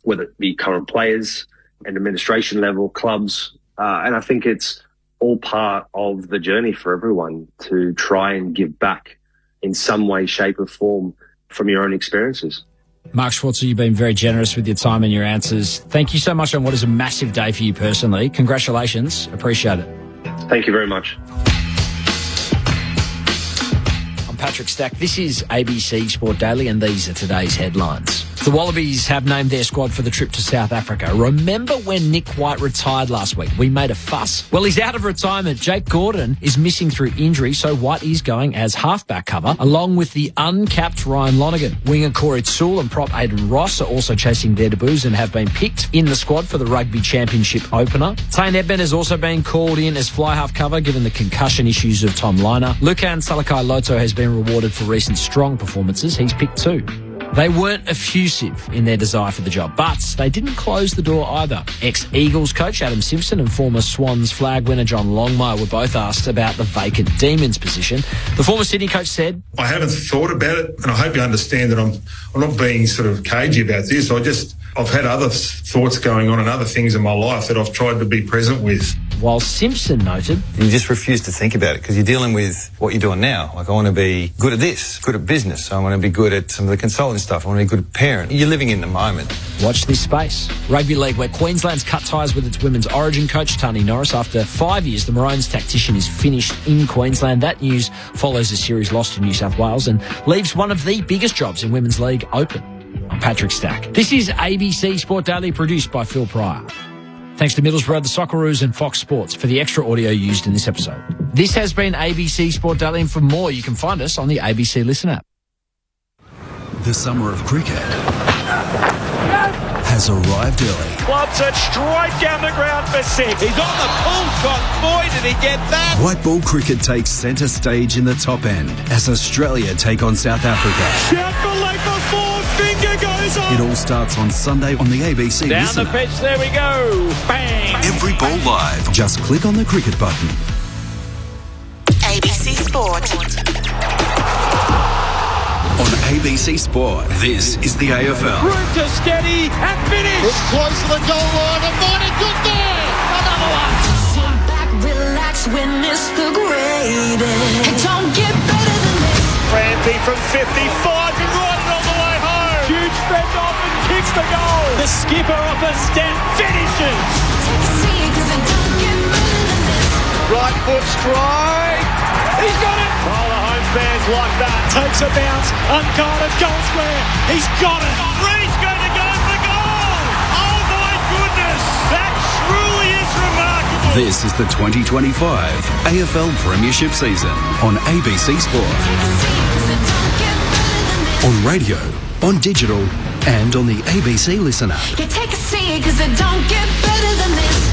whether it be current players and administration level, clubs. And I think it's all part of the journey for everyone to try and give back in some way, shape or form from your own experiences. Mark Schwarzer, you've been very generous with your time and your answers. Thank you so much on what is a massive day for you personally. Congratulations. Appreciate it. Thank you very much. I'm Patrick Stack. This is ABC Sport Daily, and these are today's headlines. The Wallabies have named their squad for the trip to South Africa. Remember when Nick White retired last week? We made a fuss. Well, he's out of retirement. Jake Gordon is missing through injury, so White is going as halfback cover, along with the uncapped Ryan Lonergan. Winger Corey Tsul and prop Aidan Ross are also chasing their debuts and have been picked in the squad for the Rugby Championship opener. Tane Edman has also been called in as fly-half cover, given the concussion issues of Tom Liner. Lukan Salakai-Loto has been rewarded for recent strong performances. He's picked too. They weren't effusive in their desire for the job, but they didn't close the door either. Ex-Eagles coach Adam Simpson and former Swans flag winner John Longmire were both asked about the vacant Demons position. The former Sydney coach said, I haven't thought about it, and I hope you understand that I'm not being sort of cagey about this. I've had other thoughts going on and other things in my life that I've tried to be present with. While Simpson noted, you just refuse to think about it because you're dealing with what you're doing now. Like, I want to be good at this, good at business. I want to be good at some of the consulting stuff. I want to be a good parent. You're living in the moment. Watch this space. Rugby League, where Queensland's cut ties with its women's origin coach, Tani Norris. After 5 years, the Maroons tactician is finished in Queensland. That news follows a series lost to New South Wales and leaves one of the biggest jobs in women's league open. I'm Patrick Stack. This is ABC Sport Daily, produced by Phil Pryor. Thanks to Middlesbrough, the Socceroos and Fox Sports for the extra audio used in this episode. This has been ABC Sport Daily, and for more, you can find us on the ABC Listen app. The summer of cricket has arrived early. Clubs it straight down the ground for six. He's on the pull shot. Boy, did he get that. White ball cricket takes centre stage in the top end as Australia take on South Africa. Shout for leg before finger goes on. It all starts on Sunday on the ABC Down Listener. the pitch, there we go. Bang. Every ball live. Just click on the cricket button. ABC Sport. On ABC Sport, this is the AFL. Room to steady and finish. It's close to the goal line. And Marty good there. Another one. Sit back, relax, witness the greatest. It don't get better than this. Rampy from 55 and right all the way home. Huge fend off and kicks the goal. The skipper off a step finishes. Take a seat, 'cause it don't get better than this. Right foot strike. He's got it. Oh, the home fans like that. Takes a bounce. Unguarded. Goal square. He's got it. Reed's going to go for goal. Oh, my goodness. That truly is remarkable. This is the 2025 AFL Premiership season on ABC Sport. Take a seat, 'cause it don't get better than this. On radio, on digital, and on the ABC Listener. Yeah, take a seat, 'cause it don't get better than this.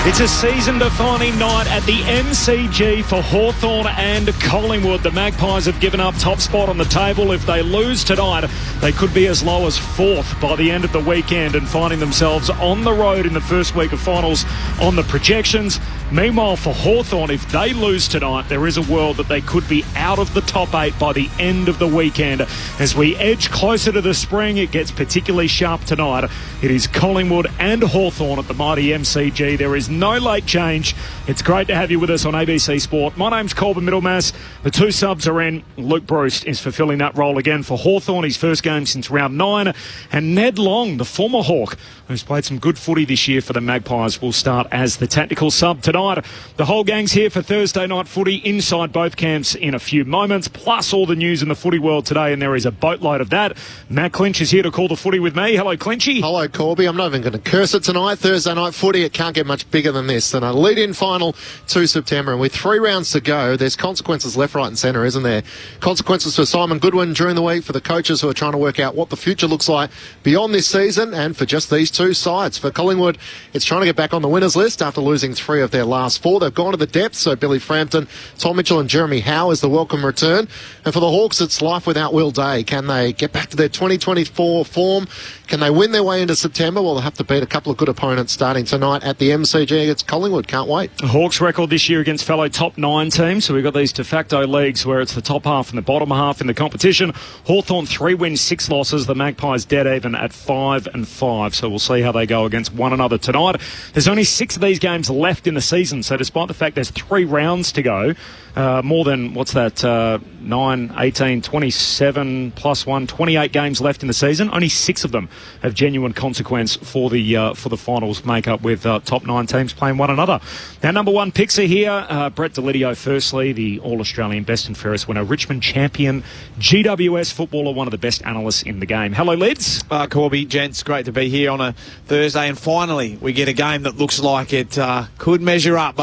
It's a season-defining night at the MCG for Hawthorn and Collingwood. The Magpies have given up top spot on the table. If they lose tonight, they could be as low as fourth by the end of the weekend and finding themselves on the road in the first week of finals on the projections. Meanwhile, for Hawthorn, if they lose tonight, there is a world that they could be out of the top 8 by the end of the weekend. As we edge closer to the spring, it gets particularly sharp tonight. It is Collingwood and Hawthorn at the mighty MCG. There is no late change. It's great to have you with us on ABC Sport. My name's Colby Middlemass. The two subs are in. Luke Bruce is fulfilling that role again for Hawthorn, his first game since round 9. And Ned Long, the former Hawk, who's played some good footy this year for the Magpies, will start as the tactical sub tonight. The whole gang's here for Thursday night footy inside both camps in a few moments, plus all the news in the footy world today, and there is a boatload of that. Matt Clinch is here to call the footy with me. Hello, Clinchy. Hello, Corby. I'm not even going to curse it tonight. Thursday night footy, it can't get much bigger than this. And a lead-in final to September. And with 3 rounds to go, there's consequences left, right and centre, isn't there? Consequences for Simon Goodwin during the week, for the coaches who are trying to work out what the future looks like beyond this season, and for just these two sides. For Collingwood, it's trying to get back on the winners list after losing 3 of their their last 4. They've gone to the depths, so Billy Frampton, Tom Mitchell and Jeremy Howe is the welcome return. And for the Hawks, it's life without Will Day. Can they get back to their 2024 form? Can they win their way into September? Well, they'll have to beat a couple of good opponents starting tonight at the MCG against Collingwood. Can't wait. The Hawks' record this year against fellow top 9 teams. So we've got these de facto leagues where it's the top half and the bottom half in the competition. Hawthorn 3 wins, 6 losses. The Magpies dead even at 5-5. So we'll see how they go against one another tonight. There's only 6 of these games left in the season. So despite the fact there's 3 rounds to go, more than, 9, 18, 27 plus 1, 28 games left in the season. Only 6 of them have genuine consequence for the finals make-up with top 9 teams playing one another. Our number 1 picks are here. Brett Delidio, firstly, the All-Australian Best and Fairest winner, Richmond champion, GWS footballer, one of the best analysts in the game. Hello, Lids. Corby, gents, great to be here on a Thursday, and finally we get a game that looks like it could measure up.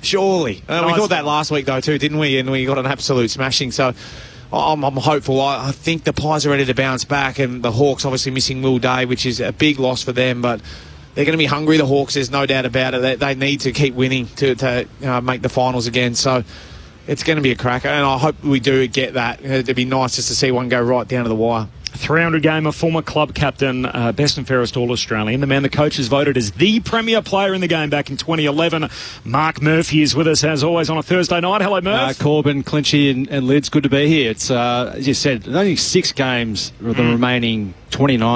Surely. Nice. We thought that last week, though, too, didn't we? And we got an absolute smashing. So I'm hopeful. I think the Pies are ready to bounce back, and the Hawks obviously missing Will Day, which is a big loss for them. But they're going to be hungry, the Hawks. There's no doubt about it. They need to keep winning to make the finals again. So it's going to be a cracker, and I hope we do get that. It'd be nice just to see one go right down to the wire. 300 gamer, former club captain, best and fairest All-Australian, the man the coaches voted as the premier player in the game back in 2011. Mark Murphy is with us, as always, on a Thursday night. Hello, Murph. Corbin, Clinchy and Lids, good to be here. It's, as you said, there's only 6 games of the remaining 28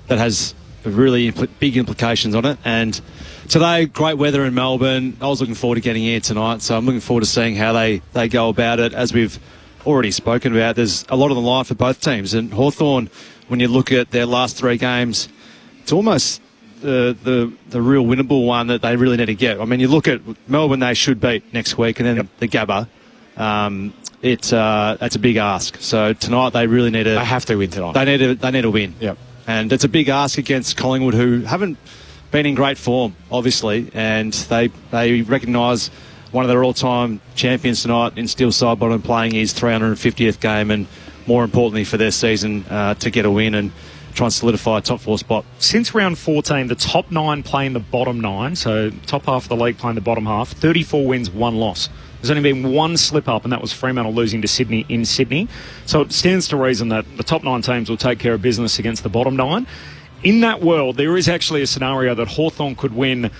that has really big implications on it. And today, great weather in Melbourne. I was looking forward to getting here tonight, so I'm looking forward to seeing how they go about it. As we've already spoken about, there's a lot on the line for both teams. And Hawthorn, when you look at their last 3 games, it's almost the real winnable one that they really need to get. I mean, you look at Melbourne, they should beat next week, and then the Gabba. That's a big ask. So tonight they really need to. They have to win tonight. They need to win. Yep. And it's a big ask against Collingwood, who haven't been in great form, obviously, and they recognise one of their all-time champions tonight in Steel Sidebottom playing his 350th game, and more importantly for their season, to get a win and try and solidify a top 4 spot. Since round 14, the top 9 playing the bottom 9, so top half of the league playing the bottom half, 34 wins, 1 loss. There's only been 1 slip-up, and that was Fremantle losing to Sydney in Sydney. So it stands to reason that the top 9 teams will take care of business against the bottom 9. In that world, there is actually a scenario that Hawthorn could win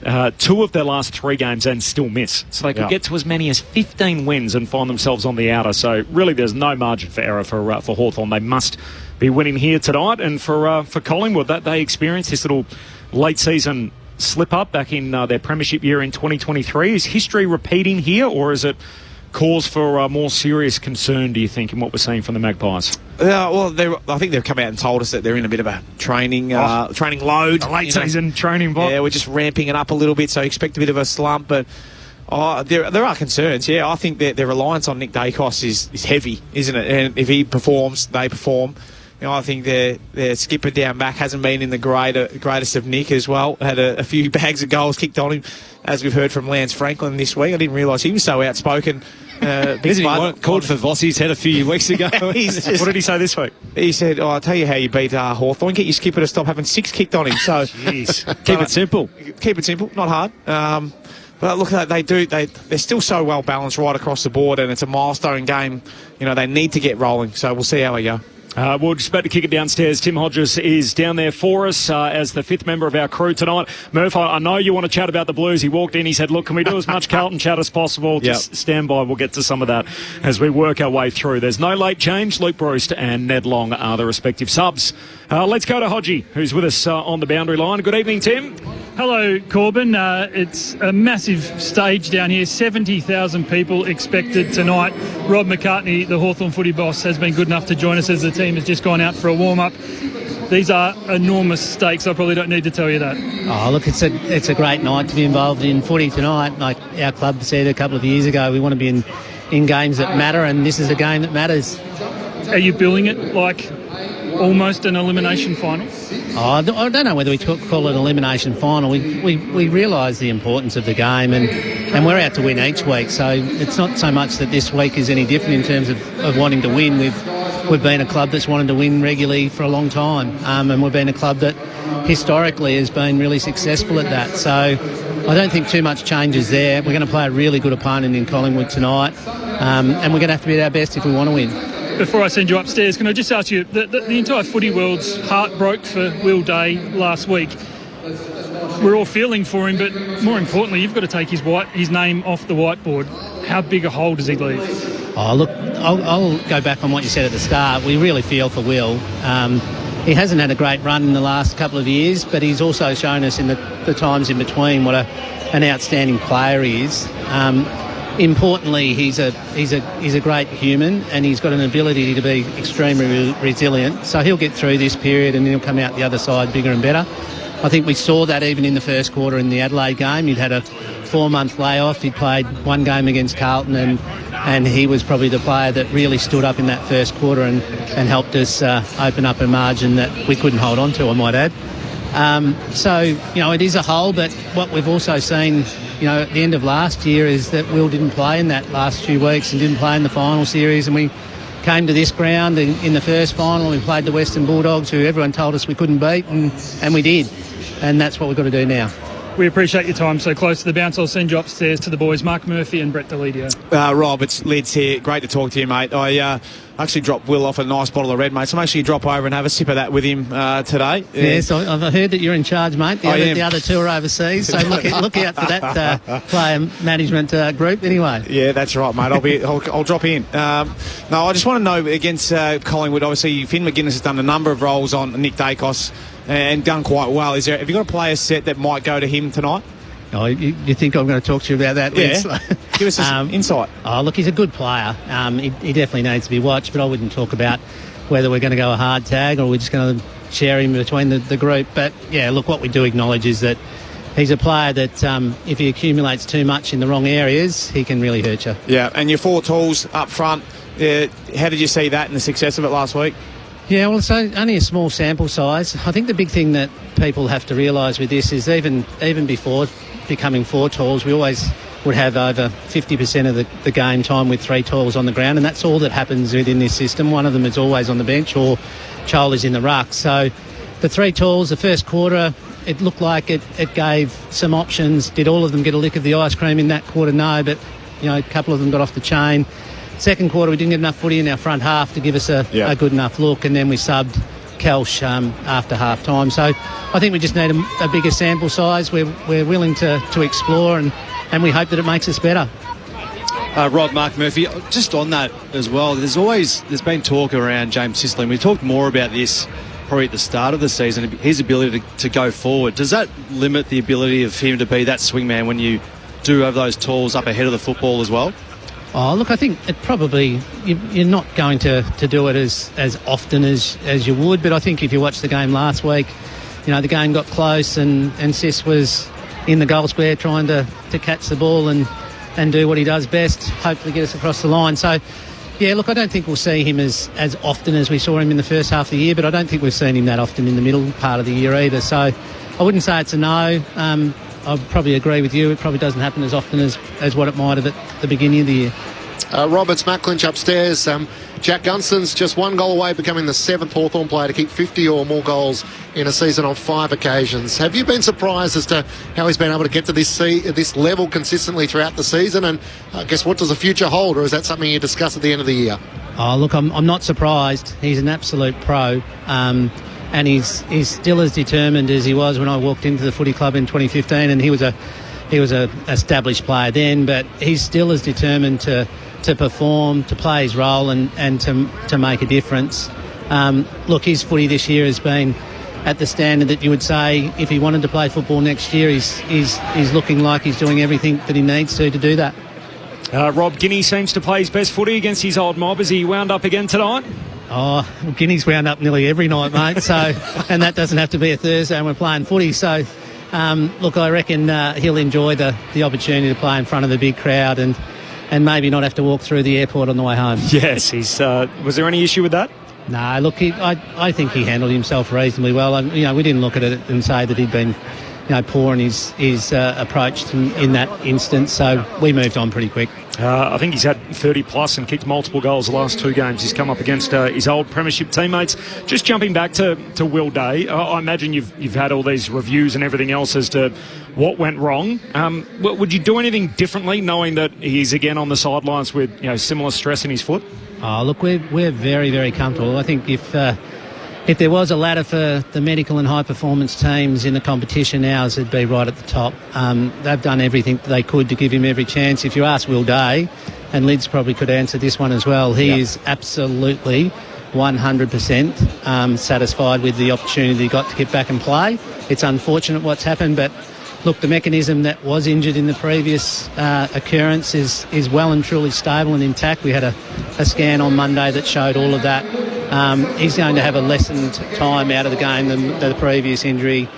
2 of their last 3 games and still miss. So they could get to as many as 15 wins and find themselves on the outer. So really there's no margin for error for Hawthorn. They must be winning here tonight. And for Collingwood, that they experienced this little late season slip up back in their premiership year in 2023. Is history repeating here, or is it cause for more serious concern, do you think, in what we're seeing from the Magpies? I think they've come out and told us that they're in a bit of a training load. The late season training block. Yeah, we're just ramping it up a little bit, so expect a bit of a slump. But there are concerns. Yeah, I think their reliance on Nick Dacos is heavy, isn't it? And if he performs, they perform. I think their skipper down back hasn't been in the greatest of nick as well. Had a few bags of goals kicked on him, as we've heard from Lance Franklin this week. I didn't realise he was so outspoken. Called for Vossi's head a few weeks ago. What did he say this week? He said, I'll tell you how you beat Hawthorn. Get your skipper to stop having 6 kicked on him. So keep it simple. Keep it simple, not hard. But look, they're still so well balanced right across the board, and it's a milestone game. They need to get rolling. So we'll see how we go. We're just about to kick it downstairs. Tim Hodges is down there for us as the 5th member of our crew tonight. Murph, I know you want to chat about the Blues. He walked in, he said, look, can we do as much Carlton chat as possible? Just stand by. We'll get to some of that as we work our way through. There's no late change. Luke Bruce and Ned Long are the respective subs. Let's go to Hodgie, who's with us on the boundary line. Good evening, Tim. Hello, Corbin. It's a massive stage down here. 70,000 people expected tonight. Rob McCartney, the Hawthorn footy boss, has been good enough to join us as the team has just gone out for a warm-up. These are enormous stakes. I probably don't need to tell you that. Oh, look, it's a great night to be involved in footy tonight. Like our club said a couple of years ago, we want to be in games that matter, and this is a game that matters. Are you billing it like almost an elimination final? Oh, I don't know whether we call it an elimination final. We realise the importance of the game, and we're out to win each week. So it's not so much that this week is any different in terms of wanting to win. we've been a club that's wanted to win regularly for a long time, and we've been a club that historically has been really successful at that. So I don't think too much changes there. We're going to play a really good opponent in Collingwood tonight, and we're going to have to be at our best if we want to win. Before I send you upstairs, can I just ask you, the entire footy world's heart broke for Will Day last week. We're all feeling for him, but more importantly, you've got to take his name off the whiteboard. How big a hole does he leave? Oh, look, I'll go back on what you said at the start. We really feel for Will. He hasn't had a great run in the last couple of years, but he's also shown us in the times in between what an outstanding player he is. Importantly, he's a great human, and he's got an ability to be extremely resilient. So he'll get through this period and then he'll come out the other side bigger and better. I think we saw that even in the first quarter in the Adelaide game. He'd had a 4-month layoff. He'd played one game against Carlton, and he was probably the player that really stood up in that first quarter and helped us open up a margin that we couldn't hold on to, I might add. So, it is a hole, but what we've also seen, at the end of last year is that Will didn't play in that last few weeks and didn't play in the final series, and we came to this ground in the first final. We played the Western Bulldogs, who everyone told us we couldn't beat, and we did. And that's what we've got to do now. We appreciate your time so close to the bounce. I'll send you upstairs to the boys, Mark Murphy and Brett Deledio. Rob, it's Lids here. Great to talk to you, mate. I actually dropped Will off a nice bottle of red, mate, so make sure you drop over and have a sip of that with him today. Yes, I've heard that you're in charge, mate. The other two are overseas, so look out for that player management group anyway. Yeah, that's right, mate. I'll drop in. No, I just want to know, against Collingwood, obviously Finn McGuinness has done a number of roles on Nick Dacos and done quite well. Have you got a player set that might go to him tonight? Oh, you think I'm going to talk to you about that? Yeah. Give us some insight. Oh, look, he's a good player. He definitely needs to be watched, but I wouldn't talk about whether we're going to go a hard tag or we're just going to share him between the group. But, yeah, look, what we do acknowledge is that he's a player that if he accumulates too much in the wrong areas, he can really hurt you. Yeah, and your 4 tools up front, how did you see that and the success of it last week? Yeah, well, it's only a small sample size. I think the big thing that people have to realise with this is even before becoming 4 tools, we always would have over 50% of the game time with 3 tools on the ground, and that's all that happens within this system. One of them is always on the bench or Chol is in the ruck. So the 3 tools, the first quarter, it looked like it gave some options. Did all of them get a lick of the ice cream in that quarter? No, but a couple of them got off the chain. Second quarter, we didn't get enough footy in our front half to give us a good enough look, and then we subbed Kelsh after half time. So I think we just need a bigger sample size. We're willing to explore, and we hope that it makes us better. Rob, Mark Murphy, just on that as well, there's been talk around James Sicily, and we talked more about this probably at the start of the season, his ability to go forward. Does that limit the ability of him to be that swingman when you do have those tools up ahead of the football as well? Oh, look, I think it probably you're not going to do it as often as you would, but I think if you watched the game last week, the game got close and Sis was in the goal square trying to catch the ball and do what he does best, hopefully get us across the line. So, yeah, look, I don't think we'll see him as often as we saw him in the first half of the year, but I don't think we've seen him that often in the middle part of the year either. So I wouldn't say it's a no. I'd probably agree with you. It probably doesn't happen as often as what it might have at the beginning of the year. Roberts, Matt Clinch upstairs. Jack Gunston's just 1 goal away, becoming the 7th Hawthorn player to keep 50 or more goals in a season on 5 occasions. Have you been surprised as to how he's been able to get to this level consistently throughout the season? And I guess what does the future hold, or is that something you discuss at the end of the year? Oh, look, I'm not surprised. He's an absolute pro. And he's still as determined as he was when I walked into the footy club in 2015, and he was a established player then, but he's still as determined to perform, to play his role and to make a difference. Look, his footy this year has been at the standard that you would say if he wanted to play football next year, he's looking like he's doing everything that he needs to do that. Rob, Guinea seems to play his best footy against his old mob. Is he wound up again tonight? Oh, well, Guinea's wound up nearly every night, mate. So, and that doesn't have to be a Thursday and we're playing footy. So, look, I reckon he'll enjoy the opportunity to play in front of the big crowd and maybe not have to walk through the airport on the way home. Yes, was there any issue with that? No, look, I think he handled himself reasonably well. And, we didn't look at it and say that he'd been poor in his approach in that instance. So we moved on pretty quick. I think he's had 30 plus and kicked multiple goals the last 2 games. He's come up against his old premiership teammates. Just jumping back to Will Day, I imagine you've had all these reviews and everything else as to what went wrong. Would you do anything differently, knowing that he's again on the sidelines with similar stress in his foot? Oh, look, we're very, very comfortable. I think if there was a ladder for the medical and high performance teams in the competition, ours would be right at the top. They've done everything they could to give him every chance. If you ask Will Day, and Lids probably could answer this one as well, he is absolutely 100% satisfied with the opportunity he got to get back and play. It's unfortunate what's happened, but look, the mechanism that was injured in the previous occurrence is well and truly stable and intact. We had a scan on Monday that showed all of that. He's going to have a lessened time out of the game than the previous injury.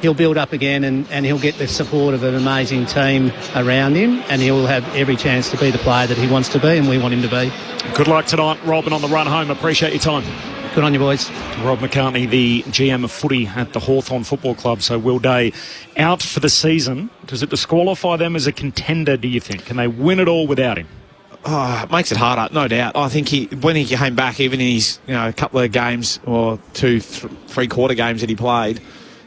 He'll build up again and he'll get the support of an amazing team around him, and he'll have every chance to be the player that he wants to be and we want him to be. Good luck tonight, Rob, and on the run home. Appreciate your time. Good on you, boys. Rob McCartney, the GM of footy at the Hawthorn Football Club. So Will Day out for the season. Does it disqualify them as a contender, do you think? Can they win it all without him? Oh, it makes it harder, no doubt. I think when he came back, even in his a couple of games or 3/4 games that he played,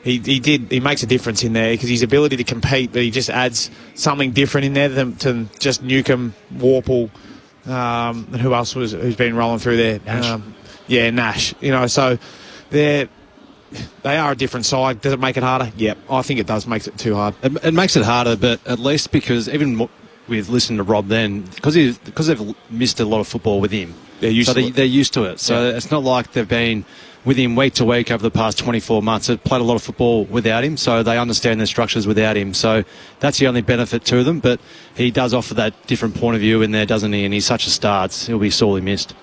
he makes a difference in there because his ability to compete, but he just adds something different in there to just Newcomb, Warple, and who else who's been rolling through there? Nash. Nash. So they are a different side. Does it make it harder? Yep, I think it does. Makes it too hard. It makes it harder, but at least because even with listening to Rob then, because they've missed a lot of football with him, they're used to it. So it's not like they've been with him week to week over the past 24 months. They've played a lot of football without him, so they understand the structures without him. So that's the only benefit to them. But he does offer that different point of view in there, doesn't he? And he's such a star. He'll be sorely missed.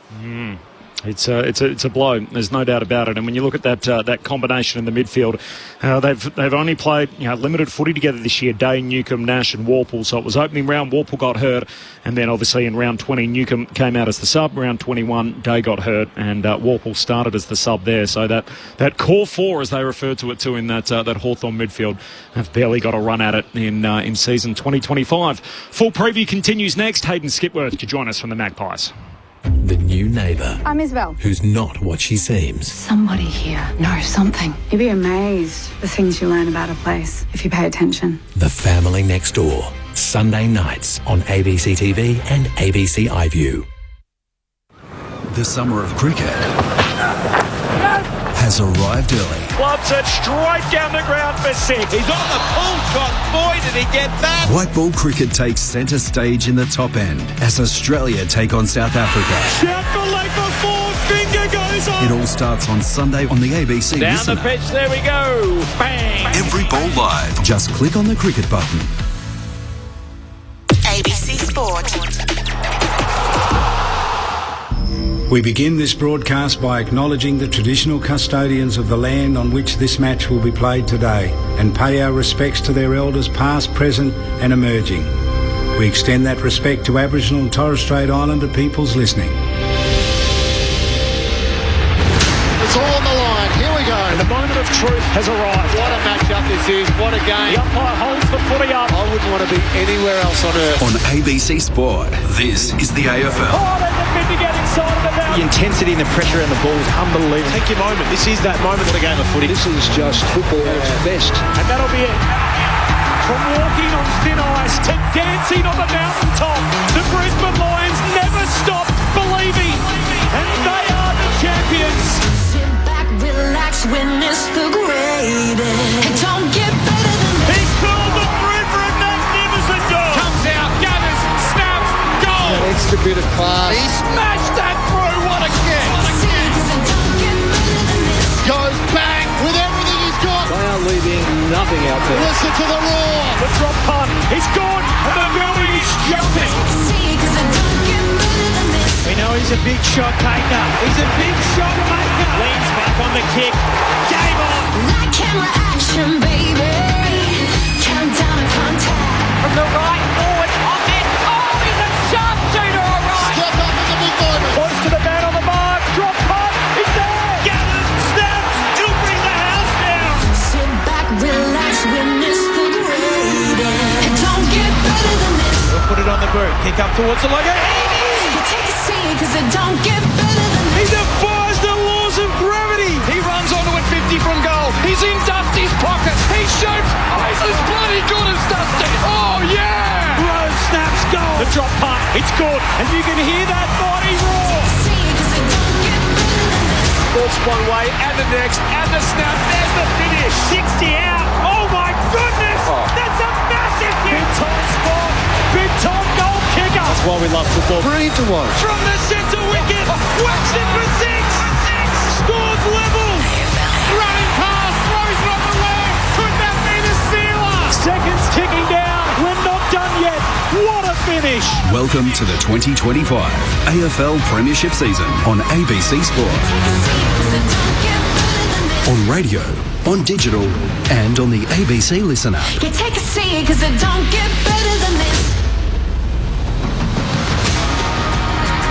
It's a blow. There's no doubt about it. And when you look at that combination in the midfield, they've only played limited footy together this year. Day, Newcomb, Nash, and Warple. So it was opening round. Warple got hurt, and then obviously in round 20, Newcomb came out as the sub. Round 21, Day got hurt, and Warple started as the sub there. So that core four, as they referred to it too in that Hawthorn midfield, have barely got a run at it in season 2025. Full preview continues next. Hayden Skipworth to join us from the Magpies. The new neighbour. I'm Isabel. Who's not what she seems. Somebody here knows something. You'd be amazed the things you learn about a place if you pay attention. The Family Next Door. Sunday nights on ABC TV and ABC iView. The summer of cricket has arrived early. Clubs it straight down the ground for 6. He's on the pull shot. Boy, did he get that! White ball cricket takes centre stage in the top end as Australia take on South Africa. Shout for leg before, finger goes on. It all starts on Sunday on the ABC Down Listener. the pitch, there we go. Bang! Every ball live. Just click on the cricket button. ABC Sport. We begin this broadcast by acknowledging the traditional custodians of the land on which this match will be played today and pay our respects to their elders past, present and emerging. We extend that respect to Aboriginal and Torres Strait Islander peoples listening. It's all on the line. Here we go. And the moment of truth has arrived. What a matchup this is. What a game. The umpire holds the footy up. I wouldn't want to be anywhere else on earth. On ABC Sport, this is the AFL. Oh, there's a bit to get inside of the boundary. The intensity and the pressure in the ball is unbelievable. Take your moment. This is that moment of the game of footy. This is just football at its best. And that'll be it. From walking on thin ice to dancing on the mountaintop, the Brisbane Lions never stopped believing. And they are the champions. Sit back, relax, witness the greatest. It don't get better than this. He's pulled the through for a magnificent goal. Comes out, gathers, snaps, goal. An extra bit of class. He smashed that through. What a kick. Goes bang with everything he's got. They are leaving nothing out there. Listen to the roar. The drop punt. He's gone. And the building is jumping. We know he's a big shot taker. He's a big shot maker. Leans back on the kick. Game on. That camera action, baby. Countdown to contact. From the right forward. On it. Oh, he's a sharpshooter, all right. Step up in the big moment. Close to the man on the mark. Drop punt. He's there. Gathers, snaps. He'll bring the house down. Sit back, relax, witness kick up towards the logo. You take a seat, cause it don't get better than He defies the laws of gravity. He runs onto it 50 from goal. He's in Dusty's pocket. He shoots. Oh, he's as bloody good as Dusty. Oh, yeah. Rose snaps goal. The drop punt. It's good. And you can hear that mighty roar. Ball's one way and the next and the snap. There's the finish. 60 out. Oh, my goodness. That's a massive hit. Big time spot. Big time goal kicker. That's why we love football. Brilliant to watch. From the centre wicket. Whacks it for 6. Scores level. Running past. Throws one away. Could that be the sealer? Seconds ticking down. We're not done yet. What a finish. Welcome to the 2025 AFL Premiership season on ABC Sport. On radio, on digital, and on the ABC Listen app. You take a seat, cause it don't get better than this.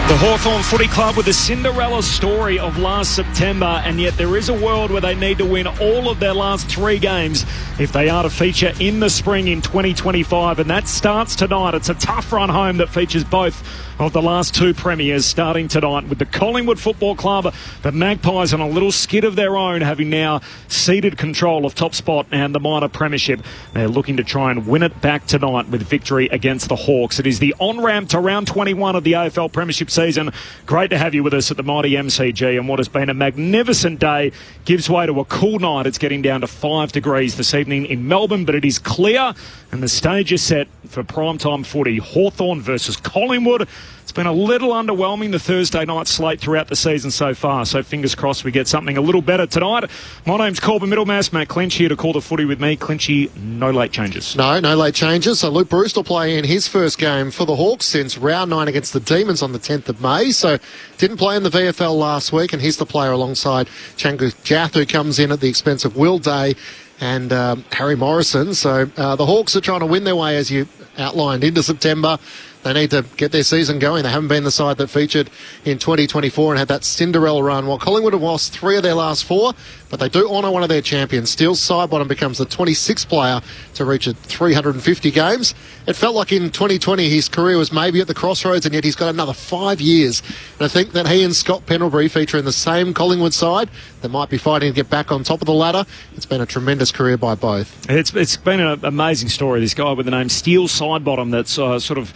The Hawthorn Footy Club with a Cinderella story of last September, and yet there is a world where they need to win all of their last 3 games if they are to feature in the spring in 2025, and that starts tonight. It's a tough run home that features both of the last 2 premiers starting tonight with the Collingwood Football Club. The Magpies on a little skid of their own, having now ceded control of top spot and the minor premiership. They're looking to try and win it back tonight with victory against the Hawks. It is the on-ramp to round 21 of the AFL Premiership season. Great to have you with us at the mighty MCG, and what has been a magnificent day gives way to a cool night. It's getting down to 5 degrees this evening in Melbourne, but it is clear and the stage is set for primetime footy. Hawthorn versus Collingwood. It's been a little underwhelming, the Thursday night slate throughout the season so far, so fingers crossed we get something a little better tonight. My name's Corbin Middlemass. Matt Clinch here to call the footy with me. Clinchy, no late changes. No late changes. So Luke Bruce will play in his first game for the Hawks since round 9 against the Demons on the 10th of May. So didn't play in the VFL last week, and he's the player alongside Changu Jath, who comes in at the expense of Will Day and Harry Morrison. So the Hawks are trying to win their way, as you outlined, into September. They need to get their season going. They haven't been the side that featured in 2024 and had that Cinderella run. While Collingwood have lost 3 of their last 4, but they do honour one of their champions. Steele Sidebottom becomes the 26th player to reach 350 games. It felt like in 2020 his career was maybe at the crossroads, and yet he's got another 5 years. And I think that he and Scott Pendlebury feature in the same Collingwood side that might be fighting to get back on top of the ladder. It's been a tremendous career by both. It's been an amazing story, this guy with the name Steele Sidebottom that's sort of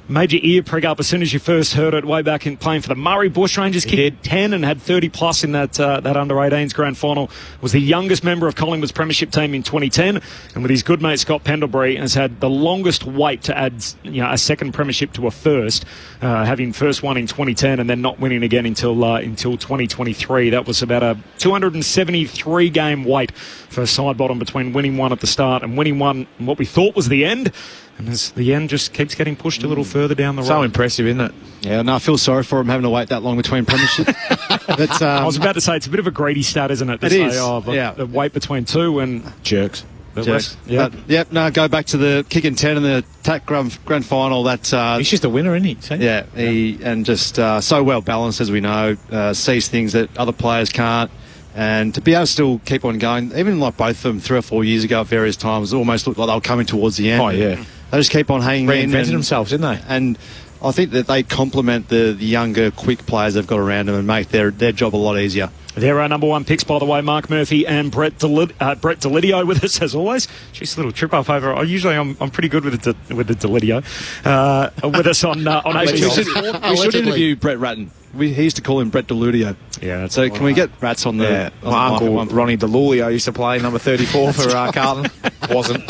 made your ear prick up as soon as you first heard it way back in playing for the Murray Bushrangers. Kicked 10 and had 30 plus in that under-18s grand final. Was the youngest member of Collingwood's premiership team in 2010, and with his good mate Scott Pendlebury has had the longest wait to add a second premiership to a first, having first one in 2010 and then not winning again until 2023. That was about a 273 game wait for Sidebottom between winning one at the start and winning one in what we thought was the end. And as the end just keeps getting pushed a little further down the road. So impressive, isn't it? Yeah, no, I feel sorry for him having to wait that long between premierships. But, I was about to say, it's a bit of a greedy stat, isn't it? It is. The wait between 2 and jerks. Yeah. Go back to the kicking 10 in the TAC grand final. He's just a winner, isn't he? Yeah, and just so well balanced, as we know, sees things that other players can't. And to be able to still keep on going, even like both of them 3 or 4 years ago at various times, it almost looked like they were coming towards the end. Oh, yeah. They just keep on hanging in. Reinvented themselves, didn't they? And I think that they complement the younger, quick players they've got around them and make their job a lot easier. There are number 1 picks, by the way, Mark Murphy and Brett Delidio with us as always. She's a little trip up over. I'm pretty good with the Delidio. With us on ABC. We should interview Brett Ratton. He used to call him Brett Deludio. Yeah. So can we get Rats on the? Yeah. My uncle Ronnie Delulio used to play number 34 for Carlton. Wasn't.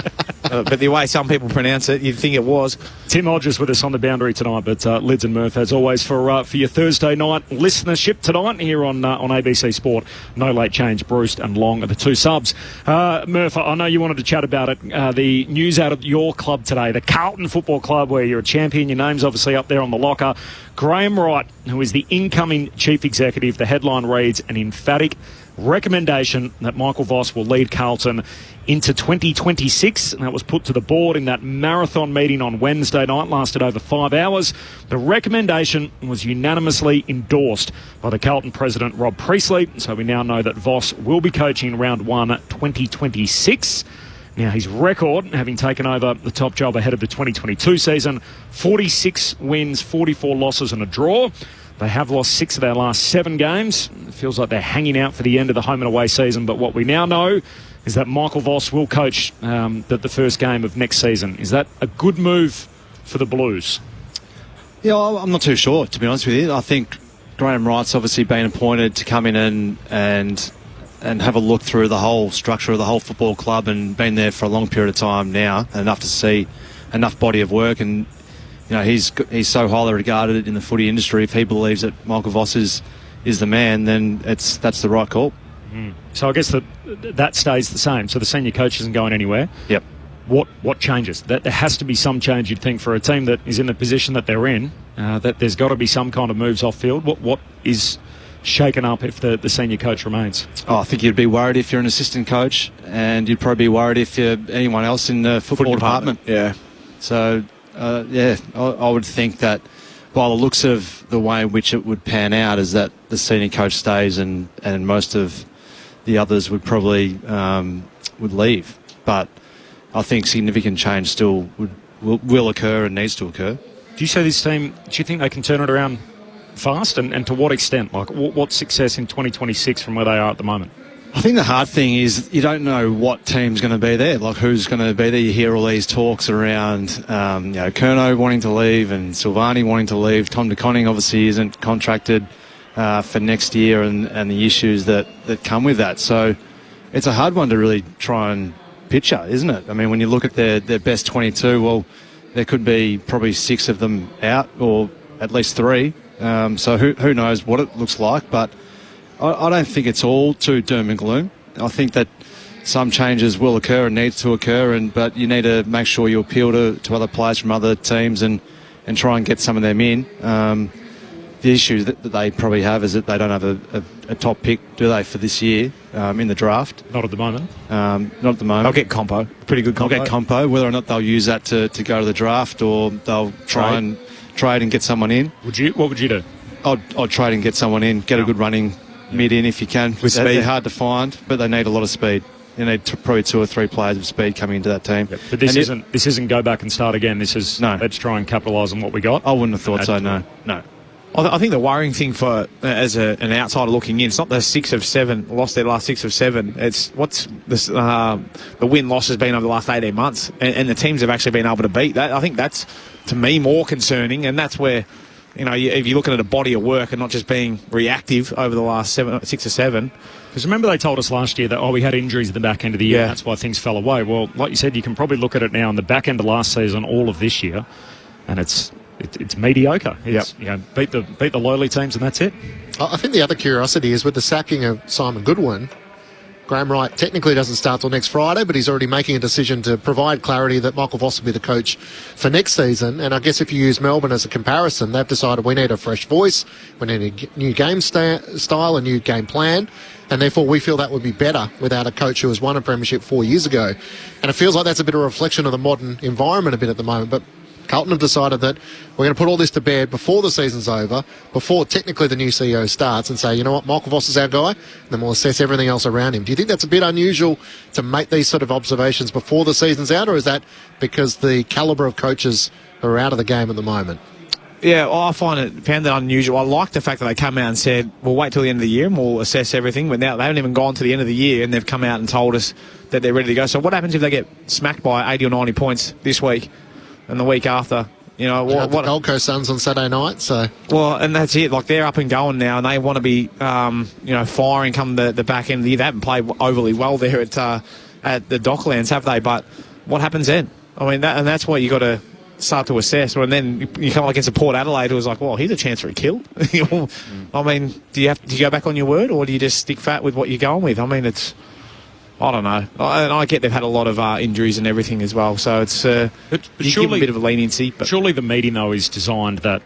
But the way some people pronounce it, you'd think it was. Tim Hodges with us on the boundary tonight, but Lids and Murph, as always, for your Thursday night listenership tonight here on ABC Sport. No late change. Bruce and Long are the 2 subs. Murph, I know you wanted to chat about it. The news out of your club today, the Carlton Football Club, where you're a champion. Your name's obviously up there on the locker. Graham Wright, who is the incoming chief executive, the headline reads, an emphatic recommendation that Michael Voss will lead Carlton into 2026, and that was put to the board in that marathon meeting on Wednesday night, lasted over 5 hours. The recommendation was unanimously endorsed by the Carlton president Rob Priestley, so we now know that Voss will be coaching round 1 2026. Now, his record, having taken over the top job ahead of the 2022 season, 46 wins, 44 losses and a draw. They have lost 6 of their last 7 games. It feels like they're hanging out for the end of the home and away season, but what we now know is that Michael Voss will coach the first game of next season. Is that a good move for the Blues? Yeah, I'm not too sure, to be honest with you. I think Graham Wright's obviously been appointed to come in and have a look through the whole structure of the whole football club, and been there for a long period of time now, enough to see enough body of work. And you know, he's so highly regarded in the footy industry. If he believes that Michael Voss is the man, then that's the right call. So I guess that stays the same. So the senior coach isn't going anywhere. Yep. What changes? That there has to be some change, you'd think, for a team that is in the position that they're in. That there's got to be some kind of moves off field. What is shaken up if the senior coach remains? I think you'd be worried if you're an assistant coach, and you'd probably be worried if you're anyone else in the football department. Yeah. So, I would think that by the looks of the way in which it would pan out is that the senior coach stays and most of the others would probably would leave. But I think significant change still will occur and needs to occur. Do you say this team, do you think they can turn it around fast, and to what extent? Like, what success in 2026 from where they are at the moment? I think the hard thing is you don't know what team's going to be there, like who's going to be there. You hear all these talks around, Curnow wanting to leave and Silvani wanting to leave. Tom DeConning obviously isn't contracted for next year, and the issues that come with that. So it's a hard one to really try and picture, isn't it? I mean, when you look at their best 22, well, there could be probably 6 of them out, or at least 3. So who knows what it looks like, but I don't think it's all too doom and gloom. I think that some changes will occur and needs to occur, but you need to make sure you appeal to other players from other teams and try and get some of them in. The issue that they probably have is that they don't have a top pick, do they, for this year in the draft? Not at the moment. Not at the moment. I'll get Compo. Pretty good Compo. I'll get Compo. Whether or not they'll use that to go to the draft, or they'll try and trade and get someone in. What would you do? I'd trade and get someone in, get a good running mid in if you can. With speed. They're hard to find, but they need a lot of speed. You need probably 2 or 3 players of speed coming into that team. Yep. But this isn't go back and start again. This is let's try and capitalise on what we got. I wouldn't have thought so. No. I think the worrying thing for as an outsider looking in, it's not the 6 of 7 lost their last 6 of 7. It's what's this, the win loss has been over the last 18 months, and the teams have actually been able to beat that. I think that's, to me, more concerning, and that's where, if you're looking at a body of work and not just being reactive over the last 6 or 7. Because remember they told us last year that, we had injuries at the back end of the year, yeah. And that's why things fell away. Well, like you said, you can probably look at it now in the back end of last season, all of this year, and it's mediocre. It's, beat the lowly teams and that's it. I think the other curiosity is with the sacking of Simon Goodwin, Graham Wright technically doesn't start till next Friday, but he's already making a decision to provide clarity that Michael Voss will be the coach for next season. And I guess if you use Melbourne as a comparison, they've decided we need a fresh voice, we need a new game style, a new game plan, and therefore we feel that would be better without a coach who has won a premiership 4 years ago. And it feels like that's a bit of a reflection of the modern environment a bit at the moment. But Carlton have decided that we're going to put all this to bed before the season's over, before technically the new CEO starts, and say, you know what, Michael Voss is our guy, and then we'll assess everything else around him. Do you think that's a bit unusual to make these sort of observations before the season's out, or is that because the calibre of coaches are out of the game at the moment? Yeah, I found that unusual. I like the fact that they come out and said, we'll wait till the end of the year and we'll assess everything. But now they haven't even gone to the end of the year and they've come out and told us that they're ready to go. So what happens if they get smacked by 80 or 90 points this week and the week after? The Gold Coast Suns on Saturday night, so... Well, and that's it. Like, they're up and going now, and they want to be, firing come the back end of the year. They haven't played overly well there at the Docklands, have they? But what happens then? I mean, that's what you got to start to assess. And then you come up against a Port Adelaide who was like, well, here's a chance for a kill. I mean, do you go back on your word, or do you just stick fat with what you're going with? I mean, it's... I don't know. And I get they've had a lot of injuries and everything as well, so it's but you surely, give a bit of a leniency. But surely the meeting, though, is designed that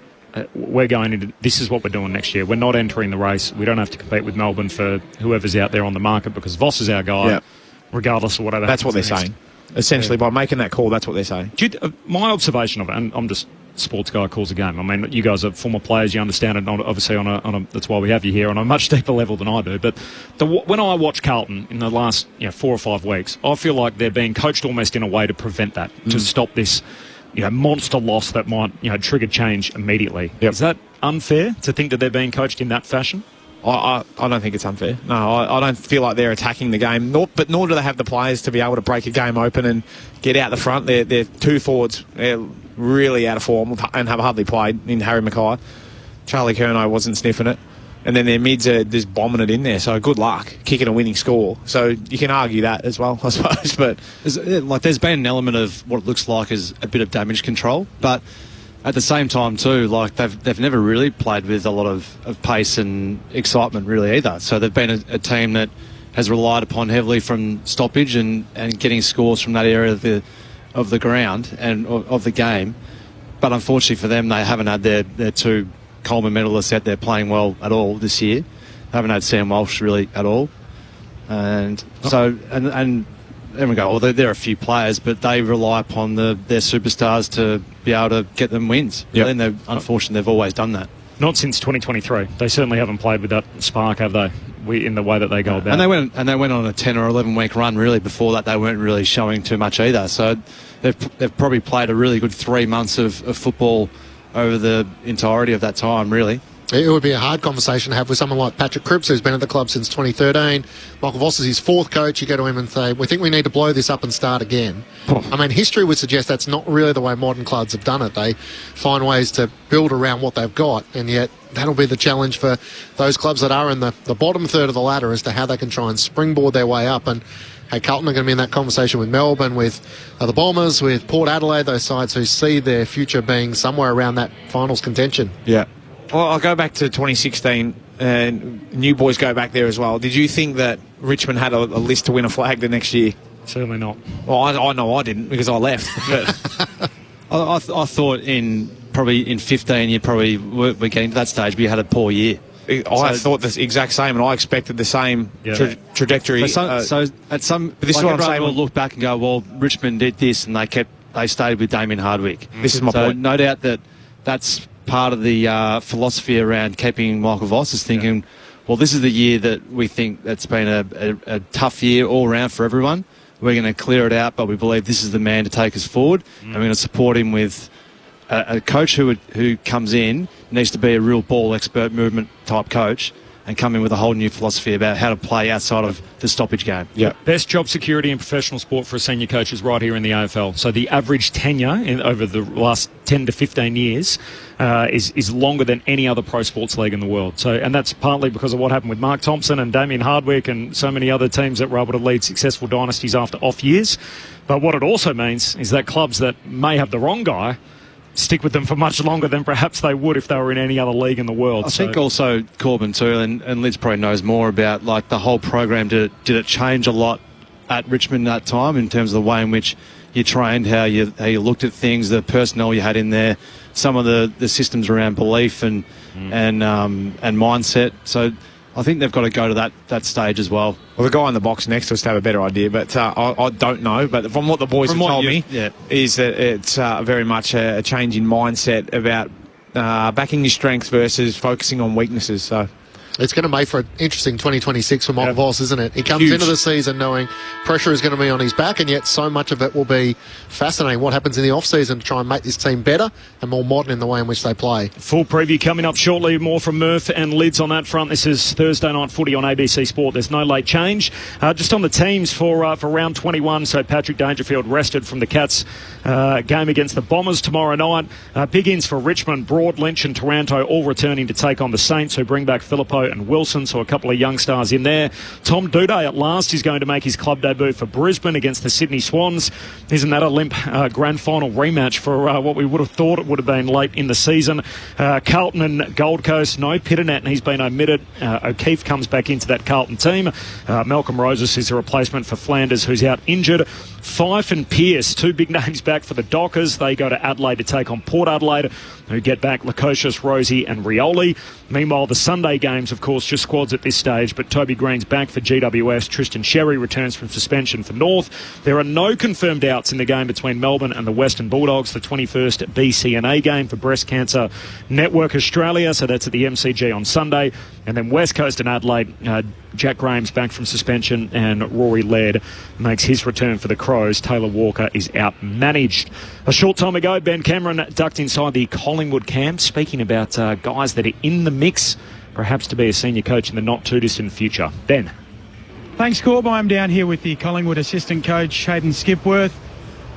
we're going into... This is what we're doing next year. We're not entering the race. We don't have to compete with Melbourne for whoever's out there on the market because Voss is our guy, regardless of whatever. That's what they're saying. Essentially, by making that call, that's what they're saying. My observation of it, and I'm just sports guy calls a game. I mean, you guys are former players, you understand it, obviously on a that's why we have you here, on a much deeper level than I do. But when I watch Carlton in the last 4 or 5 weeks, I feel like they're being coached almost in a way to prevent that, to stop this monster loss that might trigger change immediately. Yep. Is that unfair to think that they're being coached in that fashion? I don't think it's unfair. No, I don't feel like they're attacking the game. Nor do they have the players to be able to break a game open and get out the front. They're two forwards. They're really out of form and have hardly played in Harry Mackay. Charlie Curnow wasn't sniffing it. And then their mids are just bombing it in there. So good luck kicking a winning score. So you can argue that as well, I suppose. But there's been an element of what it looks like as a bit of damage control, but at the same time too, they've never really played with a lot of pace and excitement really either. So they've been a team that has relied upon heavily from stoppage and getting scores from that area of the ground and of the game. But unfortunately for them, they haven't had their two Coleman medalists out there playing well at all this year. They haven't had Sam Walsh really at all. And so and then we go, well, there are a few players, but they rely upon their superstars to be able to get them wins. Yep. And unfortunately, they've always done that. Not since 2023. They certainly haven't played with that spark, have they? In the way that they go about. And they went on a 10 or 11 week run. Really, before that, they weren't really showing too much either. So they've probably played a really good 3 months of football over the entirety of that time, really. It would be a hard conversation to have with someone like Patrick Cripps, who's been at the club since 2013. Michael Voss is his 4th coach. You go to him and say, we think we need to blow this up and start again. I mean, history would suggest that's not really the way modern clubs have done it. They find ways to build around what they've got, and yet that'll be the challenge for those clubs that are in the bottom third of the ladder as to how they can try and springboard their way up. And hey, Carlton are going to be in that conversation with Melbourne, with the Bombers, with Port Adelaide, those sides who see their future being somewhere around that finals contention. Yeah. Well, I'll go back to 2016, and new boys go back there as well. Did you think that Richmond had a list to win a flag the next year? Certainly not. Well, I know I didn't because I left. But I thought in 15 you probably were getting to that stage, but you had a poor year. I thought the exact same, and I expected the same trajectory. So at some, but this is what I'm saying. We'll look back and go, well, Richmond did this, and they stayed with Damien Hardwick. This is my point. No doubt that's part of the philosophy around keeping Michael Voss is thinking, well, this is the year that we think that's been a tough year all around for everyone. We're going to clear it out, but we believe this is the man to take us forward, and we're going to support him with a coach who comes in, needs to be a real ball expert, movement type coach, and come in with a whole new philosophy about how to play outside of the stoppage game. Yeah. Best job security in professional sport for a senior coach is right here in the AFL. So the average tenure over the last 10 to 15 years is longer than any other pro sports league in the world. So, and that's partly because of what happened with Mark Thompson and Damien Hardwick and so many other teams that were able to lead successful dynasties after off years. But what it also means is that clubs that may have the wrong guy stick with them for much longer than perhaps they would if they were in any other league in the world. I think also Corbin too, and Liz probably knows more about like the whole program. Did it change a lot at Richmond that time in terms of the way in which you trained, how you looked at things, the personnel you had in there, some of the systems around belief and mindset. So I think they've got to go to that stage as well. Well, the guy in the box next to us to have a better idea, but I don't know. But from what the boys have told me, is that it's very much a change in mindset about backing your strengths versus focusing on weaknesses. So it's going to make for an interesting 2026 for Michael Voss, isn't it? He comes into the season knowing pressure is going to be on his back, and yet so much of it will be fascinating. What happens in the off-season to try and make this team better and more modern in the way in which they play. Full preview coming up shortly. More from Murph and Lids on that front. This is Thursday Night Footy on ABC Sport. There's no late change. Just on the teams for round 21, so Patrick Dangerfield rested from the Cats game against the Bombers tomorrow night. Big ins for Richmond, Broad, Lynch and Taranto all returning to take on the Saints, who bring back Philippou and Wilson, so a couple of young stars in there. Tom Duday at last is going to make his club debut for Brisbane against the Sydney Swans. Isn't that a limp grand final rematch for what we would have thought it would have been late in the season? Carlton and Gold Coast, no Pitternet, and he's been omitted. O'Keefe comes back into that Carlton team. Malcolm Roses is a replacement for Flanders, who's out injured. Fife and Pearce, two big names back for the Dockers. They go to Adelaide to take on Port Adelaide, who get back Lukosius, Rosie and Rioli. Meanwhile, the Sunday games, of course, just squads at this stage, but Toby Green's back for GWS. Tristan Sherry returns from suspension for North. There are no confirmed outs in the game between Melbourne and the Western Bulldogs, the 21st BCNA game for Breast Cancer Network Australia, so that's at the MCG on Sunday. And then West Coast and Adelaide, Jack Graham's back from suspension and Rory Laird makes his return for the Crows. Taylor Walker is out-managed. A short time ago, Ben Cameron ducked inside the Collingwood camp, speaking about guys that are in the mix, perhaps to be a senior coach in the not-too-distant future. Ben. Thanks, Corb. I'm down here with the Collingwood assistant coach, Hayden Skipworth.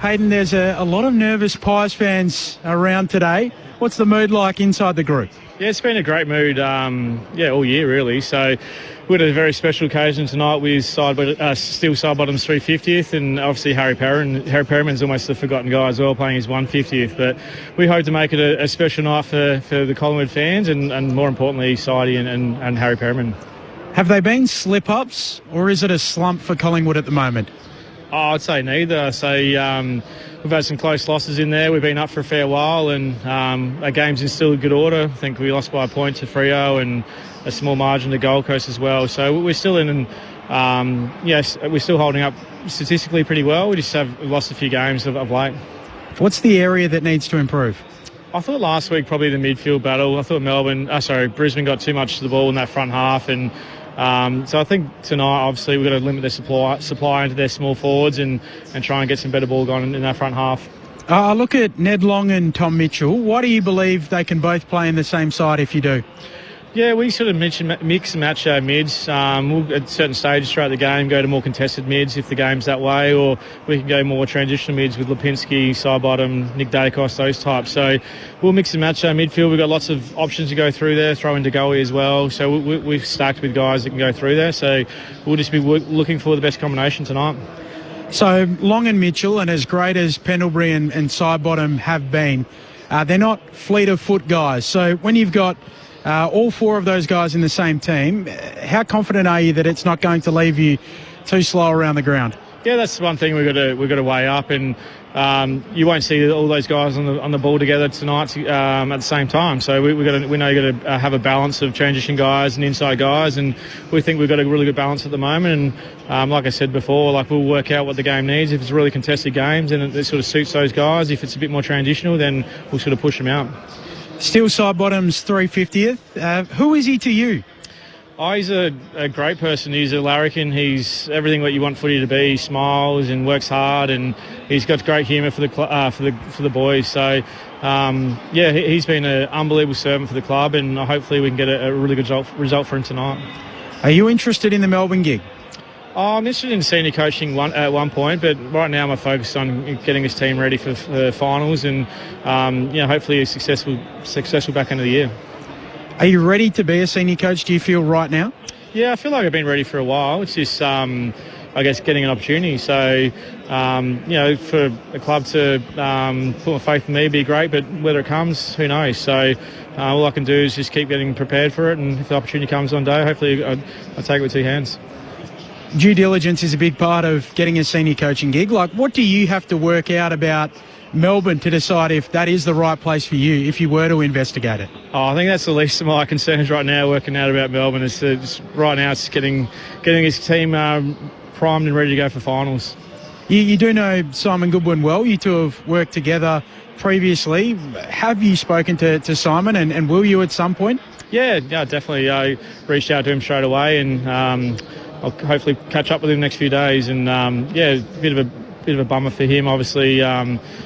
Hayden, there's a lot of nervous Pies fans around today. What's the mood like inside the group? Yeah, it's been a great mood, all year really. So we had a very special occasion tonight with Steel Sidebottom's 350th, and obviously Harry Perriman's almost a forgotten guy as well, playing his 150th. But we hope to make it a special night for the Collingwood fans and more importantly, Sidey and Harry Perriman. Have they been slip-ups, or is it a slump for Collingwood at the moment? Oh, I'd say neither. So we've had some close losses in there. We've been up for a fair while, and our game's in still good order. I think we lost by a point to Freo and a small margin to Gold Coast as well. So we're still we're still holding up statistically pretty well. We just have lost a few games of late. What's the area that needs to improve? I thought last week probably the midfield battle. I thought Brisbane got too much to the ball in that front half, and so I think tonight, obviously, we've got to limit the supply into their small forwards and try and get some better ball going in that front half. I look at Ned Long and Tom Mitchell. Why do you believe they can both play in the same side if you do? Yeah, we sort of mix and match our mids. We'll, at certain stages throughout the game, go to more contested mids if the game's that way, or we can go more transitional mids with Lipinski, Sidebottom, Nick Dacos, those types. So we'll mix and match our midfield. We've got lots of options to go through there, throw in Degoe as well. So we've stacked with guys that can go through there. So we'll just be looking for the best combination tonight. So Long and Mitchell, and as great as Pendlebury and Sidebottom have been, they're not fleet of foot guys. So when you've got all four of those guys in the same team, how confident are you that it's not going to leave you too slow around the ground? Yeah, that's one thing we've got to weigh up, and you won't see all those guys on the ball together tonight at the same time. So we know you've got to have a balance of transition guys and inside guys, and we think we've got a really good balance at the moment. And like I said before, we'll work out what the game needs. If it's really contested games, then it sort of suits those guys. If it's a bit more transitional, then we'll sort of push them out. Steel Sidebottom's 350th. Who is he to you? Oh, he's a great person. He's a larrikin. He's everything what you want footy to be. He smiles and works hard, and he's got great humour for the boys. So, he's been an unbelievable servant for the club, and hopefully we can get a really good result for him tonight. Are you interested in the Melbourne gig? Oh, I'm interested in senior coaching at one point, but right now I'm focused on getting this team ready for finals and hopefully a successful back end of the year. Are you ready to be a senior coach, do you feel, right now? Yeah, I feel like I've been ready for a while. It's just, getting an opportunity. So, for a club to put my faith in me would be great, but whether it comes, who knows? So all I can do is just keep getting prepared for it, and if the opportunity comes one day, hopefully I'll take it with two hands. Due diligence is a big part of getting a senior coaching gig. What do you have to work out about Melbourne to decide if that is the right place for you, if you were to investigate it? Oh, I think that's the least of my concerns right now, working out about Melbourne. Right now it's getting his team primed and ready to go for finals. You do know Simon Goodwin well. You two have worked together previously. Have you spoken to Simon, and will you at some point? Yeah, definitely. I reached out to him straight away, and I'll hopefully catch up with him next few days. And a bit of a bummer for him, obviously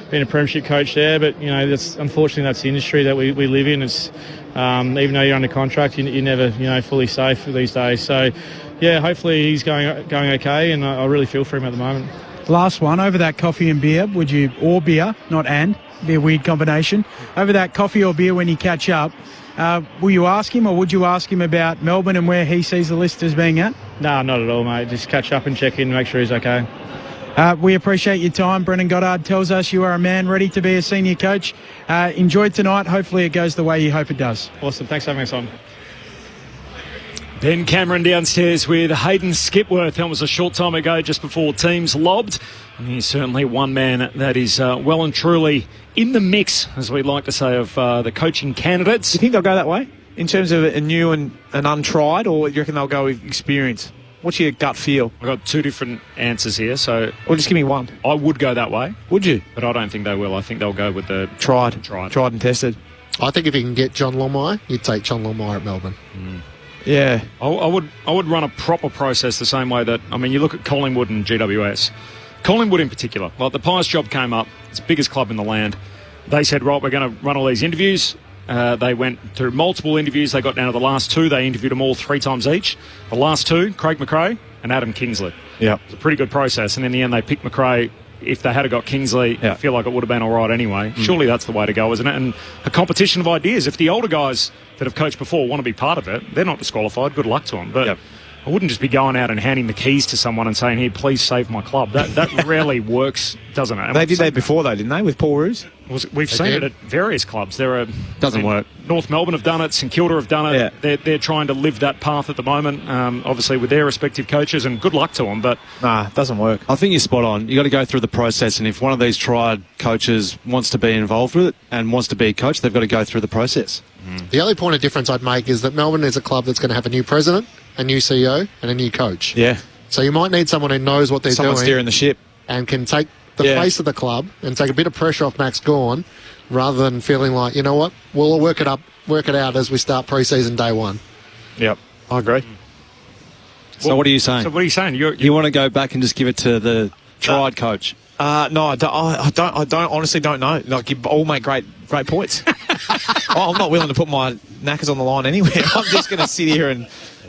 being a premiership coach there. But unfortunately that's the industry that we live in. It's even though you're under contract, you're never fully safe these days. So hopefully he's going okay, and I really feel for him at the moment. Last one, over that coffee and beer, or beer, not and, be a weird combination. Over that coffee or beer when you catch up, will you ask him, or would you ask him about Melbourne and where he sees the list as being at? No, not at all, mate. Just catch up and check in and make sure he's okay. We appreciate your time. Brendan Goddard tells us you are a man ready to be a senior coach. Enjoy tonight. Hopefully it goes the way you hope it does. Awesome. Thanks for having us on. Ben Cameron downstairs with Hayden Skipworth. That was a short time ago, just before teams lobbed. And he's certainly one man that is well and truly in the mix, as we like to say, of the coaching candidates. Do you think they'll go that way? in terms of a new and untried, or do you reckon they'll go with experience? What's your gut feel? I've got two different answers here, so... Or just give me one. I would go that way. Would you? But I don't think they will. I think they'll go with the... Tried and tested. I think if you can get John Longmire, you'd take John Longmire at Melbourne. Yeah. I would run a proper process the same way that... I mean, you look at Collingwood and GWS. Collingwood in particular. Like, the Pies job came up. It's the biggest club in the land. They said, right, we're going to run all these interviews. They went through multiple interviews. They got down to the last two. They interviewed them all 3 times each. The last two, Craig McRae and Adam Kingsley. Yeah. It's a pretty good process. And in the end, they picked McRae. If they had got Kingsley, I feel like it would have been all right anyway. Surely that's the way to go, isn't it? And a competition of ideas. If the older guys that have coached before want to be part of it, they're not disqualified. Good luck to them. But I wouldn't just be going out and handing the keys to someone and saying, here, please save my club. That rarely works, doesn't it? And they did that before, though, didn't they, with Paul Roos? We've seen it at various clubs. Doesn't work. North Melbourne have done it. St Kilda have done it. Yeah. They're trying to live that path at the moment, obviously with their respective coaches, and good luck to them. But nah, it doesn't work. I think you're spot on. You got to go through the process, and if one of these tried coaches wants to be involved with it and wants to be a coach, they've got to go through the process. The only point of difference I'd make is that Melbourne is a club that's going to have a new president, a new CEO, and a new coach. Yeah. So you might need someone who knows what they're Someone doing. steering the ship. And can take the face of the club and take a bit of pressure off Max Gawn, rather than feeling like, you know what, we'll work it out as we start pre-season day one. Yep, I agree. So what are you saying? So what are you saying? You want to go back and just give it to the tried coach? No, I don't. Honestly, don't know. Like, you all make great points. I'm not willing to put my knackers on the line anywhere. I'm just going to sit here and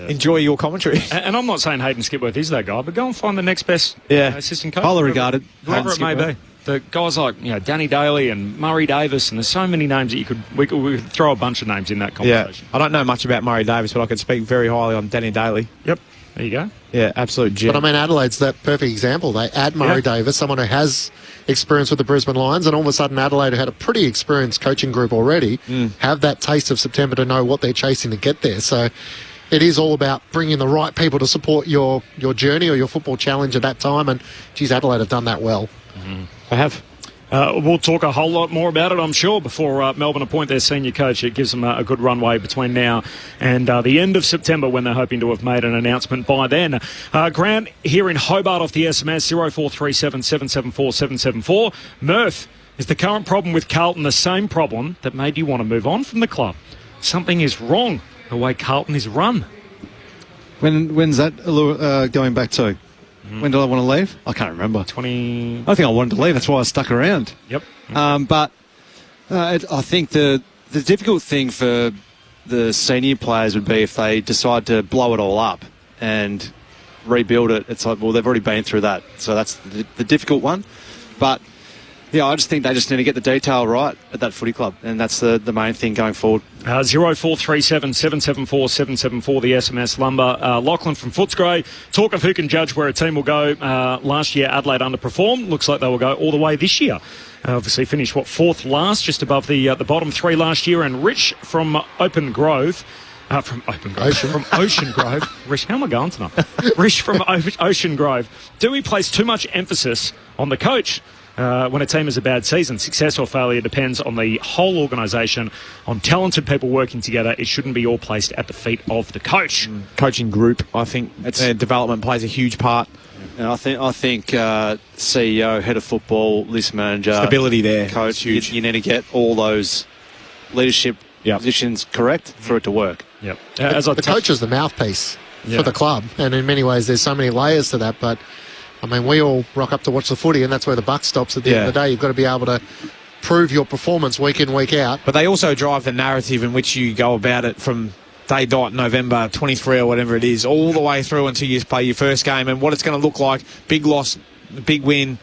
enjoy your commentary. And I'm not saying Hayden Skipworth is that guy, but go and find the next best assistant coach. Highly regarded. Whoever it may be. The guys like Danny Daly and Murray Davis, and there's so many names that we could throw a bunch of names in that conversation. I don't know much about Murray Davis, but I can speak very highly on Danny Daly. Yep. There you go. Yeah, absolute gem. But I mean, Adelaide's that perfect example. They add Murray Davis, someone who has experience with the Brisbane Lions, and all of a sudden Adelaide, who had a pretty experienced coaching group already, have that taste of September to know what they're chasing to get there. So it is all about bringing the right people to support your journey or your football challenge at that time, and geez, Adelaide have done that well. They have. We'll talk a whole lot more about it, I'm sure, before Melbourne appoint their senior coach. It gives them a good runway between now and the end of September, when they're hoping to have made an announcement by then. Grant here in Hobart off the SMS 0437 774 774. Murph, is the current problem with Carlton the same problem that made you want to move on from the club? Something is wrong the way Carlton is run. When's that going back to? When did I want to leave? I can't remember. I think I wanted to leave. That's why I stuck around. Yep. But I think the difficult thing for the senior players would be if they decide to blow it all up and rebuild it. It's like, well, they've already been through that. So that's the difficult one. But yeah, I just think they just need to get the detail right at that footy club, and that's the main thing going forward. 0437 774 774, the SMS number. Lachlan from Footscray. Talk of who can judge where a team will go. Last year, Adelaide underperformed. Looks like they will go all the way this year. Obviously finished, fourth last, just above the bottom three last year. And Rich from Ocean Grove. From Ocean Grove. Rich, how am I going tonight? Rich from Ocean Grove. Do we place too much emphasis on the coach when a team has a bad season? Success or failure depends on the whole organisation, on talented people working together. It shouldn't be all placed at the feet of the coach. Coaching group, I think development plays a huge part. And I think CEO, head of football, list manager, stability there, coach. You need to get all those leadership positions correct for it to work. Yep. The coach is the mouthpiece for the club, and in many ways there's so many layers to that, but I mean, we all rock up to watch the footy, and that's where the buck stops at the end of the day. You've got to be able to prove your performance week in, week out. But they also drive the narrative in which you go about it from day dot, November 23 or whatever it is, all the way through until you play your first game, and what it's going to look like. Big loss, big win,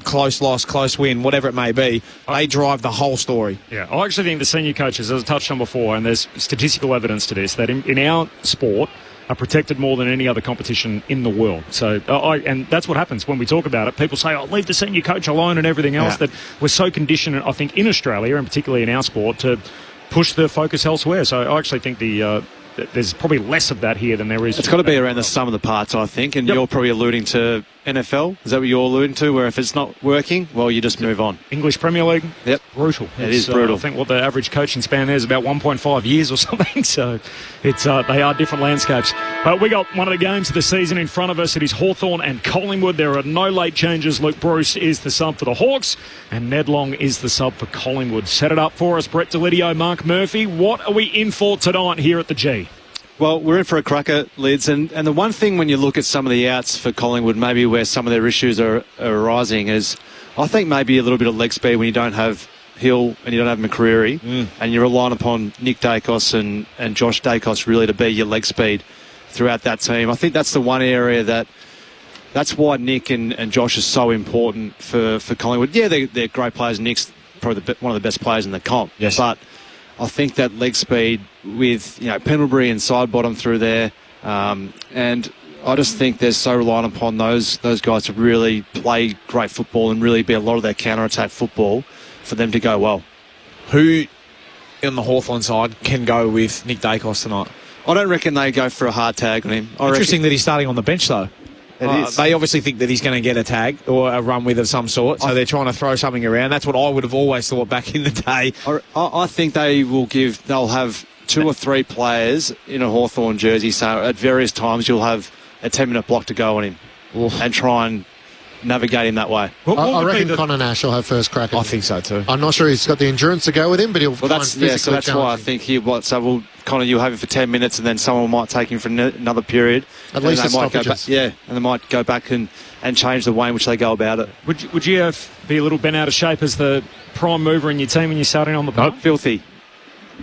close loss, close win, whatever it may be. They drive the whole story. Yeah, I actually think the senior coaches, as I touched on before, and there's statistical evidence to this, that in our sport are protected more than any other competition in the world. So, and that's what happens when we talk about it. People say, leave the senior coach alone and everything else, that we're so conditioned, I think, in Australia, and particularly in our sport, to push the focus elsewhere. So I actually think there's probably less of that here than there is. It's got to be around the sum of the parts, I think, and you're probably alluding to NFL? Is that what you're alluding to, where if it's not working, well, you just move on? English Premier League? Yep. Brutal. It is brutal. I think what the average coaching span there is about 1.5 years or something, so it's they are different landscapes. But we got one of the games of the season in front of us. It is Hawthorn and Collingwood. There are no late changes. Luke Bruce is the sub for the Hawks, and Ned Long is the sub for Collingwood. Set it up for us, Brett Delidio, Mark Murphy. What are we in for tonight here at the G? Well, we're in for a cracker, Lids, and the one thing when you look at some of the outs for Collingwood, maybe where some of their issues are arising, is I think maybe a little bit of leg speed when you don't have Hill and you don't have McCreary, and you're relying upon Nick Dacos and Josh Dacos really to be your leg speed throughout that team. I think that's the one area that's why Nick and Josh are so important for Collingwood. Yeah, they're great players. Nick's probably one of the best players in the comp. Yes. But I think that leg speed with Pendlebury and Sidebottom through there, and I just think they're so reliant upon those guys to really play great football and really be a lot of their counter-attack football for them to go well. Who on the Hawthorn side can go with Nick Dacos tonight? I don't reckon they go for a hard tag on him. Interesting that he's starting on the bench, though. It is. They obviously think that he's going to get a tag or a run with of some sort, so they're trying to throw something around. That's what I would have always thought back in the day. I think they'll have 2 or 3 players in a Hawthorn jersey, so at various times you'll have a 10-minute block to go on him and try and navigate him that way. I reckon Connor Nash will have first crack at him. I think so too. I'm not sure he's got the endurance to go with him, but he'll find physically so that's why I think Connor, you'll have him for 10 minutes and then someone might take him for another period. At least they might go back, and they might go back and change the way in which they go about it. Would you be a little bent out of shape as the prime mover in your team when you're starting on the bench? Filthy.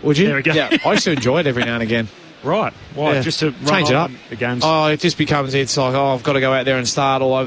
Would you? There we go. Yeah, I used to enjoy it every now and again. Right. Why? Yeah. Just to change it up. The games. Oh, it just becomes, it's like, I've got to go out there and start. I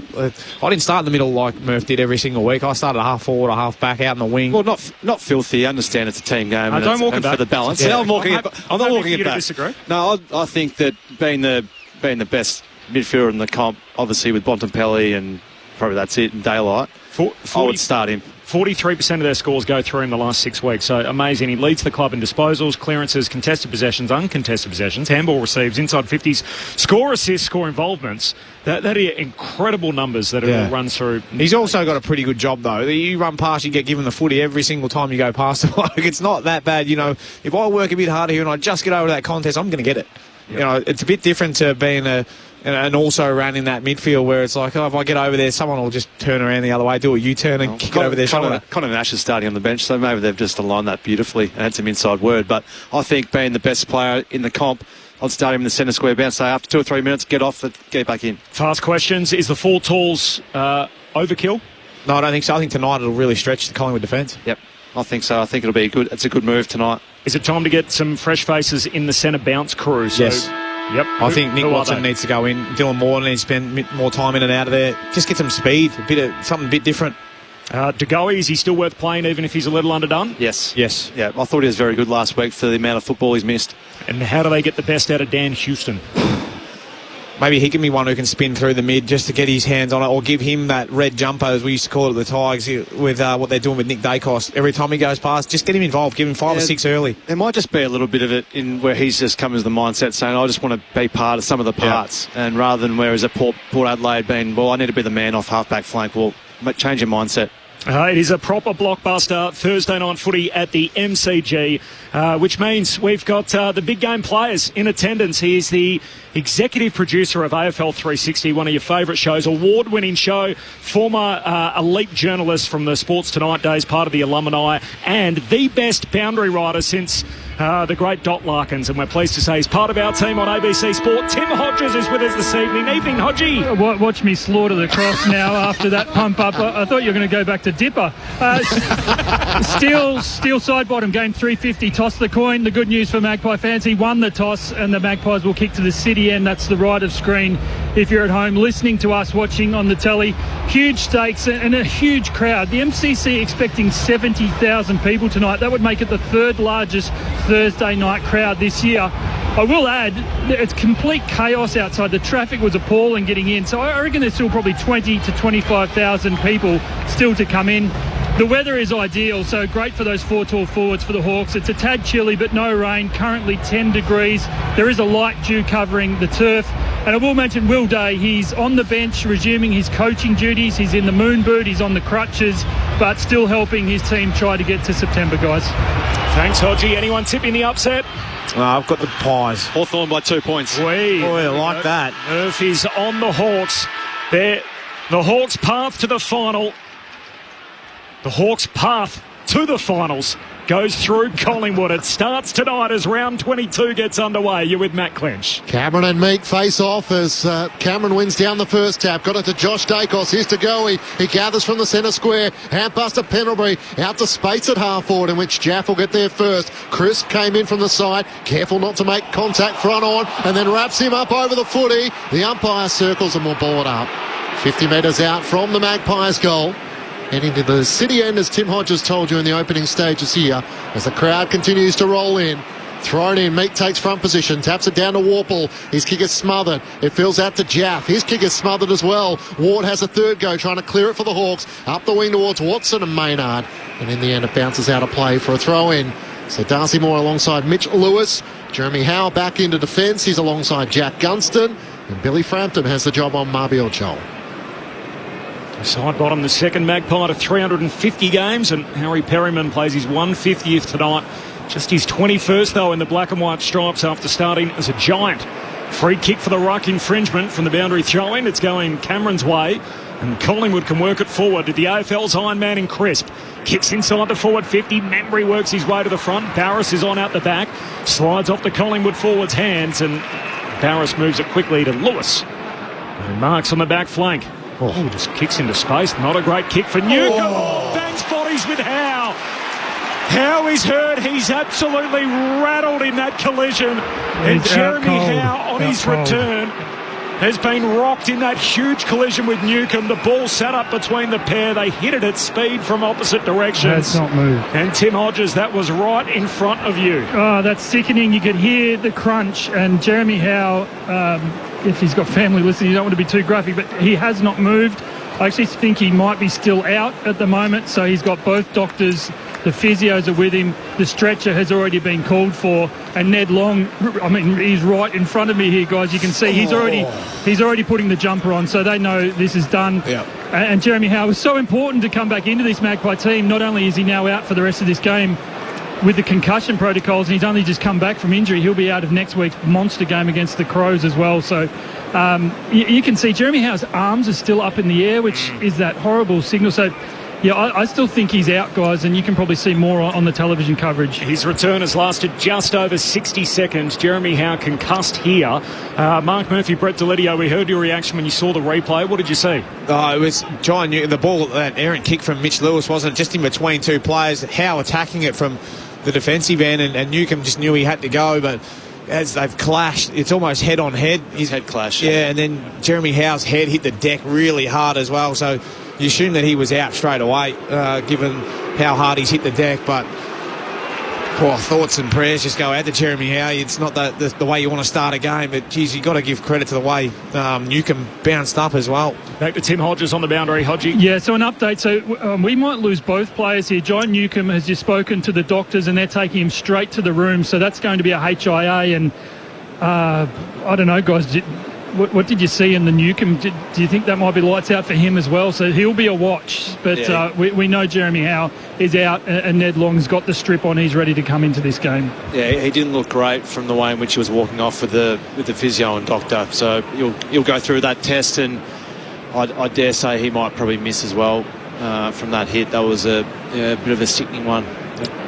didn't start in the middle like Murph did every single week. I started a half forward, a half back, out in the wing. Well, not filthy. I understand it's a team game. Don't walk it back. For the balance. Yeah. I'm not walking it back. Disagree. No, I think that being the best midfielder in the comp, obviously with Bontempelli and probably that's it, and Daylight, I would start him. 43% of their scores go through in the last 6 weeks, so amazing. He leads the club in disposals, clearances, contested possessions, uncontested possessions, handball receives, inside 50s, score assists, score involvements. That are incredible numbers that it will run through. He's also got a pretty good job, though. You run past, you get given the footy every single time you go past him. It's not that bad. If I work a bit harder here and I just get over that contest, I'm going to get it. Yep. It's a bit different to being and also around in that midfield where it's like, if I get over there, someone will just turn around the other way, do a U-turn and kick it over there. Connor Nash is starting on the bench, so maybe they've just aligned that beautifully and had some inside word. But I think being the best player in the comp, I'd start him in the centre square bounce, say after 2 or 3 minutes, get off, get back in. Fast questions. Is the 4 talls overkill? No, I don't think so. I think tonight it'll really stretch the Collingwood defence. Yep, I think so. I think it'll be it's a good move tonight. Is it time to get some fresh faces in the centre bounce crew? Yes. Yep. I think Nick Watson needs to go in. Dylan Moore needs to spend more time in and out of there. Just get some speed, something a bit different. DeGoey, is he still worth playing even if he's a little underdone? Yes. Yeah, I thought he was very good last week for the amount of football he's missed. And how do they get the best out of Dan Houston? Maybe he can be one who can spin through the mid just to get his hands on it, or give him that red jumper, as we used to call it at the Tigers, with what they're doing with Nick Dacos. Every time he goes past, just get him involved, give him 5 or 6 early. There might just be a little bit of it in where he's just come as the mindset saying, I just want to be part of some of the parts. Yeah. And rather than whereas at Port Adelaide being, I need to be the man off half-back flank, change your mindset. It is a proper blockbuster Thursday night footy at the MCG, which means we've got the big game players in attendance. He is the executive producer of AFL 360, one of your favourite shows, award-winning show, former elite journalist from the Sports Tonight days, part of the alumni, and the best boundary rider since the great Dot Larkins. And we're pleased to say he's part of our team on ABC Sport. Tim Hodges is with us this evening. Evening, Hodgie. Watch me slaughter the cross now after that pump up. I thought you were going to go back to Dipper. Steel side bottom, game 350. Toss the coin. The good news for Magpie fans, he won the toss and the Magpies will kick to the city end. That's the right of screen if you're at home listening to us, watching on the telly. Huge stakes and a huge crowd. The MCC expecting 70,000 people tonight. That would make it the third largest Thursday night crowd this year. I will add, it's complete chaos outside. The traffic was appalling getting in. So I reckon there's still probably 20 to 25,000 people still to come in. The weather is ideal, so great for those 4 tall forwards for the Hawks. It's a tad chilly, but no rain. Currently 10 degrees. There is a light dew covering the turf. And I will mention Will Day. He's on the bench, resuming his coaching duties. He's in the moon boot. He's on the crutches, but still helping his team try to get to September, guys. Thanks, Hodgie. Anyone tipping the upset? I've got the Pies. Hawthorn by 2 points. Boy, I like that. Murphy's on the Hawks. The Hawks' path to the final. The Hawks' path to the finals goes through Collingwood. It starts tonight as round 22 gets underway. You're with Matt Clinch. Cameron and Meek face off as Cameron wins down the first tap. Got it to Josh Dacos. Here's to Goey. He gathers from the centre square. Hand pass to Pendlebury. Out to space at half forward, in which Jaff will get there first. Chris came in from the side. Careful not to make contact front on, and then wraps him up over the footy. The umpire circles and will ball it up. 50 metres out from the Magpies' goal. Heading to the city end, as Tim Hodges told you in the opening stages here, as the crowd continues to roll in. Thrown in, Meek takes front position, taps it down to Warple. His kick is smothered. It fills out to Jaff. His kick is smothered as well. Ward has a third go, trying to clear it for the Hawks. Up the wing towards Watson and Maynard. And in the end, it bounces out of play for a throw in. So Darcy Moore alongside Mitch Lewis. Jeremy Howe back into defence. He's alongside Jack Gunston. And Billy Frampton has the job on Marbiel Chol. Side bottom, the second Magpie to 350 games, and Harry Perryman plays his 150th tonight. Just his 21st, though, in the black and white stripes after starting as a Giant. Free kick for the ruck infringement from the boundary throw-in. It's going Cameron's way, and Collingwood can work it forward to the AFL's Iron Man in Crisp. Kicks inside the forward 50. Membry works his way to the front. Barris is on out the back. Slides off the Collingwood forward's hands, and Barris moves it quickly to Lewis. And Marks on the back flank. Oh, just kicks into space. Not a great kick for Newcombe. Banks bodies with Howe. Howe is hurt. He's absolutely rattled in that collision. And Jeremy Howe on his return has been rocked in that huge collision with Newcombe. The ball sat up between the pair. They hit it at speed from opposite directions. That's not moved. And Tim Hodges, that was right in front of you. Oh, that's sickening. You could hear the crunch. And Jeremy Howe, if he's got family listening, you don't want to be too graphic, but he has not moved. I actually think he might be still out at the moment. So he's got both doctors. The physios are with him. The stretcher has already been called for. And Ned Long, I mean, he's right in front of me here, guys. You can see he's already putting the jumper on, so they know this is done. Yeah. And Jeremy Howe was so important to come back into this Magpie team. Not only is he now out for the rest of this game with the concussion protocols, and he's only just come back from injury, he'll be out of next week's monster game against the Crows as well. So you can see Jeremy Howe's arms are still up in the air, which is that horrible signal. So yeah, I still think he's out, guys, and you can probably see more on the television coverage. His return has lasted just over 60 seconds. Jeremy Howe concussed here. Mark Murphy, Brett Delidio, we heard your reaction when you saw the replay. What did you see? It was John Newton. The ball, that errant kick from Mitch Lewis, wasn't just in between two players. Howe attacking it from the defensive end, and Newcombe just knew he had to go, but as they've clashed, it's almost head on head. His head clash. Yeah, and then Jeremy Howe's head hit the deck really hard as well, so you assume that he was out straight away, given how hard he's hit the deck. But thoughts and prayers just go out to Jeremy Howe. It's not the way you want to start a game, but geez, you've got to give credit to the way Newcombe bounced up as well. Back to Tim Hodges on the boundary. Hodgie. Yeah, so an update. So we might lose both players here. John Newcombe has just spoken to the doctors, and they're taking him straight to the room. So that's going to be a HIA. And I don't know, guys. What did you see in the Newcombe? Do you think that might be lights out for him as well? So he'll be a watch. But we know Jeremy Howe is out, and Ned Long's got the strip on. He's ready to come into this game. Yeah, he didn't look great from the way in which he was walking off with the physio and doctor. So he'll go through that test, and I dare say he might probably miss as well from that hit. That was a bit of a sickening one.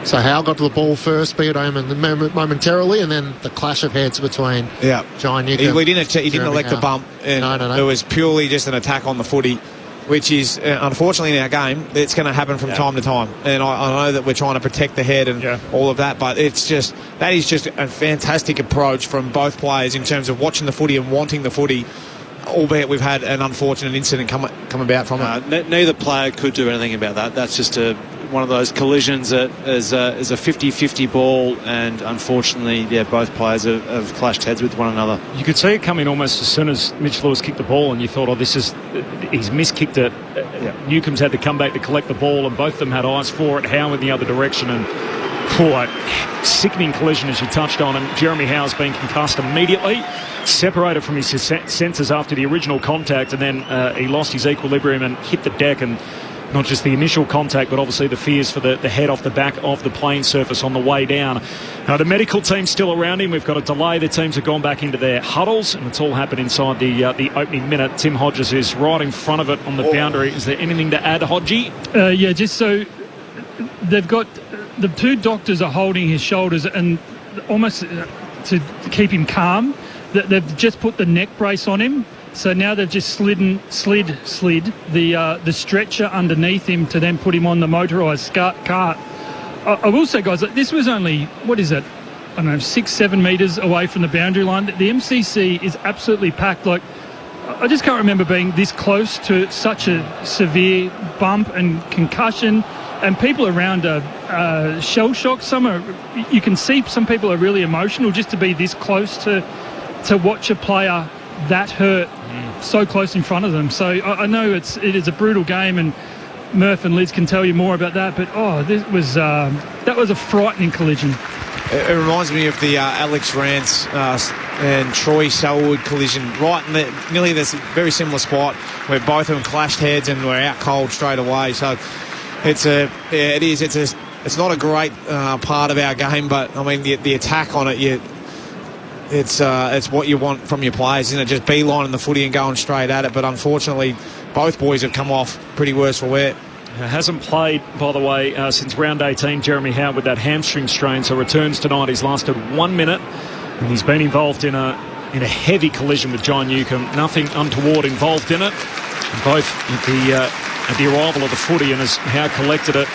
So Howe got to the ball first, beat him momentarily, and then the clash of heads between John Newcombe. He didn't elect the bump. And no. It was purely just an attack on the footy, which is, unfortunately, in our game, it's going to happen from time to time. And I know that we're trying to protect the head and all of that, but that is just a fantastic approach from both players in terms of watching the footy and wanting the footy, albeit we've had an unfortunate incident come about from it. Neither player could do anything about that. That's just one of those collisions that is a 50-50 ball, and unfortunately, both players have clashed heads with one another. You could see it coming almost as soon as Mitch Lewis kicked the ball, and you thought, he's miskicked it Newcomb's had to come back to collect the ball, and both of them had eyes for it. Howe in the other direction, and sickening collision as you touched on, and Jeremy Howe's been concussed immediately, separated from his senses after the original contact, and then he lost his equilibrium and hit the deck, and not just the initial contact, but obviously the fears for the head off the back of the playing surface on the way down. Now, the medical team's still around him. We've got a delay. The teams have gone back into their huddles, and it's all happened inside the opening minute. Tim Hodges is right in front of it on the boundary. Is there anything to add, Hodgie? Yeah, just so they've got the two doctors are holding his shoulders and almost to keep him calm. They've just put the neck brace on him. So now they've just slid the stretcher underneath him to then put him on the motorised cart. I will say, guys, this was only, 6-7 metres away from the boundary line. The MCC is absolutely packed. Like, I just can't remember being this close to such a severe bump and concussion. And people around are shell shocked. You can see some people are really emotional just to be this close to watch a player that hurt so close in front of them. So I know it is a brutal game, and Murph and Liz can tell you more about that, but that was a frightening collision. It reminds me of the Alex Rance and Troy Selwood collision, right in nearly this very similar spot where both of them clashed heads and were out cold straight away. So it's not a great part of our game, but I mean the attack on it, it's what you want from your players, just beelining the footy and going straight at it. But unfortunately, both boys have come off pretty worse for wear. Hasn't played, by the way, since round 18, Jeremy Howe, with that hamstring strain, so returns tonight. He's lasted 1 minute, and he's been involved in a heavy collision with John Newcomb. Nothing untoward involved in it. Both at the arrival of the footy, and as Howe collected it,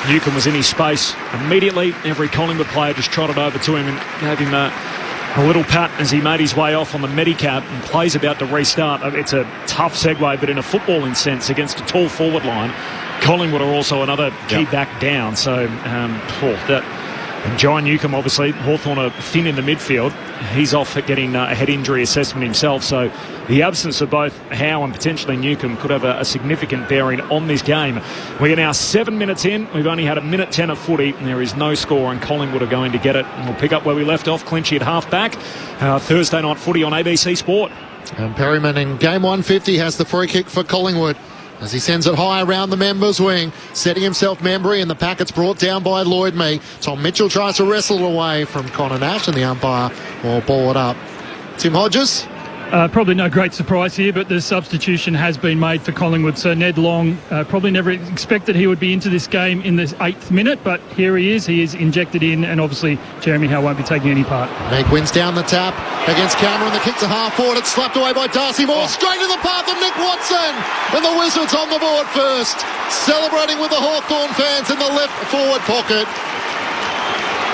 Newcomb was in his space immediately. Every Collingwood player just trotted over to him and gave him a little pat as he made his way off on the Medicab, and play's about to restart. It's a tough segue, but in a footballing sense, against a tall forward line, Collingwood are also another key back down. So, and John Newcomb, obviously, Hawthorn are thin in the midfield. He's off at getting a head injury assessment himself. So the absence of both Howe and potentially Newcomb could have a significant bearing on this game. We are now 7 minutes in. We've only had a minute 10 of footy, and there is no score, and Collingwood are going to get it. And we'll pick up where we left off. Clinchy at half-back. Thursday night footy on ABC Sport. And Perryman in game 150 has the free kick for Collingwood as he sends it high around the members' wing, setting himself Membry, and the packet's brought down by Lloyd Mee. Tom Mitchell tries to wrestle it away from Connor Nash, and the umpire will ball it up. Tim Hodges? Probably no great surprise here, but the substitution has been made for Collingwood. So Ned Long probably never expected he would be into this game in the 8th minute, but here he is. He is injected in, and obviously Jeremy Howe won't be taking any part. Meek wins down the tap against Cameron. The kick to half forward. It's slapped away by Darcy Moore. Straight in the path of Nick Watson. And the Wizards on the board first. Celebrating with the Hawthorn fans in the left forward pocket.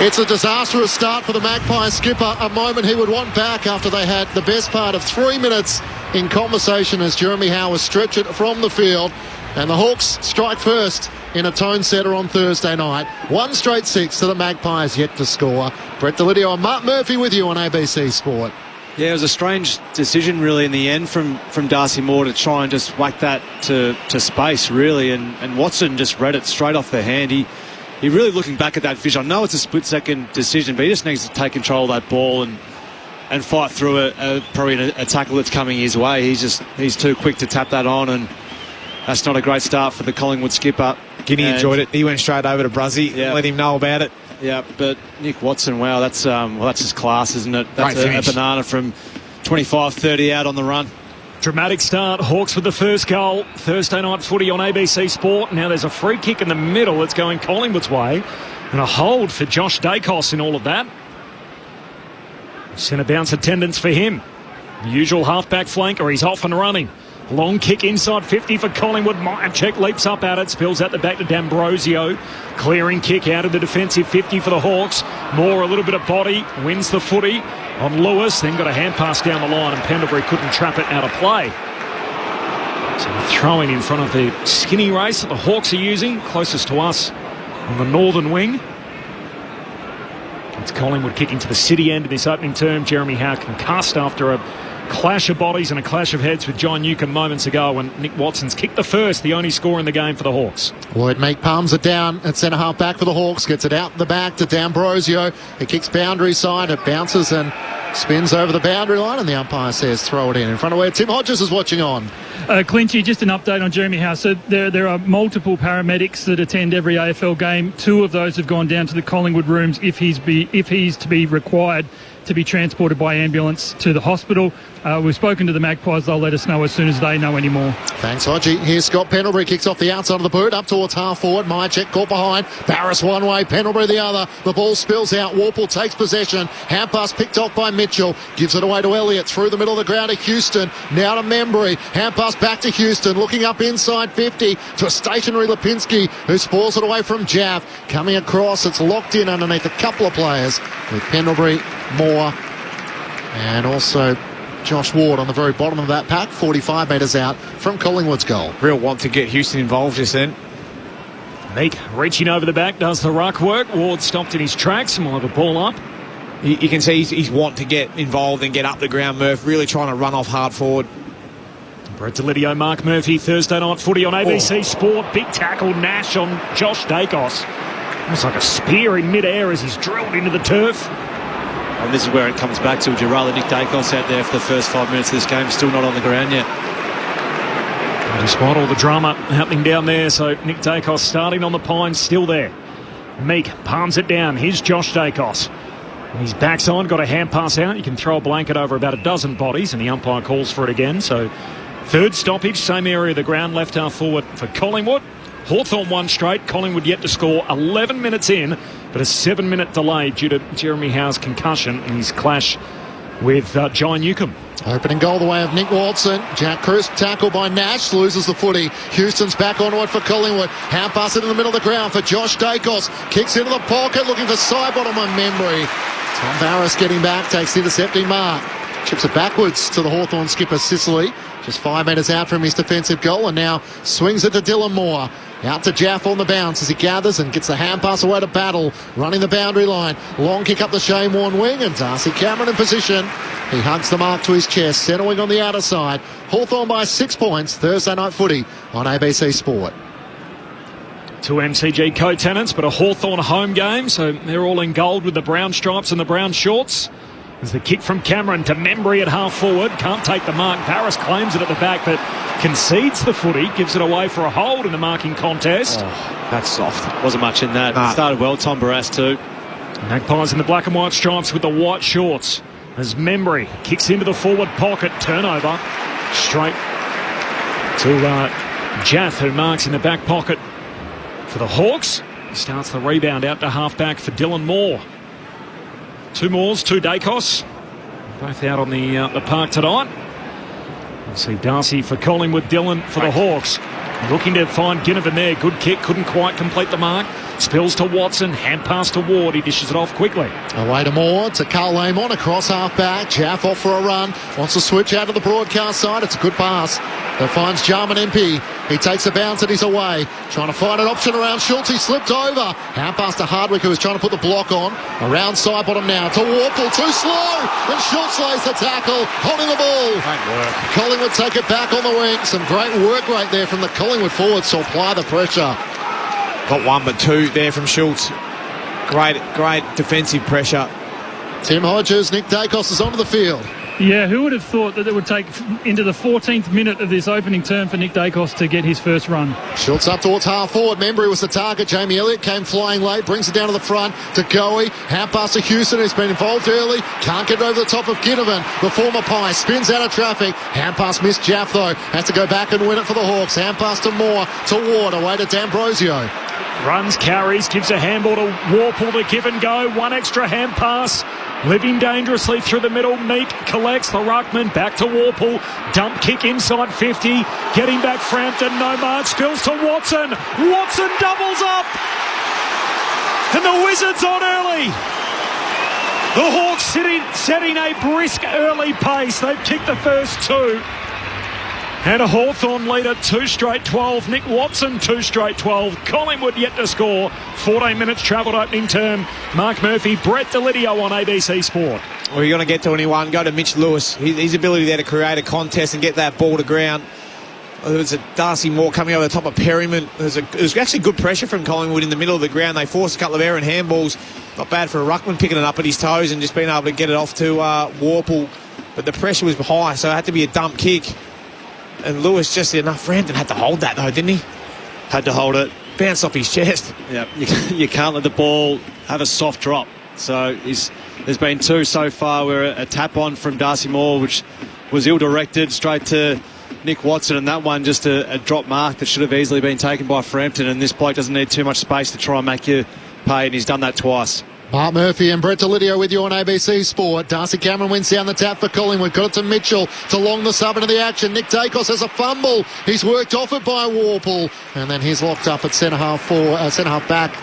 It's a disastrous start for the Magpie skipper, a moment he would want back after they had the best part of 3 minutes in conversation as Jeremy Howe was stretched it from the field. And the Hawks strike first in a tone setter on Thursday night. 1 straight 6 to the Magpies yet to score. Brett Delidio and Mark Murphy with you on ABC Sport. Yeah, it was a strange decision really in the end from Darcy Moore to try and just whack that to space really, and Watson just read it straight off the hand. He really, looking back at that vision, I know it's a split-second decision, but he just needs to take control of that ball and fight through probably a tackle that's coming his way. He's too quick to tap that on, and that's not a great start for the Collingwood skipper. Guinea enjoyed it. He went straight over to Bruzzy, let him know about it. Yeah, but Nick Watson, wow, that's just class, isn't it? That's a banana from 25-30 out on the run. Dramatic start. Hawks with the first goal. Thursday night footy on ABC Sport. Now there's a free kick in the middle that's going Collingwood's way, and a hold for Josh Dacos in all of that. Centre bounce attendance for him. The usual half-back flanker. He's off and running. Long kick inside 50 for Collingwood. Myercheck leaps up at it, spills out the back to D'Ambrosio. Clearing kick out of the defensive 50 for the Hawks. Moore, a little bit of body, wins the footy on Lewis, then got a hand pass down the line, and Pendlebury couldn't trap it out of play. So throwing in front of the skinny race that the Hawks are using, closest to us on the northern wing. It's Collingwood kicking to the city end in this opening term. Jeremy Howe concussed after a clash of bodies and a clash of heads with John Newcombe moments ago when Nick Watson's kicked the first, the only score in the game for the Hawks. Lloyd Meek palms it down at centre half back for the Hawks, gets it out the back to D'Ambrosio. He kicks boundary side, it bounces and spins over the boundary line, and the umpire says throw it in front of where Tim Hodges is watching on. Clinchy, just an update on Jeremy Howe. So there are multiple paramedics that attend every AFL game. 2 of those have gone down to the Collingwood rooms if he's to be required to be transported by ambulance to the hospital. We've spoken to the Magpies. They'll let us know as soon as they know any more. Thanks, Hodgie. Here's Scott Pendlebury, kicks off the outside of the boot, up towards half forward. Myercheck caught behind. Barris one way, Pendlebury the other. The ball spills out. Warple takes possession. Hand pass picked off by Mitchell. Gives it away to Elliott through the middle of the ground to Houston. Now to Membry. Hand pass back to Houston. Looking up inside 50 to a stationary Lipinski, who spoils it away from Jaff. Coming across, it's locked in underneath a couple of players with Pendlebury, Moore, and also Josh Ward on the very bottom of that pack, 45 metres out from Collingwood's goal. Real want to get Houston involved just then. Meek reaching over the back, does the ruck work. Ward stopped in his tracks and will have a ball up. You can see he's want to get involved and get up the ground, Murph, really trying to run off hard forward. Brett Delidio, Mark Murphy, Thursday night footy on ABC Sport. Big tackle, Nash on Josh Dacos. Almost like a spear in midair as he's drilled into the turf. And this is where it comes back to. Would you rather Nick Dacos out there for the first 5 minutes of this game, still not on the ground yet? Despite all the drama happening down there, so Nick Dacos starting on the pine, still there. Meek palms it down. Here's Josh Dacos. His backside got a hand pass out. You can throw a blanket over about a dozen bodies, and the umpire calls for it again. So third stoppage, same area of the ground, left half forward for Collingwood. Hawthorn won straight. Collingwood yet to score 11 minutes in, but a 7-minute delay due to Jeremy Howe's concussion and his clash with John Newcombe. Opening goal the way of Nick Watson. Jack Crisp tackled by Nash, loses the footy. Houston's back onto it for Collingwood. Hand pass it in the middle of the ground for Josh Dacos. Kicks into the pocket, looking for side bottom on Membry. Tom Barris getting back, takes the intercepting mark. Chips it backwards to the Hawthorn skipper Sicily. Just 5 metres out from his defensive goal, and now swings it to Dylan Moore. Out to Jaff on the bounce as he gathers and gets the hand pass away to Battle, running the boundary line. Long kick up the Shane Warne wing, and Darcy Cameron in position. He hugs the mark to his chest, centre wing on the outer side. Hawthorn by 6 points, Thursday night footy on ABC Sport. 2 MCG co-tenants, but a Hawthorn home game, so they're all in gold with the brown stripes and the brown shorts. There's the kick from Cameron to Membry at half forward. Can't take the mark. Barris claims it at the back, but concedes the footy. Gives it away for a hold in the marking contest. Oh, that's soft. Wasn't much in that. Started well, Tom Barras too. Magpies in the black and white stripes with the white shorts. As Membry kicks into the forward pocket. Turnover. Straight to Jaff, who marks in the back pocket for the Hawks. He starts the rebound out to half back for Dylan Moore. 2 Moores, 2 Dacos. Both out on the park tonight. We'll see Darcy for Collingwood, Dylan for the Hawks. Looking to find Ginnivan there. Good kick, couldn't quite complete the mark. Spills to Watson, hand pass to Ward. He dishes it off quickly. Away to Moore, to Carl Amon, across half back. Jaff off for a run. Wants to switch out to the broadcast side. It's a good pass. That finds Jarman MP. He takes a bounce and he's away. Trying to find an option around Schultz. He slipped over. Hand pass to Hardwick, who was trying to put the block on. Around side bottom now to Warple. Too slow. And Schultz lays the tackle, holding the ball. Great work. Collingwood take it back on the wing. Some great work right there from the Collingwood forwards to apply the pressure. Got 1 but 2 there from Schultz. Great defensive pressure. Tim Hodges, Nick Dacos is onto the field. Yeah, who would have thought that it would take into the 14th minute of this opening term for Nick Dacos to get his first run? Schultz up towards half forward. Membry was the target. Jamie Elliott came flying late, brings it down to the front to Goey. Hand pass to Houston, who's been involved early. Can't get it over the top of Ginnivan. The former Pie spins out of traffic. Hand pass missed Jaff though. Has to go back and win it for the Hawks. Hand pass to Moore, to Ward, away to D'Ambrosio. Runs, carries, gives a handball to Warple to give and go. 1 extra hand pass. Living dangerously through the middle. Meek collects the ruckman. Back to Warple. Dump kick inside 50. Getting back Frampton. No mark. Spills to Watson. Watson doubles up. And the Wizards on early. The Hawks setting a brisk early pace. They've kicked the first 2. And a Hawthorn lead at 2 straight 12. Nick Watson 2 straight 12. Collingwood yet to score. 14 minutes travelled opening term. Mark Murphy, Brett Delidio on ABC Sport. Well, you're going to get to anyone. Go to Mitch Lewis. His ability there to create a contest and get that ball to ground. There was a Darcy Moore coming over the top of Perryman. It was actually good pressure from Collingwood in the middle of the ground. They forced a couple of errant handballs. Not bad for a ruckman picking it up at his toes and just being able to get it off to Warple. But the pressure was high, so it had to be a dump kick. And Lewis, just enough. Frampton had to hold that, though, didn't he? Had to hold it. Bounced off his chest. Yeah, you can't let the ball have a soft drop. So there's been 2 so far where a tap on from Darcy Moore, which was ill-directed straight to Nick Watson, and that one just a drop mark that should have easily been taken by Frampton, and this bloke doesn't need too much space to try and make you pay, and he's done that twice. Mark Murphy and Brett Delidio with you on ABC Sport. Darcy Cameron wins down the tap for Collingwood. Got it to Mitchell to long the sub into the action. Nick Dacos has a fumble. He's worked off it by Warple, and then he's locked up at centre half back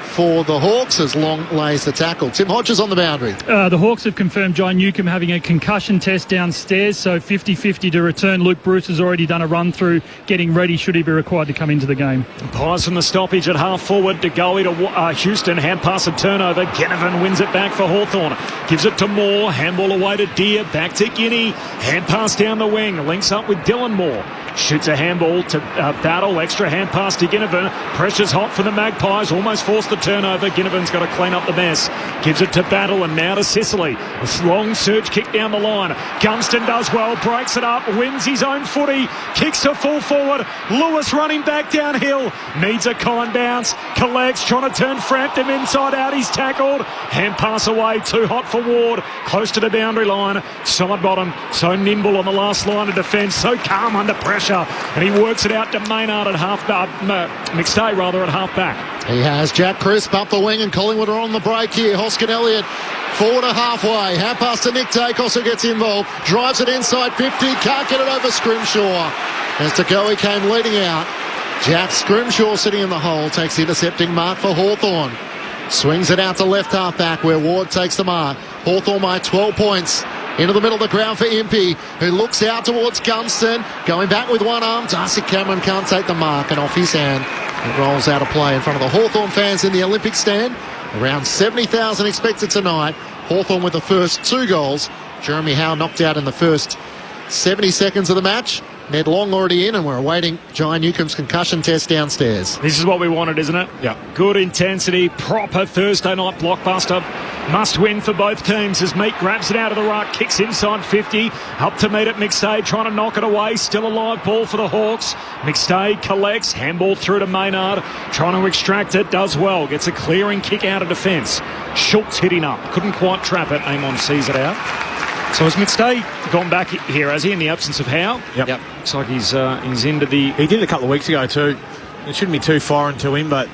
for the Hawks as Long lays the tackle. Tim Hodges on the boundary. The Hawks have confirmed John Newcomb having a concussion test downstairs, so 50-50 to return. Luke Bruce has already done a run through, getting ready should he be required to come into the game. Pies from the stoppage at half forward. De Goey to Houston. Hand pass and turnover. Ginnivan wins it back for Hawthorn. Gives it to Moore. Handball away to Deer. Back to Guinea. Hand pass down the wing. Links up with Dylan Moore. Shoots a handball to Battle. Extra hand pass to Ginnivan. Pressure's hot for the Magpies. Almost forced the turnover. Ginnivan's got to clean up the mess. Gives it to Battle and now to Sicily. A long surge kick down the line. Gunston does well. Breaks it up. Wins his own footy. Kicks to full forward. Lewis running back downhill. Needs a kind bounce. Collects. Trying to turn Frampton inside out. He's tackled. Hand pass away. Too hot for Ward. Close to the boundary line. Side bottom. So nimble on the last line of defence. So calm under pressure. And he works it out to Maynard at McStay at half back. He has Jack Crisp up the wing, and Collingwood are on the break here. Hoskin Elliott forward to halfway. Half pass to Nick Dacos, who gets involved. Drives it inside 50. Can't get it over Scrimshaw. As De Goey came leading out. Jack Scrimshaw sitting in the hole takes the intercepting mark for Hawthorn. Swings it out to left half back where Ward takes the mark. Hawthorn by 12 points. Into the middle of the ground for Impey, who looks out towards Gunston. Going back with one arm. Darcy Cameron can't take the mark, and off his hand it rolls out of play in front of the Hawthorn fans in the Olympic stand. Around 70,000 expected tonight. Hawthorn with the first 2 goals. Jeremy Howe knocked out in the first 70 seconds of the match. Ned Long already in, and we're awaiting John Newcomb's concussion test downstairs. This is what we wanted, isn't it? Yeah. Good intensity, proper Thursday night blockbuster. Must win for both teams as Meek grabs it out of the ruck, kicks inside 50. Up to meet at McStay, trying to knock it away. Still a live ball for the Hawks. McStay collects, handball through to Maynard. Trying to extract it, does well. Gets a clearing kick out of defence. Schultz hitting up. Couldn't quite trap it. Amon sees it out. So has McStay gone back here, has he, in the absence of Howe? Yep. Looks like he's into the... He did it a couple of weeks ago too. It shouldn't be too foreign to him, but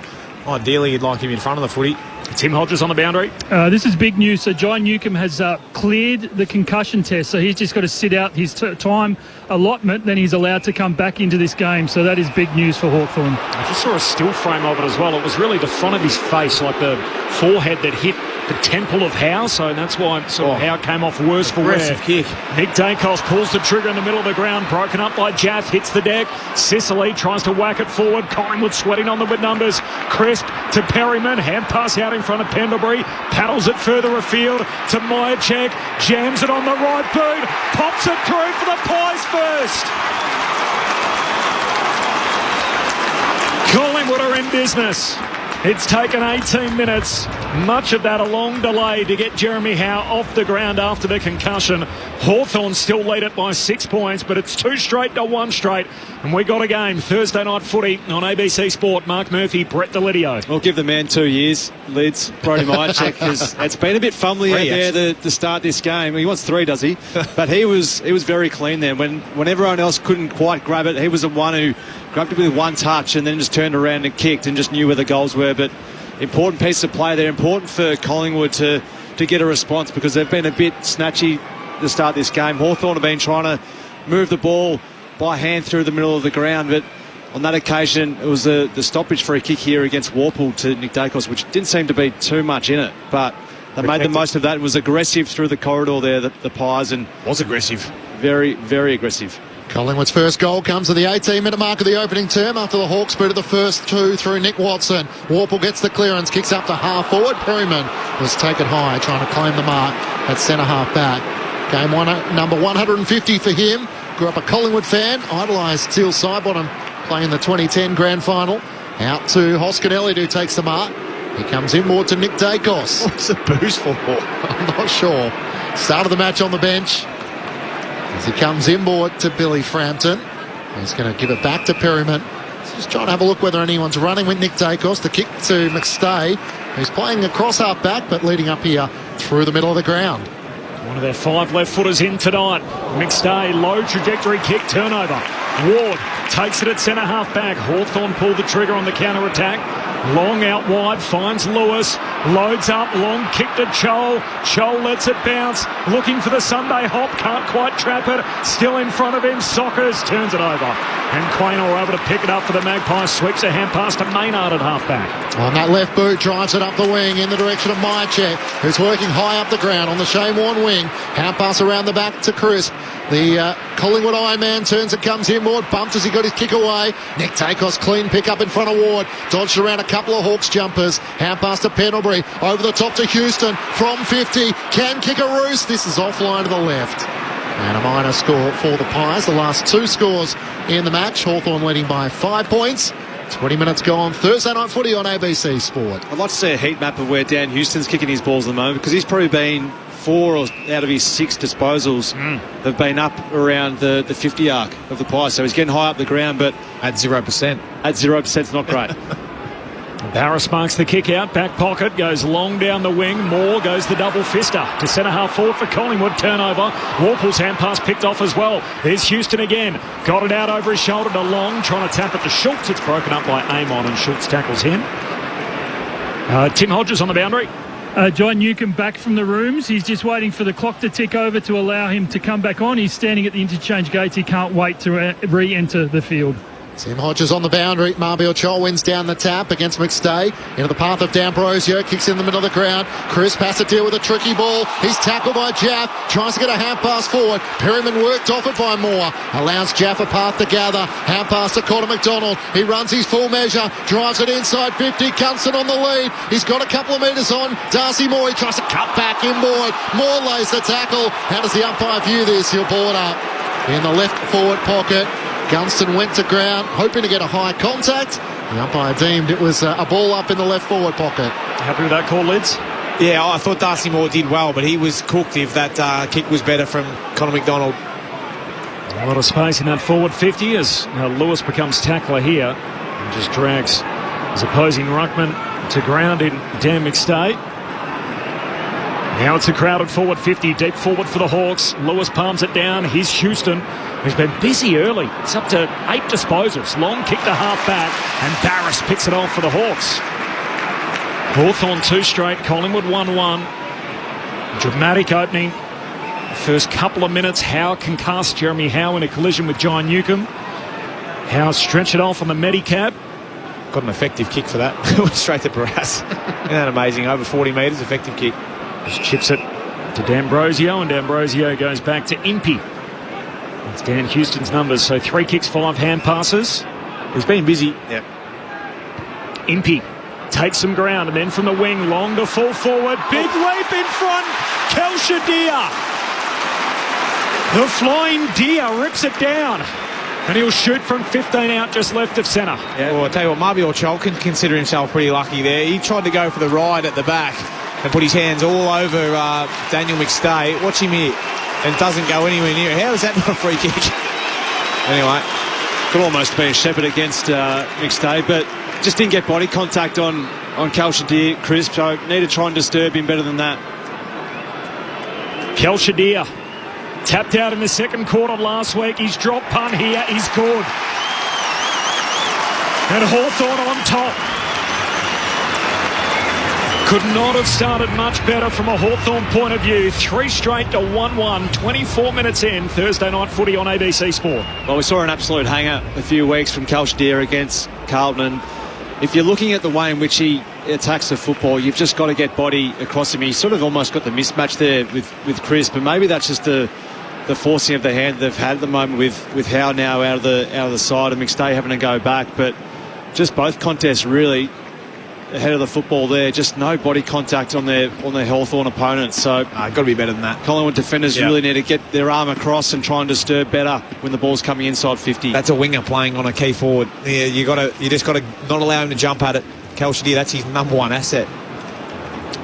ideally you'd like him in front of the footy. Tim Hodges on the boundary. This is big news. So John Newcomb has cleared the concussion test, so he's just got to sit out his time allotment, then he's allowed to come back into this game. So that is big news for Hawthorn. I just saw a still frame of it as well. It was really the front of his face, like the forehead that hit the temple of Howe, so that's why Howe came off worse for wear. Kick. Nick Dacos pulls the trigger in the middle of the ground, broken up by Jaff, hits the deck. Sicily tries to whack it forward. Collingwood sweating on the numbers. Crisp to Perryman, hand pass out in front of Pendlebury, paddles it further afield to Myercheck, jams it on the right boot, pops it through for the Pies first. Collingwood are in business. It's taken 18 minutes, much of that a long delay to get Jeremy Howe off the ground after the concussion. Hawthorn still lead it by 6 points, but it's 2 straight to 1 straight. And we got a game, Thursday night footy on ABC Sport. Mark Murphy, Brett Delidio. We'll give the man 2 years, Lids, Brody Myercheck, because it's been a bit fumbly out there to start this game. He wants 3, does he? But he was very clean there. When everyone else couldn't quite grab it, he was the one who grabbed it with one touch and then just turned around and kicked and just knew where the goals were. But important piece of play there, important for Collingwood to get a response, because they've been a bit snatchy to start this game. Hawthorn have been trying to move the ball by hand through the middle of the ground, but on that occasion it was the stoppage for a kick here against Warple to Nick Dacos, which didn't seem to be too much in it, but they made the most of that. It was aggressive through the corridor there, the Pies, and was aggressive. Very, very aggressive. Collingwood's first goal comes at the 18-minute mark of the opening term after the Hawks booted the first two through Nick Watson. Warple gets the clearance, kicks up to half forward. Perryman was taken high, trying to claim the mark at centre-half back. Game one, number 150 for him. Grew up a Collingwood fan, idolised Teal Sidebottom playing the 2010 grand final. Out to Hoskinelli, who takes the mark. He comes inboard to Nick Dacos. What's the boost for? I'm not sure. Start of the match on the bench. As he comes inboard to Billy Frampton. He's going to give it back to Perryman. Just trying to have a look whether anyone's running with Nick Dacos. The kick to McStay, who's playing across half back, but leading up here through the middle of the ground. One of their 5 left-footers in tonight. McStay, low trajectory kick, turnover. Ward takes it at centre-half back. Hawthorn pulled the trigger on the counter-attack. Long out wide, finds Lewis. Loads up, long kick to Chol. Chol lets it bounce. Looking for the Sunday hop, can't quite trap it. Still in front of him, Sockers turns it over. And Quaynor able to pick it up for the Magpies. Sweeps a hand pass to Maynard at half-back. On that left boot, drives it up the wing in the direction of Mychek, who's working high up the ground on the Shane Warne wing. Hand pass around the back to Crisp. The Collingwood Ironman turns it, comes inboard, bumped as he got his kick away. Nick Dacos, clean pick up in front of Ward. Dodged around a couple of Hawks jumpers. Hand pass to Pendlebury. Over the top to Houston. From 50. Can kick a roost. This is offline to the left. And a minor score for the Pies. The last 2 scores in the match. Hawthorn leading by 5 points. 20 minutes gone. Thursday night footy on ABC Sport. I'd like to see a heat map of where Dan Houston's kicking his balls at the moment, because he's probably been 4 out of his 6 disposals have been up around the 50 arc of the Pies. So he's getting high up the ground, but at 0%. At 0%, it's not great. Barris marks the kick out, back pocket, goes long down the wing. Moore goes the double fister to centre half forward for Collingwood. Turnover. Warple's hand pass picked off as well. There's Houston again. Got it out over his shoulder to Long, trying to tap it to Schultz. It's broken up by Amon, and Schultz tackles him. Tim Hodges on the boundary. John Newcomb back from the rooms. He's just waiting for the clock to tick over to allow him to come back on. He's standing at the interchange gates. He can't wait to re-enter the field. Tim Hodges on the boundary. Marbiel Chol wins down the tap against McStay. Into the path of D'Ambrosio. Kicks in the middle of the ground. Chris has to deal with a tricky ball. He's tackled by Jaff. Tries to get a hand pass forward. Perryman worked off it by Moore. Allows Jaff a path to gather. Hand pass to Connor McDonald. He runs his full measure. Drives it inside 50. Cunson on the lead. He's got a couple of metres on. Darcy Moore. He tries to cut back inboard. Moore lays the tackle. How does the umpire view this? He'll pull it up in the left forward pocket. Gunston went to ground, hoping to get a high contact. The umpire deemed it was a ball up in the left forward pocket. Happy with that call, Lids? Yeah, I thought Darcy Moore did well, but he was cooked if that kick was better from Connor McDonald. A lot of space in that forward 50 as Lewis becomes tackler here and just drags his opposing ruckman to ground in Dan McStay. Now it's a crowded forward 50, deep forward for the Hawks. Lewis palms it down. Here's Houston, who's been busy early. It's up to 8 disposals. Long kick to half back, and Barris picks it off for the Hawks. Hawthorn 2 straight, Collingwood 1-1. Dramatic opening. First couple of minutes, Howe concussed Jeremy Howe in a collision with John Newcomb. Howe stretched it off on the Medicab. Got an effective kick for that. Went straight to Barras. Isn't that amazing? Over 40 metres, effective kick. Just chips it to D'Ambrosio, and D'Ambrosio goes back to Impey. It's Dan Houston's numbers, so 3 kicks, 5 hand passes. He's been busy. Yep. Impey takes some ground, and then from the wing, long to full forward. Big leap in front. Kelsha Deer. The flying deer rips it down. And he'll shoot from 15 out, just left of centre. Yeah, well, I'll tell you what, Marbiel Chol can consider himself pretty lucky there. He tried to go for the ride at the back and put his hands all over Daniel McStay. Watch him here. And doesn't go anywhere near it. How is that not a free kick? Anyway. Could almost be a shepherd against McStay, but just didn't get body contact on Kelsha Crisp, so need to try and disturb him better than that. Kelsha tapped out in the second quarter last week. He's dropped punt here. He's good. And Hawthorn on top. Could not have started much better from a Hawthorn point of view. 3 straight to 1-1, 24 minutes in. Thursday night footy on ABC Sport. Well, we saw an absolute hanger a few weeks from Kelsha against Carlton. And if you're looking at the way in which he attacks the football, you've just got to get body across him. He's sort of almost got the mismatch there with Crisp, and maybe that's just the the forcing of the hand they've had at the moment with Howe now out of the side and McStay having to go back. But just both contests really ahead of the football there. Just no body contact on their Hawthorn opponents. So got to be better than that. Collingwood defenders really need to get their arm across and try and disturb better when the ball's coming inside 50. That's a winger playing on a key forward. Yeah, you just got to not allow him to jump at it. Kelshire, that's his number one asset.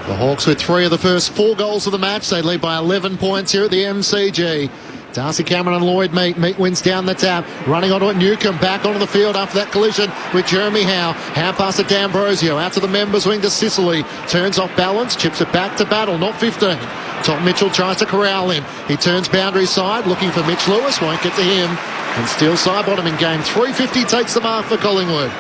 The Hawks with 3 of the first 4 goals of the match. They lead by 11 points here at the MCG. Darcy Cameron and Lloyd Meat. Meat wins down the tap. Running onto it, Newcomb back onto the field after that collision with Jeremy Howe. Howe pass to D'Ambrosio. Out to the members wing to Sicily. Turns off balance. Chips it back to Battle. Not 15. Tom Mitchell tries to corral him. He turns boundary side looking for Mitch Lewis. Won't get to him. And still side bottom in game. 350 takes the mark for Collingwood.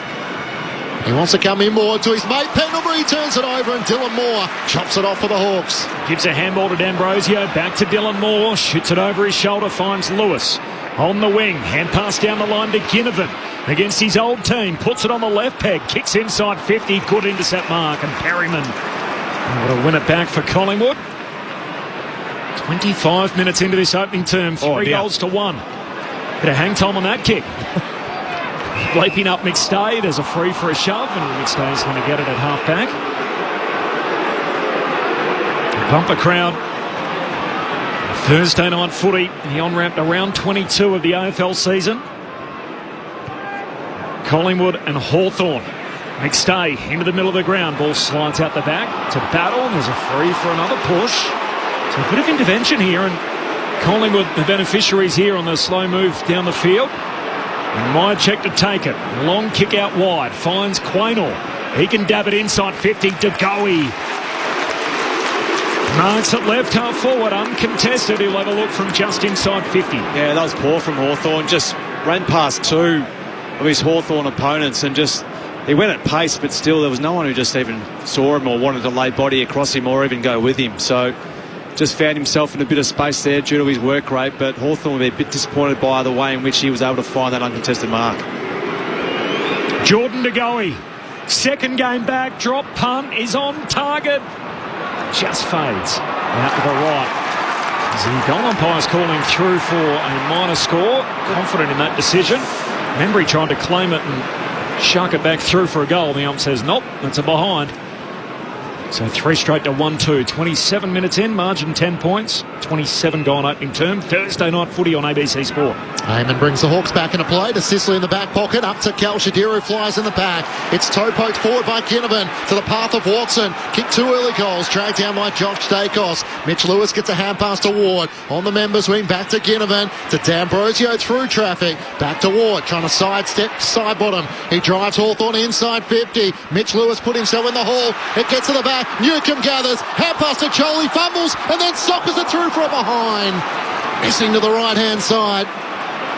He wants to come in more to his mate Pendlebury, turns it over and Dylan Moore chops it off for the Hawks. Gives a handball to D'Ambrosio, back to Dylan Moore, shoots it over his shoulder, finds Lewis on the wing, hand pass down the line to Ginnivan against his old team, puts it on the left peg, kicks inside 50, good intercept mark, and Perryman will win it back for Collingwood. 25 minutes into this opening term, 3 goals to 1. Bit of hang time on that kick. Leaping up McStay, there's a free for a shove, and McStay's going to get it at half-back. Bumper crowd. Thursday night footy, the on-ramp to round 22 of the AFL season. Collingwood and Hawthorn. McStay into the middle of the ground, ball slides out the back to Battle, there's a free for another push. So a bit of intervention here, and Collingwood, the beneficiaries here on the slow move down the field. And Myercheck to take it. Long kick out wide. Finds Quaynor. He can dab it inside 50. DeGoey marks it left half forward. Uncontested. He'll have a look from just inside 50. Yeah, that was poor from Hawthorn. Just ran past 2 of his Hawthorn opponents and just... He went at pace, but still there was no one who just even saw him or wanted to lay body across him or even go with him. So... just found himself in a bit of space there due to his work rate, but Hawthorn will be a bit disappointed by the way in which he was able to find that uncontested mark. Jordan DeGoey, second game back, drop punt is on target. Just fades out to the right. The goal umpire's calling through for a minor score. Confident in that decision. Membry trying to claim it and shuck it back through for a goal. The ump says, nope, that's a behind. So 3 straight to 1-2. 27 minutes in, margin 10 points. 27 gone opening term. Thursday night footy on ABC Sport. Heyman brings the Hawks back into play to Sicily in the back pocket. Up to Kelshire, who flies in the back. It's toe poked forward by Ginnivan to the path of Watson. Kick 2 early goals. Dragged down by Josh Dacos. Mitch Lewis gets a hand pass to Ward. On the members wing, back to Ginnivan. To D'Ambrosio through traffic. Back to Ward, trying to sidestep side bottom. He drives Hawthorn inside 50. Mitch Lewis put himself in the hole. It gets to the back. Newcomb gathers, hand pass to Choli, fumbles, and then sockers it through from behind. Missing to the right-hand side.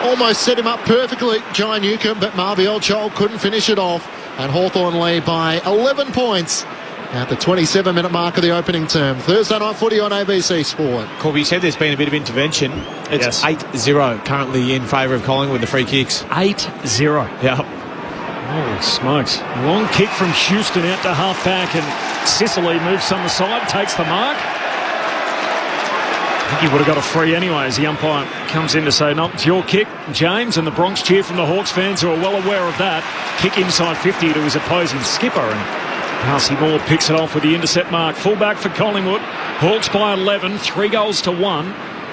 Almost set him up perfectly, Jai Newcomb, but Marbiel Chol couldn't finish it off. And Hawthorn lead by 11 points at the 27-minute mark of the opening term. Thursday night footy on ABC Sport. Corby, you said there's been a bit of intervention. It's 8-0 currently in favour of Collingwood, the free kicks. 8-0. Yeah. Holy smokes. Long kick from Houston out to half-back, and Sicily moves on the side, takes the mark. I think he would have got a free anyway as the umpire comes in to say, no, it's your kick, James, and the Bronx cheer from the Hawks fans who are well aware of that. Kick inside 50 to his opposing skipper, and Darcy Moore picks it off with the intercept mark. Full-back for Collingwood. Hawks by 11, 3 goals to 1.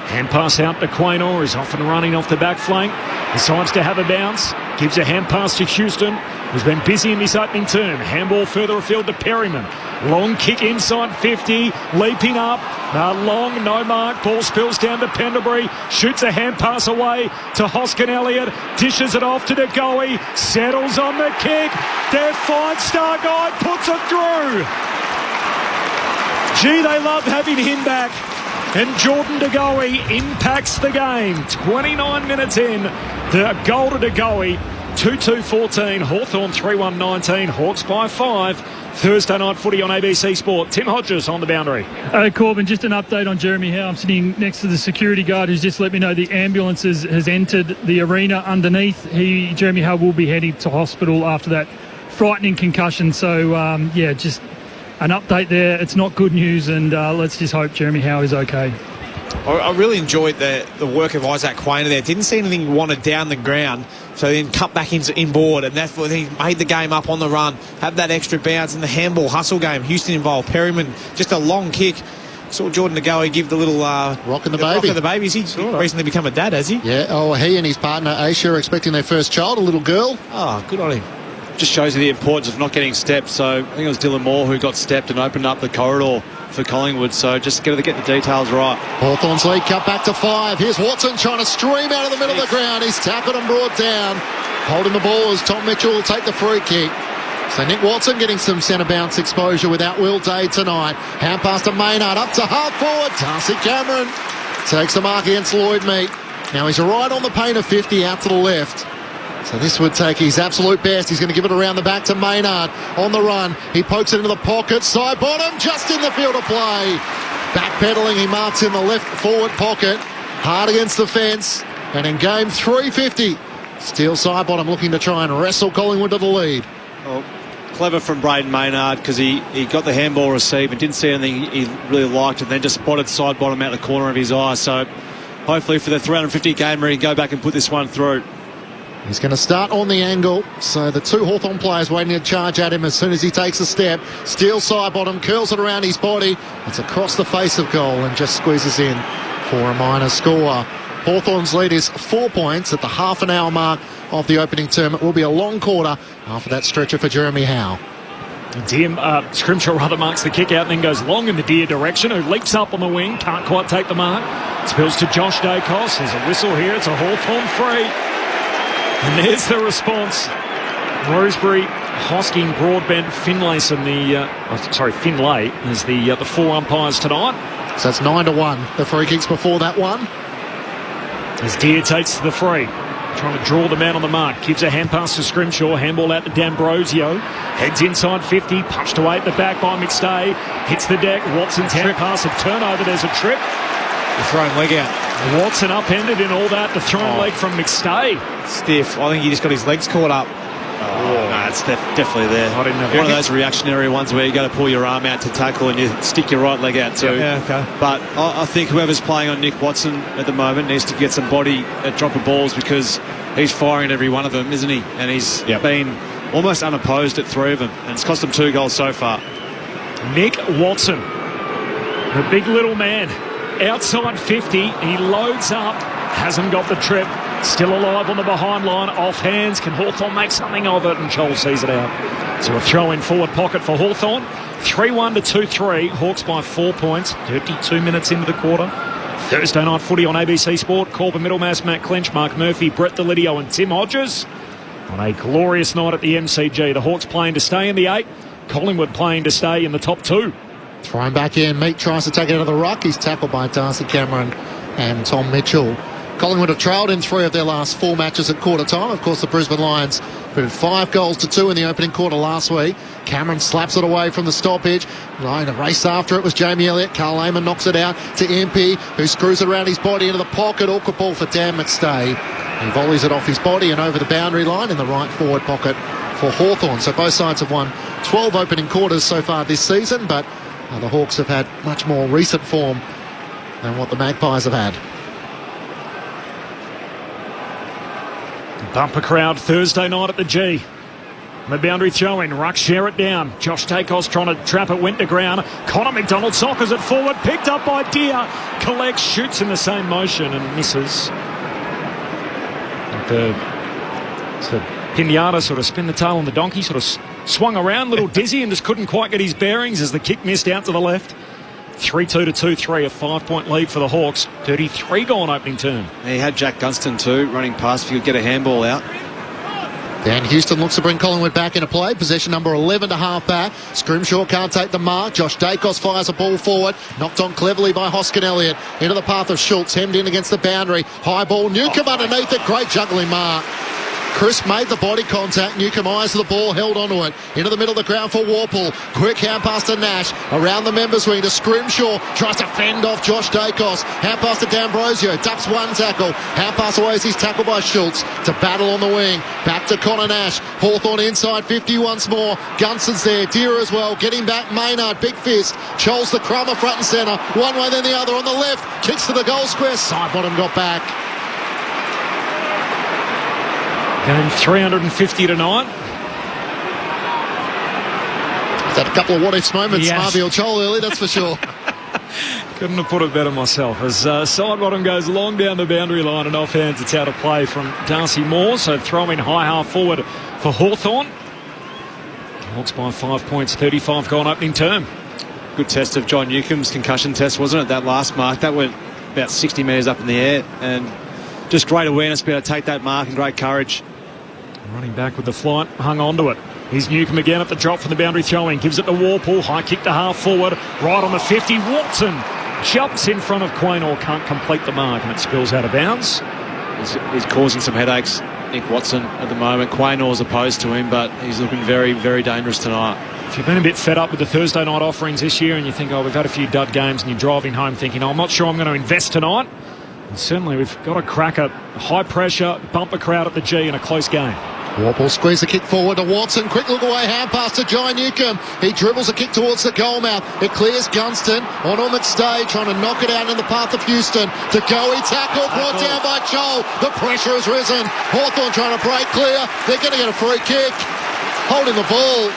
Hand pass out to Quaynor, is off and running off the back flank. Decides to have a bounce. Gives a hand pass to Houston, who's been busy in this opening term. Handball further afield to Perryman. Long kick inside 50. Leaping up. Long, no mark. Ball spills down to Pendlebury. Shoots a hand pass away to Hoskin Elliott. Dishes it off to DeGoey. Settles on the kick. Their 5-star guy puts it through. Gee, they love having him back. And Jordan DeGoey impacts the game. 29 minutes in. The goal to DeGoey. 2-2-14. Hawthorn 3-1-19. Hawks by 5. Thursday night footy on ABC Sport. Tim Hodges on the boundary. Corbin, just an update on Jeremy Howe. I'm sitting next to the security guard who's just let me know the ambulance has entered the arena underneath. Jeremy Howe will be heading to hospital after that frightening concussion. So, just an update there. It's not good news, and let's just hope Jeremy Howe is okay. I really enjoyed the work of Isaac Quainer there. Didn't see anything wanted down the ground, so then cut back inboard, and that's what he made the game up on the run, have that extra bounce in the handball hustle game. Houston involved, Perryman, just a long kick. Saw Jordan Nagoe give the little rocking the baby. Rock of the baby. He's recently become a dad, has he? Yeah. Oh, he and his partner Aisha are expecting their first child, a little girl. Oh, good on him. Just shows you the importance of not getting stepped. So I think it was Dylan Moore who got stepped and opened up the corridor for Collingwood. So just got to get the details right. Hawthorn's lead cut back to 5. Here's Watson trying to stream out of the middle of the ground. He's tackled and brought down. Holding the ball as Tom Mitchell will take the free kick. So Nick Watson getting some centre bounce exposure without Will Day tonight. Hand pass to Maynard, up to half forward. Darcy Cameron takes the mark against Lloyd Meek. Now he's right on the paint of 50 out to the left. So this would take his absolute best. He's going to give it around the back to Maynard on the run. He pokes it into the pocket, side bottom, just in the field of play. Backpedaling, he marks in the left forward pocket. Hard against the fence. And in game 350, Steele side bottom looking to try and wrestle Collingwood to the lead. Well, clever from Braden Maynard because he got the handball receive and didn't see anything he really liked, and then just spotted side bottom out the corner of his eye. So hopefully for the 350 gamer he can go back and put this one through. He's going to start on the angle, so the two Hawthorn players waiting to charge at him as soon as he takes a step. Steele side bottom, curls it around his body. It's across the face of goal and just squeezes in for a minor score. Hawthorn's lead is 4 points at the half an hour mark of the opening term. It will be a long quarter after that stretcher for Jeremy Howe. Scrimshaw rather marks the kick out and then goes long in the Deer direction, who leaps up on the wing, can't quite take the mark. Spills to Josh Dacos. There's a whistle here. It's a Hawthorn free. And there's the response. Rosebery, Hosking, Broadbent, Finlay is the four umpires tonight. So it's 9-1. The free kicks before that one. As Deer takes the free, trying to draw the man on the mark. Gives a hand pass to Scrimshaw. Handball out to D'Ambrosio. Heads inside 50. Punched away at the back by McStay. Hits the deck. Watson's hand pass. A turnover. There's a trip. The thrown leg out. Watson upended in all that. The thrown leg from McStay. Stiff. I think he just got his legs caught up. No, it's definitely there. I didn't know. One of those reactionary ones where you got to pull your arm out to tackle and you stick your right leg out too. Yeah, okay. But I think whoever's playing on Nick Watson at the moment needs to get some body at drop of balls, because he's firing every one of them, isn't he? And he's been almost unopposed at 3 of them, and it's cost him 2 goals so far. Nick Watson, the big little man, outside 50. He loads up, hasn't got the trip. Still alive on the behind line, off hands. Can Hawthorn make something of it? And Joel sees it out. So a throw in forward pocket for Hawthorn. 3-1 to 2-3. Hawks by 4 points. 32 minutes into the quarter. Thursday night footy on ABC Sport. Corbin Middlemass, Matt Clinch, Mark Murphy, Brett Delidio and Tim Hodges. On a glorious night at the MCG. The Hawks playing to stay in the 8. Collingwood playing to stay in the top 2. Thrown back in. Meek tries to take it out of the ruck. He's tackled by Darcy Cameron and Tom Mitchell. Collingwood have trailed in 3 of their last 4 matches at quarter time. Of course, the Brisbane Lions put 5 goals to 2 in the opening quarter last week. Cameron slaps it away from the stoppage. The race after it was Jamie Elliott. Carl Lehmann knocks it out to MP, who screws it around his body into the pocket. Awkward ball for Dan McStay. He volleys it off his body and over the boundary line in the right forward pocket for Hawthorn. So both sides have won 12 opening quarters so far this season, but the Hawks have had much more recent form than what the Magpies have had. Bumper crowd Thursday night at the G. The boundary throw-in. Ruck share it down. Josh Dacos trying to trap it. Went to ground. Connor McDonald soccers it forward. Picked up by Deer. Collects, shoots in the same motion and misses. The Pinata sort of spin the tail on the donkey. Sort of swung around, little dizzy, and just couldn't quite get his bearings as the kick missed out to the left. 3-2 to 2-3, a 5-point lead for the Hawks. 33 goal on opening term. He had Jack Gunston too, running past if he could get a handball out. Dan Houston looks to bring Collingwood back into play. Possession number 11 to half back. Scrimshaw can't take the mark. Josh Dacos fires a ball forward. Knocked on cleverly by Hoskin Elliott. Into the path of Schultz. Hemmed in against the boundary. High ball. Newcomb underneath it. Great juggling mark. Chris made the body contact. Newcombe eyes the ball, held onto it. Into the middle of the ground for Warple. Quick hand pass to Nash. Around the members wing to Scrimshaw. Tries to fend off Josh Dacos. Hand pass to D'Ambrosio. Ducks one tackle. Hand pass away as he's tackled by Schultz. To battle on the wing. Back to Connor Nash. Hawthorn inside 50 once more. Gunson's there. Deer as well. Getting back Maynard. Big fist. Choles the crummer front and centre. One way then the other on the left. Kicks to the goal square. Side bottom got back. Game 350 tonight. He's had a couple of what-ifs moments, Yes. Marby or Chol early, that's for sure. Couldn't have put it better myself. As Sidebottom goes long down the boundary line and offhands, it's out of play from Darcy Moore. So throw in high half forward for Hawthorn. Hawks by 5 points, 35 gone opening term. Good test of John Newcomb's concussion test, wasn't it? That last mark, that went about 60 metres up in the air, and just great awareness, be able to take that mark and great courage. Running back with the flight, hung on to it. Here's Newcombe again at the drop from the boundary throwing. Gives it to Warple. High kick to half forward. Right on the 50. Watson jumps in front of Quaynor. Can't complete the mark and it spills out of bounds. He's causing some headaches, Nick Watson, at the moment. Quaynor's opposed to him, but he's looking very, very dangerous tonight. If you've been a bit fed up with the Thursday night offerings this year and you think, oh, we've had a few dud games, and you're driving home thinking, oh, I'm not sure I'm going to invest tonight, and certainly we've got a cracker, high pressure, bumper crowd at the G in a close game. Warple squeeze a kick forward to Watson. Quick look away, hand pass to Jai Newcombe. He dribbles a kick towards the goal mouth. It clears Gunston on McStay, trying to knock it out in the path of Houston. To go, he tackle, brought down by Joel. The pressure has risen. Hawthorn trying to break clear. They're going to get a free kick. Holding the ball.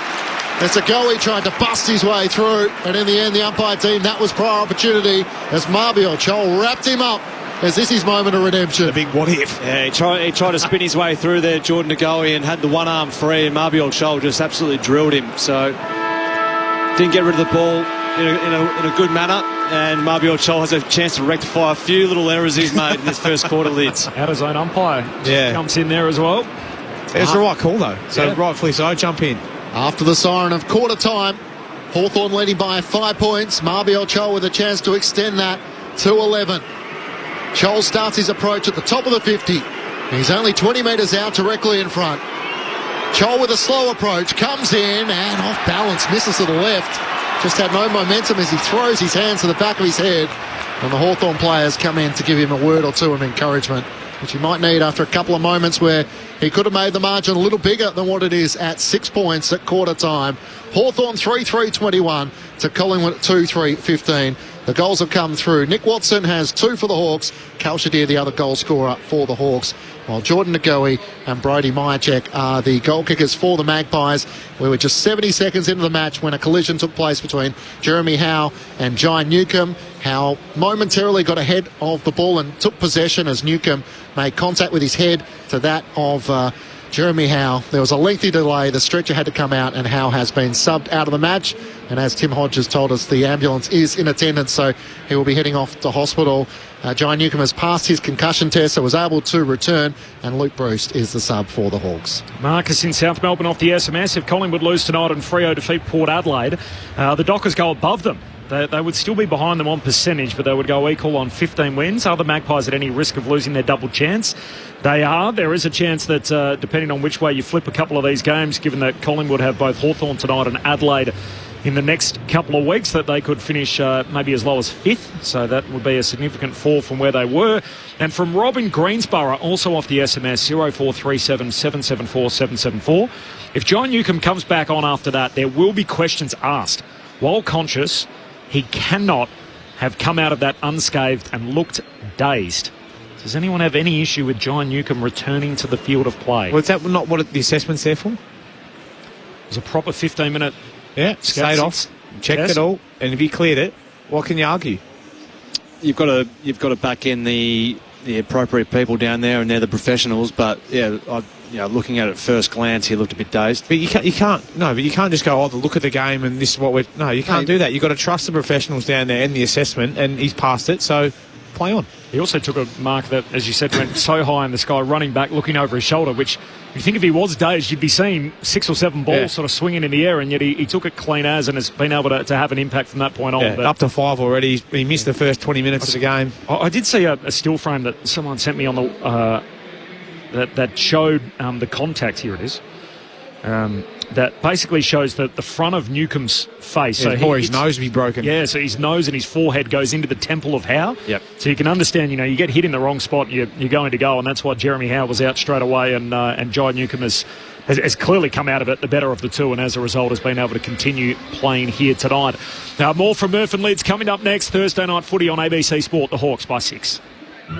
It's a go. He tried to bust his way through, and in the end, the umpire team, that was prior opportunity as Marbiol Joel wrapped him up. Is this his moment of redemption? A big what if. Yeah, he tried to spin his way through there, Jordan Ngoe, and had the one arm free, and Marbiol Joel just absolutely drilled him. So didn't get rid of the ball in a good manner, and Marbiol Joel has a chance to rectify a few little errors he's made in this first quarter lids. Out of zone umpire jumps in there as well. It's the right call though, so rightfully so, jump in. After the siren of quarter time, Hawthorn leading by 5 points. Marbiol Joel with a chance to extend that to 11. Joel starts his approach at the top of the 50. He's only 20 metres out, directly in front. Joel with a slow approach, comes in and off balance, misses to the left. Just had no momentum as he throws his hands to the back of his head. And the Hawthorn players come in to give him a word or two of encouragement, which he might need after a couple of moments where he could have made the margin a little bigger than what it is at 6 points at quarter time. Hawthorn 3-3-21 to Collingwood 2-3-15. The goals have come through. Nick Watson has 2 for the Hawks. Cal Shadir, the other goal scorer for the Hawks, while Jordan Ngoe and Brody Myercheck are the goal kickers for the Magpies. We were just 70 seconds into the match when a collision took place between Jeremy Howe and Jai Newcombe. Howe momentarily got ahead of the ball and took possession as Newcombe made contact with his head to that of Jeremy Howe. There was a lengthy delay. The stretcher had to come out, and Howe has been subbed out of the match. And as Tim Hodges told us, the ambulance is in attendance, so he will be heading off to hospital. Jai Newcombe has passed his concussion test, so was able to return, and Luke Bruce is the sub for the Hawks. Marcus in South Melbourne off the SMS. If Collingwood lose tonight and Freo defeat Port Adelaide, the Dockers go above them. They would still be behind them on percentage, but they would go equal on 15 wins. Are the Magpies at any risk of losing their double chance? They are. There is a chance that, depending on which way you flip a couple of these games, given that Collingwood have both Hawthorn tonight and Adelaide in the next couple of weeks, that they could finish maybe as low as 5th. So that would be a significant fall from where they were. And from Robin Greensborough, also off the SMS, 0437 774 774. If John Newcombe comes back on after that, there will be questions asked. While conscious, he cannot have come out of that unscathed and looked dazed. Does anyone have any issue with John Newcombe returning to the field of play? Well, is that not what the assessment's there for? It was a proper 15-minute stayed off, checked it all, and if he cleared it, what can you argue? You've got to back in the appropriate people down there, and they're the professionals. But looking at it at first glance, he looked a bit dazed. But you can't just go, look at the game and this is what we're... No, you can't do that. You've got to trust the professionals down there and the assessment, and he's passed it, so play on. He also took a mark that, as you said, went so high in the sky, running back, looking over his shoulder, which you think if he was dazed, you'd be seeing 6 or 7 balls sort of swinging in the air, and yet he took it clean as and has been able to have an impact from that point on. Yeah, up to 5 already. He missed the first 20 minutes of the game. I did see a still frame that someone sent me on the that showed the contact. Here it is. That basically shows that the front of Newcomb's face. Yeah, so his nose be broken. Yeah, so his nose and his forehead goes into the temple of Howe. Yep. So you can understand, you get hit in the wrong spot, you're going to go, and that's why Jeremy Howe was out straight away, and Jai Newcomb has clearly come out of it the better of the two, and as a result has been able to continue playing here tonight. Now, more from Murph and Leeds coming up next. Thursday night footy on ABC Sport, the Hawks by 6.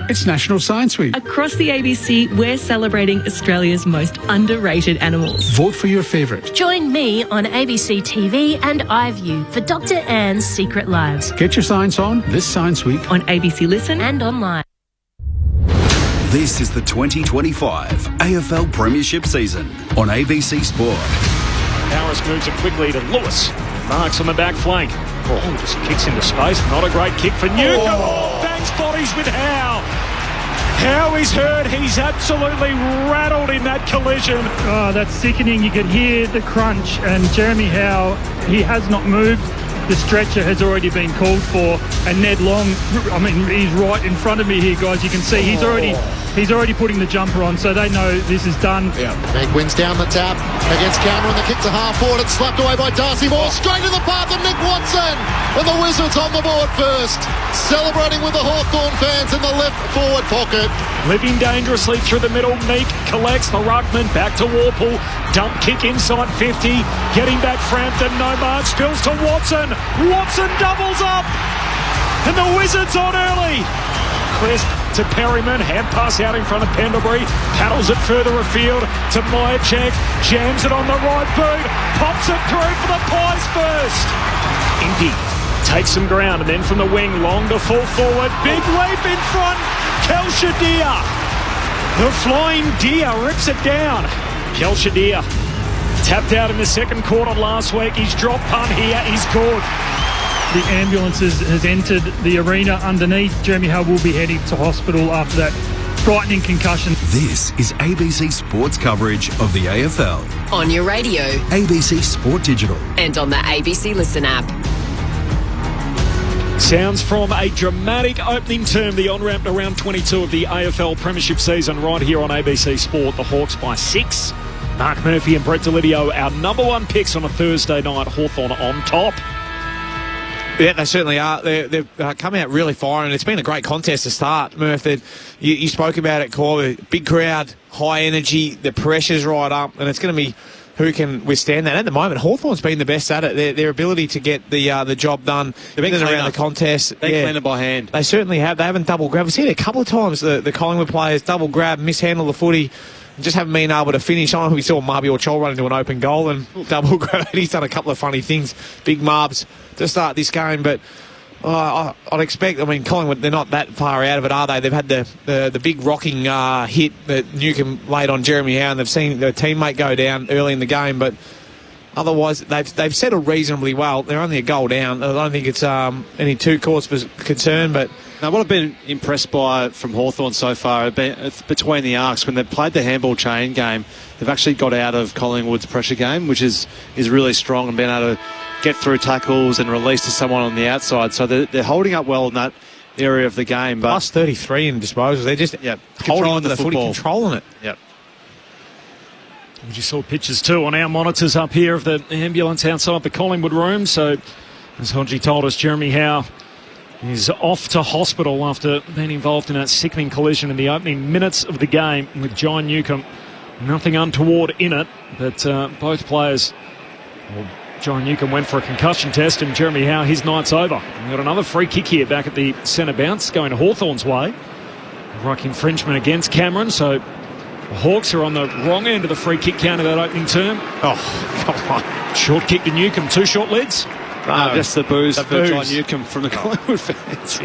It's National Science Week. Across the ABC, we're celebrating Australia's most underrated animals. Vote for your favourite. Join me on ABC TV and iView for Dr. Anne's Secret Lives. Get your science on this Science Week on ABC Listen and online. This is the 2025 AFL Premiership season on ABC Sport. Harris moves it quickly to Lewis. Marks on the back flank. Oh, just kicks into space. Not a great kick for Newcomb. Bangs bodies with Howe. Howe is hurt. He's absolutely rattled in that collision. Oh, that's sickening. You could hear the crunch. And Jeremy Howe, he has not moved. The stretcher has already been called for. And Ned Long, he's right in front of me here, guys. You can see he's already putting the jumper on, so they know this is done. Yeah. Meg wins down the tap against Cameron. The kick to half forward. It's slapped away by Darcy Moore. Straight to the path of Nick Watson. And the Wizards on the board first. Celebrating with the Hawthorn fans in the left forward pocket. Living dangerously through the middle. Meek collects the ruckman. Back to Warple. Dump kick inside 50. Getting back Frampton. No mark. Spills to Watson. Watson doubles up. And the Wizards on early. Crisp to Perryman, hand pass out in front of Pendlebury, paddles it further afield to Myercheck, jams it on the right boot, pops it through for the Pies first. Indy takes some ground, and then from the wing, long to full forward, big leap in front, Kelsha Deer. The flying deer rips it down. Kelsha Deer tapped out in the second quarter last week. He's dropped punt here, he's good. The ambulance has entered the arena underneath. Jeremy Howe will be heading to hospital after that frightening concussion. This is ABC Sports coverage of the AFL. On your radio. ABC Sport Digital. And on the ABC Listen app. Sounds from a dramatic opening term, the on-ramp to round 22 of the AFL Premiership season right here on ABC Sport. The Hawks by 6. Mark Murphy and Brett Delidio, our number one picks on a Thursday night. Hawthorn on top. Yeah, they certainly are. They've come out really firing. It's been a great contest to start, Murph. You spoke about it, Cor. Big crowd, high energy, the pressure's right up, and it's going to be who can withstand that. At the moment, Hawthorn's been the best at it. Their ability to get the job done in and around the contest. They clean it by hand. They certainly have. They haven't double grabbed. We've seen it a couple of times, the Collingwood players double grab, mishandle the footy, just haven't been able to finish on. We saw Marby or Chol run into an open goal and double grab. He's done a couple of funny things, big marbs to start this game, but I'd expect, Collingwood, they're not that far out of it, are they? They've had the big rocking hit that Newcomb laid on Jeremy Howe, and they've seen their teammate go down early in the game, but otherwise they've settled reasonably well. They're only a goal down. I don't think it's any too cause for concern, but now, what I've been impressed by from Hawthorn so far, between the arcs, when they've played the handball chain game, they've actually got out of Collingwood's pressure game, which is really strong, and been able to get through tackles and release to someone on the outside. So they're holding up well in that area of the game. But plus 33 in disposals. They're just controlling the footy, controlling it. Yep. We just saw pictures too on our monitors up here of the ambulance outside the Collingwood room. So, as Hodgie told us, Jeremy Howe is off to hospital after being involved in that sickening collision in the opening minutes of the game with Jai Newcomb. Nothing untoward in it, but both players... Jai Newcomb went for a concussion test, and Jeremy Howe, his night's over. We've got another free kick here back at the centre bounce, going Hawthorn's way. Ruck infringement against Cameron, so the Hawks are on the wrong end of the free kick count of that opening term. Oh, come on. Short kick to Newcomb, 2 short lids. No, just the booze for Jai Newcomb from the Collingwood fans.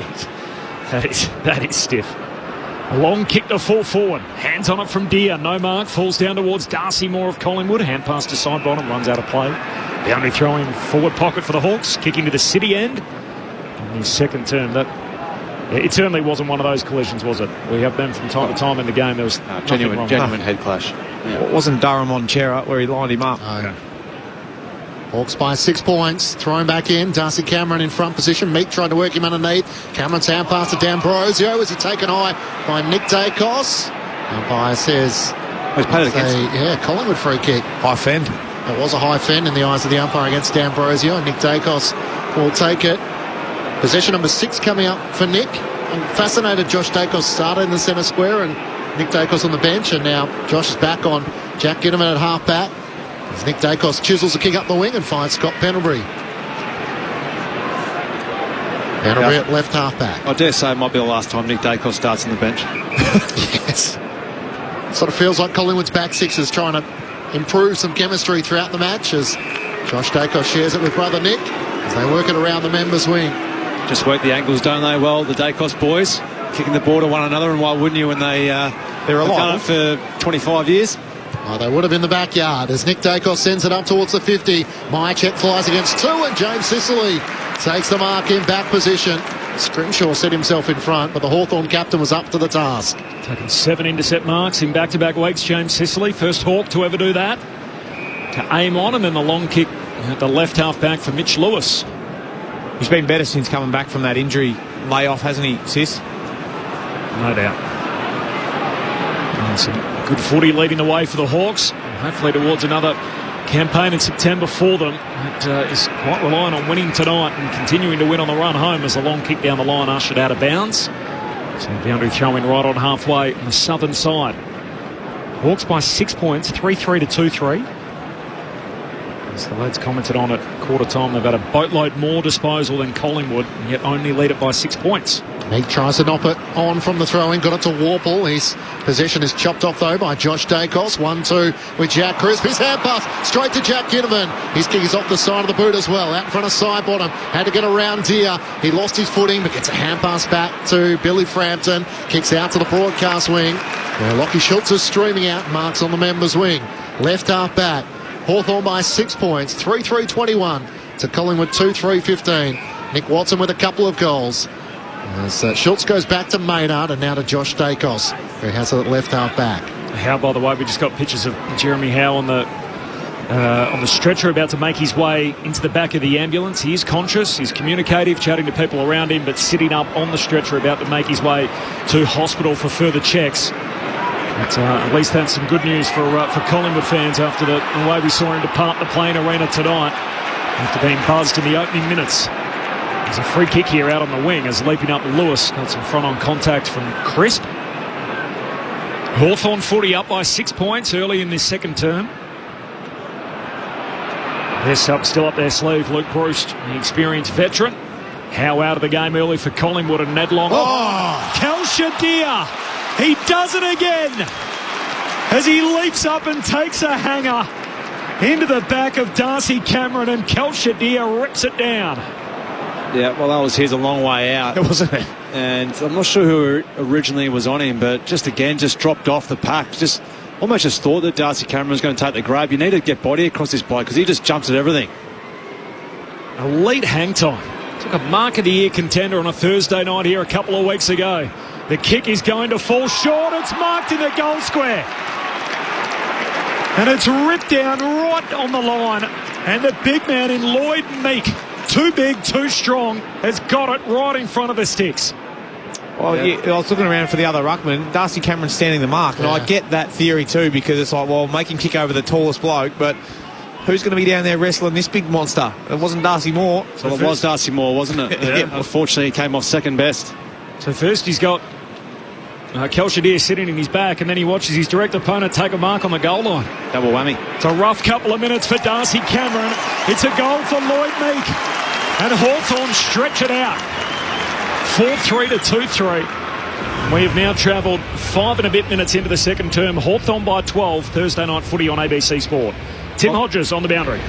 That is stiff. A long kick to full forward. Hands on it from Deer. No mark. Falls down towards Darcy Moore of Collingwood. Hand pass to side bottom. Runs out of play. Boundary throwing forward pocket for the Hawks. Kicking to the city end. In his second term. It certainly wasn't one of those collisions, was it? We have them from time to time in the game. There was genuine head clash. Yeah. It wasn't Durham on Chera where he lined him up. No. Hawks by 6 points. Thrown back in. Darcy Cameron in front position. Meek tried to work him underneath. Cameron's hand pass to D'Ambrosio. Was he taken high by Nick Dacos? Umpire says he's played it against Collingwood free kick. High fend. It was a high fend in the eyes of the umpire against D'Ambrosio, and Nick Dacos will take it. Possession number 6 coming up for Nick. I'm fascinated Josh Dacos started in the centre square and Nick Dacos on the bench, and now Josh is back on Jack Ginnivan at half back as Nick Dacos chisels a kick up the wing and finds Scott Pendlebury. Pendlebury at left half back. I dare say it might be the last time Nick Dacos starts on the bench. Yes. Sort of feels like Collingwood's back six is trying to improve some chemistry throughout the match as Josh Dacos shares it with brother Nick as they work it around the members' wing. Just work the angles, don't they? Well, the Dacos boys kicking the ball to one another, and why wouldn't you when they're done it for 25 years? Oh, they would have in the backyard as Nick Dacos sends it up towards the 50. Mychek flies against 2 and James Sicily takes the mark in back position. Scrimshaw set himself in front, but the Hawthorn captain was up to the task. Taking 7 intercept marks in back-to-back weeks, James Sicily, first Hawk to ever do that. To aim on, and then the long kick at the left half-back for Mitch Lewis. He's been better since coming back from that injury layoff, hasn't he, Sis? No doubt. And some good footy leading the way for the Hawks. Hopefully towards another campaign in September for them. It is quite reliant on winning tonight and continuing to win on the run home as the long kick down the line ushered out of bounds. So the boundary throwing right on halfway on the southern side. Hawks by 6 points, 3-3 to 2-3. As the lads commented on at quarter time, they've had a boatload more disposal than Collingwood, and yet only lead it by 6 points. Meek tries to knock it on from the throw-in, got it to Warple. His possession is chopped off though by Josh Dacos. 1-2 with Jack Crisp. His hand pass straight to Jack Ginnivan. His kick is off the side of the boot as well, out in front of Sidebottom. Had to get around Deer. He lost his footing, but gets a hand pass back to Billy Frampton. Kicks out to the broadcast wing. Now Lockie Schultz is streaming out, marks on the members' wing. Left half back. Hawthorn by 6 points, 3-3-21 to Collingwood 2-3-15. Nick Watson with a couple of goals. As Schultz goes back to Maynard and now to Josh Dacos, who has it at left half back. Howe, by the way, we just got pictures of Jeremy Howe on the stretcher about to make his way into the back of the ambulance. He is conscious, he's communicative, chatting to people around him, but sitting up on the stretcher about to make his way to hospital for further checks. But at least that's some good news for Collingwood fans after the way we saw him depart the Plain Arena tonight after being buzzed in the opening minutes. There's a free kick here out on the wing as leaping up Lewis got some front-on contact from Crisp. Hawthorn footy up by 6 points early in this second term. This help still up their sleeve, Luke Bruce, the experienced veteran. Howe out of the game early for Collingwood and Ned Long. Oh! Kel Shadir! He does it again as he leaps up and takes a hanger into the back of Darcy Cameron, and Kel Shadir rips it down. Yeah, well, that was his a long way out, wasn't it? And I'm not sure who originally was on him, but just dropped off the pack. Almost just thought that Darcy Cameron was going to take the grab. You need to get body across this bloke because he just jumps at everything. Elite hang time. Took a mark of the year contender on a Thursday night here a couple of weeks ago. The kick is going to fall short. It's marked in the goal square. And it's ripped down right on the line. And the big man in Lloyd Meek, too big, too strong, has got it right in front of the sticks. Well, yeah, I was looking around for the other ruckman. Darcy Cameron standing the mark. And I get that theory too, because it's like, well, make him kick over the tallest bloke, but who's going to be down there wrestling this big monster? It wasn't Darcy Moore. Well, it was Darcy Moore, wasn't it? Yeah. Unfortunately, he came off second best. So first he's got Kel Shadir sitting in his back, and then he watches his direct opponent take a mark on the goal line. Double whammy. It's a rough couple of minutes for Darcy Cameron. It's a goal for Lloyd Meek. And Hawthorn stretch it out. 4-3 to 2-3. We have now travelled 5 and a bit minutes into the second term. Hawthorn by 12. Thursday night footy on ABC Sport. Tim Hodges on the boundary.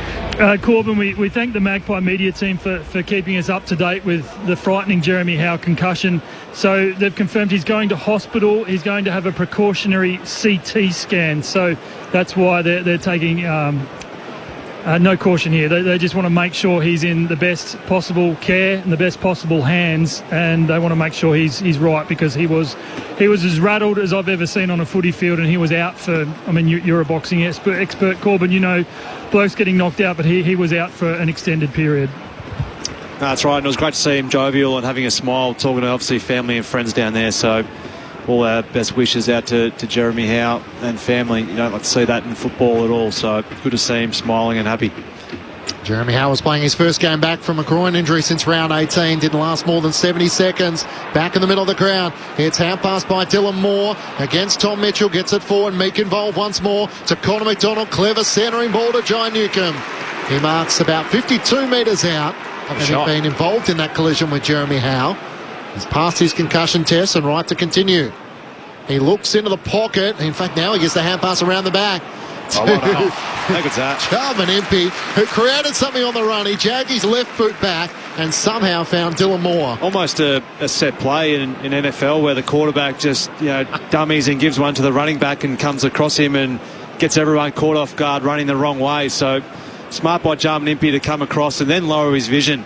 Corbin, we thank the Magpie media team for keeping us up to date with the frightening Jeremy Howe concussion. So they've confirmed he's going to hospital. He's going to have a precautionary CT scan. So that's why they're taking no caution here. They just want to make sure he's in the best possible care and the best possible hands, and they want to make sure he's right, because he was as rattled as I've ever seen on a footy field, and he was out for, I mean, you're a boxing expert, Corbin, you know blokes getting knocked out, but he was out for an extended period. That's right, and it was great to see him jovial and having a smile, talking to obviously family and friends down there. So all our best wishes out to Jeremy Howe and family. You don't like to see that in football at all, so good to see him smiling and happy. Jeremy Howe was playing his first game back from a groin injury since round 18. Didn't last more than 70 seconds. Back in the middle of the ground. It's hand pass by Dylan Moore against Tom Mitchell. Gets it forward. Meek involved once more to Connor McDonald. Clever centering ball to John Newcomb. He marks about 52 metres out. Having been involved in that collision with Jeremy Howe. He's passed his concussion test and right to continue. He looks into the pocket. In fact, now he gets the hand pass around the back. How good's that? Jarman Impey, who created something on the run. He jagged his left foot back and somehow found Dylan Moore. Almost a set play in NFL where the quarterback just dummies and gives one to the running back and comes across him and gets everyone caught off guard running the wrong way. So smart by Jarman Impey to come across and then lower his vision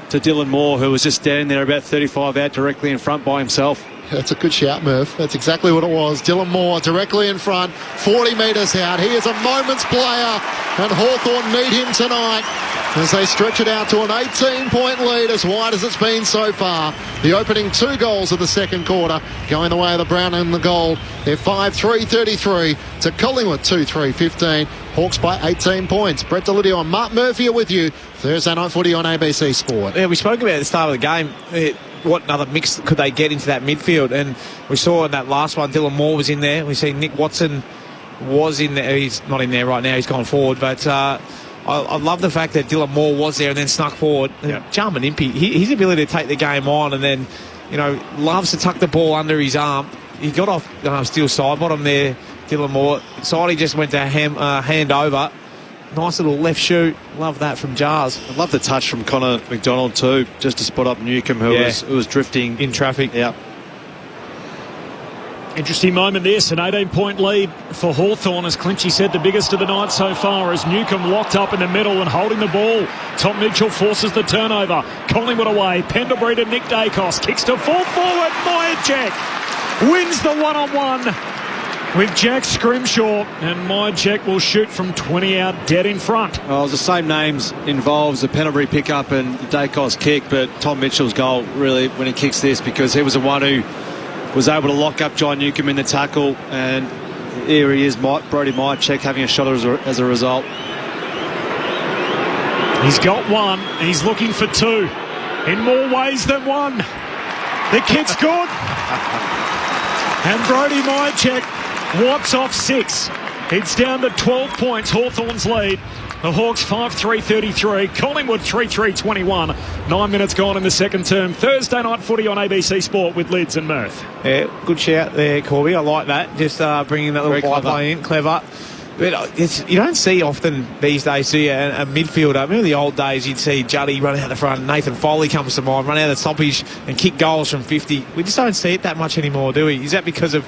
to Dylan Moore, who was just standing there about 35 out directly in front by himself. That's a good shout, Murph. That's exactly what it was. Dylan Moore directly in front, 40 metres out. He is a moment's player, and Hawthorn need him tonight as they stretch it out to an 18-point lead, as wide as it's been so far. The opening 2 goals of the second quarter going the way of the Brown and the gold. They're 5-3-33 to Collingwood 2-3-15. Hawks by 18 points. Brett Delidio and Mark Murphy are with you. Thursday night footy on ABC Sport. Yeah, we spoke about at the start of the game. What another mix could they get into that midfield? And we saw in that last one, Dylan Moore was in there. We see Nick Watson was in there. He's not in there right now. He's gone forward. But I love the fact that Dylan Moore was there and then snuck forward. Yep. Jarman Impey, his ability to take the game on and then, loves to tuck the ball under his arm. He got off steel side bottom there, Dylan Moore. Side he just went to hand over. Nice little left shoot. Love that from Jars. I love the touch from Connor McDonald too, just to spot up Newcomb, who was drifting in traffic. Yeah. Interesting moment this, an 18-point lead for Hawthorn, as Clinchy said, the biggest of the night so far, as Newcomb locked up in the middle and holding the ball. Tom Mitchell forces the turnover. Collingwood away. Pendlebury to Nick Dacos. Kicks to full forward. Myercheck wins the one-on-one with Jack Scrimshaw, and Myercheck will shoot from 20 out, dead in front. Well, it was the same names involves the Pendlebury pickup and the Dacos kick, but Tom Mitchell's goal really when he kicks this, because he was the one who was able to lock up John Newcomb in the tackle, and here he is, Brodie Myercheck, having a shot as a result. He's got one. He's looking for 2 in more ways than one. The kick's good. And Brodie Myercheck what's off 6. It's down to 12 points, Hawthorn's lead. The Hawks 5-3-33, Collingwood 3-3-21. 9 minutes gone in the second term. Thursday night footy on ABC Sport with Lids and Murph. Yeah, good shout there, Corby. I like that. Just bringing that little play in. Clever. But you don't see often these days, do you, a midfielder. Remember the old days, you'd see Juddy run out the front, Nathan Foley comes to mind, run out of the stoppage and kick goals from 50. We just don't see it that much anymore, do we? Is that because of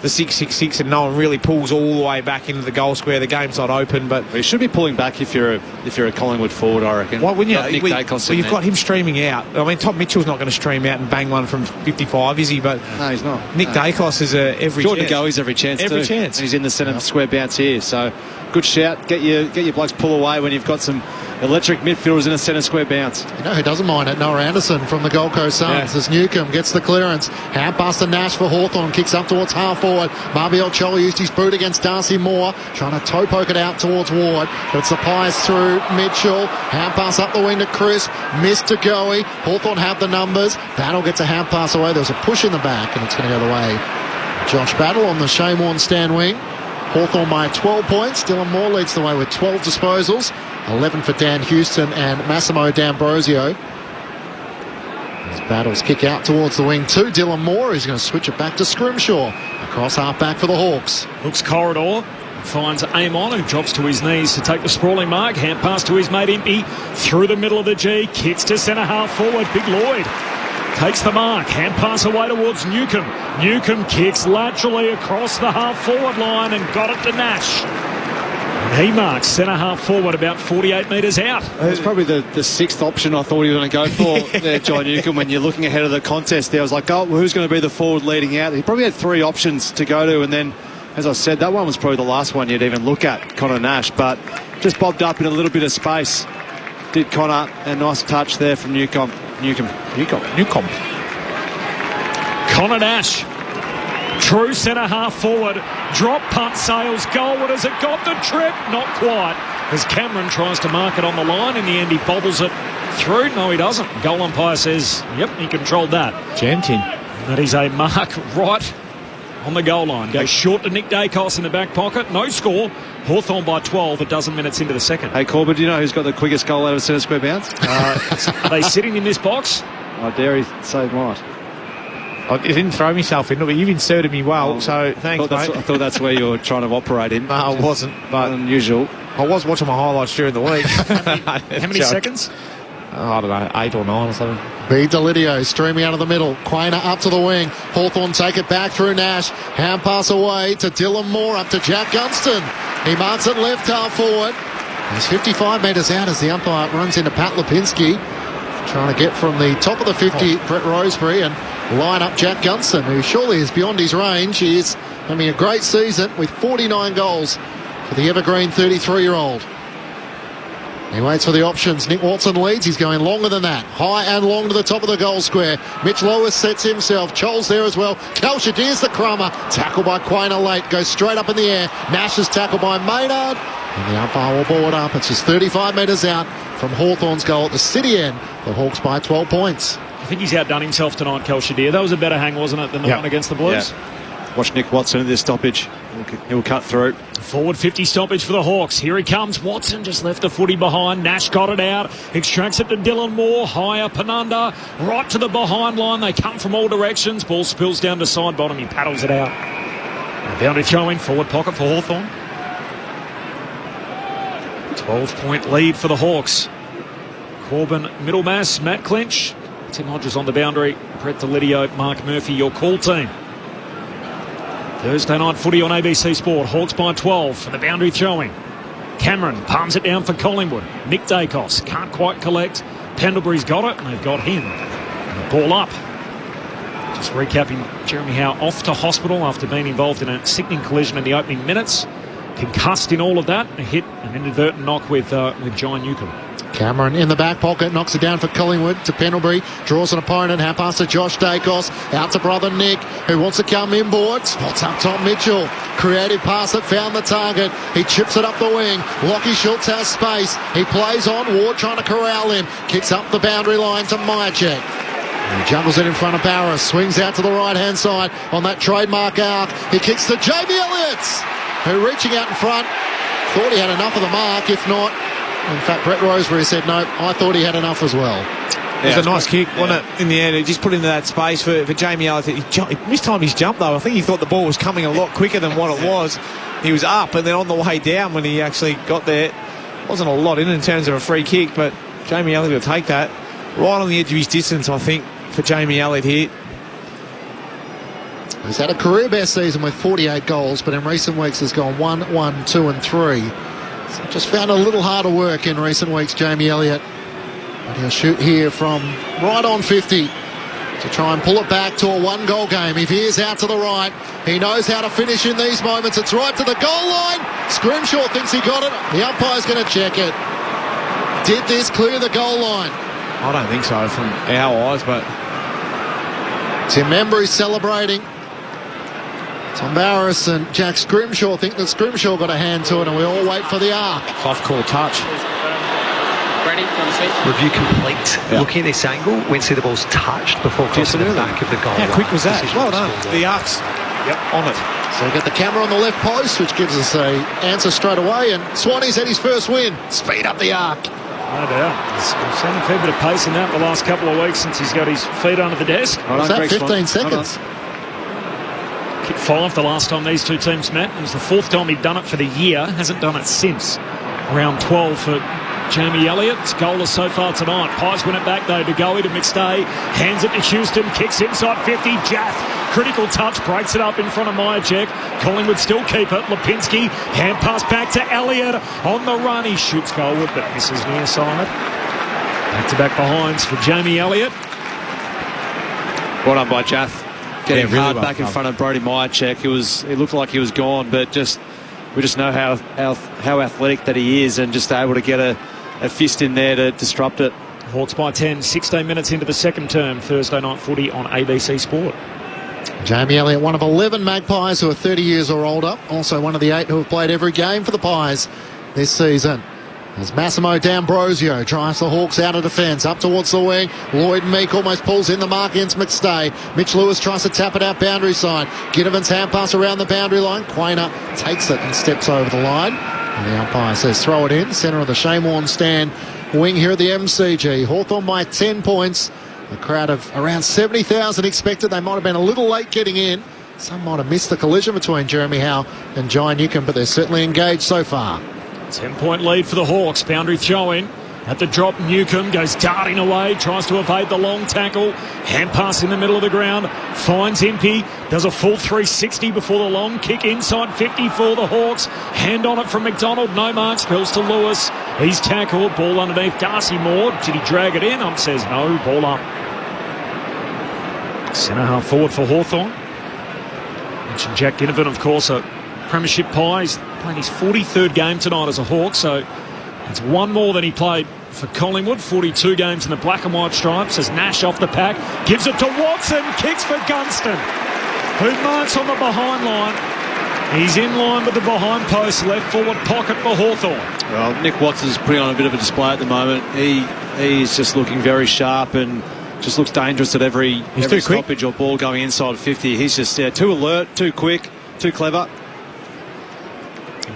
the 6-6-6 and no one really pulls all the way back into the goal square? The game's not open, but you should be pulling back if you're a Collingwood forward, I reckon. Why wouldn't you? Nick Dacos you've got him streaming out. I mean, Tom Mitchell's not going to stream out and bang one from 55, is he? But no, he's not. Nick Dacos is every Jordan chance. Goey's every chance Every too. chance. And he's in the centre square bounce here, so good shout. Get your blokes pull away when you've got some electric midfielders in a centre square bounce. You know who doesn't mind it? Noah Anderson from the Gold Coast Suns. As Newcomb gets the clearance. Hand pass to Nash for Hawthorn. Kicks up towards half forward. Marbiel Chol used his boot against Darcy Moore. Trying to toe poke it out towards Ward. But it supplies through Mitchell. Hand pass up the wing to Chris. Missed to Goey. Hawthorn have the numbers. Battle gets a hand pass away. There's a push in the back and it's going to go the way. Josh Battle on the Shane Warne stand wing. Hawthorn by 12 points. Dylan Moore leads the way with 12 disposals. 11 for Dan Houston and Massimo D'Ambrosio. As Battles kick out towards the wing to Dylan Moore. He's going to switch it back to Scrimshaw. Across half back for the Hawks. Looks corridor. Finds Amon, who drops to his knees to take the sprawling mark. Hand pass to his mate Impey. Through the middle of the G. Kicks to centre half forward. Big Lloyd takes the mark. Hand pass away towards Newcomb. Newcomb kicks laterally across the half forward line and got it to Nash. He marks centre half forward about 48 metres out. It's probably the sixth option I thought he was going to go for there, John Newcomb. When you're looking ahead of the contest there, I was like, oh, well, who's going to be the forward leading out? He probably had 3 options to go to, and then, as I said, that one was probably the last one you'd even look at, Connor Nash, but just bobbed up in a little bit of space. Did Connor, a nice touch there from Newcomb. Connor Nash True centre half forward. Drop punt sails. Goalwood, has it got the trip? Not quite. As Cameron tries to mark it on the line. In the end, he bobbles it through. No, he doesn't. Goal umpire says, yep, he controlled that. Jammed him. That is a mark right on the goal line. Goes short to Nick Dacos in the back pocket. No score. Hawthorn by 12 a dozen minutes into the second. Hey, Corbin, do you know who's got the quickest goal out of centre square bounce? Are they sitting in this box? I dare he say might. I didn't throw myself in, but you've inserted me well, so thanks, mate. I thought that's where you were trying to operate in. No, I wasn't. But unusual. I was watching my highlights during the week. How many seconds? I don't know, 8 or 9 or something. B. Delidio streaming out of the middle. Quainer up to the wing. Hawthorn take it back through Nash. Hand pass away to Dylan Moore, up to Jack Gunston. He marks it left half forward. He's 55 metres out as the umpire runs into Pat Lipinski. Trying to get from the top of the 50, Brett Roseberry, and line up Jack Gunston, who surely is beyond his range. He is having a great season with 49 goals for the evergreen 33-year-old. He waits for the options. Nick Watson leads. He's going longer than that. High and long to the top of the goal square. Mitch Lewis sets himself. Chol's there as well. Kalshadir's the crummer. Tackle by Quainer late. Goes straight up in the air. Nash is tackled by Maynard. And the umpire will ball it up. It's just 35 metres out from Hawthorn's goal at the city end. The Hawks by 12 points. I think he's outdone himself tonight, Kalshadir. That was a better hang, wasn't it, than the one against the Blues? Yeah. Watch Nick Watson in this stoppage. He'll cut through. Forward 50 stoppage for the Hawks. Here he comes. Watson just left the footy behind. Nash got it out. Extracts it to Dylan Moore. Higher Penunda. Right to the behind line. They come from all directions. Ball spills down to side bottom. He paddles it out. Boundary throw in. Forward pocket for Hawthorn. 12-point lead for the Hawks. Corbin, Middlemass, Matt Clinch. Tim Hodges on the boundary. Brett Delidio, Mark Murphy, your call team. Thursday night footy on ABC Sport. Hawks by 12 for the boundary throwing. Cameron palms it down for Collingwood. Nick Dacos can't quite collect. Pendlebury's got it, and they've got him. And the ball up. Just recapping, Jeremy Howe off to hospital after being involved in a sickening collision in the opening minutes. Concussed in all of that. A hit, an inadvertent knock with John Newcomb. Cameron in the back pocket, knocks it down for Collingwood to Pendlebury, draws an opponent, hand pass to Josh Dacos, out to brother Nick, who wants to come inboard, spots up Tom Mitchell, creative pass that found the target, he chips it up the wing, Lockie Schultz has space, he plays on, Ward trying to corral him, kicks up the boundary line to Myercheck. He juggles it in front of Barras, swings out to the right-hand side on that trademark arc, he kicks to Jamie Elliott, who reaching out in front, thought he had enough of the mark, if not. In fact, Brett Roseberry said, no, I thought he had enough as well. It was a nice kick, wasn't it, in the end? He just put into that space for Jamie Elliott. He missed time his jump, though. I think he thought the ball was coming a lot quicker than what it was. He was up, and then on the way down when he actually got there, wasn't a lot in terms of a free kick, but Jamie Elliott will take that. Right on the edge of his distance, I think, for Jamie Elliott here. He's had a career best season with 48 goals, but in recent weeks has gone 1, 1, 2 and 3. So just found a little harder work in recent weeks, Jamie Elliott. But he'll shoot here from right on 50 to try and pull it back to a one-goal game. If he is out to the right, he knows how to finish in these moments. It's right to the goal line. Scrimshaw thinks he got it. The umpire's going to check it. Did this clear the goal line? I don't think so from our eyes, but Tim Membry's celebrating. Tom Barras and Jack Scrimshaw think that Scrimshaw got a hand to it, and we all wait for the arc. Soft call touch. Ready? Review complete. Yeah. Looking at this angle, we can see the ball's touched before crossing the back of the goal. How quick was that? Well done. The arc's on it. So we got the camera on the left post, which gives us a answer straight away, and Swanee's had his first win. Speed up the arc. No doubt. He's seen a fair bit of pace in that the last couple of weeks since he's got his feet under the desk. Was that 15 seconds? Kick 5 the last time these two teams met. It was the 4th time he'd done it for the year. Hasn't done it since. Round 12 for Jamie Elliott. It's goalless so far tonight. Pies win it back though to Goey to McStay. Hands it to Houston. Kicks inside 50. Jaff. Critical touch. Breaks it up in front of Myercheck. Collingwood still keep it. Lipinski. Hand pass back to Elliott. On the run. He shoots goalward but misses near side. Back-to-back behinds for Jamie Elliott. Well done by Jaff. Getting really hard well back in front of Brody Myercheck. It looked like he was gone, but we just know how athletic that he is, and just able to get a fist in there to disrupt it. Hawks by 10, 16 minutes into the second term. Thursday night footy on ABC Sport. Jamie Elliott, one of 11 Magpies who are 30 years or older. Also one of the 8 who have played every game for the Pies this season. As Massimo D'Ambrosio drives the Hawks out of defence, up towards the wing. Lloyd Meek almost pulls in the mark against McStay. Mitch Lewis tries to tap it out boundary side. Ginnivan's hand pass around the boundary line. Quainer takes it and steps over the line. And the umpire says throw it in. Centre of the Shane Warne stand wing here at the MCG. Hawthorn by 10 points. A crowd of around 70,000 expected. They might have been a little late getting in. Some might have missed the collision between Jeremy Howe and Jai Newcomb, but they're certainly engaged so far. 10-point lead for the Hawks. Boundary throw-in. At the drop, Newcomb goes darting away, tries to evade the long tackle. Hand pass in the middle of the ground. Finds Impey. Does a full 360 before the long kick inside 50 for the Hawks. Hand on it from McDonald. No marks. Spills to Lewis. He's tackled. Ball underneath. Darcy Moore. Did he drag it in? Says no. Ball up. Centre half forward for Hawthorn. Mentioned Jack Ginnivan, of course, a premiership pie. He's playing his 43rd game tonight as a Hawk, so it's one more than he played for Collingwood. 42 games in the black and white stripes. As Nash off the pack, gives it to Watson, kicks for Gunston, who marks on the behind line. He's in line with the behind post, left forward pocket for Hawthorn. Well, Nick Watson's putting on a bit of a display at the moment. He's just looking very sharp and just looks dangerous at every stoppage or ball going inside 50. He's just too alert, too quick, too clever.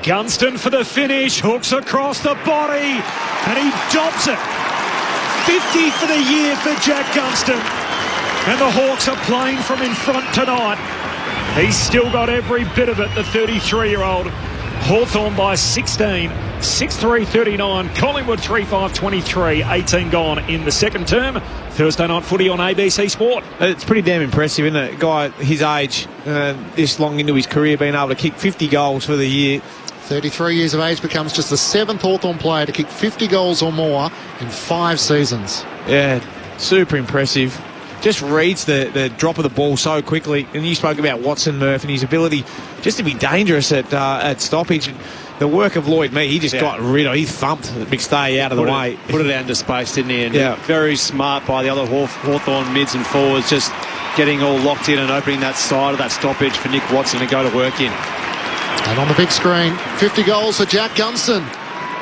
Gunston for the finish, hooks across the body, and he dobs it. 50 for the year for Jack Gunston. And the Hawks are playing from in front tonight. He's still got every bit of it, the 33-year-old. Hawthorn by 16, 6-3-39. Collingwood 3-5-23, 18 gone in the second term. Thursday night footy on ABC Sport. It's pretty damn impressive, isn't it? A guy his age, this long into his career, being able to kick 50 goals for the year. 33 years of age, becomes just the 7th Hawthorn player to kick 50 goals or more in 5 seasons. Yeah, super impressive. Just reads the drop of the ball so quickly. And you spoke about Watson, Murph, and his ability just to be dangerous at stoppage. The work of Lloyd Meek, he just got rid of. He thumped McStay out of the way. Put it out into space, didn't he? And very smart by the other Hawthorn mids and forwards, just getting all locked in and opening that side of that stoppage for Nick Watson to go to work in. And on the big screen, 50 goals for Jack Gunston,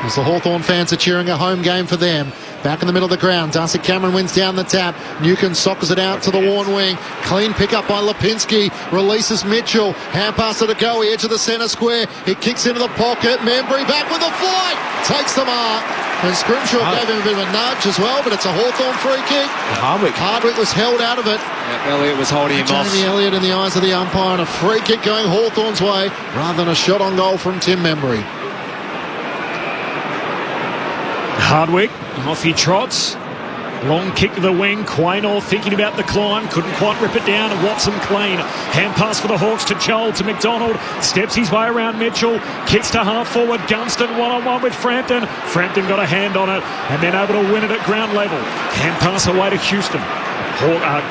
as the Hawthorn fans are cheering a home game for them. Back in the middle of the ground, Darcy Cameron wins down the tap. Newcomb soccers it out to the Warne wing. Clean pick up by Lipinski. Releases Mitchell. Hand pass to Goey, edge of the centre square. He kicks into the pocket. Membry back with a flight. Takes the mark. And Scrimshaw gave him a bit of a nudge as well, but it's a Hawthorn free kick. Hardwick was held out of it. Elliott was holding him off. Jamie Elliott in the eyes of the umpire, and a free kick going Hawthorn's way rather than a shot on goal from Tim Membry. Hardwick, off he trots. Long kick to the wing. Quaynor thinking about the climb. Couldn't quite rip it down. And Watson clean. Hand pass for the Hawks to Joel, to McDonald. Steps his way around Mitchell. Kicks to half forward. Gunston one-on-one with Frampton. Frampton got a hand on it and then able to win it at ground level. Hand pass away to Houston.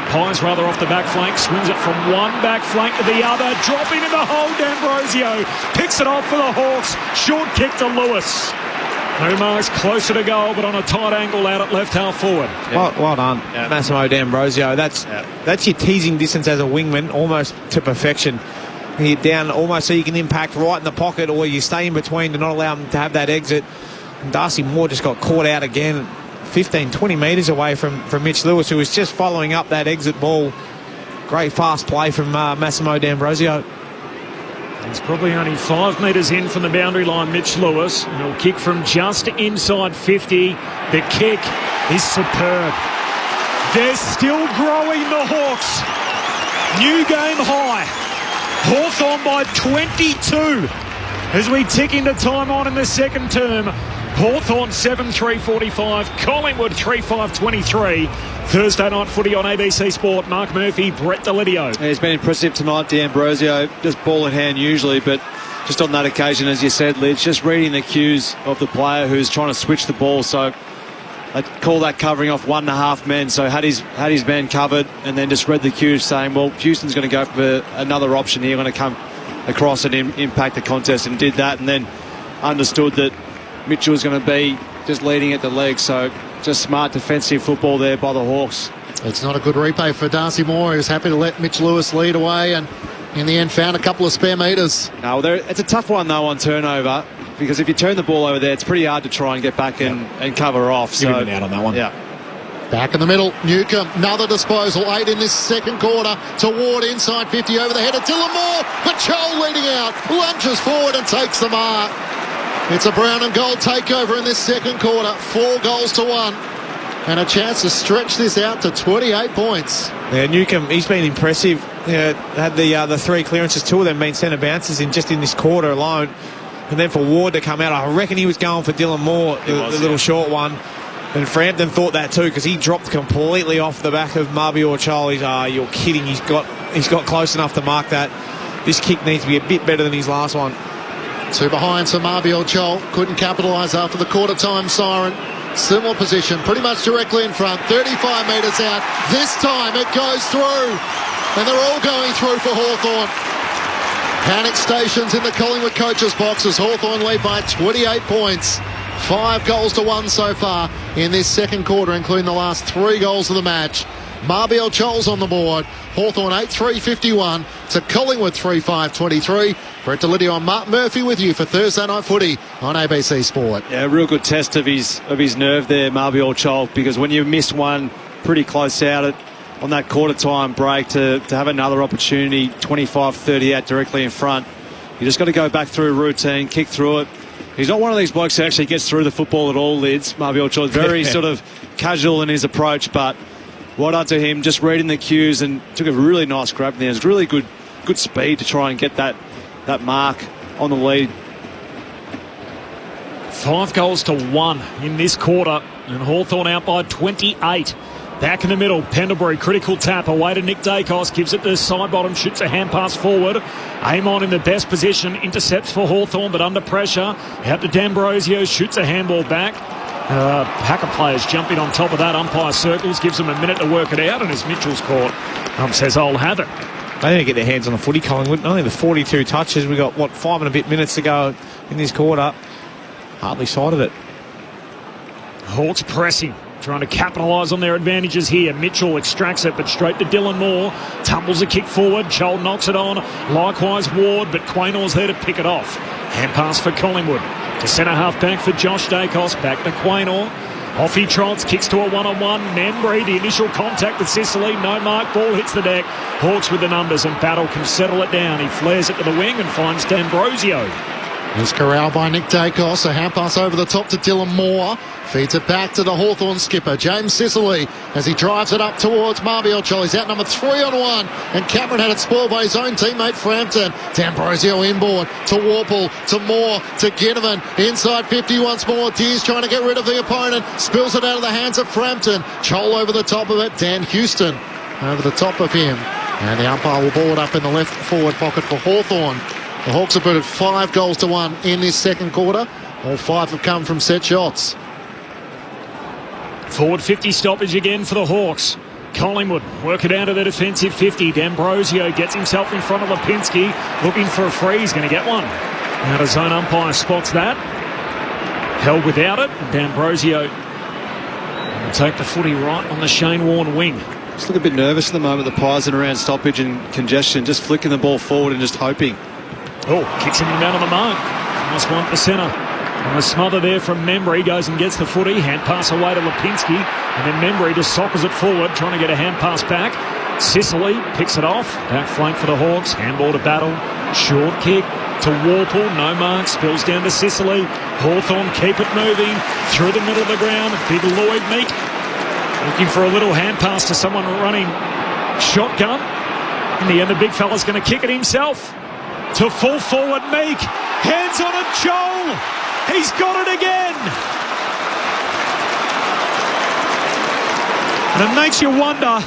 Pies rather off the back flank. Swings it from one back flank to the other. Dropping in the hole. D'Ambrosio picks it off for the Hawks. Short kick to Lewis. Umar's closer to goal, but on a tight angle out at left half forward. Well done, Massimo D'Ambrosio. That's your teasing distance as a wingman, almost to perfection. You're down almost so you can impact right in the pocket, or you stay in between to not allow them to have that exit. And Darcy Moore just got caught out again, 15, 20 metres away from Mitch Lewis, who was just following up that exit ball. Great fast play from Massimo D'Ambrosio. He's probably only 5 metres in from the boundary line, Mitch Lewis. And he'll kick from just inside 50. The kick is superb. They're still growing, the Hawks. New game high. Hawthorn by 22 as we tick into time on in the second term. Hawthorn 7-3-45, Collingwood 3-5-23. Thursday night footy on ABC Sport. Mark Murphy, Brett Delidio. He's been impressive tonight, D'Ambrosio. Just ball in hand usually, but just on that occasion, as you said, Lidge, just reading the cues of the player who's trying to switch the ball. So I call that covering off 1.5 men. So had his man covered and then just read the cues saying, well, Houston's going to go for another option here, going to come across and impact the contest, and did that, and then understood that Mitchell was going to be just leading at the leg. So just smart defensive football there by the Hawks. It's not a good repay for Darcy Moore, who's happy to let Mitch Lewis lead away, and in the end found a couple of spare metres. No, it's a tough one, though, on turnover, because if you turn the ball over there, it's pretty hard to try and get back and cover off. You've been out on that one. Yeah. Back in the middle, Newcomb, another disposal, 8 in this second quarter, to Ward inside 50 over the head of Dylan Moore, but Joel leading out, lunges forward and takes the mark. It's a brown and gold takeover in this second quarter, 4 goals to 1. And a chance to stretch this out to 28 points. Yeah, Newcomb, he's been impressive. Had the 3 clearances, 2 of them being centre bounces in this quarter alone. And then for Ward to come out, I reckon he was going for Dylan Moore, the little short one. And Frampton thought that too, because he dropped completely off the back of Mabior Charlie. You're kidding. He's got close enough to mark that. This kick needs to be a bit better than his last one. 2 behind, so Mabior Chol couldn't capitalise after the quarter time siren. Similar position, pretty much directly in front, 35 metres out. This time it goes through, and they're all going through for Hawthorn. Panic stations in the Collingwood coaches' box as Hawthorn lead by 28 points. 5 goals to 1 so far in this second quarter, including the last 3 goals of the match. Marbiel Choles on the board. Hawthorn 8-3-51 to Collingwood 3-5-23. Brett Delidio and Mark Murphy with you for Thursday Night Footy on ABC Sport. Yeah, a real good test of his nerve there, Marbiel Choles, because when you miss one pretty close out on that quarter time break to have another opportunity, 25-38 directly in front, you just got to go back through routine, kick through it. He's not one of these blokes who actually gets through the football at all, Lids. Marbiel Choles, very sort of casual in his approach, but well done to him, just reading the cues and took a really nice grab there. It's really good speed to try and get that mark on the lead. 5 goals to 1 in this quarter, and Hawthorn out by 28. Back in the middle, Pendlebury, critical tap away to Nick Dacos, gives it to side bottom, shoots a hand pass forward. Amon in the best position, intercepts for Hawthorn, but under pressure. Out to D'Ambrosio, shoots a handball back. Packer players jumping on top of that. Umpire circles, gives them a minute to work it out, and as Mitchell's caught, says, I'll have it. They didn't get their hands on the footy, Collingwood. Only the 42 touches. We got, 5 and a bit minutes to go in this quarter. Hardly sighted it. Hawks pressing, trying to capitalise on their advantages here. Mitchell extracts it, but straight to Dylan Moore. Tumbles a kick forward. Joel knocks it on. Likewise Ward, but Quaynor's there to pick it off. Hand pass for Collingwood. To centre half back for Josh Dacos. Back to Quaynor. Off he trots, kicks to a one-on-one. Membry, the initial contact with Sicily. No mark, ball hits the deck. Hawks with the numbers, and Battle can settle it down. He flares it to the wing and finds D'Ambrosio. He's corralled by Nick Dacos. A hand pass over the top to Dylan Moore. Feeds it back to the Hawthorn skipper, James Sicily, as he drives it up towards Marbiel Choles. He's out number 3-on-1, and Cameron had it spoiled by his own teammate Frampton. D'Ambrosio inboard to Warple, to Moore, to Ginneman. Inside 50 once more. Deers trying to get rid of the opponent. Spills it out of the hands of Frampton. Chol over the top of it. Dan Houston over the top of him. And the umpire will ball it up in the left forward pocket for Hawthorn. The Hawks have booted 5 goals to 1 in this second quarter. All 5 have come from set shots. Forward 50 stoppage again for the Hawks. Collingwood work it out to the defensive 50. D'Ambrosio gets himself in front of Lipinski, looking for a free. He's going to get one. Now the zone umpire spots that. Held without it. D'Ambrosio will take the footy right on the Shane Warne wing. Just look a bit nervous at the moment. The Pies in around stoppage and congestion, just flicking the ball forward and just hoping. Oh, kicks him down on the mark. Nice one to centre. And a smother there from Membry, goes and gets the footy. Hand pass away to Lipinski. And then Membry just soccers it forward, trying to get a hand pass back. Sicily picks it off. Back flank for the Hawks. Handball to Battle. Short kick to Warple. No mark. Spills down to Sicily. Hawthorn keep it moving. Through the middle of the ground. Big Lloyd Meek looking for a little hand pass to someone running shotgun. In the end, the big fella's going to kick it himself. To full forward Meek. Hands on it, Joel. He's got it again. And it makes you wonder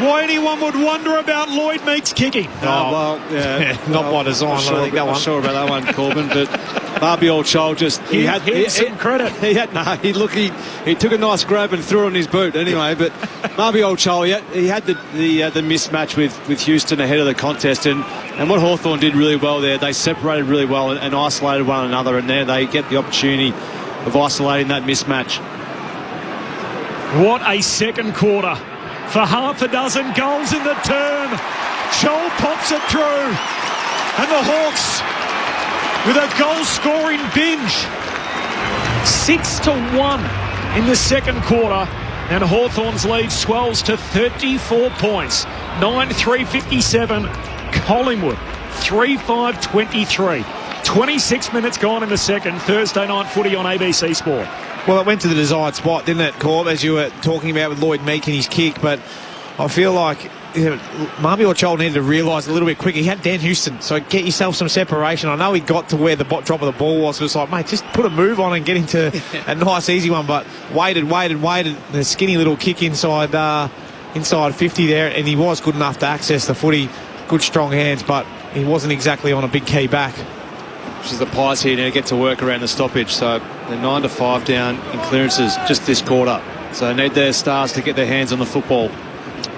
why anyone would wonder about Lloyd Meek's kicking. Not by design. I'm not sure about that one, Corbin, but Marbiel Choles just he some credit. He took a nice grab and threw it on his boot anyway. But Marbiel Choles, he had the mismatch with Houston ahead of the contest, and what Hawthorn did really well there, they separated really well and isolated one another, and there they get the opportunity of isolating that mismatch. What a second quarter for half a dozen goals in the term. Joel pops it through. And the Hawks with a goal-scoring binge. 6-1 in the second quarter. And Hawthorn's lead swells to 34 points. 9-3-57. Collingwood 3-5-23. 26 minutes gone in the second. Thursday night footy on ABC Sport. Well, it went to the desired spot, didn't it, Corb, as you were talking about with Lloyd Meek and his kick. But I feel like Marby or Joel needed to realise a little bit quicker. He had Dan Houston, so get yourself some separation. I know he got to where the drop of the ball was. It was like, mate, just put a move on and get into a nice, easy one. But waited. The skinny little kick inside 50 there, and he was good enough to access the footy. Good, strong hands, but he wasn't exactly on a big key back. Which is the Pies here to get to work around the stoppage. So they're 9-5 down in clearances just this quarter. So they need their stars to get their hands on the football.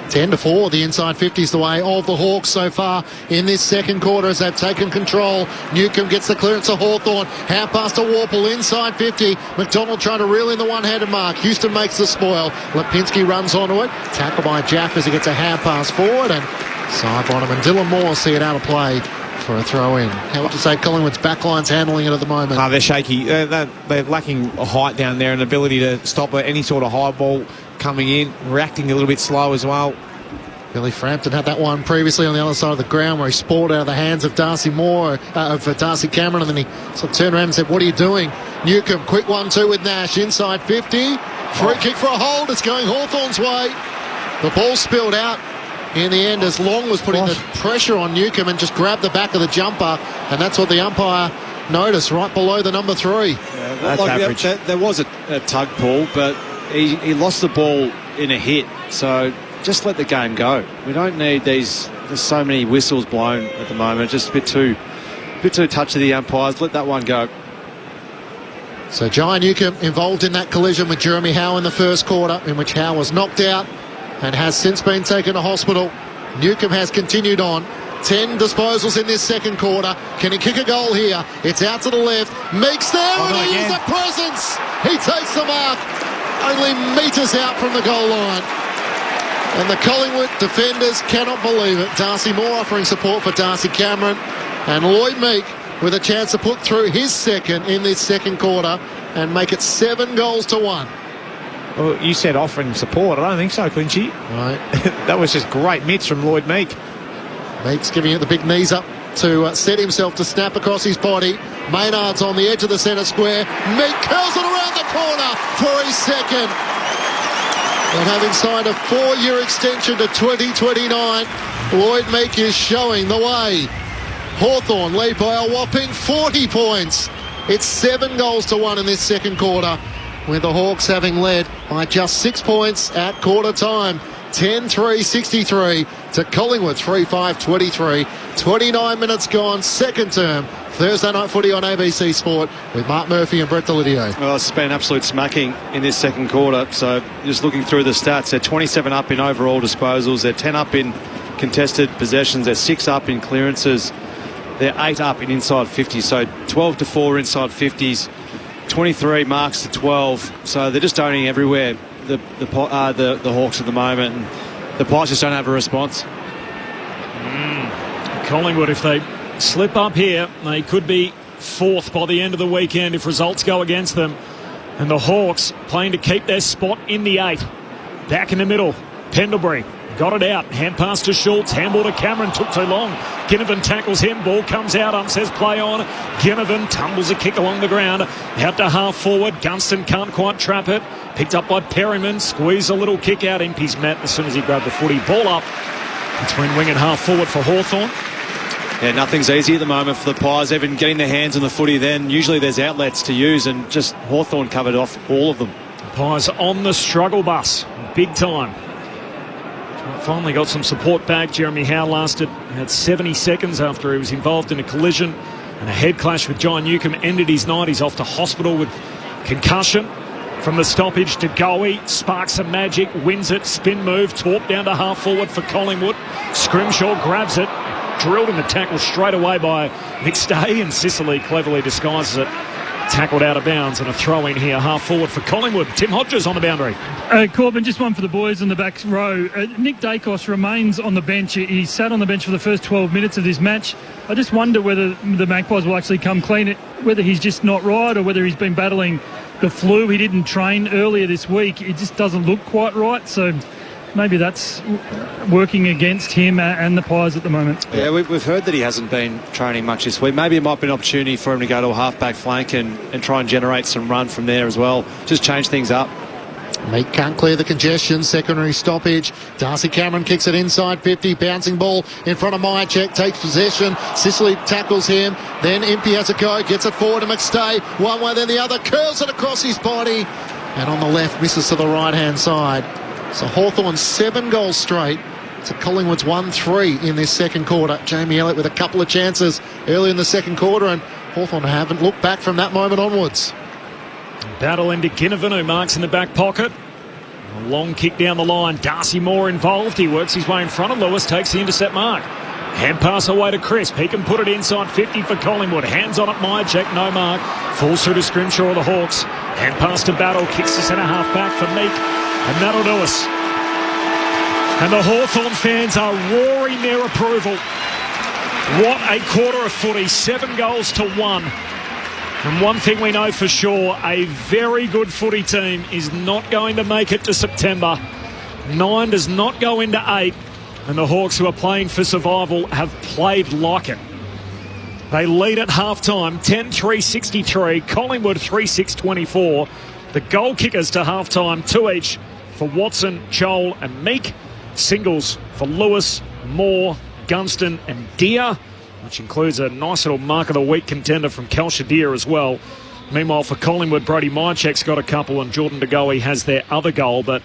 10-4, the inside 50's the way of the Hawks so far in this second quarter as they've taken control. Newcomb gets the clearance to Hawthorn. Hand pass to Warple inside 50. McDonald trying to reel in the one-handed mark. Houston makes the spoil. Lipinski runs onto it. Tackle by Jaff as he gets a hand pass forward. And Sidebottom and Dylan Moore see it out of play for a throw-in. How would you say Collingwood's backline's handling it at the moment? They're shaky. They're lacking a height down there and ability to stop any sort of high ball coming in, reacting a little bit slow as well. Billy Frampton had that one previously on the other side of the ground where he sprawled out of the hands of Darcy Cameron, and then he sort of turned around and said, what are you doing? Newcomb, quick 1-2 with Nash, inside 50. Free kick for a hold. It's going Hawthorn's way. The ball spilled out in the end as Long was putting the pressure on Newcomb and just grabbed the back of the jumper, and that's what the umpire noticed right below the number 3. Yeah, that's average. There was a tug pull, but he lost the ball in a hit, so just let the game go. We don't need there's so many whistles blown at the moment. Just a bit too touch of the umpires. Let that one go. So Jai Newcomb involved in that collision with Jeremy Howe in the first quarter, in which Howe was knocked out and has since been taken to hospital. Newcomb has continued on. 10 disposals in this second quarter. Can he kick a goal here? It's out to the left. Meek's there, and he is a presence. He takes the mark. Only metres out from the goal line. And the Collingwood defenders cannot believe it. Darcy Moore offering support for Darcy Cameron. And Lloyd Meek with a chance to put through his second in this second quarter and make it 7-1. Well, you said offering support. I don't think so, Clinchy. Right. That was just great mitts from Lloyd Meek. Meek's giving it the big knees up to set himself to snap across his body. Maynard's on the edge of the centre square. Meek curls it around the corner for his second. And having signed a 4-year extension to 2029, Lloyd Meek is showing the way. Hawthorn lead by a whopping 40 points. It's 7-1 in this second quarter, with the Hawks having led by just 6 points at quarter time. 10-3-63 to Collingwood 3-5-23. 29 minutes gone, second term. Thursday night footy on ABC Sport with Mark Murphy and Brett Delidio. Well, it's been an absolute smacking in this second quarter. So just looking through the stats, they're 27 up in overall disposals. They're 10 up in contested possessions. They're 6 up in clearances. They're 8 up in inside 50. So 12-4 inside 50s. 23 marks to 12. So they're just owning everywhere. The Hawks at the moment. And the Pies just don't have a response. Collingwood, if they slip up here, they could be 4th by the end of the weekend if results go against them. And the Hawks playing to keep their spot in the 8. Back in the middle, Pendlebury got it out. Hand pass to Schultz. Handball to Cameron. Took too long. Ginnivan tackles him. Ball comes out. Says play on. Ginnivan tumbles a kick along the ground. Out to half forward. Gunston can't quite trap it. Picked up by Perryman. Squeeze a little kick out. Impey's met as soon as he grabbed the footy. Ball up between wing and half forward for Hawthorn. Yeah, nothing's easy at the moment for the Pies. Even getting their hands on the footy then. Usually there's outlets to use, and just Hawthorn covered off all of them. Pies on the struggle bus. Big time. Finally got some support back. Jeremy Howe had 70 seconds after he was involved in a collision, and a head clash with John Newcomb ended his night. He's off to hospital with concussion. From the stoppage to Goey, sparks some magic, wins it, spin move, Torp down to half forward for Collingwood. Scrimshaw grabs it, drilled in the tackle straight away by McStay, and Sicily cleverly disguises it tackled out of bounds, and a throw in here, half forward for Collingwood. Tim Hodges on the boundary. Corbin, just one for the boys in the back row. Nick Dacos remains on the bench. He sat on the bench for the first 12 minutes of this match. I just wonder whether the Magpies will actually come clean, whether he's just not right or whether he's been battling the flu. He didn't train earlier this week. It just doesn't look quite right. So maybe that's working against him and the Pies at the moment. Yeah, we've heard that he hasn't been training much this week. Maybe it might be an opportunity for him to go to a half-back flank and try and generate some run from there as well. Just change things up. Meek can't clear the congestion. Secondary stoppage. Darcy Cameron kicks it inside 50. Bouncing ball in front of Myercheck. Takes possession. Sicily tackles him. Then Impey has a go. Gets it forward to McStay. One way then the other. Curls it across his body. And on the left misses to the right-hand side. So Hawthorn 7 goals straight to Collingwood's 1-3 in this second quarter. Jamie Elliott with a couple of chances early in the second quarter, and Hawthorn haven't looked back from that moment onwards. Battle into Ginnivan, who marks in the back pocket. A long kick down the line. Darcy Moore involved. He works his way in front of Lewis, takes the intercept mark. Hand pass away to Crisp. He can put it inside 50 for Collingwood. Hands on it, Myercheck, no mark. Falls through to Scrimshaw of the Hawks. Hand pass to Battle, kicks the centre half back for Meek. And that'll do us. And the Hawthorn fans are roaring their approval. What a quarter of footy, 7 goals to 1. And one thing we know for sure, a very good footy team is not going to make it to September. 9 does not go into 8. And the Hawks, who are playing for survival, have played like it. They lead at half-time, 10-3-63. Collingwood 3-6-24. The goal kickers to half-time, 2 each for Watson, Joel and Meek. Singles for Lewis, Moore, Gunston and Deer, which includes a nice little mark of the week contender from Kalshadir as well. Meanwhile, for Collingwood, Brody Myercheck's got a couple and Jordan De Goey has their other goal. But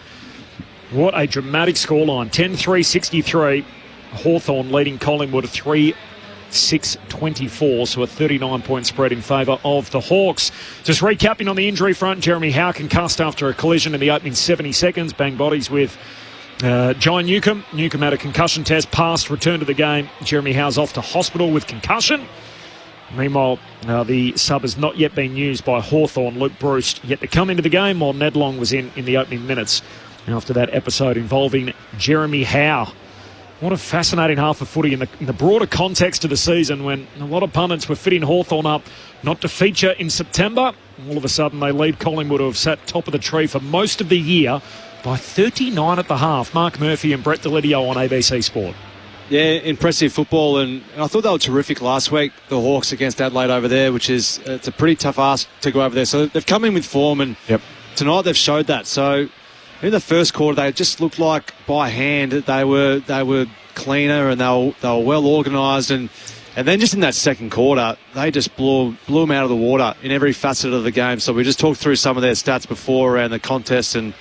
what a dramatic scoreline. 10-3-63. Hawthorn leading Collingwood 3-6-24. So a 39-point spread in favour of the Hawks. Just recapping on the injury front, Jeremy Howe concussed after a collision in the opening 70 seconds. Bang bodies with John Newcomb. Newcomb had a concussion test, passed, returned to the game. Jeremy Howe's off to hospital with concussion. Meanwhile, the sub has not yet been used by Hawthorn. Luke Bruce yet to come into the game, while Ned Long was in the opening minutes after that episode involving Jeremy Howe. What a fascinating half of footy in the broader context of the season, when a lot of pundits were fitting Hawthorn up not to feature in September. All of a sudden they lead Collingwood, who have sat top of the tree for most of the year, by 39 at the half. Mark Murphy and Brett Delidio on ABC Sport. Yeah, impressive football, and I thought they were terrific last week, the Hawks against Adelaide over there, which is it's a pretty tough ask to go over there. So they've come in with form, and tonight they've showed that. So in the first quarter, they just looked like by hand they were cleaner, and they were well organised, and then just in that second quarter, they just blew them out of the water in every facet of the game. So we just talked through some of their stats before around the contest and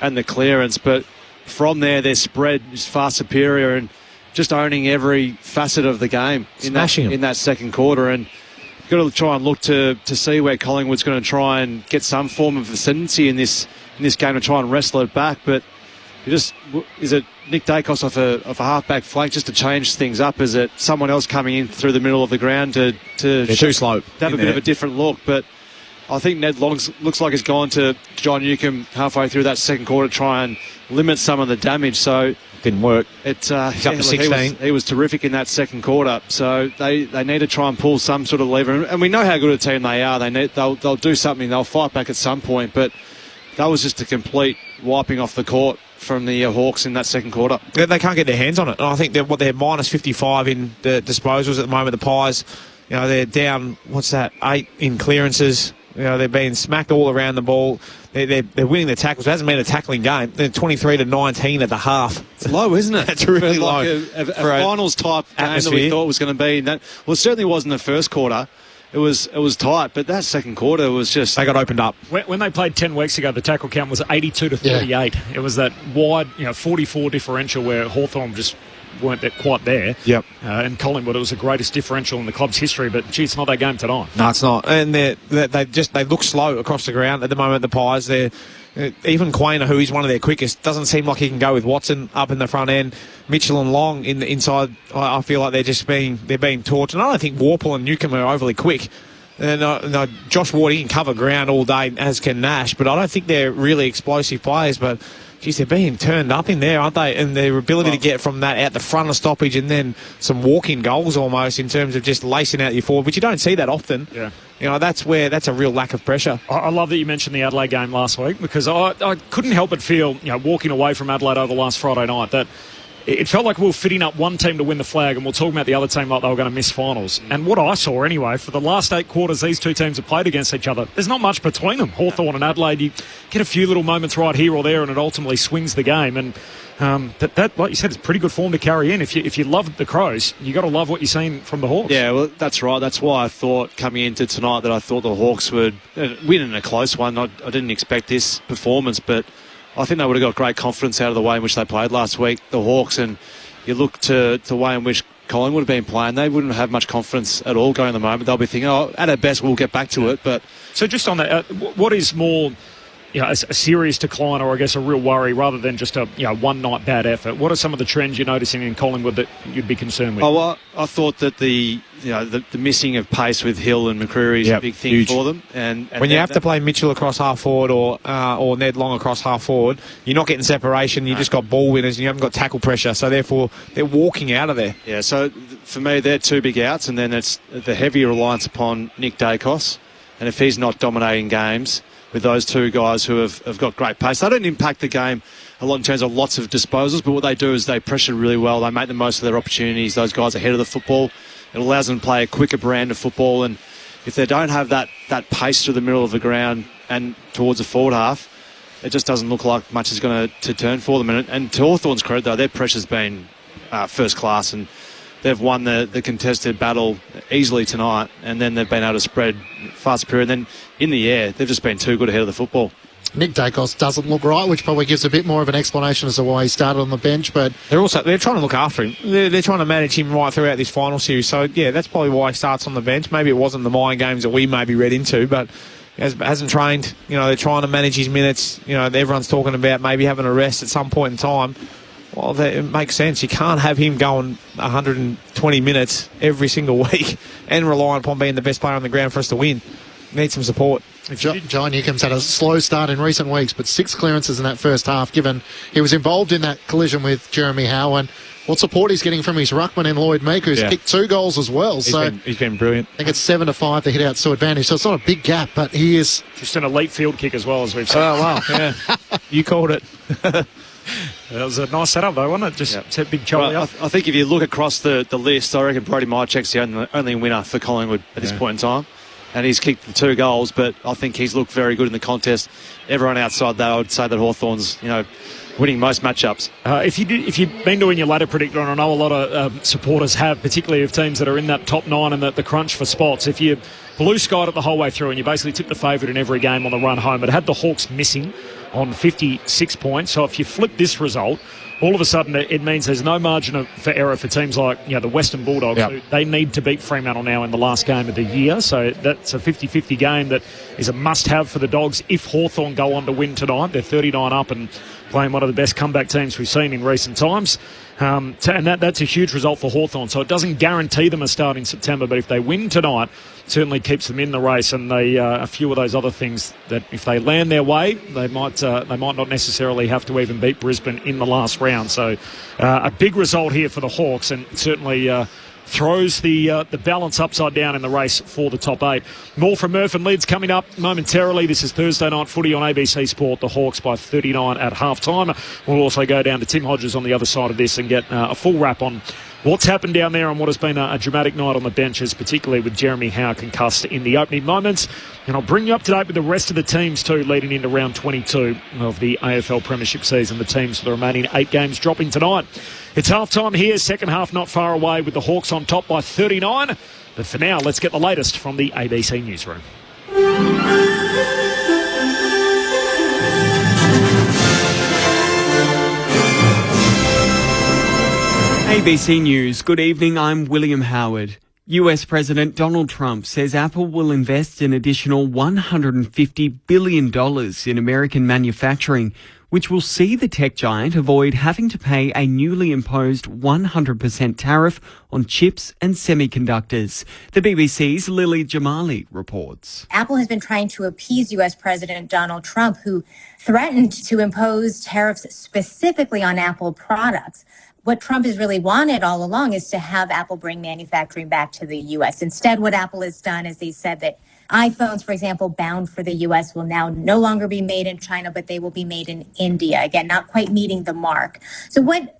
the clearance, but from there their spread is far superior and just owning every facet of the game in that second quarter. And you've got to try and look to see where Collingwood's going to try and get some form of ascendancy in this game to try and wrestle it back. But is it Nick Dacos off a half-back flank just to change things up? Is it someone else coming in through the middle of the ground to they're too slow, have a bit of a different look? But I think Ned Long looks like he's gone to John Newcomb halfway through that second quarter to try and limit some of the damage. So didn't work. He's up to 16. He was terrific in that second quarter. So they need to try and pull some sort of lever. And we know how good a team they are. They'll do something. They'll fight back at some point. But that was just a complete wiping off the court from the Hawks in that second quarter. They can't get their hands on it. And I think they're minus 55 in the disposals at the moment. The Pies, they're down, 8 in clearances. They're being smacked all around the ball. They're winning the tackles. It hasn't been a tackling game. They're 23-19 at the half. It's low, isn't it? It's really low. A finals type game that we thought was going to be. Well, it certainly wasn't the first quarter. It was tight, but that second quarter was just... They got opened up. When they played 10 weeks ago, the tackle count was 82-38. Yeah. It was that wide, 44 differential where Hawthorn just weren't quite there. Yep. And Collingwood, it was the greatest differential in the club's history, but gee, it's not that game tonight. No, it's not. And they look slow across the ground at the moment, the Pies. They're even Quainer, who is one of their quickest, doesn't seem like he can go with Watson up in the front end. Mitchell and Long inside, I feel like they're being torched. And I don't think Warple and Newcomb are overly quick. And Josh Ward, he can cover ground all day, as can Nash, but I don't think they're really explosive players. But, geez, they're being turned up in there, aren't they? And their ability to get from that out the front of stoppage and then some walk-in goals almost in terms of just lacing out your forward, which you don't see that often. Yeah. That's a real lack of pressure. I love that you mentioned the Adelaide game last week, because I couldn't help but feel, walking away from Adelaide over last Friday night, that it felt like we were fitting up one team to win the flag and we're talking about the other team like they were going to miss finals. And what I saw anyway, for the last 8 quarters these two teams have played against each other, there's not much between them. Hawthorn and Adelaide, you get a few little moments right here or there and it ultimately swings the game. And that, like you said, is pretty good form to carry in. If you love the Crows, you got to love what you're seeing from the Hawks. Yeah, well, that's right. That's why I thought coming into tonight that I thought the Hawks would win in a close one. I didn't expect this performance, but I think they would have got great confidence out of the way in which they played last week, the Hawks, and you look to the way in which Collingwood have been playing, they wouldn't have much confidence at all going at the moment. They'll be thinking, at our best, we'll get back to it. But so just on that, what is more a serious decline, or I guess a real worry, rather than just a one night bad effort? What are some of the trends you're noticing in Collingwood that you'd be concerned with? Oh, well, I thought that the missing of pace with Hill and McCreary is a big thing for them. And when you have to play Mitchell across half forward or Ned Long across half forward, you're not getting separation. You just got ball winners and you haven't got tackle pressure. So therefore, they're walking out of there. Yeah. So for me, they're two big outs, and then it's the heavy reliance upon Nick Dacos. And if he's not dominating games with those two guys who have got great pace, they don't impact the game a lot in terms of lots of disposals, but what they do is they pressure really well. They make the most of their opportunities. Those guys ahead of the football. It allows them to play a quicker brand of football, and if they don't have that pace through the middle of the ground and towards the forward half, it just doesn't look like much is going to turn for them. And to Hawthorn's credit, though, their pressure's been first class, and they've won the contested battle easily tonight, and then they've been able to spread far superior. And then in the air, they've just been too good ahead of the football. Nick Dacos doesn't look right, which probably gives a bit more of an explanation as to why he started on the bench. But they're trying to look after him. They're trying to manage him right throughout this final series. So yeah, that's probably why he starts on the bench. Maybe it wasn't the mind games that we maybe read into, but hasn't trained. They're trying to manage his minutes. Everyone's talking about maybe having a rest at some point in time. Well, it makes sense. You can't have him going 120 minutes every single week and relying upon being the best player on the ground for us to win. Need some support. John Newcomb's had a slow start in recent weeks, but 6 clearances in that first half, given he was involved in that collision with Jeremy Howe, and what support he's getting from his ruckman in Lloyd Meek, who's kicked 2 goals as well. He's been brilliant. I think it's 7-5 the hit outs to advantage, so it's not a big gap, but he is just an elite field kick as well, as we've seen. Oh wow, yeah, you called it. That was a nice setup, though, wasn't it? Just set big Charlie up. I think if you look across the list, I reckon Brody Mychek's the only winner for Collingwood at this point in time. And he's kicked the 2 goals, but I think he's looked very good in the contest. Everyone outside that, I would say that Hawthorn's, winning most matchups. If you've been doing your ladder predictor, and I know a lot of supporters have, particularly of teams that are in that top 9 and the crunch for spots, if you blue-skied it the whole way through and you basically tipped the favourite in every game on the run home, it had the Hawks missing on 56 points. So if you flip this result, all of a sudden it means there's no margin for error for teams like the Western Bulldogs. Who they need to beat Fremantle now in the last game of the year. So that's a 50-50 game that is a must-have for the Dogs if Hawthorn go on to win tonight. They're 39 up and playing one of the best comeback teams we've seen in recent times. And that's a huge result for Hawthorn. So it doesn't guarantee them a start in September, but if they win tonight, it certainly keeps them in the race. And a few of those other things that if they land their way, they might not necessarily have to even beat Brisbane in the last round. So a big result here for the Hawks, and certainly throws the balance upside down in the race for the top 8. More from Murph and Lids coming up momentarily. This is Thursday Night Footy on ABC Sport. The Hawks by 39 at halftime. We'll also go down to Tim Hodges on the other side of this and get a full wrap on what's happened down there and what has been a dramatic night on the benches, particularly with Jeremy Howe concussed in the opening moments. And I'll bring you up to date with the rest of the teams too, leading into round 22 of the AFL Premiership season. The teams for the remaining 8 games dropping tonight. It's half-time here, second half not far away with the Hawks on top by 39. But for now, let's get the latest from the ABC Newsroom. ABC News. Good evening, I'm William Howard. US President Donald Trump says Apple will invest an additional $150 billion in American manufacturing, which will see the tech giant avoid having to pay a newly imposed 100% tariff on chips and semiconductors. The BBC's Lily Jamali reports. Apple has been trying to appease U.S. President Donald Trump, who threatened to impose tariffs specifically on Apple products. What Trump has really wanted all along is to have Apple bring manufacturing back to the U.S. Instead, what Apple has done is they said that iPhones, for example, bound for the U.S. will now no longer be made in China, but they will be made in India. Again, not quite meeting the mark. So what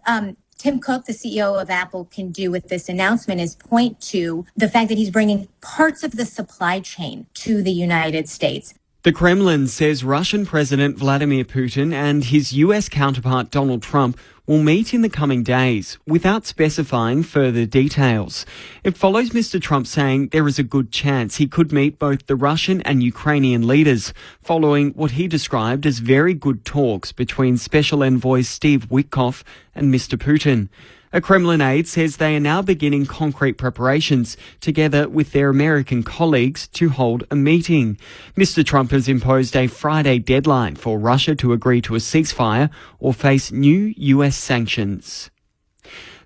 Tim Cook, the CEO of Apple, can do with this announcement is point to the fact that he's bringing parts of the supply chain to the United States. The Kremlin says Russian President Vladimir Putin and his US counterpart Donald Trump will meet in the coming days without specifying further details. It follows Mr. Trump saying there is a good chance he could meet both the Russian and Ukrainian leaders following what he described as very good talks between Special Envoy Steve Witkoff and Mr. Putin. A Kremlin aide says they are now beginning concrete preparations together with their American colleagues to hold a meeting. Mr. Trump has imposed a Friday deadline for Russia to agree to a ceasefire or face new US sanctions.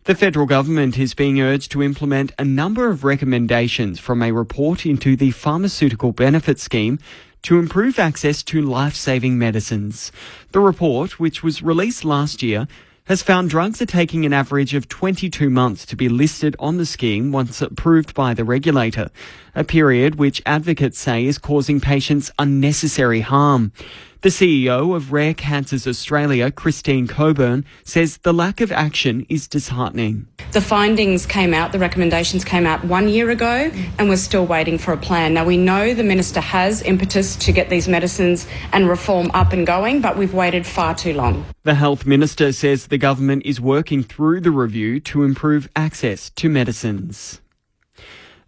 The federal government is being urged to implement a number of recommendations from a report into the Pharmaceutical Benefit Scheme to improve access to life-saving medicines. The report, which was released last year, has found drugs are taking an average of 22 months to be listed on the scheme once approved by the regulator, a period which advocates say is causing patients unnecessary harm. The CEO of Rare Cancers Australia, Christine Coburn, says the lack of action is disheartening. The findings came out, the recommendations came out 1 year ago, and we're still waiting for a plan. Now, we know the Minister has impetus to get these medicines and reform up and going, but we've waited far too long. The Health Minister says the government is working through the review to improve access to medicines.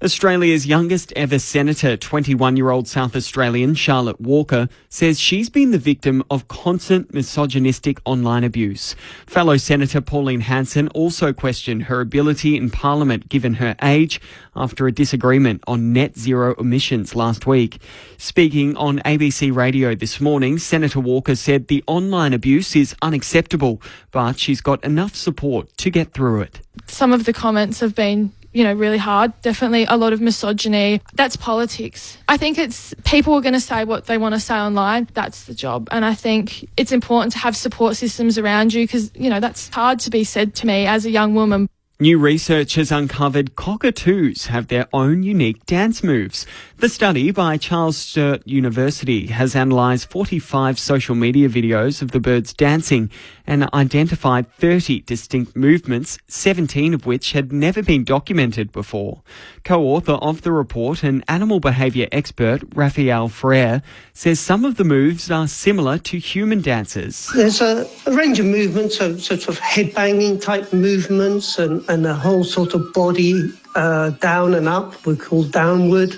Australia's youngest ever senator, 21-year-old South Australian Charlotte Walker, says she's been the victim of constant misogynistic online abuse. Fellow Senator Pauline Hanson also questioned her ability in Parliament given her age after a disagreement on net zero emissions last week. Speaking on ABC Radio this morning, Senator Walker said the online abuse is unacceptable, but she's got enough support to get through it. Some of the comments have been really hard. Definitely a lot of misogyny. That's politics. I think it's people are going to say what they want to say online. That's the job. And I think it's important to have support systems around you because, that's hard to be said to me as a young woman. New research has uncovered cockatoos have their own unique dance moves. The study by Charles Sturt University has analysed 45 social media videos of the birds dancing and identified 30 distinct movements, 17 of which had never been documented before. Co-author of the report, an animal behaviour expert, Raphael Frere, says some of the moves are similar to human dances. There's a range of movements, so sort of head-banging type movements and a whole sort of body down and up, we call downward,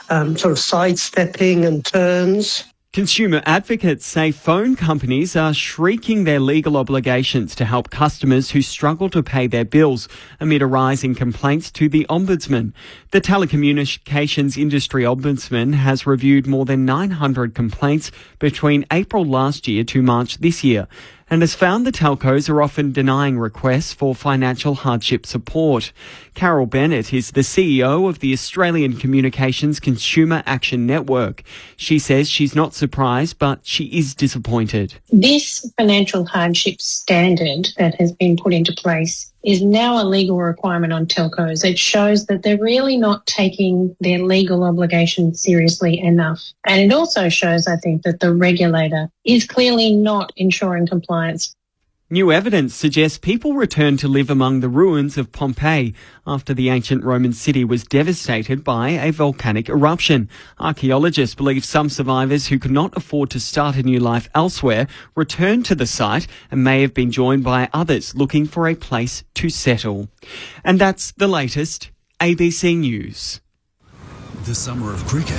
sort of sidestepping and turns. Consumer advocates say phone companies are shrinking their legal obligations to help customers who struggle to pay their bills amid a rise in complaints to the Ombudsman. The Telecommunications Industry Ombudsman has reviewed more than 900 complaints between April last year to March this year, and has found the telcos are often denying requests for financial hardship support. Carol Bennett is the CEO of the Australian Communications Consumer Action Network. She says she's not surprised, but she is disappointed. This financial hardship standard that has been put into place is now a legal requirement on telcos. It shows that they're really not taking their legal obligations seriously enough. And it also shows, I think, that the regulator is clearly not ensuring compliance. New evidence suggests people returned to live among the ruins of Pompeii after the ancient Roman city was devastated by a volcanic eruption. Archaeologists believe some survivors who could not afford to start a new life elsewhere returned to the site and may have been joined by others looking for a place to settle. And that's the latest ABC News. The summer of cricket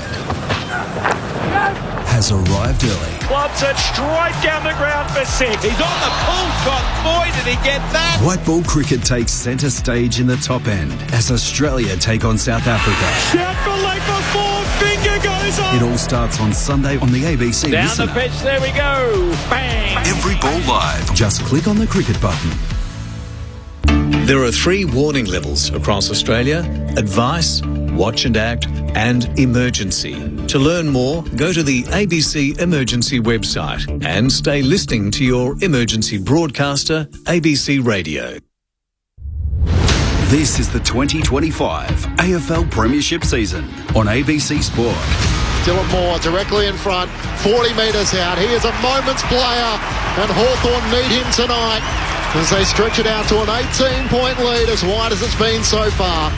has arrived early. Clubs it straight down the ground for 6. He's on the pull shot. Boy, did he get that. White ball cricket takes centre stage in the top end as Australia take on South Africa. Shout for leg before, finger goes on. It all starts on Sunday on the ABC Down Listener. the pitch, there we go. Bang. Every ball live. Just click on the cricket button. There are 3 warning levels across Australia: advice, watch and act, and emergency. To learn more, go to the ABC Emergency website and stay listening to your emergency broadcaster, ABC Radio. This is the 2025 AFL Premiership season on ABC Sport. Dylan Moore directly in front, 40 metres out. He is a moment's player, and Hawthorn need him tonight as they stretch it out to an 18-point lead, as wide as it's been so far.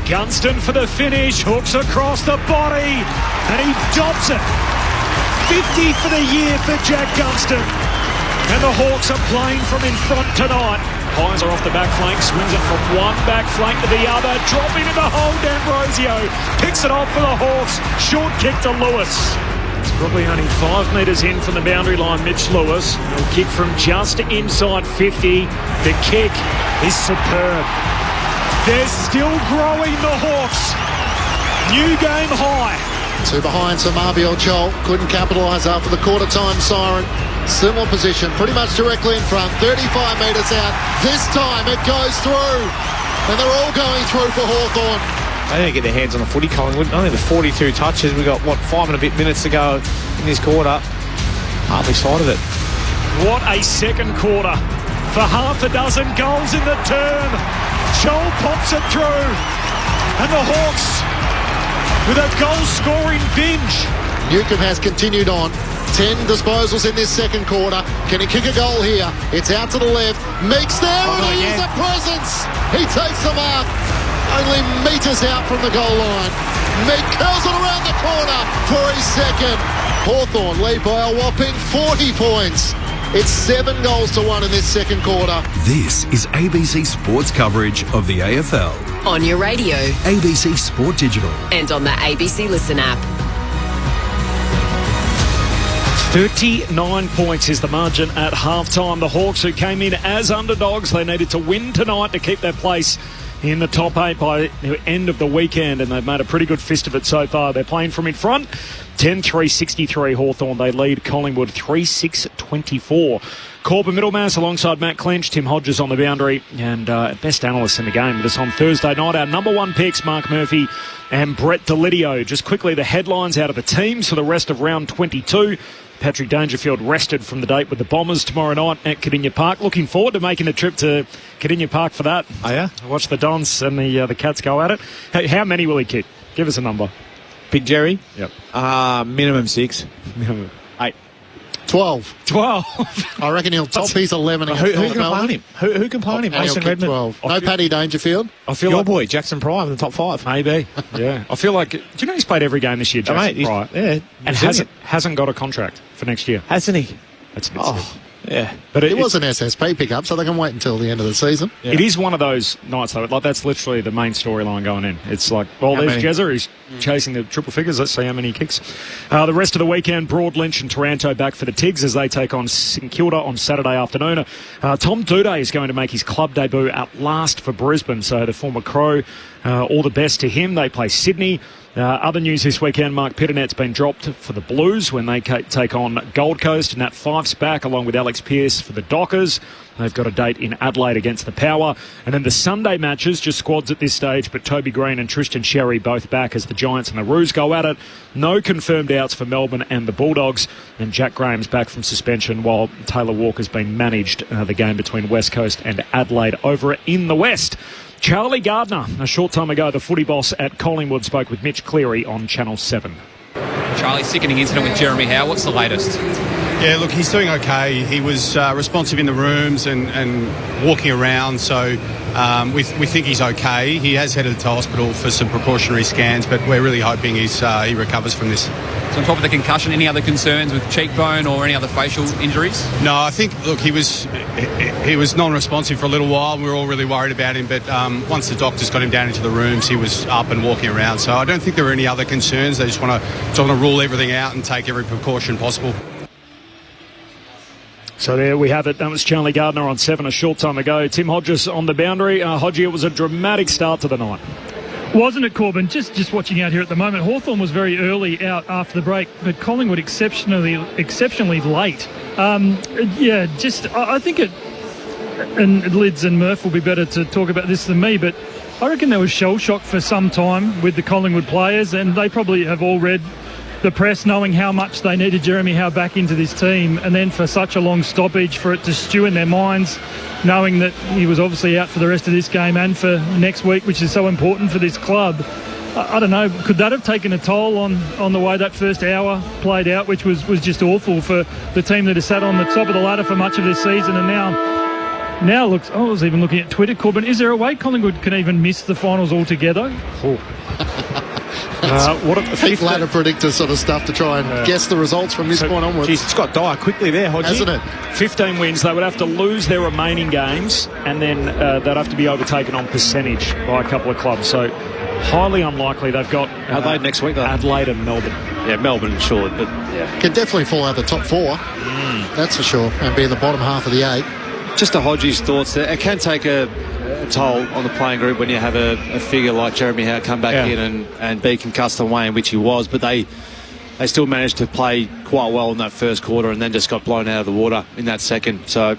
Gunston for the finish, hooks across the body, and he dobs it. 50 for the year for Jack Gunston. And the Hawks are playing from in front tonight. Pies are off the back flank, swings it from one back flank to the other, dropping in the hole, D'Ambrosio picks it off for the Hawks, short kick to Lewis. It's probably only 5 metres in from the boundary line, Mitch Lewis. He'll kick from just inside 50. The kick is superb. They're still growing, the Hawks. New game high. 2 behind Samabiel Chol. Couldn't capitalise after the quarter-time siren. Similar position, pretty much directly in front. 35 metres out. This time it goes through. And they're all going through for Hawthorn. They don't get their hands on the footy, Collingwood. Only the 42 touches. We've got, 5 and a bit minutes to go in this quarter. Hardly sighted it. What a second quarter for half a dozen goals in the term. Joel pops it through. And the Hawks with a goal-scoring binge. Newcomb has continued on. 10 disposals in this second quarter. Can he kick a goal here? It's out to the left. Meeks there, and he is a presence. He takes the mark. Only metres out from the goal line. Meek curls it around the corner for his second. Hawthorn lead by a whopping 40 points. It's 7 goals to 1 in this second quarter. This is ABC Sports coverage of the AFL. On your radio. ABC Sport Digital. And on the ABC Listen app. 39 points is the margin at halftime. The Hawks, who came in as underdogs, they needed to win tonight to keep their place in the top 8 by the end of the weekend, and they've made a pretty good fist of it so far. They're playing from in front. 10-3-63 Hawthorn. They lead Collingwood 3-6-24. Corbin Middlemass alongside Matt Clinch, Tim Hodges on the boundary, and best analysts in the game with us on Thursday night. Our number 1 picks, Mark Murphy and Brett Delidio. Just quickly, the headlines out of the teams for the rest of round 22. Patrick Dangerfield rested from the date with the Bombers tomorrow night at Cardinia Park. Looking forward to making the trip to Cardinia Park for that. Oh, yeah? Watch the Dons and the Cats go at it. Hey, how many will he kick? Give us a number. Big Jerry? Yep. Minimum 6. Minimum 8. 12. I reckon he'll top his 11 against Who can play on him? Who can play on him? Mason Redmond? 12. No Paddy Dangerfield. I feel Your like boy, Jackson Pryor, in the top 5. Maybe, yeah. I feel like... Do you know he's played every game this year, Jackson Pryor? Yeah. And hasn't got a contract for next year. Hasn't he? That's a bit sad. Yeah. But it was an SSP pickup, so they can wait until the end of the season. Yeah. It is one of those nights, though. Like, that's literally the main storyline going in. It's like, well, there's Jezza. He's chasing the triple figures. Let's see how many he kicks. The rest of the weekend, Broad, Lynch and Taranto back for the Tigs as they take on St Kilda on Saturday afternoon. Tom Duday is going to make his club debut at last for Brisbane. So the former Crow, all the best to him. They play Sydney. Other news this weekend, Mark Pitternet's been dropped for the Blues when they take on Gold Coast, and that Fife's back along with Alex Pearce for the Dockers. They've got a date in Adelaide against the Power. And then the Sunday matches, just squads at this stage, but Toby Green and Tristan Sherry both back as the Giants and the Roos go at it. No confirmed outs for Melbourne and the Bulldogs, and Jack Graham's back from suspension while Taylor Walker's been managed the game between West Coast and Adelaide over in the West. Charlie Gardner, a short time ago, the footy boss at Collingwood, spoke with Mitch Cleary on Channel 7. Charlie, sickening incident with Jeremy Howe. What's the latest? Yeah, look, he's doing okay. He was responsive in the rooms and walking around, so we think he's okay. He has headed to hospital for some precautionary scans, but we're really hoping he recovers from this. So on top of the concussion, any other concerns with cheekbone or any other facial injuries? No, I think, look, he was non-responsive for a little while. We were all really worried about him, but once the doctors got him down into the rooms, he was up and walking around. So I don't think there were any other concerns. They just want to rule everything out and take every precaution possible. So there we have it. That was Charlie Gardner on 7 a short time ago. Tim Hodges on the boundary. Hodgie, it was a dramatic start to the night. Wasn't it, Corbin? Just watching out here at the moment, Hawthorn was very early out after the break, but Collingwood exceptionally late. I think it, and Lids and Murph will be better to talk about this than me, but I reckon there was shell shock for some time with the Collingwood players, and they probably have all read the press knowing how much they needed Jeremy Howe back into this team, and then for such a long stoppage, for it to stew in their minds, knowing that he was obviously out for the rest of this game and for next week, which is so important for this club. I don't know, could that have taken a toll on the way that first hour played out, which was just awful for the team that has sat on the top of the ladder for much of this season, and now looks, I was even looking at Twitter, Corbin, is there a way Collingwood can even miss the finals altogether? Peak ladder predictor sort of stuff to try and guess the results from this point onwards. Geez, it's got dire quickly there, Hodgie. Hasn't it? 15 wins. They would have to lose their remaining games, and then they'd have to be overtaken on percentage by a couple of clubs. So highly unlikely. They've got Adelaide next week, though. Adelaide and Melbourne. Yeah, Melbourne, sure, but yeah. Can definitely fall out the top 4. That's for sure, and be in the bottom half of the 8. Just to Hodgie's thoughts there, it can take a toll on the playing group when you have a figure like Jeremy Howe come back in and be concussed the way in which he was, but they still managed to play quite well in that first quarter and then just got blown out of the water in that second. So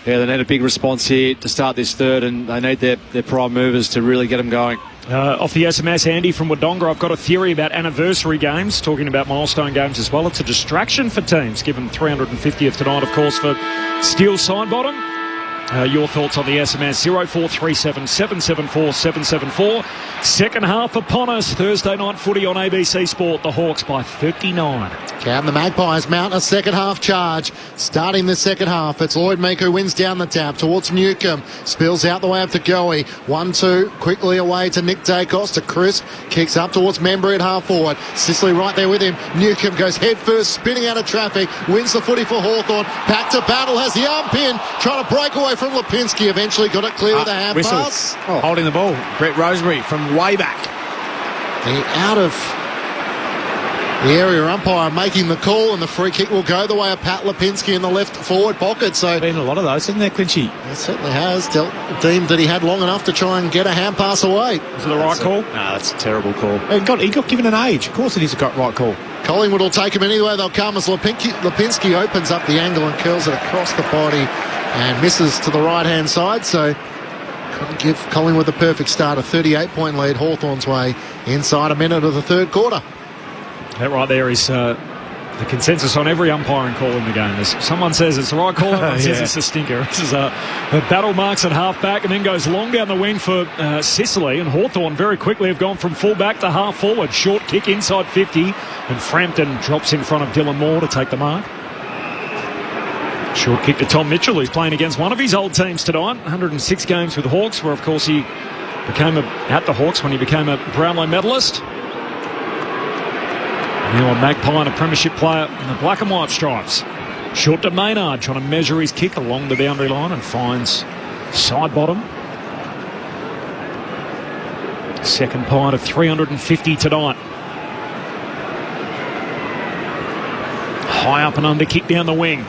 yeah, they need a big response here to start this third, and they need their prime movers to really get them going. Off the SMS, Andy from Wodonga, I've got a theory about anniversary games, talking about milestone games as well. It's a distraction for teams, given 350th tonight, of course, for Steele Sidebottom. Your thoughts on the SMS, 0437 774 774. Second half upon us. Thursday night footy on ABC Sport. The Hawks by 39. Count the Magpies mount a second half charge. Starting the second half, it's Lloyd Meek who wins down the tap towards Newcomb. Spills out the way up to Goey. 1-2, quickly away to Nick Dacos to Chris. Kicks up towards Membry at half forward. Sicily right there with him. Newcomb goes head first, spinning out of traffic. Wins the footy for Hawthorn. Back to battle, has the arm pin. Trying to break away from Lipinski. Eventually got it clear with a hand pass. Holding the ball. Brett Rosebery from way back. Out of the area umpire making the call, and the free kick will go the way of Pat Lipinski in the left forward pocket. So been a lot of those, hasn't there, Clinchy? It certainly has. Deemed that he had long enough to try and get a hand pass away. Is it the right call? No, that's a terrible call. He got given an age. Of course it is a right call. Collingwood will take him anyway. They'll come as Lipinski opens up the angle and curls it across the body and misses to the right-hand side. So couldn't give Collingwood the perfect start. A 38-point lead Hawthorn's way inside a minute of the third quarter. That right there is the consensus on every umpiring call in the game. Someone says it's the right call, someone says it's a stinker. This is a battle marks at half-back and then goes long down the wing for Sicily, and Hawthorn very quickly have gone from full-back to half-forward. Short kick inside 50, and Frampton drops in front of Dylan Moore to take the mark. Short kick to Tom Mitchell, who's playing against one of his old teams tonight. 106 games with the Hawks, where, of course, he became at the Hawks when he became a Brownlow medalist. Now a Magpie and a premiership player in the black and white stripes. Short to Maynard, trying to measure his kick along the boundary line, and finds Sidebottom. Second pint of 350 tonight. High up and under kick down the wing.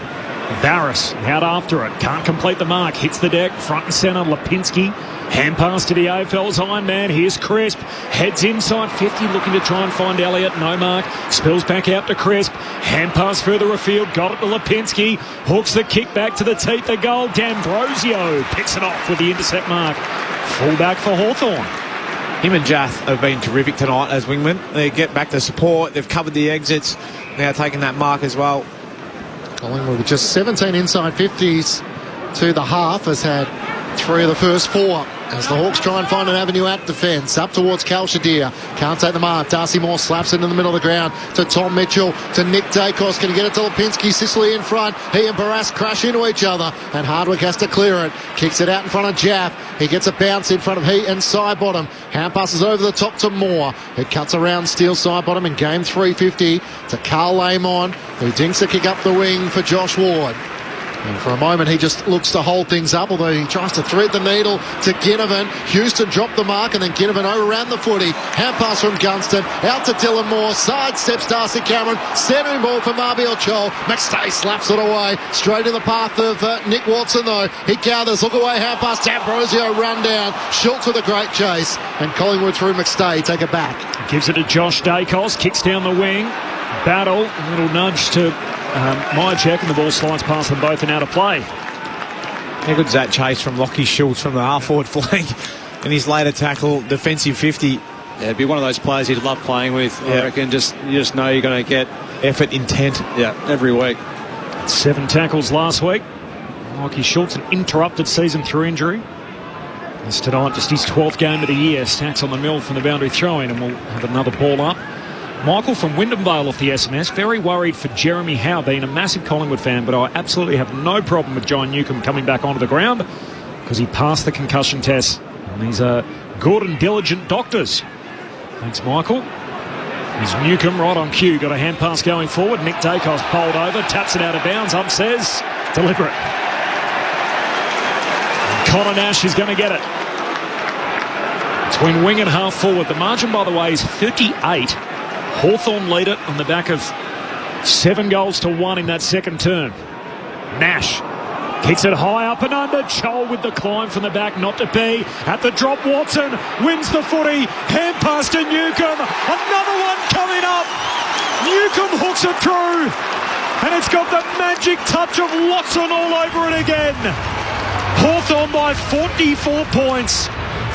Barris out after it, can't complete the mark, hits the deck, front and centre. Lipinski, hand pass to the AFL's Iron Man. Here's Crisp, heads inside 50, looking to try and find Elliott. No mark, spills back out to Crisp, hand pass further afield, got it to Lipinski, hooks the kick back to the teeth, the goal. D'Ambrosio picks it off with the intercept mark. Fullback for Hawthorn. Him and Jath have been terrific tonight as wingmen. They get back to support, they've covered the exits, now taking that mark as well. Collingwood with just 17 inside 50s to the half, has had 3 of the first 4 as the Hawks try and find an avenue at defence. Up towards Kalshadir. Can't take the mark. Darcy Moore slaps it in the middle of the ground to Tom Mitchell, to Nick Dacos. Can he get it to Lipinski? Sicily in front. He and Barras crash into each other, and Hardwick has to clear it. Kicks it out in front of Jaff. He gets a bounce in front of he and Sidebottom. Hand passes over the top to Moore. It cuts around, steals Sidebottom in game 350 to Carl Lamon, who dinks a kick up the wing for Josh Ward. And for a moment, he just looks to hold things up, although he tries to thread the needle to Ginnivan. Houston dropped the mark, and then Ginnivan overran the footy. Hand pass from Gunston, out to Dylan Moore, sidesteps Darcy Cameron, centering ball for Marbiel Chol. McStay slaps it away, straight in the path of Nick Watson, though. He gathers, look away, hand pass, D'Ambrosio run down. Schultz with a great chase, and Collingwood through McStay, take it back. Gives it to Josh Dacos, kicks down the wing. Battle, a little nudge to Myercheck, and the ball slides past them both and out of play. How good's that chase from Lockie Schultz from the half-forward flank and his later tackle, defensive 50. Yeah, it'd be one of those players you'd love playing with. I reckon you just know you're going to get effort, intent. Yeah, every week. 7 tackles last week. Lockie Schultz, an interrupted season through injury. It's tonight just his 12th game of the year. Stacks on the mill from the boundary throw-in, and we'll have another ball up. Michael from Wyndham Vale off the SMS, very worried for Jeremy Howe, being a massive Collingwood fan, but I absolutely have no problem with John Newcombe coming back onto the ground because he passed the concussion test. And these are good and diligent doctors. Thanks, Michael. Here's Newcombe right on cue, got a hand pass going forward. Nick Dacos bowled over, taps it out of bounds. Says deliberate. And Connor Nash is going to get it. Between wing and half forward. The margin, by the way, is 38. Hawthorn lead it on the back of 7 goals to 1 in that second term. Nash kicks it high up and under. Chol with the climb from the back, not to be. At the drop, Watson wins the footy. Hand pass to Newcombe. Another one coming up. Newcombe hooks it through. And it's got the magic touch of Watson all over it again. Hawthorn by 44 points.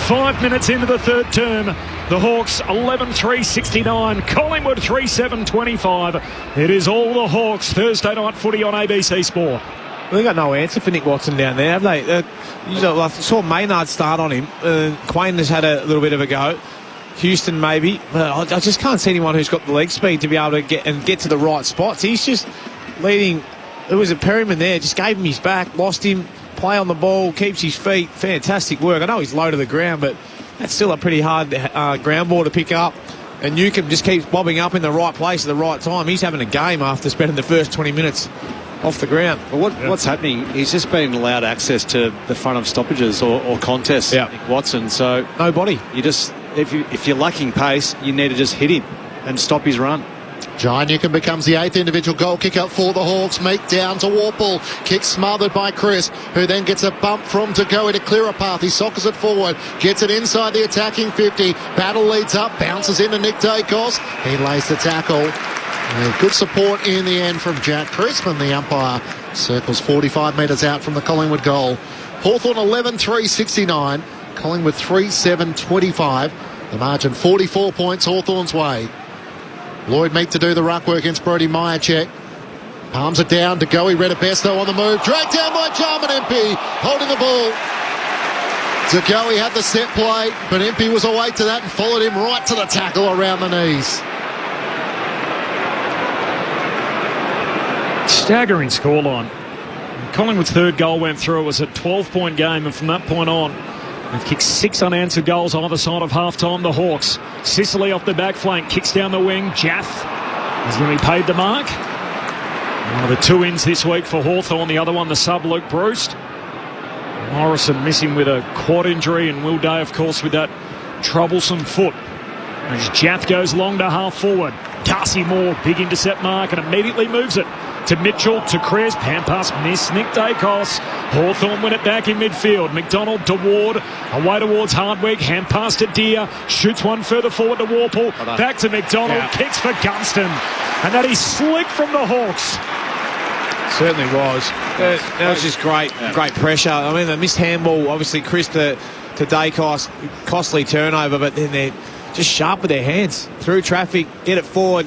5 minutes into the third term. The Hawks 11-3-69, Collingwood 3-7-25. It is all the Hawks. Thursday night footy on ABC Sport. Well, they got no answer for Nick Watson down there, have they? I saw Maynard start on him. Quain has had a little bit of a go. Houston maybe. But I just can't see anyone who's got the leg speed to be able to get to the right spots. He's just leading. There was a Perryman there, just gave him his back, lost him, play on the ball, keeps his feet. Fantastic work. I know he's low to the ground, but that's still a pretty hard ground ball to pick up. And Newcombe just keeps bobbing up in the right place at the right time. He's having a game after spending the first 20 minutes off the ground. Well, what's happening? He's just been allowed access to the front of stoppages or contests. Yeah. Nick Watson. So nobody. You just if you're lacking pace, you need to just hit him and stop his run. John Newcombe becomes the 8th individual goal kick up for the Hawks. Meek down to Warple. Kick smothered by Chris, who then gets a bump from Degoe to clear a path. He sockers it forward, gets it inside the attacking 50. Battle leads up, bounces into Nick Dacos. He lays the tackle. Good support in the end from Jack Crispin. The umpire circles 45 metres out from the Collingwood goal. Hawthorn 11-3-69. Collingwood 3-7-25. The margin 44 points Hawthorn's way. Lloyd Meek to do the ruck work against Brody Myercheck. Palms it down. Degoe read it best though on the move. Dragged down by Jarman Impey. Holding the ball. Degoe had the set play, but Impey was awake to that and followed him right to the tackle around the knees. Staggering scoreline. Collingwood's third goal went through. It was a 12-point game, and from that point on, they've kicked 6 unanswered goals either side of half-time. The Hawks. Sicily off the back flank, kicks down the wing. Jaff is going to be paid the mark. One of the 2 ins this week for Hawthorn, the other one the sub Luke Bruce. Morrison missing with a quad injury, and Will Day, of course, with that troublesome foot. As Jaff goes long to half forward. Darcy Moore, big intercept mark, and immediately moves it to Mitchell, to Crisp, hand pass miss, Nick Dacos. Hawthorn win it back in midfield. McDonald to Ward, away towards Hardwick, hand pass to Deere, shoots one further forward to Warple, back to McDonald, kicks for Gunston, and that is slick from the Hawks. Certainly was. That was just great pressure. I mean, the missed handball, obviously, Crisp to Dacos, costly turnover, but then they're just sharp with their hands through traffic, get it forward,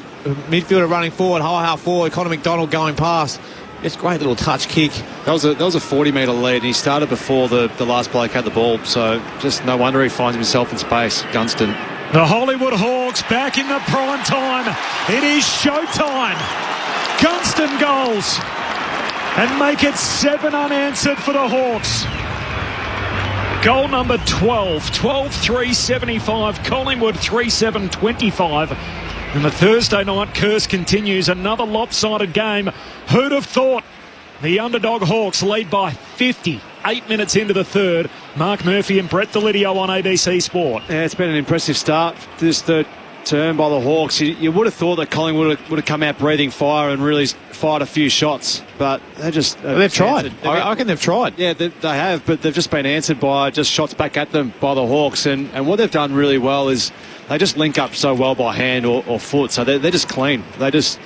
midfielder running forward, high half forward, Connor McDonald going past. It's a great little touch kick. That was a 40-metre lead, and he started before the last bloke had the ball, so just no wonder he finds himself in space, Gunston. The Hollywood Hawks back in the prime time. It is showtime. Gunston goals and make it 7 unanswered for the Hawks. Goal number 12, 12-3-75, Collingwood 3-7-25. And the Thursday night curse continues, another lopsided game. Who'd have thought? The underdog Hawks lead by 50, 8 minutes into the third. Mark Murphy and Brett Delidio on ABC Sport. Yeah, it's been an impressive start to this third term by the Hawks. You would have thought that Collingwood would have come out breathing fire and really fired a few shots, but they've tried. I reckon they've tried. Yeah, they have, but they've just been answered by just shots back at them by the Hawks. And what they've done really well is they just link up so well by hand or foot, so they're just clean. They just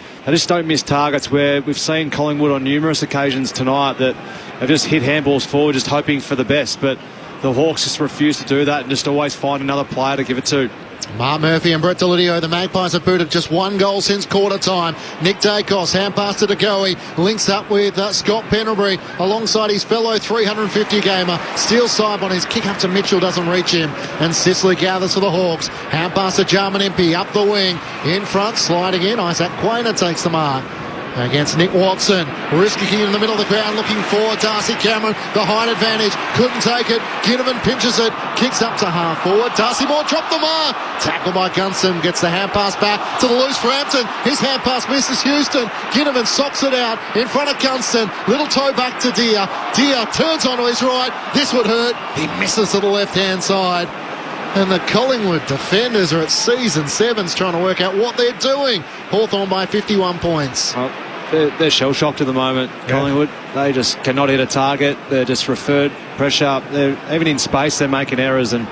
don't miss targets, where we've seen Collingwood on numerous occasions tonight that they've just hit handballs forward just hoping for the best, but the Hawks just refuse to do that and just always find another player to give it to. Mark Murphy and Brett Delidio, the Magpies have booted just 1 goal since quarter time. Nick Dacos, hand pass to DeGoey, links up with Scott Pendlebury alongside his fellow 350 gamer. Steals side on his kick up to Mitchell, doesn't reach him, and Sicily gathers for the Hawks. Hand pass to Jarman Impey, up the wing, in front, sliding in. Isaac Quainer takes the mark against Nick Watson. Risking in the middle of the ground, looking forward. Darcy Cameron, the height advantage, couldn't take it. Ginnivan pinches it, kicks up to half forward. Darcy Moore dropped the mark. Tackled by Gunston, gets the hand pass back to the loose Frampton. His hand pass misses Houston. Ginnivan socks it out in front of Gunston. Little toe back to Deere. Deere turns onto his right. This would hurt. He misses to the left-hand side. And the Collingwood defenders are at season 7s trying to work out what they're doing. Hawthorn by 51 points. They're shell-shocked at the moment, Collingwood. They just cannot hit a target. They're just referred pressure. Even in space, they're making errors. And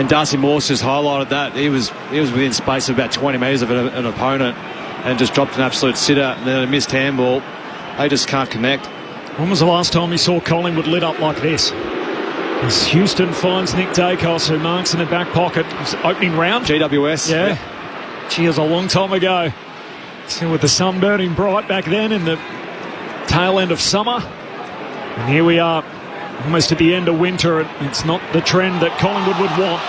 Darcy Morse just highlighted that. He was within space of about 20 metres of an opponent and just dropped an absolute sitter. And then a missed handball. They just can't connect. When was the last time you saw Collingwood lit up like this? As Houston finds Nick Dacos, who marks in the back pocket. It was opening round. GWS. Yeah. Gee, it was a long time ago. Still with the sun burning bright back then in the tail end of summer. And here we are, almost at the end of winter. It's not the trend that Collingwood would want.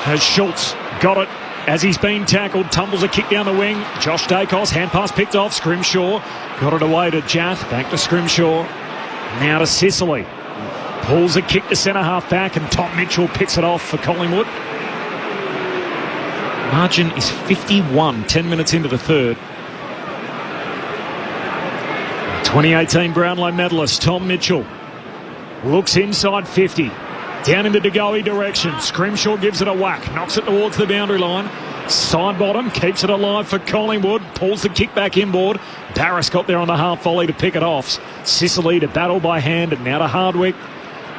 As Schultz got it as he's been tackled, tumbles a kick down the wing. Josh Dacos, hand pass picked off. Scrimshaw got it away to Jath, back to Scrimshaw. Now to Sicily. Pulls a kick to centre half back, and Tom Mitchell picks it off for Collingwood. Margin is 51, 10 minutes into the third. 2018 Brownlow medalist Tom Mitchell looks inside 50, down in the DeGoey direction. Scrimshaw gives it a whack, knocks it towards the boundary line. Side bottom, keeps it alive for Collingwood, pulls the kick back inboard. Barris got there on the half volley to pick it off. Sicily to battle by hand, and now to Hardwick.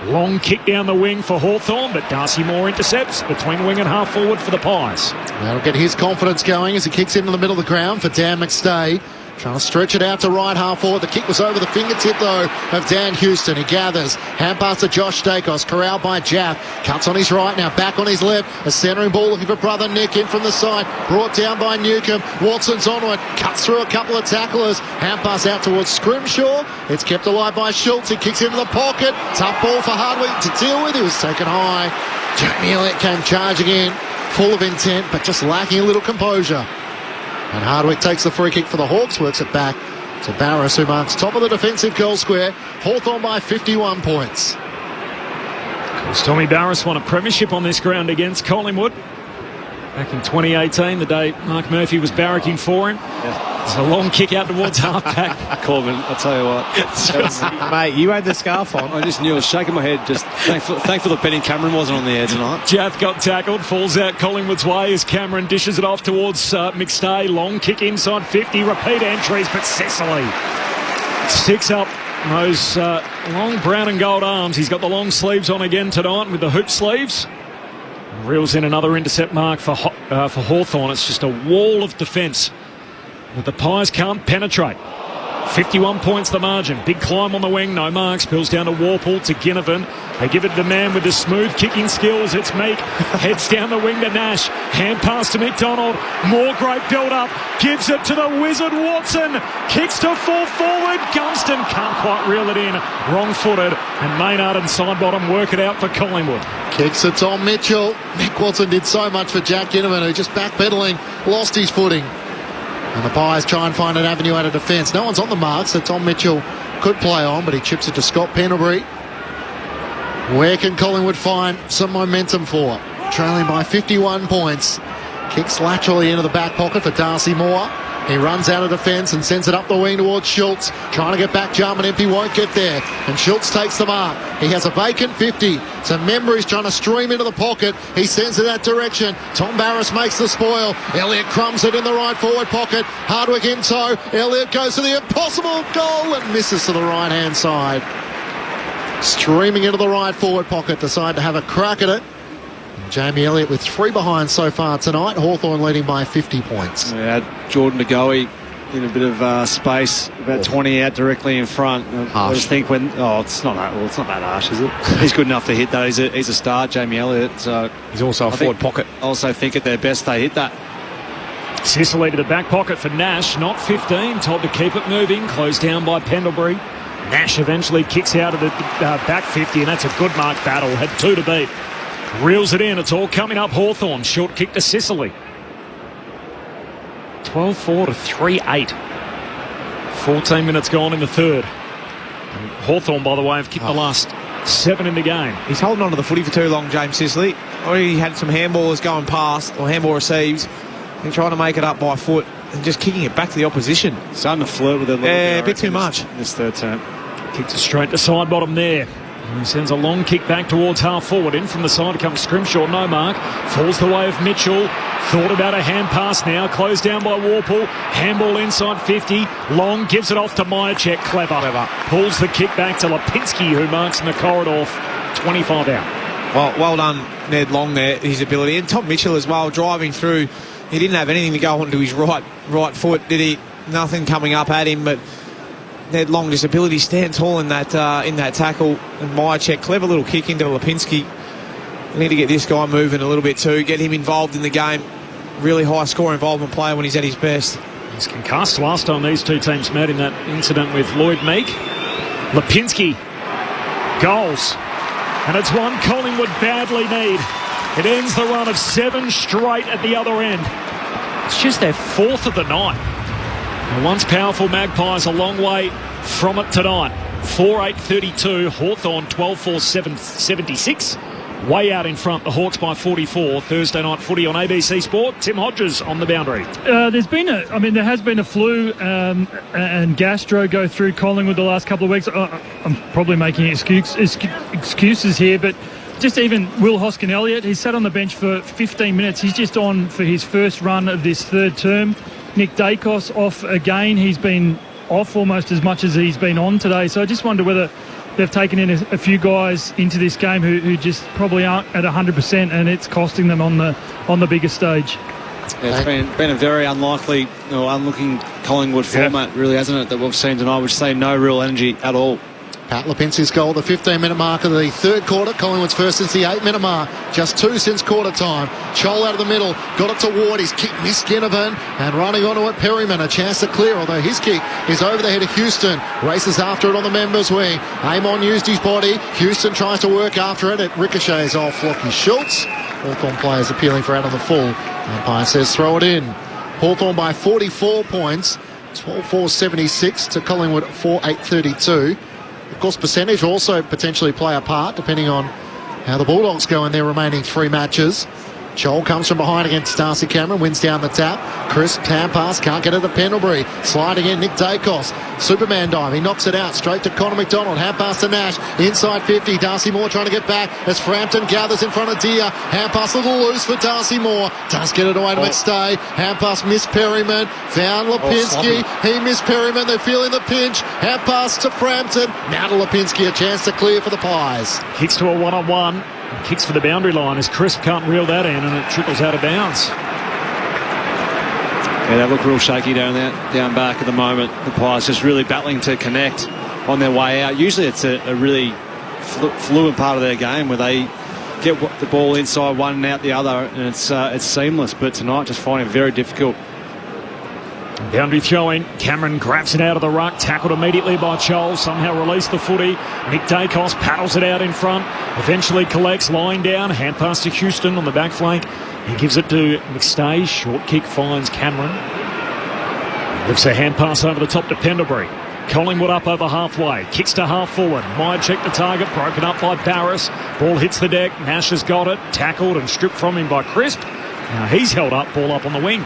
Long kick down the wing for Hawthorn, but Darcy Moore intercepts between wing and half forward for the Pies. That'll get his confidence going as he kicks into the middle of the ground for Dan McStay. Trying to stretch it out to right half forward. The kick was over the fingertip, though, of Dan Houston. He gathers. Hand pass to Josh Dacos. Corralled by Jaff. Cuts on his right now. Back on his left. A centering ball looking for brother Nick. In from the side. Brought down by Newcomb. Watson's onward. Cuts through a couple of tacklers. Hand pass out towards Scrimshaw. It's kept alive by Schultz. He kicks into the pocket. Tough ball for Hardwick to deal with. He was taken high. Jamie Elliott came charging in. Full of intent, but just lacking a little composure. And Hardwick takes the free kick for the Hawks, works it back to Barris, who marks top of the defensive goal square. Hawthorn by 51 points. Tommy Barris won a premiership on this ground against Collingwood back in 2018, the day Mark Murphy was barracking for him. It's a long kick out towards half-back. Corbin, I'll tell you what. Mate, you had the scarf on. I just knew I was shaking my head. Just thankful that Benny Cameron wasn't on the air tonight. Jath got tackled, falls out Collingwood's way as Cameron dishes it off towards McStay. Long kick inside 50, repeat entries, but Sicily sticks up those long brown and gold arms. He's got the long sleeves on again tonight with the hoop sleeves. Reels in another intercept mark for Hawthorn. It's just a wall of defence that the Pies can't penetrate. 51 points the margin. Big climb on the wing, no marks. Spills down to Warple, to Ginnivan. They give it to the man with the smooth kicking skills. It's Meek. Heads down the wing to Nash. Hand pass to McDonald. More great build-up. Gives it to the wizard Watson. Kicks to full forward. Gunston can't quite reel it in. Wrong-footed. And Maynard and Sidebottom work it out for Collingwood. Kicks it Tom Mitchell. Nick Watson did so much for Jack Ginnivan, who just backpedaling, lost his footing. And the Pies try and find an avenue out of defence. No one's on the mark, so Tom Mitchell could play on, but he chips it to Scott Pendlebury. Where can Collingwood find some momentum for? Trailing by 51 points. Kicks laterally into the back pocket for Darcy Moore. He runs out of defence and sends it up the wing towards Schultz. Trying to get back, Jarman Empey won't get there. And Schultz takes the mark. He has a vacant 50. So Membry's trying to stream into the pocket. He sends it that direction. Tom Barras makes the spoil. Elliott crumbs it in the right forward pocket. Hardwick in tow. Elliott goes to the impossible goal and misses to the right-hand side. Streaming into the right forward pocket. Decide to have a crack at it. Jamie Elliott with 3 behind so far tonight. Hawthorn leading by 50 points. Yeah, Jordan De Goey in a bit of space, about 20 out directly in front. I just think it's not that harsh, is it? He's good enough to hit that. He's a star, Jamie Elliott. So he's also a forward pocket. I also think at their best they hit that. Sicily to the back pocket for Nash, not 15. Told to keep it moving. Closed down by Pendlebury. Nash eventually kicks out of the back 50, and that's a good mark battle. Had 2 to beat. Reels it in. It's all coming up Hawthorn. Short kick to Sicily. 12-4 to 3-8. 14 minutes gone in the third. And Hawthorn, by the way, have kicked the last 7 in the game. He's holding on to the footy for too long, James Sicily. Already had some handballers going past, or handball receives, and trying to make it up by foot and just kicking it back to the opposition. Starting to flirt with it a little bit. A bit too much. This third term. Kicks it straight to Sidebottom there. And he sends a long kick back towards half forward. In from the side comes Scrimshaw, no mark. Falls the way of Mitchell. Thought about a hand pass now. Closed down by Warple. Handball inside 50. Long gives it off to Myercheck. Clever. Pulls the kick back to Lipinski, who marks in the corridor. 25 out. Well done, Ned Long there, his ability. And Tom Mitchell as well, driving through. He didn't have anything to go onto his right foot, did he? Nothing coming up at him, but Ned Long, his ability stand tall in that tackle. And Myercheck, clever little kick into Lipinski. We need to get this guy moving a little bit too, get him involved in the game. Really high score involvement player when he's at his best. He's concussed last time these two teams met in that incident with Lloyd Meek. Lipinski, goals. And it's one Collingwood badly need. It ends the run of 7 straight at the other end. It's just their 4th of the night. The once powerful Magpies a long way from it tonight. 4-8-32, Hawthorn 12-4-76. Way out in front, the Hawks by 44. Thursday night footy on ABC Sport. Tim Hodges on the boundary. There has been a flu and gastro go through Collingwood the last couple of weeks. I'm probably making excuses here, but just even Will Hoskin-Elliott, he's sat on the bench for 15 minutes. He's just on for his first run of this third term. Nick Dacos off again. He's been off almost as much as he's been on today. So I just wonder whether they've taken in a few guys into this game who just probably aren't at 100%, and it's costing them on the bigger stage. Yeah, it's been a very unlikely or unlooking Collingwood format, really, hasn't it, that we've seen tonight, which say no real energy at all. Pat Lipinski's goal, the 15-minute mark of the third quarter. Collingwood's first since the 8-minute mark. Just 2 since quarter time. Chol out of the middle. Got it to Ward. His kick missed Ginnivan. And running onto it, Perryman. A chance to clear, although his kick is over the head of Houston. Races after it on the members' wing. Amon used his body. Houston tries to work after it. It ricochets off Lockie Schultz. Hawthorn players appealing for out on the full. Umpire says throw it in. Hawthorn by 44 points. 12-4-76 to Collingwood 4-8-32. Of course, percentage also potentially play a part, depending on how the Bulldogs go in their remaining 3 matches. Joel comes from behind against Darcy Cameron, wins down the tap. Crisp hand pass, can't get it to Pendlebury. Sliding in, Nick Dacos. Superman dive, he knocks it out straight to Connor McDonald. Hand pass to Nash, inside 50. Darcy Moore trying to get back as Frampton gathers in front of Deer. Hand pass a little loose for Darcy Moore. Does get it away to McStay. Hand pass missed Perryman. Found Lipinski. He missed Perryman. They're feeling the pinch. Hand pass to Frampton. Now to Lipinski, a chance to clear for the Pies. Kicks to a 1-on-1. Kicks for the boundary line as Crisp can't reel that in, and it trickles out of bounds. Yeah, they look real shaky down back at the moment. The Pies just really battling to connect on their way out. Usually it's a really fluid part of their game where they get the ball inside one and out the other, and it's seamless. But tonight, just finding it very difficult. Boundary throw-in. Cameron grabs it out of the ruck, tackled immediately by Chol, somehow released the footy. Nick Dacos paddles it out in front, eventually collects, lying down, hand pass to Houston on the back flank. He gives it to McStay, short kick finds Cameron. Lifts a hand pass over the top to Pendlebury. Collingwood up over halfway, kicks to half forward. Myercheck the target, broken up by Barris. Ball hits the deck, Nash has got it, tackled and stripped from him by Crisp. Now he's held up, ball up on the wing.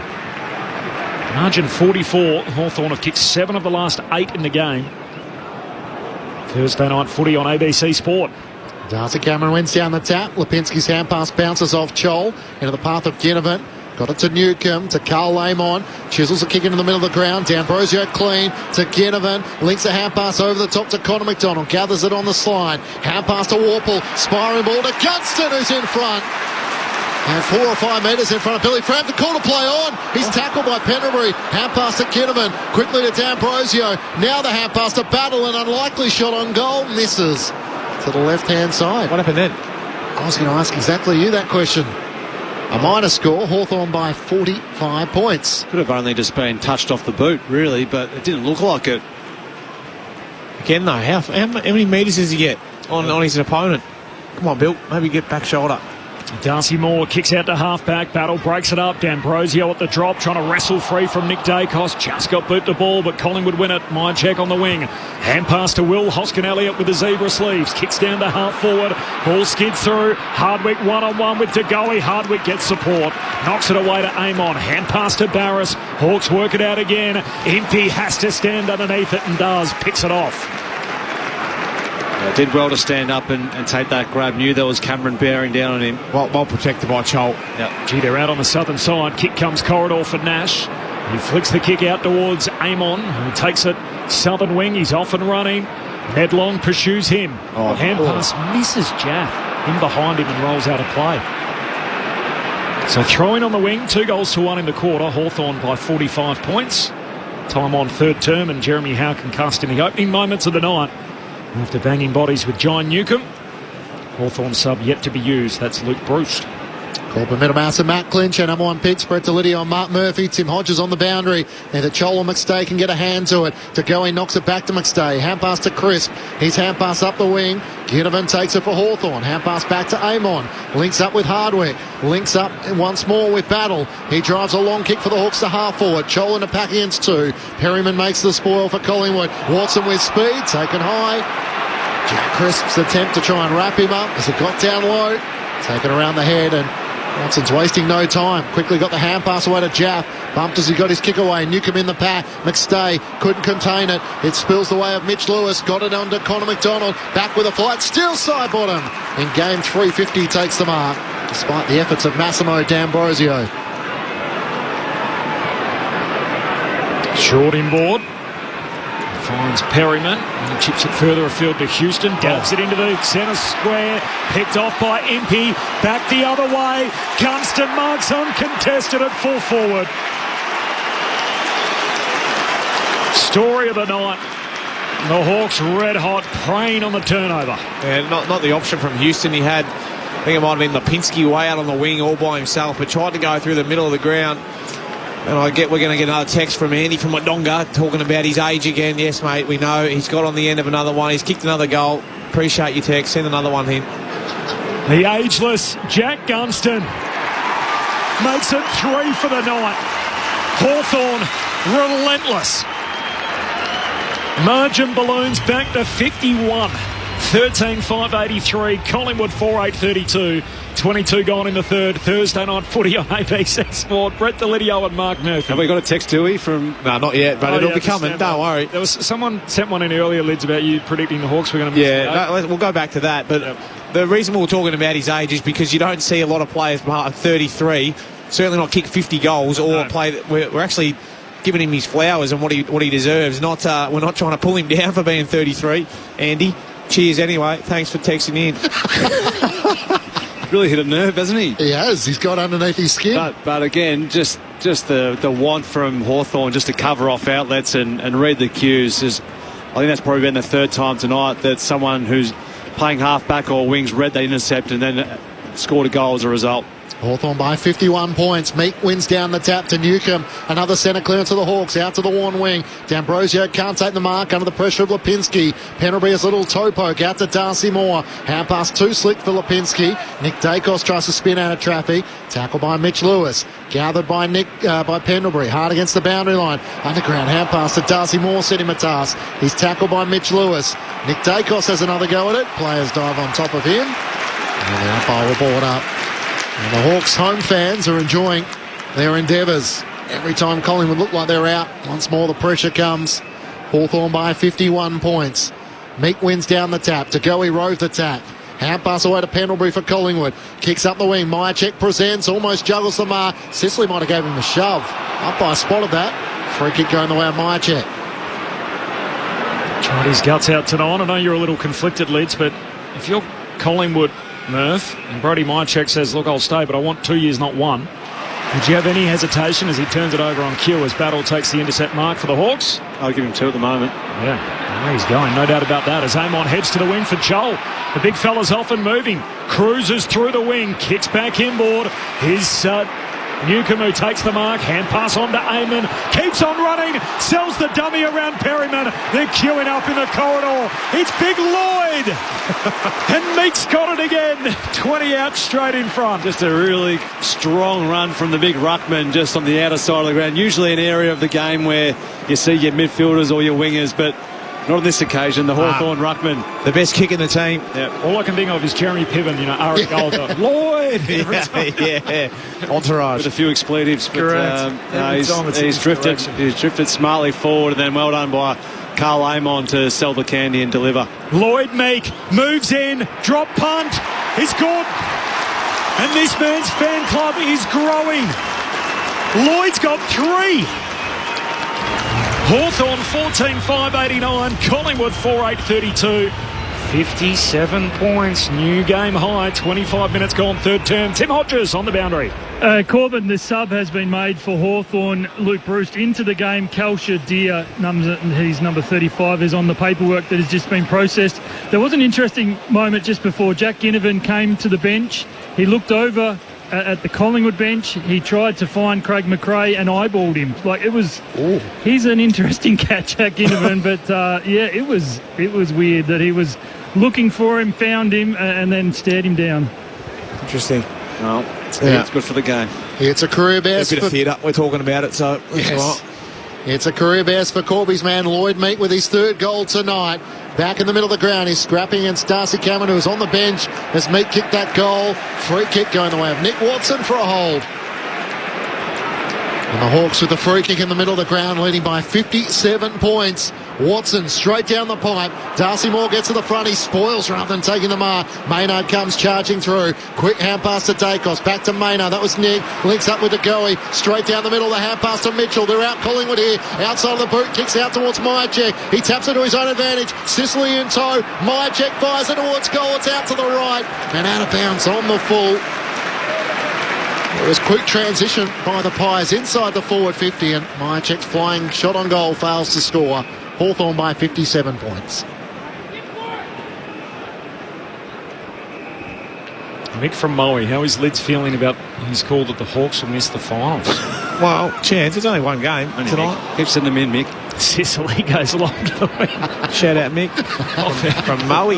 Margin 44. Hawthorn have kicked 7 of the last 8 in the game. Thursday night footy on ABC Sport. Darcy Cameron wins down the tap. Lipinski's hand pass bounces off Chol into the path of Ginnivan. Got it to Newcomb, to Carl Lamon. Chisels a kick into the middle of the ground. D'Ambrosio clean to Ginnivan. Links a hand pass over the top to Connor McDonald. Gathers it on the slide. Hand pass to Warple. Spiring ball to Gunston, who's in front. And 4 or 5 metres in front of Billy Frampton. Call to play on. He's tackled by Pendlebury. Hand pass to Ginnivan. Quickly to D'Ambrosio. Now the hand pass to Battle. An unlikely shot on goal. Misses to the left-hand side. What happened then? I was going to ask exactly you that question. A minor score, Hawthorn by 45 points. Could have only just been touched off the boot, really, but it didn't look like it. Again, though, how many metres does he get on his opponent? Come on, Bill, maybe get back shoulder. Darcy Moore kicks out to half-back. Battle breaks it up. D'Ambrosio at the drop, trying to wrestle free from Nick Dacos. Just got boot the ball, but Collingwood win it. Myercheck on the wing. Hand pass to Will. Hoskin Elliott with the zebra sleeves. Kicks down to half forward. Ball skids through. Hardwick one-on-one with DeGoey. Hardwick gets support. Knocks it away to Amon. Hand pass to Barris. Hawks work it out again. Impey has to stand underneath it and does. Picks it off. Did well to stand up and take that grab. Knew there was Cameron bearing down on him. Well protected by Chol. Yep. Gee, they're out on the southern side. Kick comes corridor for Nash. He flicks the kick out towards Amon, who takes it southern wing. He's off and running. Ned Long pursues him. Hand pass misses Jaff. In behind him and rolls out of play. So throwing on the wing, 2-1 in the quarter. Hawthorn by 45 points. Time on third term, and Jeremy Howe concussed in the opening moments of the night after banging bodies with John Newcomb. Hawthorn sub yet to be used. That's Luke Bruce. Corbin Middlemass and Matt Clinch. And number 1 pick spread to Lydia on Mark Murphy. Tim Hodges on the boundary. Either Chol or McStay can get a hand to it. DeGoey knocks it back to McStay. Hand pass to Crisp. His hand pass up the wing. Ginnivan takes it for Hawthorn. Hand pass back to Amon. Links up with Hardwick. Links up once more with Battle. He drives a long kick for the Hawks to half forward. Chol in a pack against 2. Perryman makes the spoil for Collingwood. Watson with speed. Taken high. Jack Crisp's attempt to try and wrap him up as it got down low. Taken around the head, and Watson's wasting no time. Quickly got the hand pass away to Jaff. Bumped as he got his kick away. Newcomb in the pack. McStay couldn't contain it. It spills the way of Mitch Lewis. Got it under Connor McDonald. Back with a flight. Still side bottom. In game 350 takes the mark, despite the efforts of Massimo D'Ambrosio. Short inboard. Finds Perryman. And he chips it further afield to Houston. Gallops it into the centre square. Picked off by Impey. Back the other way. Gunston marks uncontested at full forward. Story of the night. The Hawks red hot, preying on the turnover. Yeah, not the option from Houston. He had, I think it might have been Lipinski way out on the wing all by himself, but tried to go through the middle of the ground. And we're going to get another text from Andy from Wodonga talking about his age again. Yes, mate, we know. He's got on the end of another one. He's kicked another goal. Appreciate your text. Send another one in. The ageless Jack Gunston makes it 3 for the night. Hawthorn relentless. Margin balloons back to 51. 13,583. Collingwood 4,832. 22 gone in the third. Thursday night footy on ABC Sport. Brett Delidio and Mark Murphy. Have we got a text, Dewey, from... No, not yet, but it'll be coming. Don't worry. There was someone sent one in earlier, Lids, about you predicting the Hawks were going to miss. Yeah, we'll go back to that. But the reason we're talking about his age is because you don't see a lot of players at 33, certainly not kick 50 goals or play... We're actually giving him his flowers and what he deserves. We're not trying to pull him down for being 33. Andy, cheers anyway. Thanks for texting in. really hit a nerve, hasn't he? He has. He's got underneath his skin. But again, just the want from Hawthorn just to cover off outlets and read the cues. I think that's probably been the third time tonight that someone who's playing half-back or wings read the intercept and then scored a goal as a result. Hawthorn by 51 points. Meek wins down the tap to Newcomb. Another centre clearance to the Hawks. Out to the Warren wing. D'Ambrosio can't take the mark under the pressure of Lipinski. Pendlebury's little toe poke out to Darcy Moore. Hand pass too slick for Lipinski. Nick Dacos tries to spin out of traffic. Tackle by Mitch Lewis. Gathered by by Pendlebury. Hard against the boundary line. Underground hand pass to Darcy Moore. Set him a task. He's tackled by Mitch Lewis. Nick Dacos has another go at it. Players dive on top of him. And the umpire will ball it up. And the Hawks home fans are enjoying their endeavours. Every time Collingwood look like they're out, once more the pressure comes. Hawthorn by 51 points. Meek wins down the tap. To go, he rove the tap. Hand pass away to Pendlebury for Collingwood. Kicks up the wing. Myercheck presents. Almost juggles the mark. Sicily might have gave him a shove. Umpire spotted that. Free kick going the way of Myercheck. Tried his guts out tonight. I know you're a little conflicted, Lids, but if you're Collingwood, Murph, and Brody Myercheck says, look, I'll stay, but I want 2 years, not 1. Would you have any hesitation as he turns it over on cue as Battle takes the intercept mark for the Hawks? I'll give him 2 at the moment. Yeah, he's going, no doubt about that. As Amon heads to the wing for Joel. The big fella's off and moving. Cruises through the wing, kicks back inboard. Here's Newcomb who takes the mark. Hand pass on to Amon. Keeps on running. Sells the dummy around Perryman. They're queuing up in the corridor. It's Big Lloyd. And Meek's got it again. 20 out straight in front. Just a really strong run from the big ruckman just on the outer side of the ground. Usually an area of the game where you see your midfielders or your wingers, but not on this occasion. The Hawthorn ruckman. The best kick in the team. Yeah. All I can think of is Jeremy Piven, Ari Golder. Lloyd! Yeah. Entourage. With a few expletives. Correct. He's drifted smartly forward, and then well done by Carl Amon to sell the candy and deliver. Lloyd Meek moves in. Drop punt. He's good. And this man's fan club is growing. Lloyd's got 3. Hawthorn 14,589, Collingwood 4,832, 57 points, new game high, 25 minutes gone, third term. Tim Hodges on the boundary. Corbin, the sub has been made for Hawthorn. Luke Bruce into the game. Kelsha Deer, his number 35, is on the paperwork that has just been processed. There was an interesting moment just before Jack Ginnivan came to the bench. He looked over at the Collingwood bench. He tried to find Craig McRae and eyeballed him. He's an interesting catch, Jack Ginnivan, but it was weird that he was looking for him, found him, and then stared him down. Interesting. Well, it's good for the game. It's a career best. A bit of theatre. We're talking about it, so yes. It's a career best for Corby's man Lloyd Meek with his 3rd goal tonight. Back in the middle of the ground, he's scrapping against Darcy Cameron, who's on the bench as Meek kicked that goal. Free kick going the way of Nick Watson for a hold. And the Hawks with the free kick in the middle of the ground, leading by 57 points. Watson straight down the pipe. Darcy Moore gets to the front. He spoils rather than taking the mark. Maynard comes charging through. Quick hand pass to Dacos. Back to Maynard. That was Nick. Links up with the Goey. Straight down the middle. The hand pass to Mitchell. They're out Collingwood here. Outside of the boot. Kicks out towards Myercheck. He taps it to his own advantage. Sicily in tow. Myercheck fires it towards goal. It's out to the right. And out of bounds on the full. It was quick transition by the Pies inside the forward 50, and Myercheck's flying shot on goal fails to score. Hawthorn by 57 points. Mick from Moe, how is Lids feeling about his call that the Hawks will miss the finals? Well, chance. It's only one game tonight. Keep sending them in, Mick. Sicily goes along to the wing. Shout out, Mick. From Moe.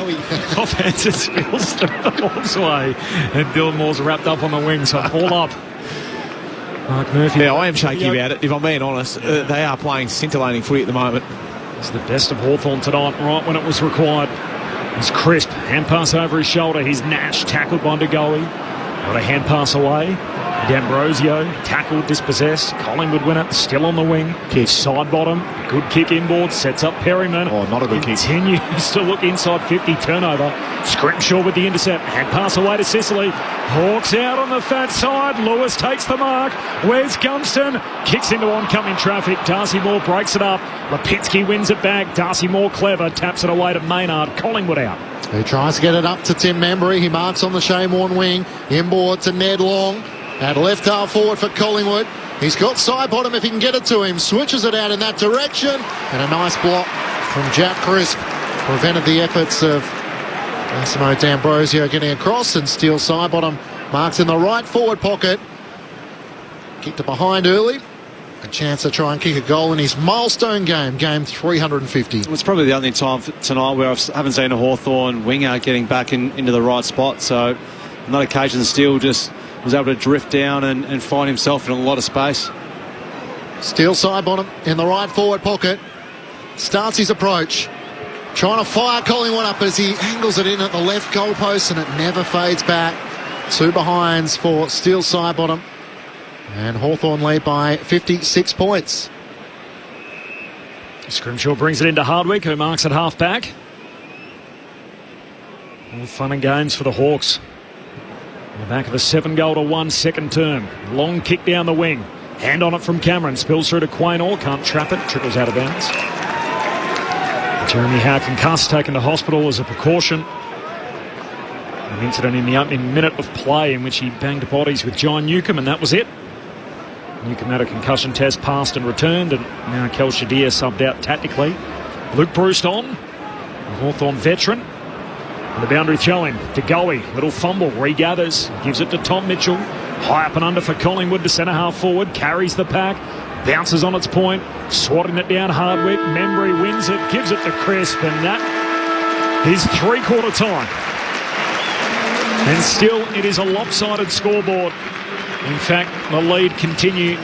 Offense spills through the Hawks' way. And Dylan Moore's wrapped up on the wing, so ball up. Mark Murphy. Yeah, I am shaky about it, if I'm being honest. They are playing scintillating footy at the moment. It's the best of Hawthorn tonight, right when it was required. It's crisp. Hand pass over his shoulder. He's Nash, tackled by Degoe. Got a hand pass away. D'Ambrosio tackled, dispossessed. Collingwood win it, still on the wing. Kick side bottom, good kick inboard, sets up Perryman. Oh, not a good kick. Continues to look inside 50, turnover. Scrimshaw with the intercept, hand pass away to Sicily. Hawks out on the fat side. Lewis takes the mark. Where's Gunston? Kicks into oncoming traffic. Darcy Moore breaks it up. Lipinski wins it back. Darcy Moore clever, taps it away to Maynard. Collingwood out. He tries to get it up to Tim Membry. He marks on the Shane Warne wing. Inboard to Ned Long. At left half forward for Collingwood. He's got side bottom if he can get it to him. Switches it out in that direction. And a nice block from Jack Crisp. Prevented the efforts of Massimo D'Ambrosio getting across, and Steele side bottom marks in the right forward pocket. Kicked it behind early. A chance to try and kick a goal in his milestone game, game 350. It's probably the only time tonight where I haven't seen a Hawthorn winger getting back into the right spot. So on that occasion, Steele just was able to drift down and find himself in a lot of space. Steele side bottom in the right forward pocket. Starts his approach. Trying to fire Collingwood up as he angles it in at the left goalpost, and it never fades back. Two behinds for Steele side bottom. And Hawthorn lead by 56 points. Scrimshaw brings it into Hardwick, who marks at half back. All fun and games for the Hawks. On the back of a 7-1 second term. Long kick down the wing. Hand on it from Cameron. Spills through to Quain Orr. Can't trap it. Trickles out of bounds. Jeremy Howe concussed, taken to hospital as a precaution. An incident in the opening minute of play in which he banged bodies with John Newcombe, and that was it. Newcombe had a concussion test, passed and returned, and now Kel Shadir subbed out tactically. Luke Bruce on, a Hawthorn veteran. And the boundary throw-in to Goey. Little fumble, regathers, gives it to Tom Mitchell. High up and under for Collingwood to centre half forward, carries the pack, bounces on its point, swatting it down Hardwick. Membry wins it, gives it to Crisp, and that is three-quarter time. And still, it is a lopsided scoreboard. In fact, the lead continued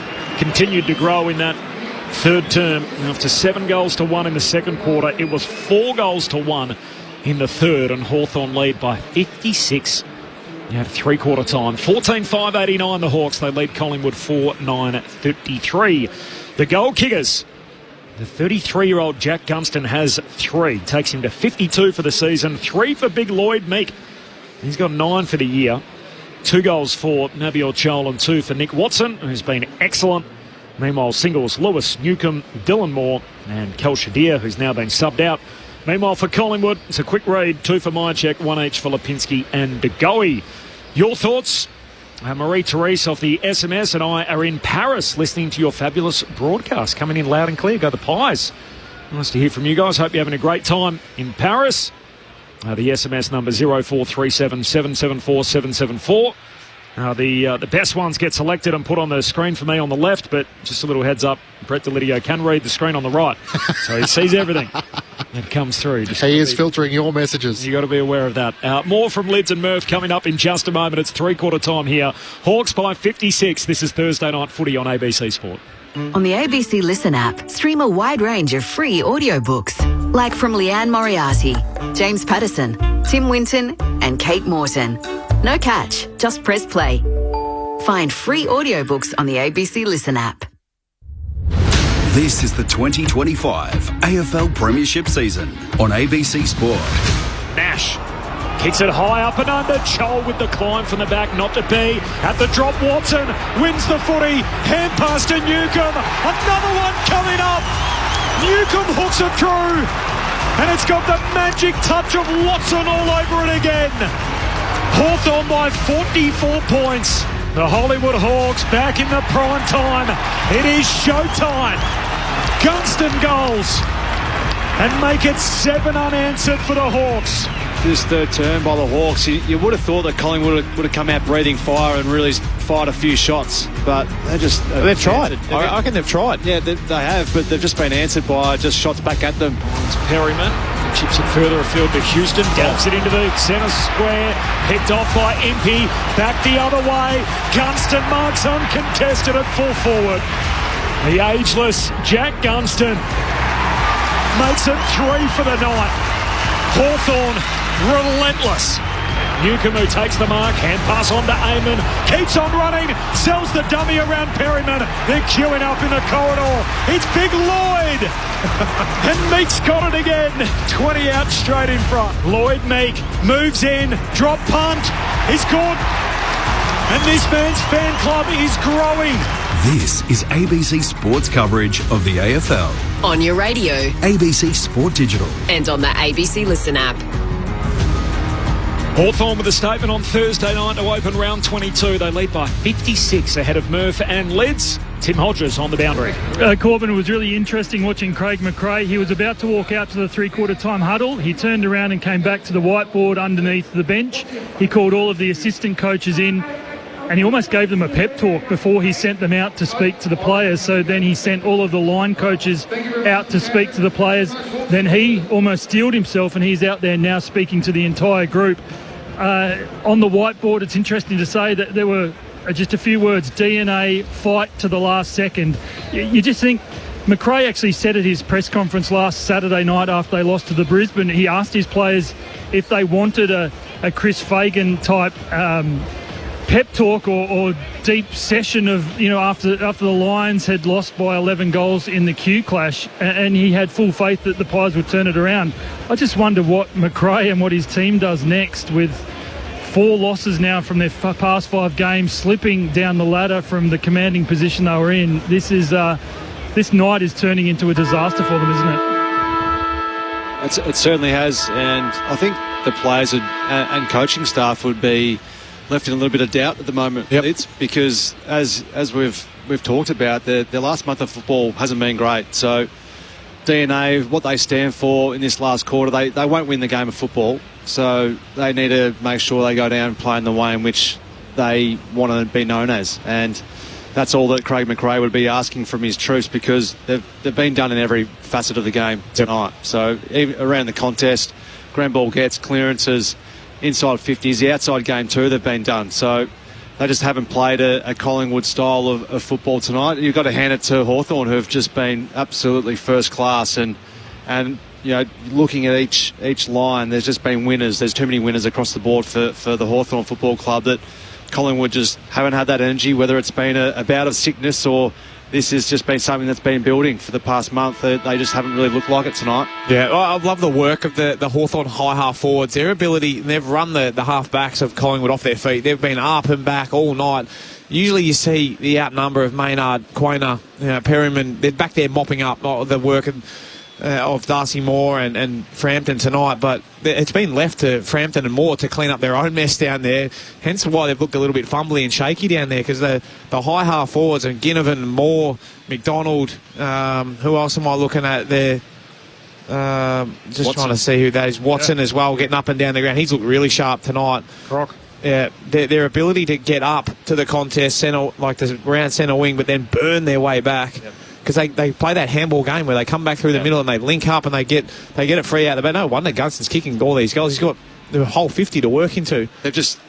to grow in that third term. After 7-1 in the second quarter, it was 4-1 in the third, and Hawthorn lead by 56 at three-quarter time. 14-5-89 the Hawks. They lead Collingwood 4-9-33. The goal kickers. The 33-year-old Jack Gunston has 3. Takes him to 52 for the season. 3 for Big Lloyd Meek. He's got 9 for the year. 2 goals for Nabiel Chol and 2 for Nick Watson, who's been excellent. Meanwhile, singles Lewis, Newcombe, Dylan Moore and Kel Shadir, who's now been subbed out. Meanwhile, for Collingwood, it's a quick read. 2 for Myercheck, 1 each for Lipinski and De Goey. Your thoughts? Marie-Therese off the SMS and I are in Paris listening to your fabulous broadcast. Coming in loud and clear. Go the Pies. Nice to hear from you guys. Hope you're having a great time in Paris. The SMS number 0437 774 774. The best ones get selected and put on the screen for me on the left, but just a little heads up, Brett Delidio can read the screen on the right. So he sees everything that comes through. He is filtering your messages. You've got to be aware of that. More from Lids and Murph coming up in just a moment. It's three-quarter time here. Hawks by 56. This is Thursday Night Footy on ABC Sport. On the ABC Listen app, stream a wide range of free audiobooks, like from Leanne Moriarty, James Patterson, Tim Winton and Kate Morton. No catch, just press play. Find free audiobooks on the ABC Listen app. This is the 2025 AFL Premiership season on ABC Sport. Nash kicks it high up and under. Chol with the climb from the back, not to be. At the drop, Watson wins the footy. Hand pass to Newcombe. Another one coming up. Newcombe hooks it through. And it's got the magic touch of Watson all over it again. Hawthorn by 44 points. The Hollywood Hawks back in the prime time. It is showtime. Gunston goals. And make it 7 unanswered for the Hawks. This third term by the Hawks, you would have thought that Collingwood would have come out breathing fire and really fired a few shots, but they've tried. I reckon they've tried. Yeah, they have, but they've just been answered by just shots back at them. It's Perryman. Chips it further afield to Houston. Dabs it into the centre square. Picked off by Impey. Back the other way. Gunston marks uncontested at full forward. The ageless Jack Gunston makes it 3 for the night. Hawthorn relentless. Newcomb, who takes the mark, hand pass on to Eamon, keeps on running, sells the dummy around Perryman, they're queuing up in the corridor. It's Big Lloyd, and Meek's got it again. 20 out straight in front. Lloyd-Meek moves in, drop punt, is good, and this man's fan club is growing. This is ABC Sports coverage of the AFL. On your radio, ABC Sport Digital. and on the ABC Listen app. Hawthorn with a statement on Thursday night to open round 22. They lead by 56 ahead of Murph and Leeds. Tim Hodges on the boundary. Corbin, it was really interesting watching Craig McRae. He was about to walk out to the three-quarter time huddle. He turned around and came back to the whiteboard underneath the bench. He called all of the assistant coaches in, and he almost gave them a pep talk before he sent them out to speak to the players. So then he sent all of the line coaches out to speak to the players. Then he almost steeled himself, and he's out there now speaking to the entire group. On the whiteboard, it's interesting to say that there were just a few words: DNA, fight to the last second. You just think McRae actually said at his press conference last Saturday night after they lost to the Brisbane, he asked his players if they wanted a Chris Fagan type pep talk or deep session of, after the Lions had lost by 11 goals in the Q clash, and he had full faith that the Pies would turn it around. I just wonder what McRae and what his team does next, with 4 losses now from their past 5 games, slipping down the ladder from the commanding position they were in. This night is turning into a disaster for them, isn't it? It certainly has, and I think the players and coaching staff would be left in a little bit of doubt at the moment. Yep. It's because, as we've talked about, their last month of football hasn't been great. So DNA, what they stand for in this last quarter, they won't win the game of football. So they need to make sure they go down and play in the way in which they want to be known as. And that's all that Craig McRae would be asking from his troops, because they've been done in every facet of the game tonight. So even around the contest, ground ball gets, clearances, inside 50s, the outside game too, they've been done. So they just haven't played a Collingwood style of football tonight. You've got to hand it to Hawthorn, who have just been absolutely first class. And looking at each line, there's just been winners. There's too many winners across the board for the Hawthorn Football Club, that Collingwood just haven't had that energy, whether it's been a bout of sickness or this has just been something that's been building for the past month. They just haven't really looked like it tonight. Yeah, I love the work of the Hawthorn high half forwards. Their ability, they've run the half backs of Collingwood off their feet. They've been up and back all night. Usually you see the outnumber of Maynard, Quainer, Perryman. They're back there mopping up the work of Darcy Moore and Frampton tonight, but it's been left to Frampton and Moore to clean up their own mess down there, hence why they've looked a little bit fumbly and shaky down there, because the high half forwards and Ginnivan, Moore, McDonald, who else am I looking at there? Watson. Trying to see who that is. Watson as well, getting up and down the ground. He's looked really sharp tonight. Croc. Yeah, their ability to get up to the contest, centre, like the round centre wing, but then burn their way back. Yep. Because they play that handball game where they come back through the middle and they link up and they get it free out. But no wonder Gunston's kicking all these goals. He's got the whole 50 to work into. They've just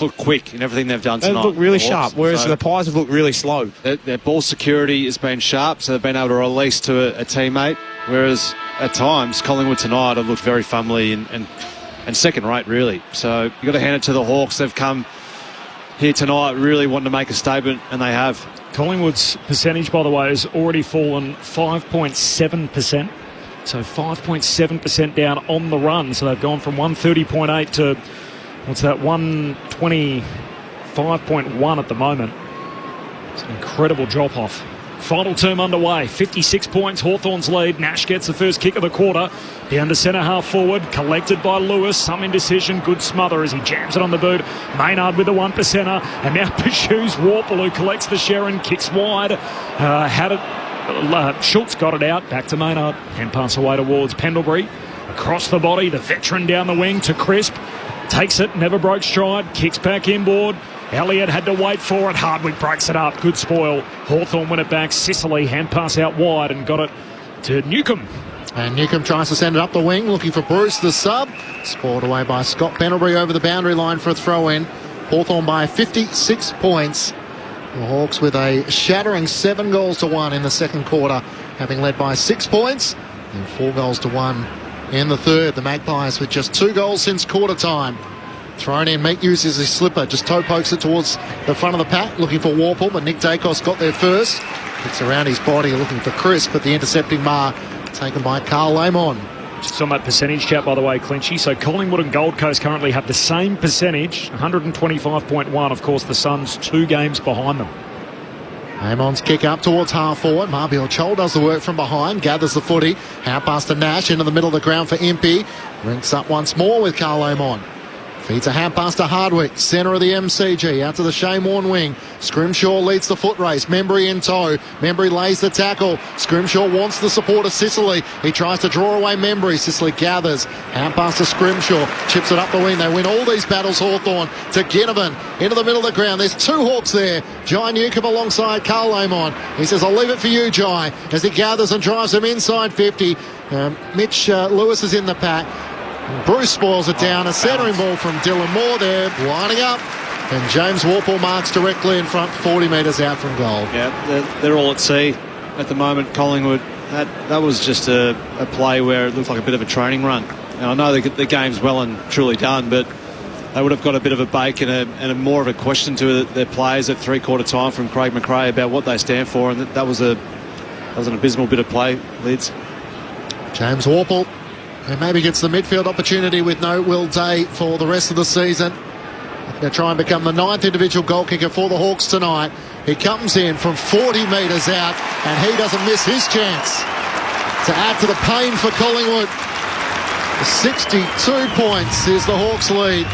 looked quick in everything they've done tonight. They've looked really sharp, whereas the Pies have looked really slow. Their ball security has been sharp, so they've been able to release to a teammate. Whereas at times Collingwood tonight have looked very fumbly and second rate, really. So you've got to hand it to the Hawks. They've come here tonight really wanting to make a statement, and they have. Collingwood's percentage, by the way, has already fallen 5.7%. So 5.7% down on the run. So they've gone from 130.8 to, 125.1 at the moment. It's an incredible drop-off. Final term underway, 56 points, Hawthorn's lead. Nash gets the first kick of the quarter. Down to centre half forward, collected by Lewis. Some indecision, good smother as he jams it on the boot. Maynard with the 1%er, and now pursues Warple, who collects the Sherrin, kicks wide. Schultz got it out, back to Maynard, and pass away towards Pendlebury. Across the body, the veteran down the wing to Crisp. Takes it, never broke stride, kicks back inboard. Elliott had to wait for it. Hardwick breaks it up. Good spoil. Hawthorn win it back. Sicily hand pass out wide and got it to Newcomb. And Newcomb tries to send it up the wing, looking for Bruce, the sub. Spoiled away by Scott Pendlebury over the boundary line for a throw-in. Hawthorn by 56 points. The Hawks with a shattering 7-1 in the second quarter, having led by 6 points and 4-1 in the third. The Magpies with just 2 goals since quarter time. Thrown in, Meek uses his slipper, just toe pokes it towards the front of the pack, looking for Warple, but Nick Dacos got there first. Kicks around his body, looking for Chris, but the intercepting mark taken by Carl Lamon. Just on that percentage chat, by the way, Clinchy. So Collingwood and Gold Coast currently have the same percentage, 125.1. Of course, the Suns 2 games behind them. Amon's kick up towards half forward. Marbiel Chol does the work from behind, gathers the footy. Hand pass to Nash into the middle of the ground for Impey. Rinks up once more with Carl Amon. Feeds a hand pass to Hardwick, centre of the MCG, out to the Shane Warne wing. Scrimshaw leads the foot race, Membry in tow. Membry lays the tackle. Scrimshaw wants the support of Sicily. He tries to draw away Membry. Sicily gathers. Hand pass to Scrimshaw, chips it up the wing. They win all these battles, Hawthorn to Ginnivan, into the middle of the ground. There's 2 Hawks there. Jai Newcomb alongside Carl Amon. He says, I'll leave it for you, Jai, as he gathers and drives him inside 50. Mitch Lewis is in the pack. Bruce spoils it down. A centering ball from Dylan Moore there, lining up. And James Warple marks directly in front, 40 metres out from goal. Yeah, they're all at sea at the moment, Collingwood. That was just a play where it looked like a bit of a training run. Now, I know the game's well and truly done, but they would have got a bit of a bake and a more of a question to their players at 3/4 time from Craig McRae about what they stand for, and that was an abysmal bit of play, Lids. James Warple, who maybe gets the midfield opportunity with no Will Day for the rest of the season. They'll try and become the 9th individual goal kicker for the Hawks tonight. He comes in from 40 metres out, and he doesn't miss his chance to add to the pain for Collingwood. 62 points is the Hawks' lead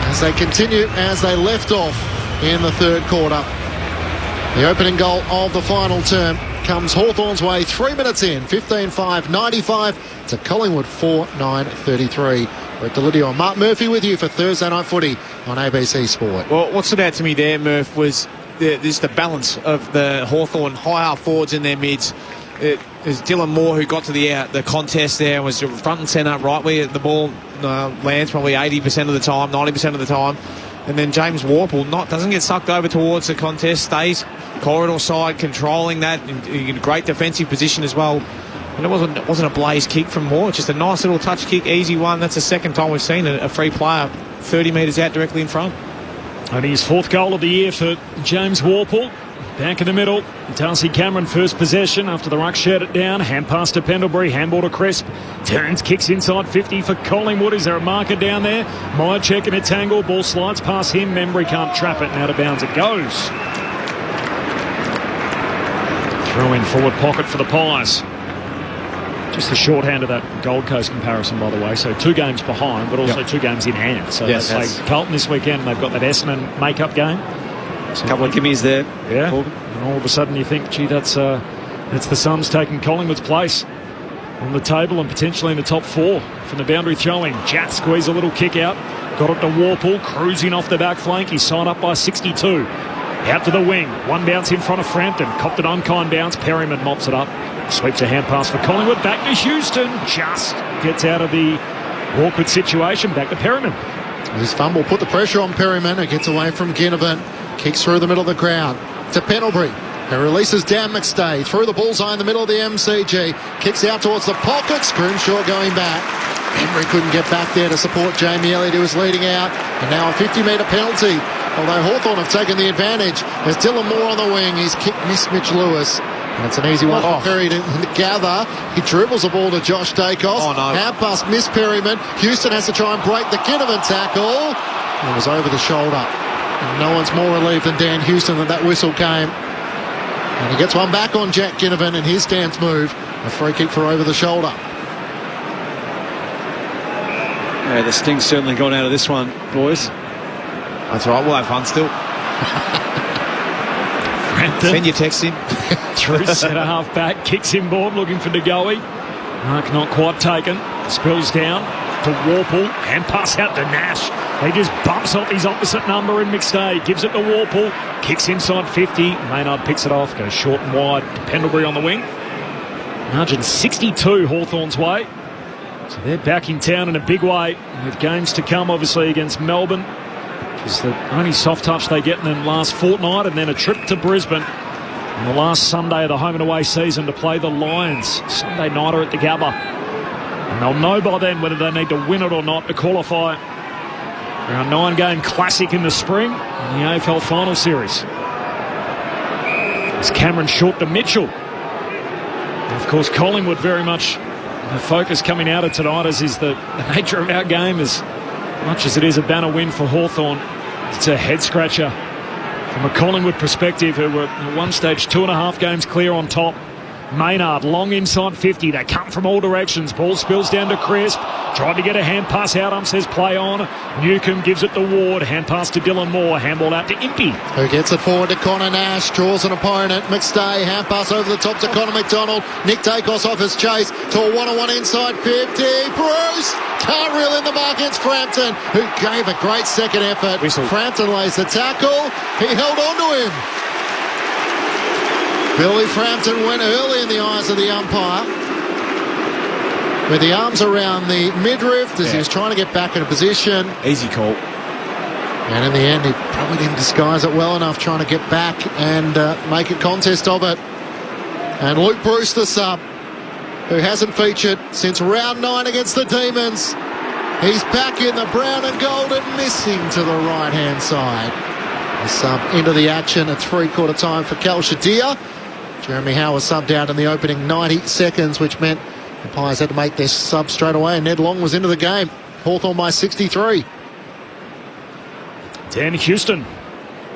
as they continue as they left off in the third quarter. The opening goal of the final term comes Hawthorn's way 3 minutes in, 15-5, 95 to Collingwood 4-9-33. Brett Delidio and Mark Murphy with you for Thursday Night Footy on ABC Sport. Well, what stood out to me there, Murph, was the balance of the Hawthorn high half forwards in their mids. It was Dylan Moore who got to the contest there and was front and centre, right where the ball lands probably 80% of the time, 90% of the time. And then James Warple doesn't get sucked over towards the contest, stays corridor side, controlling that in great defensive position as well. And it wasn't a blaze kick from Moore, just a nice little touch kick, easy one. That's the second time we've seen a free player 30 metres out directly in front. Only his 4th goal of the year for James Warple. Back in the middle, Darcy Cameron first possession after the ruck shut it down. Hand pass to Pendlebury, handball to Crisp. Turns, kicks inside 50 for Collingwood. Is there a marker down there? Myercheck in a tangle, ball slides past him. Membry can't trap it, and out of bounds it goes. Throw in forward pocket for the Pies. Just the shorthand of that Gold Coast comparison, by the way. So 2 games behind, but also 2 games in hand. So yes, they play Carlton this weekend. They've got that Essendon make-up game. A couple of gimmies there. Yeah. And all of a sudden you think, gee, that's the Suns taking Collingwood's place on the table and potentially in the top 4 from the boundary throwing. Jack squeezed a little kick out. Got it to Warple, cruising off the back flank. He's signed up by 62. Out to the wing. One bounce in front of Frampton. Copped an unkind bounce. Perryman mops it up. Sweeps a hand pass for Collingwood. Back to Houston. Just gets out of the awkward situation. Back to Perryman. His fumble put the pressure on Perryman. It gets away from Ginnivan. Kicks through the middle of the ground to Pendlebury. He releases Dan McStay through the bullseye in the middle of the MCG. Kicks out towards the pocket. Scrimshaw going back. Emery couldn't get back there to support Jamie Elliott, who was leading out. And now a 50-metre penalty. Although Hawthorn have taken the advantage. There's Dylan Moore on the wing. He's kicked Miss Mitch Lewis. And it's an easy one for Perry to gather. He dribbles the ball to Josh Dacos. Hand pass, Miss Perryman. Houston has to try and break the Ginnivan tackle. It was over the shoulder. And no one's more relieved than Dan Houston that whistle came. And he gets one back on Jack Ginnivan in his stance move. A free kick for over the shoulder. Yeah, the sting's certainly gone out of this one, boys. That's right, we'll have fun still. Send your text in. Through centre half back, kicks him board, looking for Degoe. Mark not quite taken. Spills down to Warple. Hand pass out to Nash. He just bumps off his opposite number in McStay. Gives it to Warple. Kicks inside 50. Maynard picks it off. Goes short and wide to Pendlebury on the wing. Margin 62 Hawthorn's way. So they're back in town in a big way. With games to come, obviously, against Melbourne. It's the only soft touch they get in the last fortnight. And then a trip to Brisbane on the last Sunday of the home and away season to play the Lions. Sunday nighter at the Gabba. And they'll know by then whether they need to win it or not to qualify for our 9-game classic in the spring in the AFL Final Series. It's Cameron short to Mitchell. And of course, Collingwood very much the focus coming out of tonight, as is the nature of our game. As much as it is a banner win for Hawthorn, it's a head-scratcher from a Collingwood perspective, who were at one stage 2.5 games clear on top. Maynard, long inside 50. They come from all directions. Ball spills down to Crisp. Tried to get a hand pass out. Says play on. Newcomb gives it to Ward. Hand pass to Dylan Moore. Handball out to Impey. Who gets it forward to Connor Nash. Draws an opponent. McStay. Hand pass over the top to Connor McDonald. Nick Dacos off his chase to a 1-on-1 inside 50. Bruce can't reel in the mark against Frampton, who gave a great second effort. Frampton lays the tackle. He held on to him. Billy Frampton went early in the eyes of the umpire with the arms around the midriff as he was trying to get back into position. Easy call. And in the end, he probably didn't disguise it well enough, trying to get back and make a contest of it. And Luke Bruce, the sub, who hasn't featured since round 9 against the Demons. He's back in the brown and gold and missing to the right-hand side. The sub into the action at 3/4 time for Cal Shadir. Jeremy Howe was subbed out in the opening 90 seconds, which meant the Pies had to make their sub straight away. Ned Long was into the game. Hawthorn by 63. Dan Houston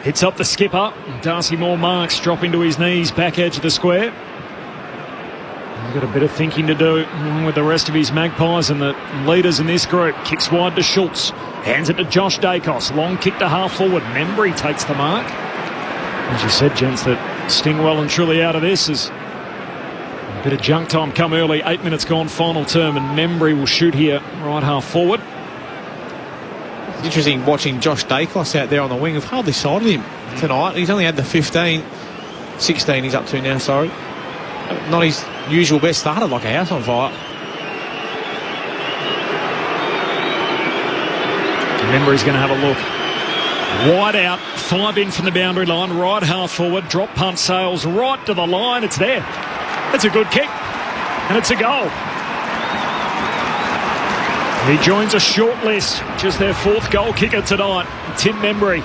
hits up the skipper. Darcy Moore marks, dropping to his knees, back edge of the square. He's got a bit of thinking to do along with the rest of his Magpies and the leaders in this group. Kicks wide to Schultz. Hands it to Josh Dacos. Long kick to half forward. Membry takes the mark. As you said, gents, that Sting well and truly out of this is a bit of junk time come early. 8 minutes gone, final term, and Membry will shoot here right half forward. It's interesting watching Josh Dacos out there on the wing. We've hardly sighted him tonight. He's only had the 16. 16 he's up to now, sorry. Not his usual best. Started like a house on fire. Membry's going to have a look. Wide out, 5 in from the boundary line, right half forward, drop punt sails right to the line. It's there. It's a good kick, and it's a goal. He joins a short list, just their 4th goal kicker tonight, Tim Membry.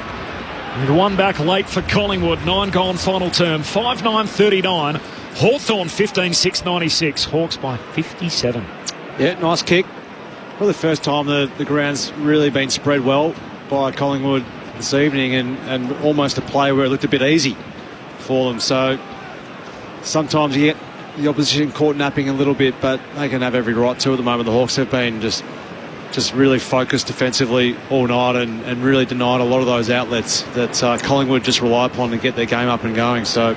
With one back late for Collingwood, 9 gone final term, 5-9-39. Hawthorn 15-6-96, Hawks by 57. Yeah, nice kick. Probably the first time the ground's really been spread well by Collingwood this evening, and almost a play where it looked a bit easy for them. So sometimes you get the opposition caught napping a little bit, but they can have every right to at the moment. The Hawks have been just really focused defensively all night and really denied a lot of those outlets that Collingwood just rely upon to get their game up and going. So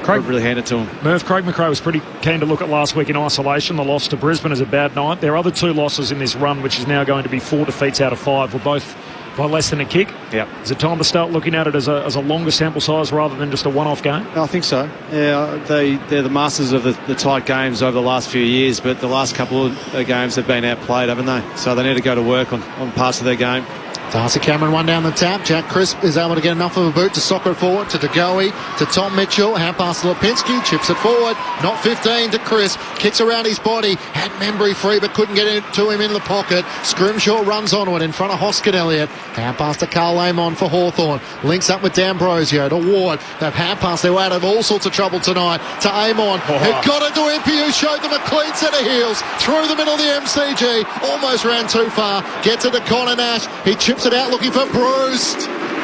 Craig really handed to him. Merv, Craig McRae was pretty keen to look at last week in isolation. The loss to Brisbane is a bad night. Their other 2 losses in this run, which is now going to be 4 defeats out of 5, were both by less than a kick. Yeah. Is it time to start looking at it as a longer sample size rather than just a one-off game? I think so. Yeah, they're the masters of the tight games over the last few years, but the last couple of games have been outplayed, haven't they? So they need to go to work on parts of their game. Darcy Cameron one down the tap. Jack Crisp is able to get enough of a boot to sock it forward to DeGoey, to Tom Mitchell. Hand pass to Lipinski, chips it forward. Not 15 to Crisp. Kicks around his body. Had Membry free but couldn't get it to him in the pocket. Scrimshaw runs onto it in front of Hoskin Elliott. Hand pass to Carl Amon for Hawthorn. Links up with D'Ambrosio to Ward. They've hand passed their way out of all sorts of trouble tonight to Amon. It got it to Impey, who showed them a clean set of heels. Threw the middle of the MCG. Almost ran too far. Gets it to Connor Nash. He chips it out looking for Bruce.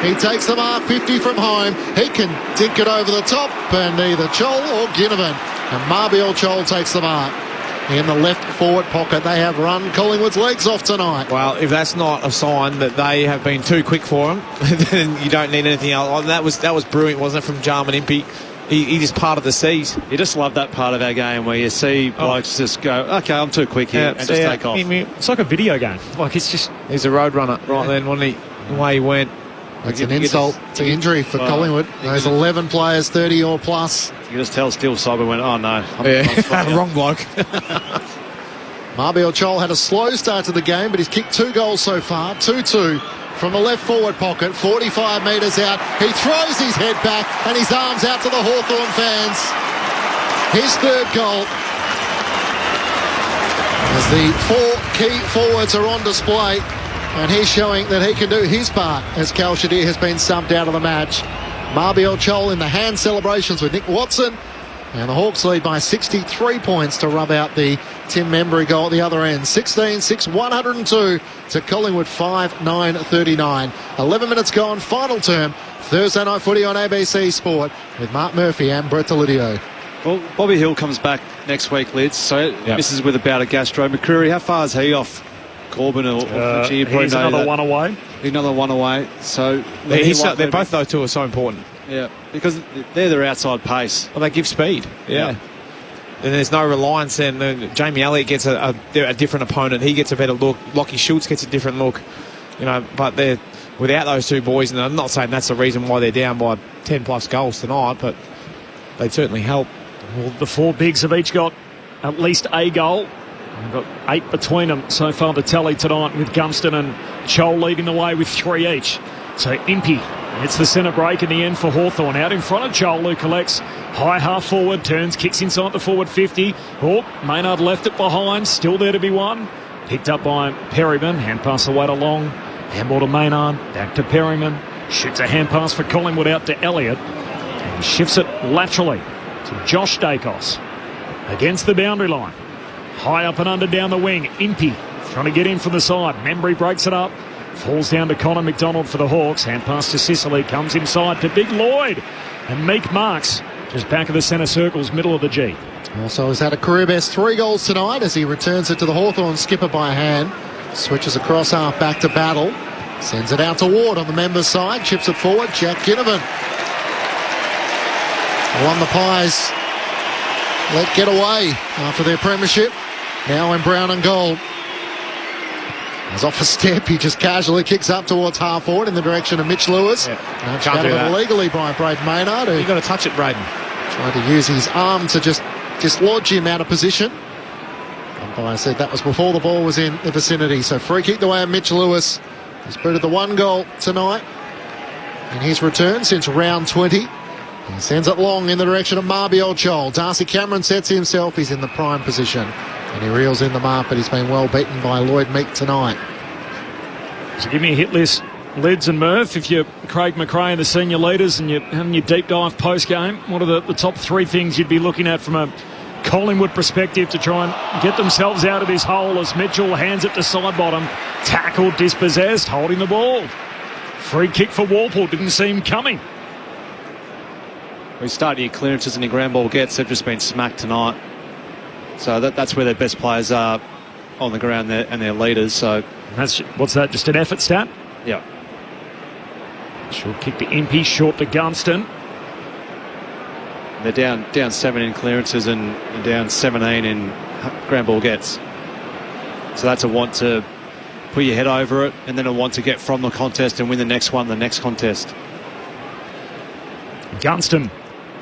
He takes the mark, 50 from home. He can dink it over the top, and either Chol or Ginnivan. And Marbiel Chol takes the mark. In the left forward pocket, they have run Collingwood's legs off tonight. Well, if that's not a sign that they have been too quick for him, then you don't need anything else. That was brilliant, wasn't it, from Jarman Impey? He just parted the seas. You just love that part of our game where you see blokes just go, okay, I'm too quick here, and just take off. It's like a video game. Like, it's just... He's a road runner right then, wasn't he? The way he went. It's an insult to injury for Collingwood. Those 11 players, 30 or plus. You can just tell Steele Cyber went, oh no, I'm wrong bloke. Marbiel Chol had a slow start to the game, but he's kicked 2 goals so far. 2-2 from the left forward pocket, 45 metres out. He throws his head back and his arms out to the Hawthorn fans. His 3rd goal. As the four key forwards are on display, and he's showing that he can do his part as Cal Shadir has been subbed out of the match. Marbiel Chol in the hand celebrations with Nick Watson, and the Hawks lead by 63 points to rub out the Tim Membry goal at the other end. 16-6, 102 to Collingwood 5-9-39. 11 minutes gone, final term. Thursday night footy on ABC Sport with Mark Murphy and Brett Delidio. Well, Bobby Hill comes back next week, Lids, so misses with a bout of gastro. McCreary, how far is he off Corbin or Fiji? He's another one away. Another one away. So they're both those two are so important. Yeah, because they're their outside pace. Well, they give speed. Yeah. And there's no reliance then. Jamie Elliott gets a different opponent. He gets a better look. Lockie Schultz gets a different look. But they're without those two boys, and I'm not saying that's the reason why they're down by 10+ goals tonight, but they'd certainly help. Well, the four bigs have each got at least a goal. They've got 8 between them so far to tally tonight, with Gunston and Chol leading the way with 3 each. So Impey hits the centre break in the end for Hawthorn. Out in front of Chol, who collects high half forward, turns, kicks inside the forward 50. Oh, Maynard left it behind, still there to be won. Picked up by Perryman, hand pass away to Long. Handball to Maynard, back to Perryman. Shoots a hand pass for Collingwood out to Elliott. And shifts it laterally to Josh Dacos. Against the boundary line. High up and under down the wing. Impey trying to get in from the side. Membry breaks it up. Falls down to Connor McDonald for the Hawks. Hand pass to Sicily. Comes inside to Big Lloyd. And Meek Marks just back of the centre circles, middle of the G. Also has had a career best 3 goals tonight as he returns it to the Hawthorn skipper by hand. Switches across half back to Battle. Sends it out to Ward on the members' side. Chips it forward. Jack Ginnivan. Won the Pies. Let get away after their premiership. Now in brown and gold. As off a step, he just casually kicks up towards half forward in the direction of Mitch Lewis. Can't do that. Illegally by Braden Maynard. You've got to touch it, Braden. Tried to use his arm to just dislodge him out of position. I said that was before the ball was in the vicinity. So free kick the way of Mitch Lewis. He's booted the 1 goal tonight in his return since round 20. He sends it long in the direction of Marbiel Chol. Darcy Cameron sets himself. He's in the prime position. And he reels in the mark, but he's been well beaten by Lloyd Meek tonight. So give me a hit list, Lids and Murph. If you're Craig McRae and the senior leaders and you're having your deep dive post-game, what are the top 3 things you'd be looking at from a Collingwood perspective to try and get themselves out of this hole as Mitchell hands it to Sidebottom. Tackled, dispossessed, holding the ball. Free kick for Walpole, didn't seem coming. We start your clearances and your ground ball gets. They've just been smacked tonight. So that's where their best players are on the ground there, and their leaders. So what's that, just an effort stat? Yeah. Short kick to Impey, short to Gunston. They're down 7 in clearances and down 17 in ground ball gets. So that's a want to put your head over it, and then a want to get from the contest and win the next contest. Gunston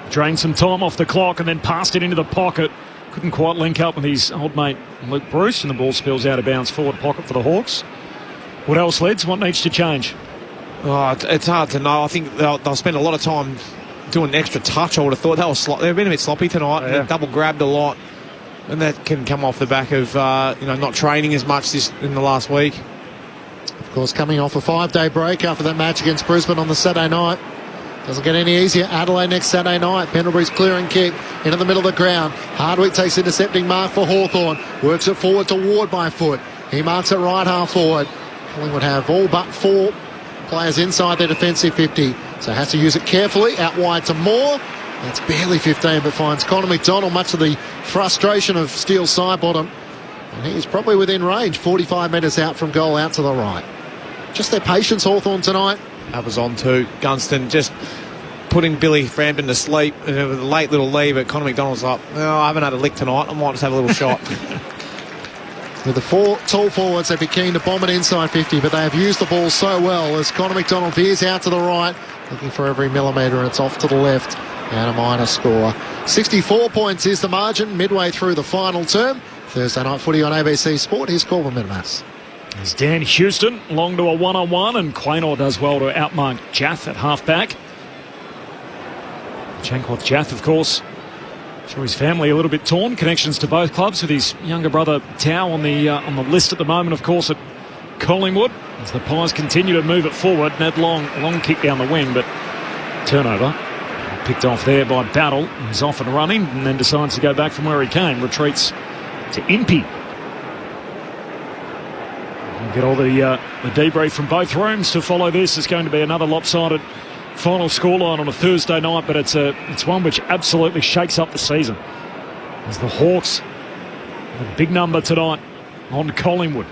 drained some time off the clock and then passed it into the pocket. Couldn't quite link up with his old mate Luke Bruce, and the ball spills out of bounds forward pocket for the Hawks. What else, Lids? What needs to change? Oh, it's hard to know. I think they'll spend a lot of time doing an extra touch. I would have thought they've been a bit sloppy tonight. Yeah. They've double grabbed a lot, and that can come off the back of not training as much in the last week. Of course, coming off a 5-day break after that match against Brisbane on the Saturday night. Doesn't get any easier. Adelaide next Saturday night. Pendlebury's clearing kick into the middle of the ground. Hardwick takes intercepting mark for Hawthorn. Works it forward to Ward by foot. He marks it right half forward. Collingwood have all but 4 players inside their defensive 50. So has to use it carefully. Out wide to Moore. That's barely 15, but finds Connor McDonald, much to the frustration of Steele Sidebottom. And he's probably within range, 45 metres out from goal, out to the right. Just their patience, Hawthorn, tonight. That was on too. Gunston just putting Billy Frampton to sleep. And it was a late little leave, but Connor McDonald's like, I haven't had a lick tonight. I might just have a little shot. With the 4 tall forwards, they'd be keen to bomb it inside 50, but they have used the ball so well as Connor McDonald veers out to the right, looking for every millimetre, and it's off to the left, and a minor score. 64 points is the margin midway through the final term. Thursday night footy on ABC Sport. Here's Corbin Minimas. It's Dan Houston, long to a 1-on-1, and Quaynor does well to outmark Jaff at half-back. Jankworth Jaff, of course, So his family a little bit torn. Connections to both clubs with his younger brother Tao on the list at the moment, of course, at Collingwood. As the Pies continue to move it forward. Ned long kick down the wing, but turnover. Picked off there by Battle. He's off and running and then decides to go back from where he came. Retreats to Impey. We'll get all the debrief from both rooms to follow this. It's going to be another lopsided final scoreline on a Thursday night, but it's one which absolutely shakes up the season. As the Hawks, a big number tonight on Collingwood.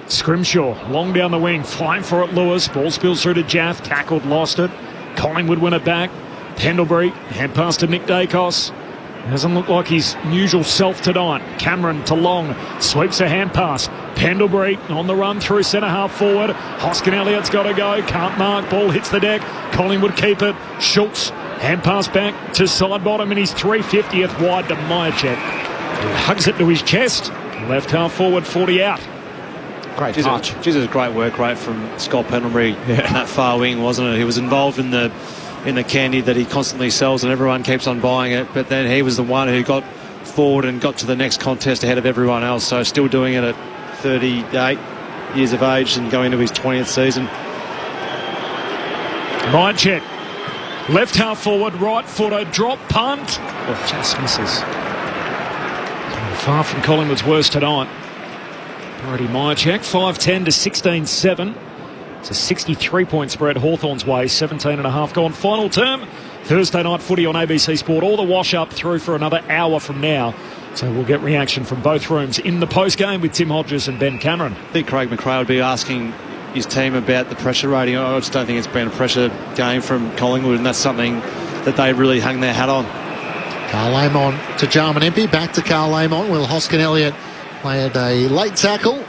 Scrimshaw, long down the wing, flying for it, Lewis. Ball spills through to Jaff, tackled, lost it. Collingwood win it back. Pendlebury, hand pass to Nick Dacos. Doesn't look like his usual self tonight. Cameron to Long, sweeps a hand pass. Pendlebury on the run through centre half forward. Hoskin Elliott's got to go, can't mark, ball hits the deck. Collingwood keep it. Schultz, hand pass back to side bottom in his 350th wide to Myercheck. He hugs it to his chest. Left half forward, 40 out. Great touch. Jesus, great work rate from Scott Pendlebury in that far wing, wasn't it? He was involved in the candy that he constantly sells and everyone keeps on buying it, but then he was the one who got forward and got to the next contest ahead of everyone else, so still doing it at 38 years of age and going into his 20th season. Myercheck, left half forward, right footer, drop punt. Oh, just misses. Far from Collingwood's worst tonight. Already Myercheck, 5-10 to 16-7. It's a 63-point spread Hawthorn's way, 17.5 gone. Final term, Thursday night footy on ABC Sport. All the wash-up through for another hour from now. So we'll get reaction from both rooms in the post-game with Tim Hodges and Ben Cameron. I think Craig McRae will be asking his team about the pressure rating. I just don't think it's been a pressure game from Collingwood, and that's something that they really hung their hat on. Carl Amon to Jarman Impey, back to Carl Amon. Will Hoskin Elliott made a late tackle.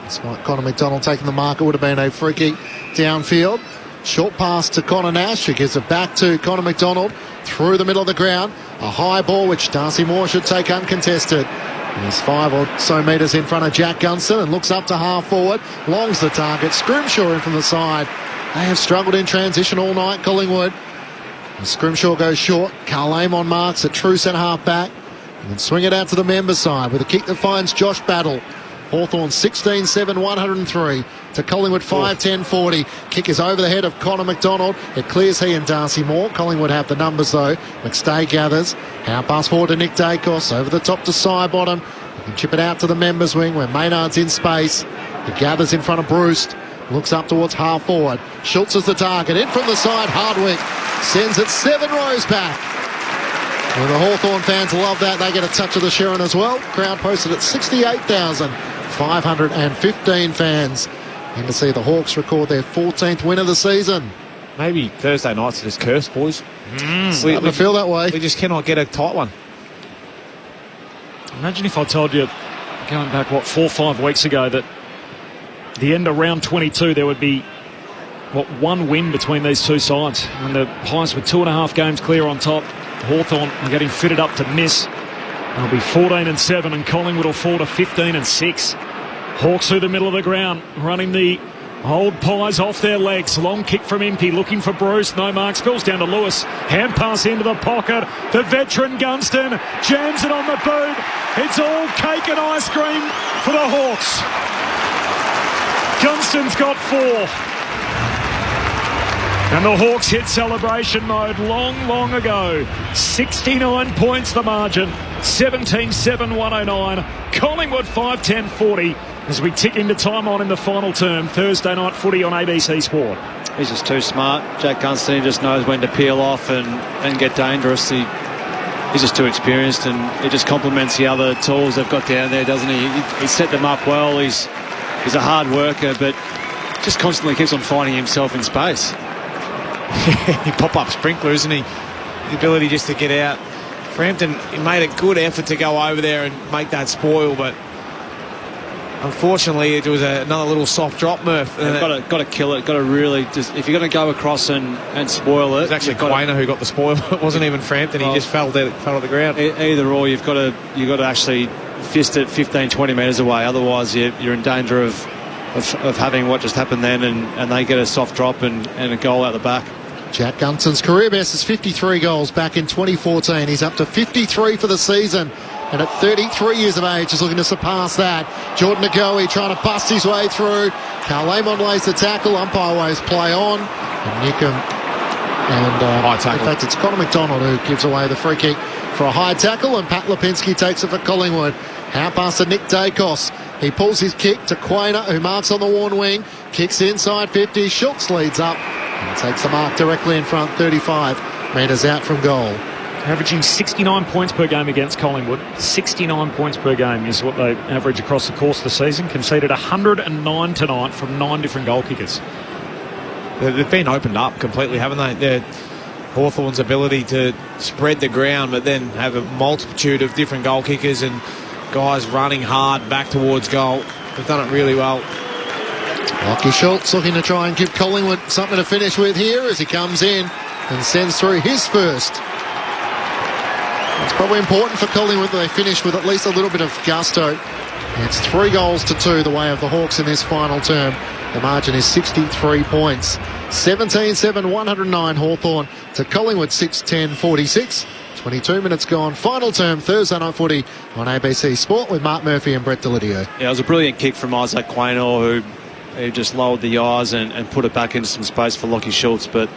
Despite Connor McDonald taking the mark, it would have been a free kick downfield. Short pass to Connor Nash, who gives it back to Connor McDonald through the middle of the ground. A high ball which Darcy Moore should take uncontested. He's 5 or so metres in front of Jack Gunston and looks up to half forward. Long's the target. Scrimshaw in from the side. They have struggled in transition all night, Collingwood. And Scrimshaw goes short. Carl Amon marks at true centre half back. And then swing it out to the member side with a kick that finds Josh Battle. Hawthorn 16-7, 103 to Collingwood 5-10, 40. Kick is over the head of Connor McDonald. It clears he and Darcy Moore. Collingwood have the numbers though. McStay gathers. Now pass forward to Nick Dacos. Over the top to Sidebottom. He can chip it out to the members wing where Maynard's in space. He gathers in front of Bruce. Looks up towards half forward. Schultz is the target. In from the side. Hardwick sends it 7 rows back. Well, the Hawthorn fans love that. They get a touch of the Sherrin as well. Crowd posted at 68,515 fans. And to see the Hawks record their 14th win of the season. Maybe Thursday nights are just cursed, boys. We feel that way. We just cannot get a tight one. Imagine if I told you, going back, 4 or 5 weeks ago, that the end of round 22 there would be, 1 win between these two sides. When the Pies were 2.5 games clear on top. Hawthorn are getting fitted up to miss. They'll be 14-7 and Collingwood will fall to 15-6. Hawks through the middle of the ground, running the old Pies off their legs. Long kick from Impey, looking for Bruce. No mark, spills down to Lewis. Hand pass into the pocket. The veteran Gunston jams it on the boot. It's all cake and ice cream for the Hawks. Gunston's got 4. And the Hawks hit celebration mode long ago. 69 points the margin. 17-7, 109. Collingwood 5-10, 40 as we tick into time on in the final term. Thursday night footy on ABC Sport. He's just too smart. Jack Gunston just knows when to peel off and get dangerous. He's just too experienced, and he just complements the other tools they've got down there, doesn't he? He set them up well. He's a hard worker, but just constantly keeps on finding himself in space. He pop-up sprinkler, isn't he? The ability just to get out. Frampton, he made a good effort to go over there and make that spoil, but unfortunately it was another little soft drop, Murph. Got to kill it. Got to really just, if you're going to go across and spoil it. It was actually Quainer who got the spoil. It wasn't even Frampton. He just fell to the ground. Either or, you've got to actually fist it 15-20 metres away. Otherwise, you're in danger of having what just happened then, and they get a soft drop and a goal out the back. Jack Gunston's career best is 53 goals back in 2014. He's up to 53 for the season, and at 33 years of age is looking to surpass that. Jordan Ngoe trying to bust his way through. Carl Amon lays the tackle. Umpire waves play on. And Newcomb and in fact it's Connor McDonald who gives away the free kick for a high tackle, and Pat Lipinski takes it for Collingwood. Out past to Nick Dacos. He pulls his kick to Quainer, who marks on the worn wing. Kicks inside 50. Schultz leads up and takes the mark directly in front, 35 metres out from goal. Averaging 69 points per game against Collingwood. 69 points per game is what they average across the course of the season. Conceded 109 tonight from 9 different goal kickers. They've been opened up completely, haven't they? Hawthorn's ability to spread the ground but then have a multitude of different goal kickers and guys running hard back towards goal. They've done it really well. Lockie Schultz looking to try and give Collingwood something to finish with here as he comes in and sends through his first. It's probably important for Collingwood that they finish with at least a little bit of gusto. It's 3-2 the way of the Hawks in this final term. The margin is 63 points. 17-7, 109 Hawthorn to Collingwood 6-10-46. 22 minutes gone. Final term, Thursday night footy on ABC Sport with Mark Murphy and Brett Delidio. Yeah, it was a brilliant kick from Isaac Quaynor who just lowered the eyes and put it back into some space for Lockie Schultz. But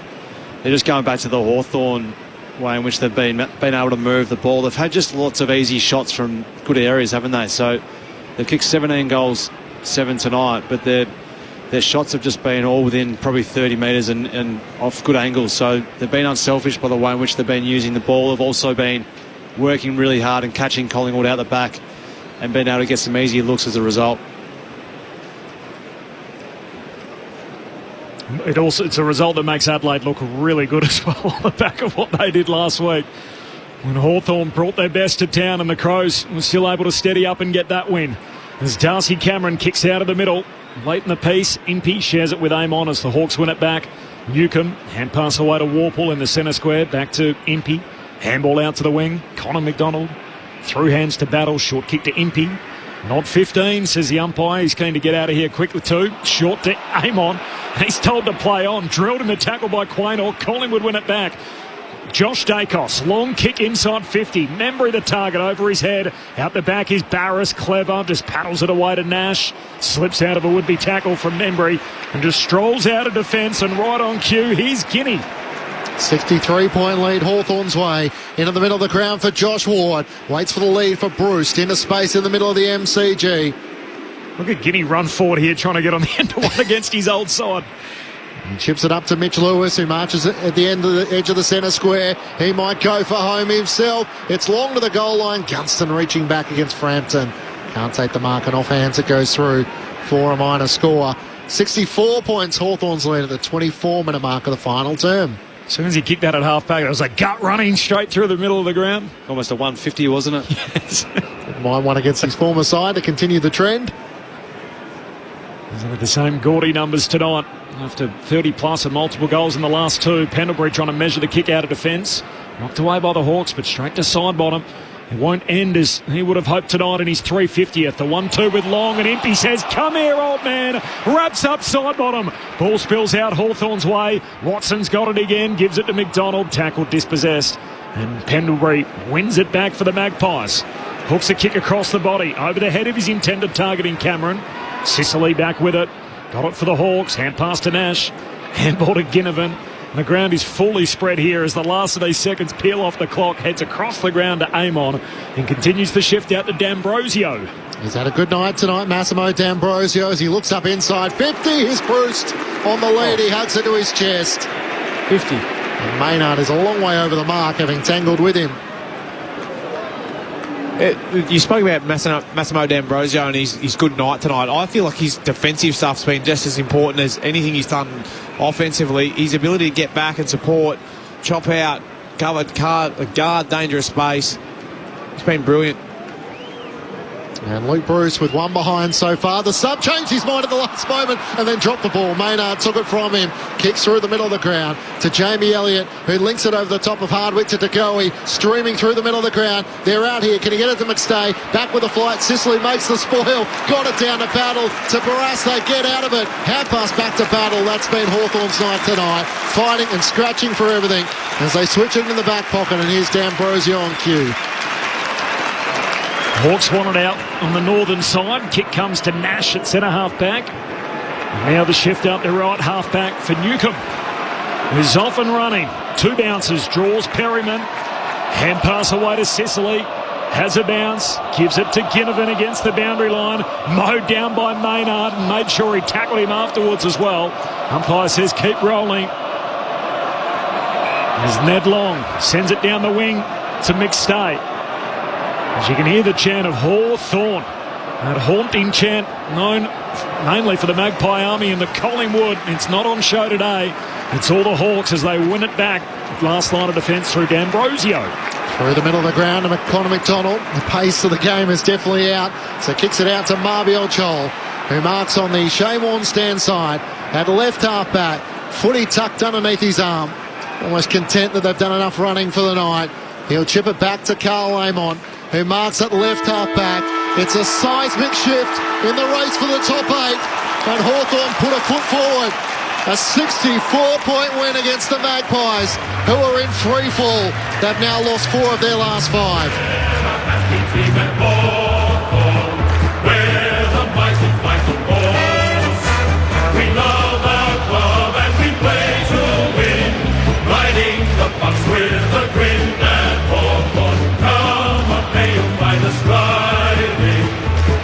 they're just going back to the Hawthorn way in which they've been able to move the ball. They've had just lots of easy shots from good areas, haven't they? So they've kicked 17 goals, 7 tonight, but their shots have just been all within probably 30 metres and off good angles. So they've been unselfish by the way in which they've been using the ball. They've also been working really hard and catching Collingwood out the back and been able to get some easy looks as a result. It's a result that makes Adelaide look really good as well on the back of what they did last week. When Hawthorn brought their best to town and the Crows were still able to steady up and get that win. As Darcy Cameron kicks out of the middle. Late in the piece, Impey shares it with Amon as the Hawks win it back. Newcomb, hand pass away to Warple in the centre square. Back to Impey. Handball out to the wing. Connor McDonald. Through hands to Battle. Short kick to Impey. Not 15, says the umpire. He's keen to get out of here quickly too. Short to Amon. He's told to play on. Drilled in the tackle by Quaynor. Collingwood win it back. Josh Dacos, long kick inside 50. Membry the target over his head. Out the back is Barris, clever, just paddles it away to Nash. Slips out of a would-be tackle from Membry and just strolls out of defence, and right on cue, here's Guinea. 63-point lead Hawthorn's way. Into the middle of the ground for Josh Ward. Waits for the lead for Bruce. Into space in the middle of the MCG. Look at Guinea run forward here trying to get on the end of one against his old side. He chips it up to Mitch Lewis, who marches at the end of the edge of the centre square. He might go for home himself. It's long to the goal line. Gunston reaching back against Frampton. Can't take the mark, and off hands it goes through for a minor score. 64 points Hawthorn's lead at the 24-minute mark of the final term. As soon as he kicked that at half-back, it was a gut running straight through the middle of the ground. Almost a 150, wasn't it? Yes. Might one against his former side to continue the trend. With the same gaudy numbers tonight. After 30-plus and multiple goals in the last two. Pendlebury trying to measure the kick out of defence. Knocked away by the Hawks, but straight to side bottom. It won't end as he would have hoped tonight in his 350th. The 1-2 with Long, and Impey says, "Come here, old man." Wraps up side bottom. Ball spills out Hawthorn's way. Watson's got it again. Gives it to McDonald. Tackled, dispossessed. And Pendlebury wins it back for the Magpies. Hooks a kick across the body. Over the head of his intended target in Cameron. Sicily back with it. Got it for the Hawks. Hand pass to Nash. Handball to Ginnivan. The ground is fully spread here as the last of these seconds peel off the clock. Heads across the ground to Amon and continues the shift out to D'Ambrosio. He's had a good night tonight, Massimo D'Ambrosio, as he looks up inside 50. He's Bruce on the lead. He hugs it to his chest. 50. And Maynard is a long way over the mark, having tangled with him. You spoke about Massimo D'Ambrosio and his good night tonight. I feel like his defensive stuff's been just as important as anything he's done offensively. His ability to get back and support, chop out, guard dangerous space. It's been brilliant. And Luke Bruce with one behind so far. The sub changed his mind at the last moment and then dropped the ball. Maynard took it from him. Kicks through the middle of the ground to Jamie Elliott, who links it over the top of Hardwick to DeGoey, streaming through the middle of the ground. They're out here. Can he get it to McStay? Back with the flight. Sicily makes the spoil. Got it down to Battle. To Barras. They get out of it. Half pass back to Battle. That's been Hawthorn's night tonight. Fighting and scratching for everything as they switch it in the back pocket. And here's D'Ambrosio on cue. Hawks want it out on the northern side. Kick comes to Nash at centre half back. And now the shift up the right half back for Newcomb, who's off and running. 2 bounces, draws Perryman. Hand pass away to Sicily. Has a bounce, gives it to Ginnivan against the boundary line. Mowed down by Maynard and made sure he tackled him afterwards as well. Umpire says keep rolling. As Ned Long sends it down the wing to McStay. As you can hear the chant of Hawthorn, that haunting chant known mainly for the Magpie Army in the Collingwood. It's not on show today. It's all the Hawks as they win it back. Last line of defence through D'Ambrosio. Through the middle of the ground to Connor McDonald. The pace of the game is definitely out. So kicks it out to Marbiel Chol, who marks on the Shane Warne stand side at left half back. Footy tucked underneath his arm. Almost content that they've done enough running for the night. He'll chip it back to Carl Lamont, who marks at left half back. It's a seismic shift in the race for the top 8. And Hawthorn put a foot forward. A 64-point win against the Magpies, who are in free fall. They've now lost 4 of their last 5. We love our club and we play to win. Riding the Bucks with a grin and Hawthorn. Come on, may you find us riding.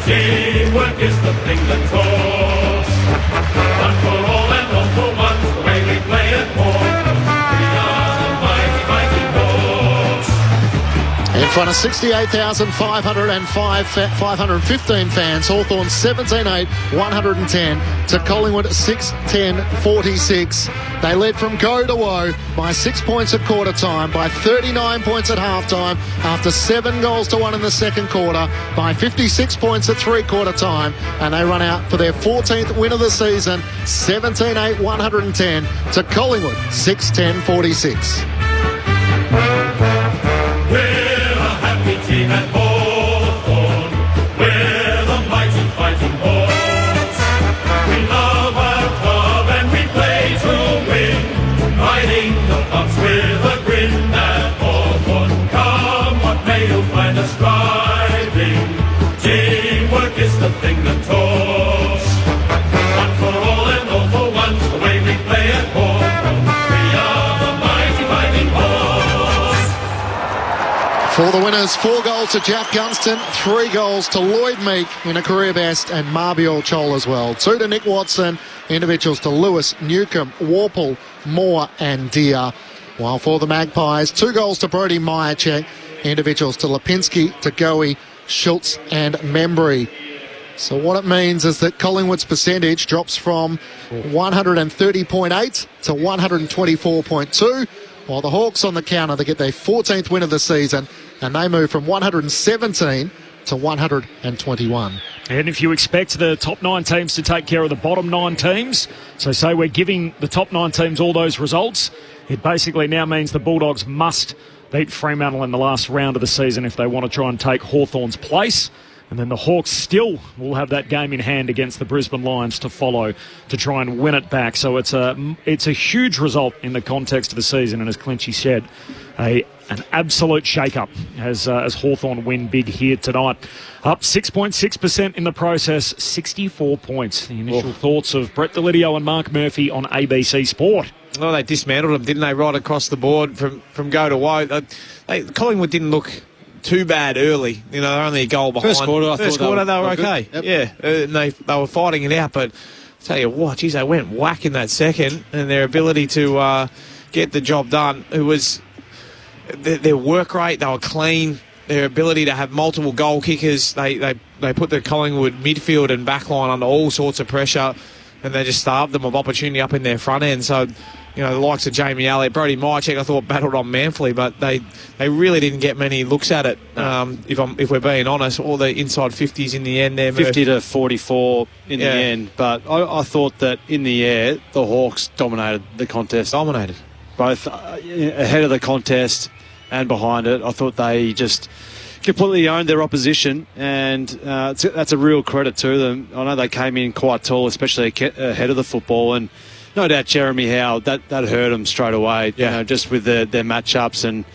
Teamwork is the thing that talks. One for all and all for one, the way we play it more. We are the mighty, mighty Hawks. In front of 68,515 fans, Hawthorn 17-8, 110 to Collingwood 6-10-46. They led from go to woe by 6 points at quarter time, by 39 points at half time, after 7 goals to 1 in the second quarter, by 56 points at three-quarter time, and they run out for their 14th win of the season, 17-8, 110 to Collingwood 6-10-46. Team at Hawthorn, we're the mighty fighting Hawks. We love our club and we play to win. Riding the Bucks with a grin at Hawthorn. Come what may, you'll find us driving. Teamwork is the thing that talks. One for all and all for one, the way we play at Hawthorn. We are the mighty fighting Hawks. For the winners, 4 goals to Jack Gunston, 3 goals to Lloyd Meek in a career best, and Marbiel Chol as well. 2 to Nick Watson, individuals to Lewis, Newcomb, Warple, Moore and Deere. While for the Magpies, 2 goals to Brody Myercheck, individuals to Lipinski, to Goey, Schultz and Membry. So what it means is that Collingwood's percentage drops from 130.8 to 124.2, while the Hawks on the counter, they get their 14th win of the season, and they move from 117 to 121. And if you expect the top 9 teams to take care of the bottom 9 teams, so say we're giving the top 9 teams all those results, it basically now means the Bulldogs must beat Fremantle in the last round of the season if they want to try and take Hawthorn's place. And then the Hawks still will have that game in hand against the Brisbane Lions to follow to try and win it back. So it's a huge result in the context of the season. And as Clinchy said, an absolute shake-up as Hawthorn win big here tonight. Up 6.6% in the process, 64 points. The initial thoughts of Brett Delidio and Mark Murphy on ABC Sport. Well, they dismantled them, didn't they, right across the board from go to woe. Collingwood didn't look too bad early. You know, they're only a goal behind. First quarter, they were okay. Yep. Yeah, and they were fighting it out. But I'll tell you what, geez, they went whack in that second, and their ability to get the job done. It was their work rate. They were clean. Their ability to have multiple goal kickers. They put the Collingwood midfield and back line under all sorts of pressure, and they just starved them of opportunity up in their front end. So the likes of Jamie Elliott, Brodie Mychek, I thought battled on manfully, but they really didn't get many looks at it. If we're being honest, all the inside 50s in the end there. 50 to 44 in the end, but I thought that in the air the Hawks dominated the contest. Dominated. Both ahead of the contest and behind it. I thought they just completely owned their opposition, and that's a real credit to them. I know they came in quite tall, especially ahead of the football, and no doubt Jeremy Howe, that hurt them straight away, just with their matchups, and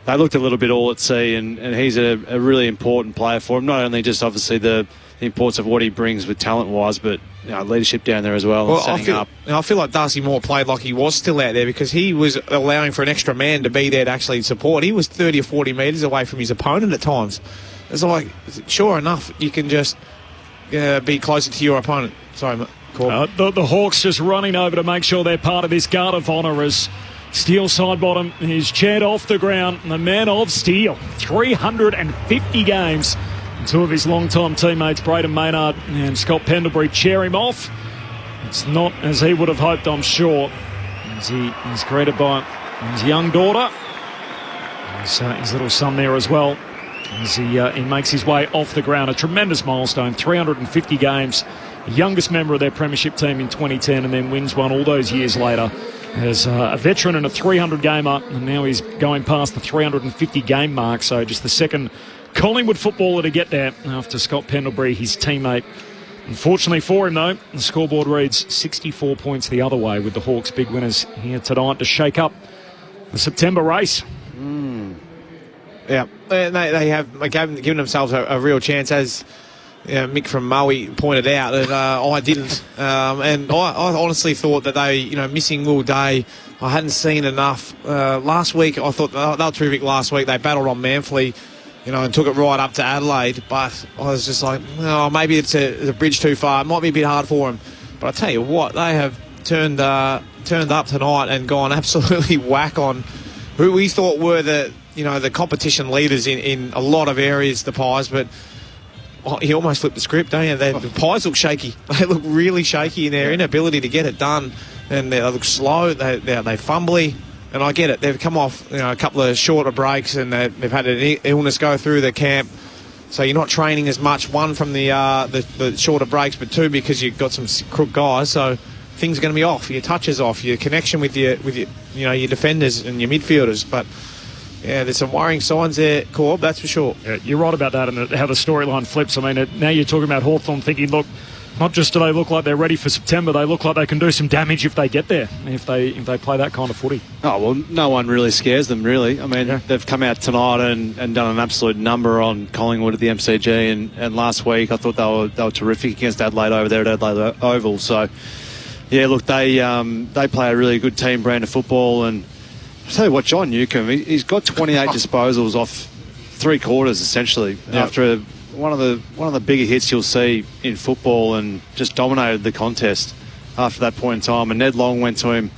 they looked a little bit all at sea, and he's a really important player for him, not only just obviously the importance of what he brings with talent-wise, but leadership down there as well, and setting up. I feel like Darcy Moore played like he was still out there because he was allowing for an extra man to be there to actually support. He was 30 or 40 metres away from his opponent at times. It's like, sure enough, you can just be closer to your opponent. Sorry, mate. The Hawks just running over to make sure they're part of this guard of honour as Steele Sidebottom is chaired off the ground. The man of Steele, 350 games. Two of his long-time teammates, Braden Maynard and Scott Pendlebury, cheer him off. It's not as he would have hoped, I'm sure, as he is greeted by his young daughter. His little son there as well, as he makes his way off the ground. A tremendous milestone, 350 games. Youngest member of their premiership team in 2010, and then wins one all those years later as a veteran and a 300-gamer, and now he's going past the 350-game mark, so just the second Collingwood footballer to get there after Scott Pendlebury, his teammate. Unfortunately for him, though, the scoreboard reads 64 points the other way, with the Hawks big winners here tonight to shake up the September race. Yeah, they have given themselves a real chance, as Mick from Maui pointed out, that I didn't. And I honestly thought that they, missing Will Day, I hadn't seen enough. Last week, I thought they were terrific last week. They battled on manfully, and took it right up to Adelaide. But I was just like, maybe it's a bridge too far. It might be a bit hard for them. But I tell you what, they have turned up tonight and gone absolutely whack on who we thought were the competition leaders in a lot of areas, the Pies, but he almost flipped the script, don't you? The Pies look shaky. They look really shaky in their inability to get it done, and they look slow. They fumbly, and I get it. They've come off a couple of shorter breaks, and they've had an illness go through the camp, so you're not training as much. One from the shorter breaks, but two because you've got some crook guys, so things are going to be off. Your touch is off. Your connection with your defenders and your midfielders, but. Yeah, there's some worrying signs there, Corb, that's for sure. Yeah, you're right about that, and how the storyline flips. I mean, now you're talking about Hawthorn thinking, look, not just do they look like they're ready for September, they look like they can do some damage if they get there, if they play that kind of footy. Oh, well, no one really scares them, really. I mean, They've come out tonight and done an absolute number on Collingwood at the MCG, and last week I thought they were terrific against Adelaide over there at Adelaide Oval. So, yeah, look, they play a really good team brand of football, and I'll tell you what, John Newcombe, he's got 28 disposals off 3 quarters, essentially, after one of the bigger hits you'll see in football, and just dominated the contest after that point in time. And Ned Long went to him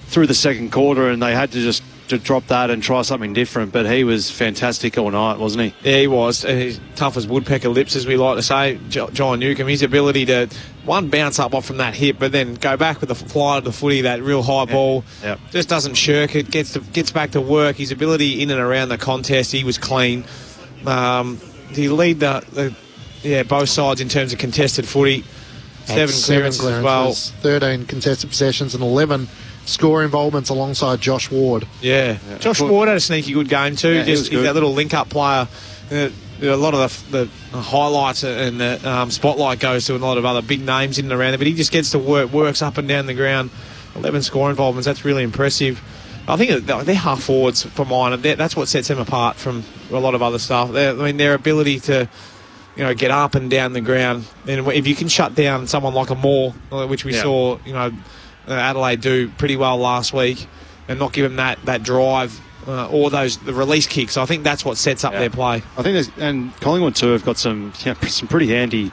through the second quarter, and they had to drop that and try something different. But he was fantastic all night, wasn't he? Yeah, he was. He's tough as woodpecker lips, as we like to say, John Newcombe. His ability to, bounce up off from that hip, but then go back with the fly of the footy, that real high ball. Yep. Just doesn't shirk it, gets back to work. His ability in and around the contest, he was clean. He lead both sides in terms of contested footy. 7 clearances as well. 13 contested possessions and 11 score involvements alongside Josh Ward. Yeah. Josh Ward had a sneaky good game too. Yeah, he's that little link-up player. A lot of the highlights and the spotlight goes to a lot of other big names in and around there, but he just gets to works up and down the ground. 11 score involvements, that's really impressive. I think they're half forwards for mine, and that's what sets them apart from a lot of other stuff. Their ability to get up and down the ground, and if you can shut down someone like a Moore, which we saw Adelaide do pretty well last week, and not give them that drive or the release kicks. I think that's what sets up their play. I think and Collingwood too have got some pretty handy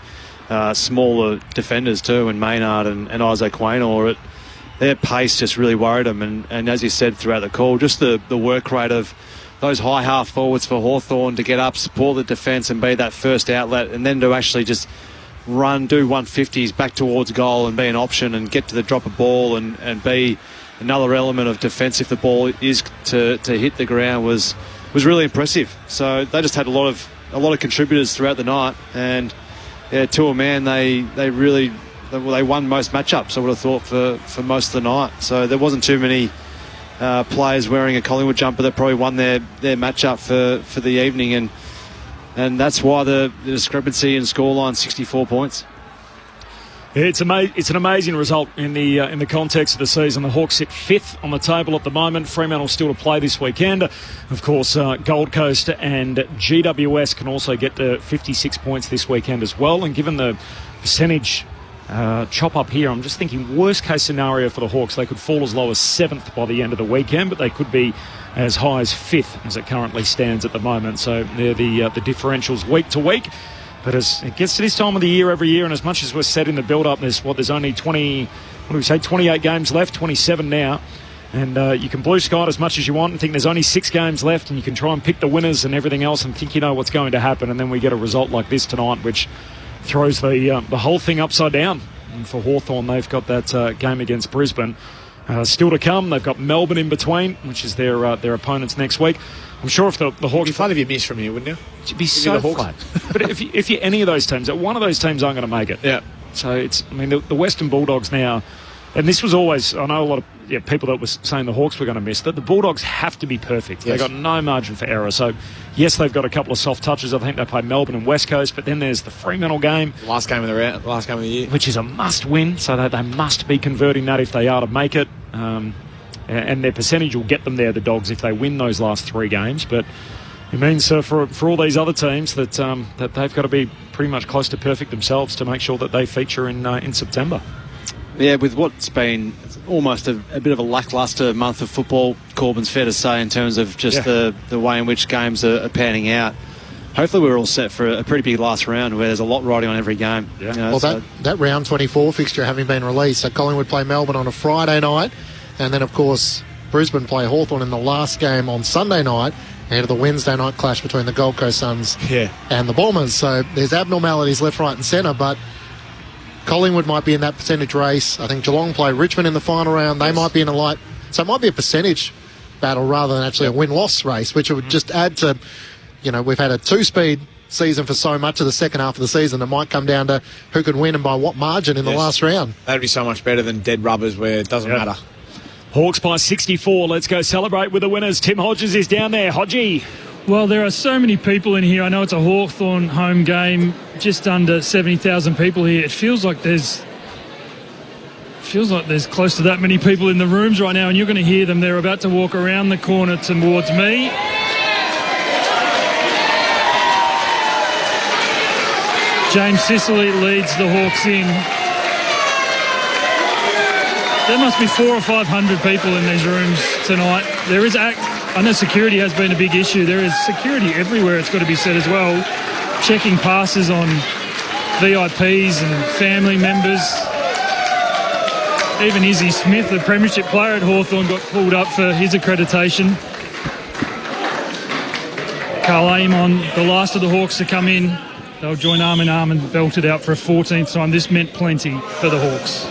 smaller defenders too, and Maynard and Isaac Wainor. Their pace just really worried them, and as you said throughout the call, just the work rate of those high half forwards for Hawthorn to get up, support the defence and be that first outlet, and then to actually just do 150s back towards goal and be an option and get to the drop of ball and be another element of defence if the ball is to hit the ground was really impressive. So they just had a lot of contributors throughout the night, and to a man they won most matchups, I would have thought, for most of the night. So there wasn't too many players wearing a Collingwood jumper that probably won their matchup for the evening, and that's why the discrepancy in scoreline, 64 points. It's an amazing result in the context of the season. The Hawks sit 5th on the table at the moment. Fremantle still to play this weekend. Of course, Gold Coast and GWS can also get to 56 points this weekend as well. And given the percentage chop up here, I'm just thinking worst case scenario for the Hawks, they could fall as low as 7th by the end of the weekend, but they could be as high as 5th as it currently stands at the moment. So they're the differentials week to week. But as it gets to this time of the year every year, and as much as we're set in the build-up, there's only 28 games left, 27 now. And you can blue sky it as much as you want and think there's only 6 games left, and you can try and pick the winners and everything else and think you know what's going to happen. And then we get a result like this tonight, which throws the whole thing upside down. And for Hawthorn, they've got that game against Brisbane still to come. They've got Melbourne in between, which is their opponents next week. I'm sure if the Hawks... It'd be fun if you missed from here, wouldn't you? It'd be so fun. But if you're any of those teams, one of those teams aren't going to make it. Yeah. So the Western Bulldogs now, and this was always, I know a lot of people that were saying the Hawks were going to miss, that the Bulldogs have to be perfect. Yes. They've got no margin for error. So, yes, they've got a couple of soft touches. I think they play Melbourne and West Coast, but then there's the Fremantle game. Last game of the year. Which is a must-win, so they must be converting that if they are to make it. And their percentage will get them there, the Dogs, if they win those last 3 games. But it means for all these other teams that they've got to be pretty much close to perfect themselves to make sure that they feature in September. Yeah, with what's been almost a bit of a lacklustre month of football, Corbin's fair to say, in terms of just the way in which games are panning out. Hopefully we're all set for a pretty big last round where there's a lot riding on every game. Yeah. Well, that round 24 fixture having been released, so Collingwood play Melbourne on a Friday night, and then, of course, Brisbane play Hawthorn in the last game on Sunday night, ahead of the Wednesday night clash between the Gold Coast Suns and the Bombers. So there's abnormalities left, right and centre, but Collingwood might be in that percentage race. I think Geelong play Richmond in the final round. They might be in so it might be a percentage battle rather than actually a win-loss race, which would just add to, we've had a 2-speed season for so much of the second half of the season. It might come down to who can win and by what margin in the last round. That'd be so much better than dead rubbers where it doesn't matter. Hawks by 64. Let's go celebrate with the winners. Tim Hodges is down there. Hodgie. Well, there are so many people in here. I know it's a Hawthorn home game, just under 70,000 people here. It feels like there's close to that many people in the rooms right now, and you're going to hear them. They're about to walk around the corner towards me. James Sicily leads the Hawks in. There must be 400 or 500 people in these rooms tonight. I know security has been a big issue. There is security everywhere, it's got to be said as well. Checking passes on VIPs and family members. Even Izzy Smith, the premiership player at Hawthorn, got pulled up for his accreditation. Carl Amon, the last of the Hawks to come in. They'll join arm in arm and belt it out for a 14th time. This meant plenty for the Hawks.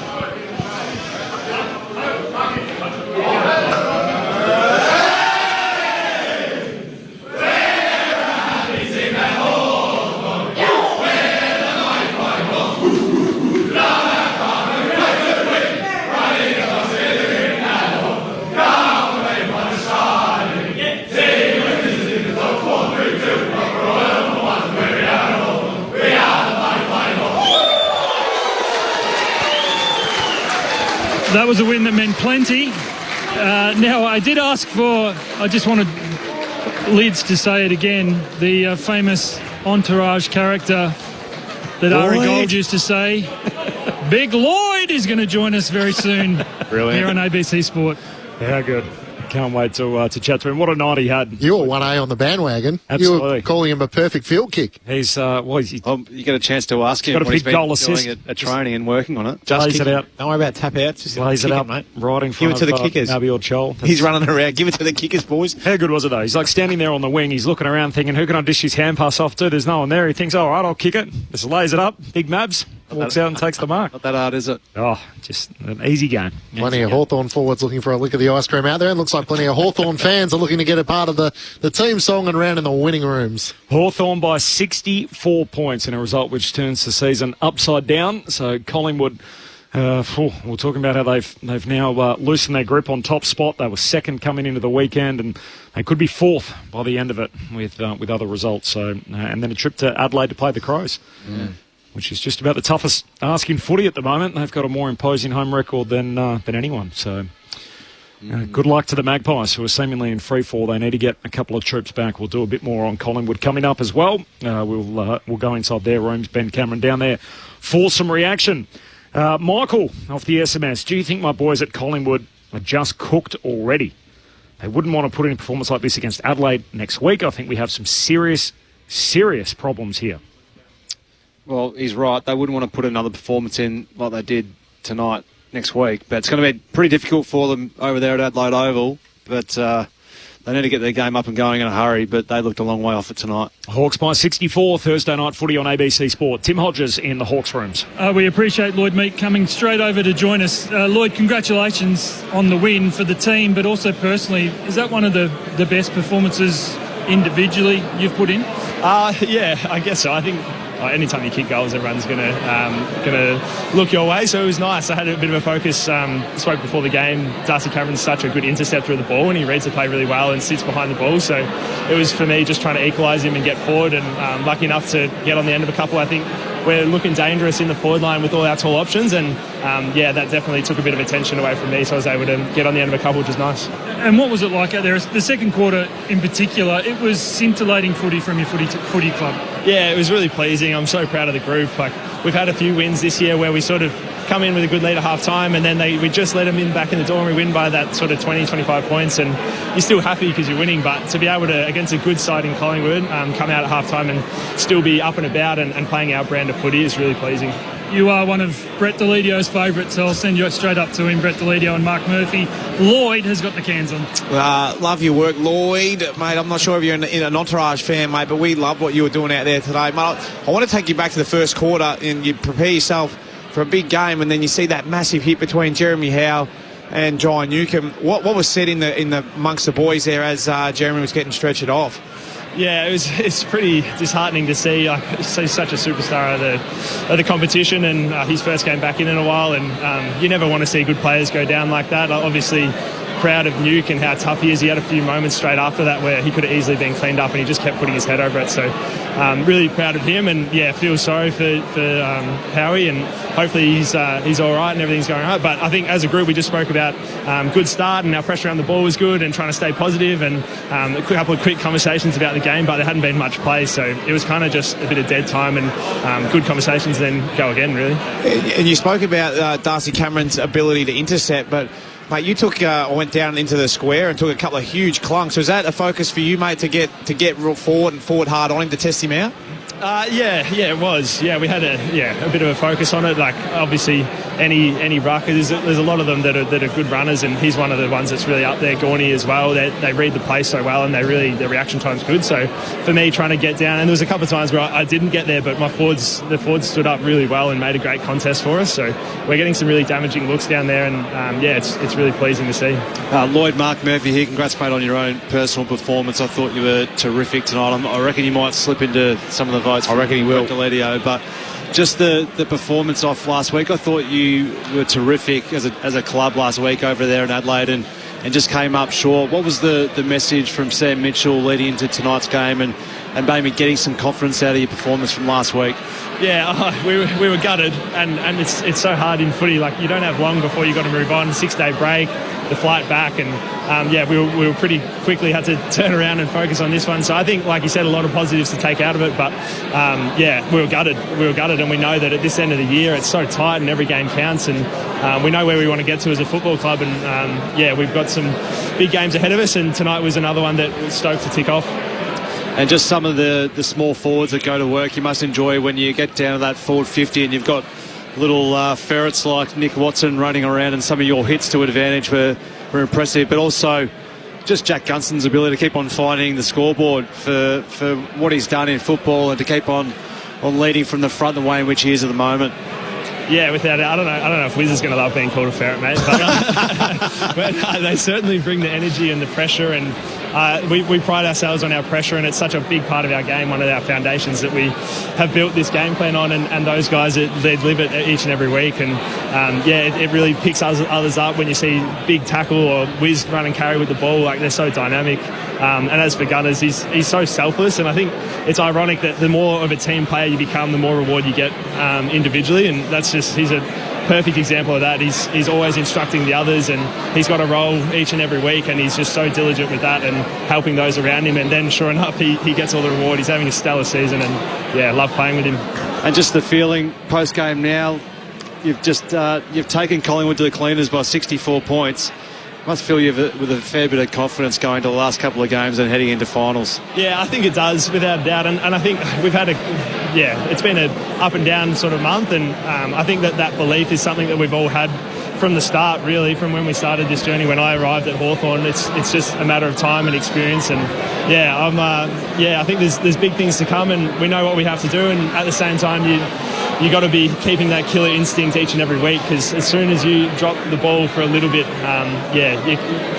That was a win that meant plenty. Now, I did ask I just wanted Lids to say it again, the famous Entourage character that Ari Gold used to say. Big Lloyd is going to join us very soon here on ABC Sport. Yeah, good. Can't wait to chat to him. What a night he had. You were 1A on the bandwagon. Absolutely. You were calling him a perfect field kick. He's you get a chance to ask him got a what big he's been goal assist. doing at training and working on it. Just lays it out. Don't worry about tap outs. Just lays it up, mate. right in front Give it to the kickers. Nabi or Chol. He's running around. Give it to the kickers, boys. How good was it, though? He's like standing there on the wing. He's looking around thinking, who can I dish his hand pass off to? There's no one there. He thinks, all right, I'll kick it. Just lays it up. Big Mabs. walks out and takes the mark. Not that hard, is it? Oh, just an easy game. Plenty of Hawthorn forwards looking for a lick of the ice cream out there. It looks like plenty of Hawthorn fans are looking to get a part of the team song and round in the winning rooms. Hawthorn by 64 points in a result which turns the season upside down. So Collingwood, we're talking about how they've now loosened their grip on top spot. They were second coming into the weekend, and they could be fourth by the end of it with other results. So and then a trip to Adelaide to play the Crows. Which is just about the toughest ask in footy at the moment. They've got a more imposing home record than anyone. So good luck to the Magpies, who are seemingly in free fall. They need to get a couple of troops back. We'll do a bit more on Collingwood coming up as well. We'll go inside their rooms. Ben Cameron down there for some reaction. Michael off the SMS. Do you think my boys at Collingwood are just cooked already? They wouldn't want to put in a performance like this against Adelaide next week. I think we have some serious problems here. Well, he's right. They wouldn't want to put another performance in like they did tonight next week. But it's going to be pretty difficult for them over there at Adelaide Oval. But they need to get their game up and going in a hurry. But they looked a long way off it tonight. Hawks by 64, Thursday night footy on ABC Sport. Tim Hodges in the Hawks rooms. We appreciate Lloyd Meek coming straight over to join us. Lloyd, congratulations on the win for the team, but also personally. Is that one of the best performances individually you've put in? Yeah, I guess so. I think anytime you kick goals, everyone's gonna look your way. So it was nice. I had a bit of a focus. Spoke before the game. Darcy Cameron's such a good interceptor of the ball, and he reads the play really well and sits behind the ball. So it was for me just trying to equalise him and get forward. And lucky enough to get on the end of a couple. I think we're looking dangerous in the forward line with all our tall options, and that definitely took a bit of attention away from me. So I was able to get on the end of a couple, which was nice. And what was it like out there? The second quarter in particular, it was scintillating footy from your footy club. Yeah, it was really pleasing. I'm so proud of the group. Like, we've had a few wins this year where we sort of come in with a good lead at half-time, and then we just let them in back in the door and we win by that sort of 20, 25 points, and you're still happy because you're winning. But to be able to, against a good side in Collingwood, come out at half-time and still be up and about and playing our brand of footy is really pleasing. You are one of Brett Delidio's favourites, so I'll send you straight up to him, Brett Delidio and Mark Murphy. Lloyd has got the cans on. Love your work, Lloyd. Mate, I'm not sure if you're an Entourage fan, mate, but we love what you were doing out there today. Mate, I want to take you back to the first quarter, and you prepare yourself for a big game, and then you see that massive hit between Jeremy Howe and John Newcomb. What was said in the amongst the boys there as Jeremy was getting stretched off? Yeah, it's pretty disheartening to see. See such a superstar of the competition, and his first game back in a while, and you never want to see good players go down like that. Obviously, proud of Nuke and how tough he is. He had a few moments straight after that where he could have easily been cleaned up, and he just kept putting his head over it. So really proud of him, and feel sorry for Howie, and hopefully he's all right and everything's going right. But I think as a group we just spoke about good start, and our pressure on the ball was good and trying to stay positive, and a couple of quick conversations about the game, but there hadn't been much play, so it was kind of just a bit of dead time and good conversations, then go again really. And you spoke about Darcy Cameron's ability to intercept, but mate, you went down into the square and took a couple of huge clunks. Was that a focus for you, mate, to get forward hard on him to test him out? Yeah, it was. Yeah, we had a bit of a focus on it. Like, obviously, any ruck, there's a lot of them that are good runners, and he's one of the ones that's really up there. Gorney as well. They read the play so well, and their reaction time's good. So for me, trying to get down, and there was a couple of times where I didn't get there, but the forwards stood up really well and made a great contest for us. So we're getting some really damaging looks down there, and it's really pleasing to see. Lloyd, Mark Murphy here. Congrats, mate, on your own personal performance. I thought you were terrific tonight. I reckon you might slip into some of the votes. I reckon he will. Delidio, but just the performance off last week, I thought you were terrific as a club last week over there in Adelaide, and just came up short. What was the message from Sam Mitchell leading into tonight's game, and maybe getting some confidence out of your performance from last week? Yeah, we were gutted, and it's so hard in footy. Like, you don't have long before you got to move on. 6-day break, the flight back, and we were pretty quickly had to turn around and focus on this one. So I think, like you said, a lot of positives to take out of it. But we were gutted. And we know that at this end of the year, it's so tight and every game counts. And we know where we want to get to as a football club. And we've got some big games ahead of us. And tonight was another one that was stoked to tick off. And just some of the small forwards that go to work, you must enjoy when you get down to that forward 50 and you've got little ferrets like Nick Watson running around, and some of your hits to advantage were impressive. But also just Jack Gunston's ability to keep on fighting the scoreboard for what he's done in football, and to keep on on leading from the front the way in which he is at the moment. Yeah, without it, I don't know if Wiz is going to love being called a ferret, mate. But they certainly bring the energy and the pressure, and we pride ourselves on our pressure, and it's such a big part of our game, one of our foundations that we have built this game plan on, and those guys, they live it each and every week, and it really picks others up when you see big tackle or Wiz run and carry with the ball. Like, they're so dynamic. And as for Gunners, he's so selfless, and I think it's ironic that the more of a team player you become, the more reward you get individually, and he's a perfect example of that. He's always instructing the others, and he's got a role each and every week, and he's just so diligent with that and helping those around him, and then sure enough he gets all the reward. He's having a stellar season, and love playing with him. And just the feeling post-game now, you've taken Collingwood to the cleaners by 64 points. Must fill you with a fair bit of confidence going to the last couple of games and heading into finals. Yeah, I think it does, without a doubt. And I think we've had it's been a up and down sort of month. And I think that belief is something that we've all had from the start, really, from when we started this journey. When I arrived at Hawthorn, it's just a matter of time and experience. And I think there's big things to come, and we know what we have to do. And at the same time, you got to be keeping that killer instinct each and every week, because as soon as you drop the ball for a little bit,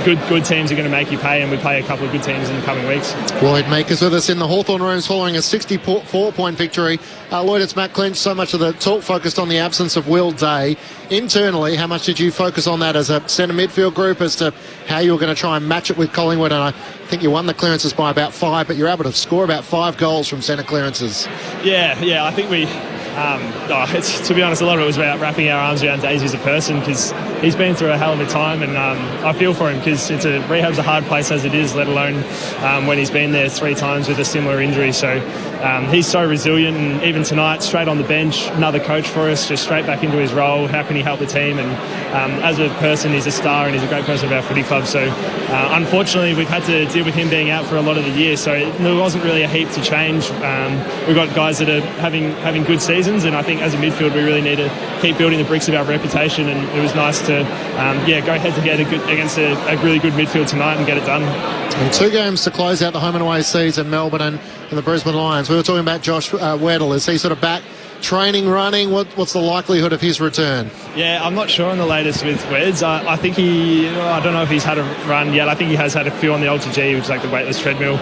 good teams are going to make you pay, and we play a couple of good teams in the coming weeks. Lloyd Makers with us in the Hawthorn rooms following a 64-point victory. Lloyd, it's Matt Clinch. So much of the talk focused on the absence of Will Day. Internally, how much did you focus on that as a centre midfield group, as to how you were going to try and match it with Collingwood? And I think you won the clearances by about 5, but you're able to score about 5 goals from centre clearances. Yeah, I think we... to be honest, a lot of it was about wrapping our arms around Daisy as a person, because he's been through a hell of a time, and I feel for him, because rehab's a hard place as it is, let alone when he's been there 3 times with a similar injury. So he's so resilient, and even tonight, straight on the bench, another coach for us, just straight back into his role. How can he help the team? And as a person, he's a star, and he's a great person of our footy club. So unfortunately, we've had to deal with him being out for a lot of the year, so there wasn't really a heap to change. We've got guys that are having good seasons, and I think as a midfield we really need to keep building the bricks of our reputation, and it was nice to go head-to-head against a really good midfield tonight and get it done. And 2 games to close out the home and away season, Melbourne and the Brisbane Lions. We were talking about Josh Weddle. Is he sort of back training, running? What's the likelihood of his return? Yeah, I'm not sure on the latest with Weds. I think I don't know if he's had a run yet. I think he has had a few on the Ultra G, which is like the weightless treadmill.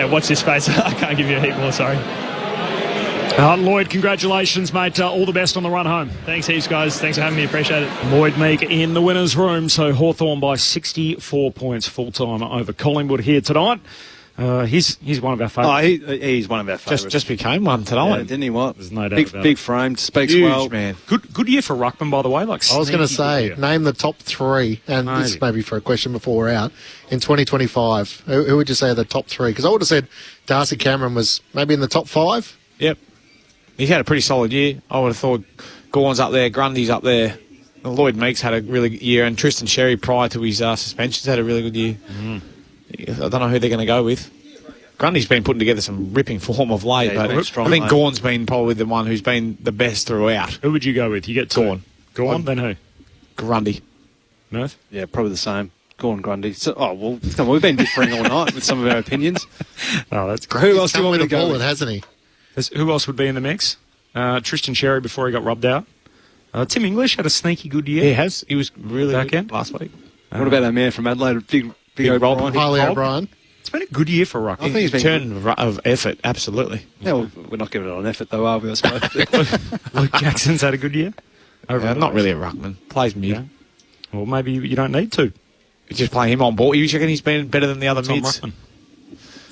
Watch this space. I can't give you a heap more, sorry. Lloyd, congratulations, mate. All the best on the run home. Thanks heaps, guys. Thanks for having me. Appreciate it. Lloyd Meek in the winner's room. So Hawthorn by 64 points full-time over Collingwood here tonight. He's one of our favourites. He's one of our favourites. Just became one tonight. Yeah, didn't he? What? There's no doubt about big it. frame, speaks Huge, well. Man. Good year for Ruckman, by the way. I was going to say, name the top 3, and this may be for a question before we're out, in 2025. Who would you say are the top 3? Because I would have said Darcy Cameron was maybe in the top 5. Yep. He's had a pretty solid year. I would have thought Gawn's up there, Grundy's up there. Lloyd Meeks had a really good year, and Tristan Sherry, prior to his suspensions, had a really good year. I don't know who they're going to go with. Grundy's been putting together some ripping form of late, but I think Gawn's been probably the one who's been the best throughout. Who would you go with? You get Gawn. Gawn, then who? Grundy. Murph? Yeah, probably the same. Gawn, Grundy. So, we've been differing all night with some of our opinions. Oh, that's great. Who else do you want me to go with? Hasn't he? Who else would be in the mix? Tristan Sherry before he got rubbed out. Tim English had a sneaky good year. He has. He was really back good end last week. What about our man from Adelaide, Big O'Brien? Harley O'Brien. It's been a good year for Ruck. I think he's been of effort, absolutely. Yeah, well, we're not giving it an effort though, are we? I suppose. Luke Jackson's had a good year. Not really a ruckman. Plays mid. Yeah. Well, maybe you don't need to. You just play him on board. You reckon he's been better than the other mids?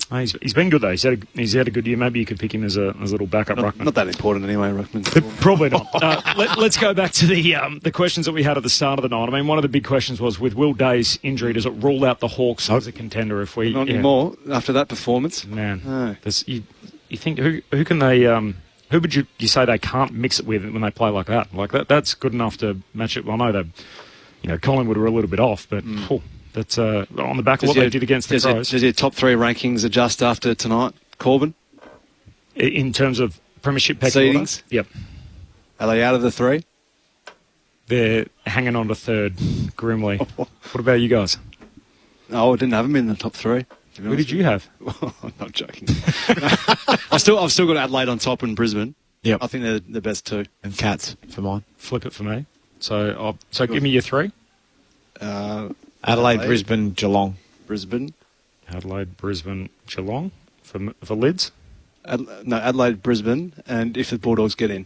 He's been good though. He's had a good year. Maybe you could pick him as a little backup ruckman. Not that important anyway, ruckman. Probably not. Let's go back to the questions that we had at the start of the night. I mean, one of the big questions was, with Will Day's injury, does it rule out the Hawks as a contender? If we not anymore after that performance, man. No. You think who can they? Who would you say they can't mix it with when they play like that? Like that's good enough to match it. Well, I know that Collingwood were a little bit off, but. That's on the back of what they did against the Crows. Does your top 3 rankings adjust after tonight, Corbin? In terms of premiership pecking seedings? Order? Yep. Are they out of the 3? They're hanging on to 3rd, grimly. What about you guys? Oh, I didn't have them in the top 3. Who did you have? I'm not joking. I've still got Adelaide on top and Brisbane. Yep. I think they're the best two. And Cats for mine. Flip it for me. So give me your three. Adelaide, Brisbane, Geelong. Brisbane. Adelaide, Brisbane, Geelong for lids. Adelaide, Brisbane, and if the Bulldogs get in.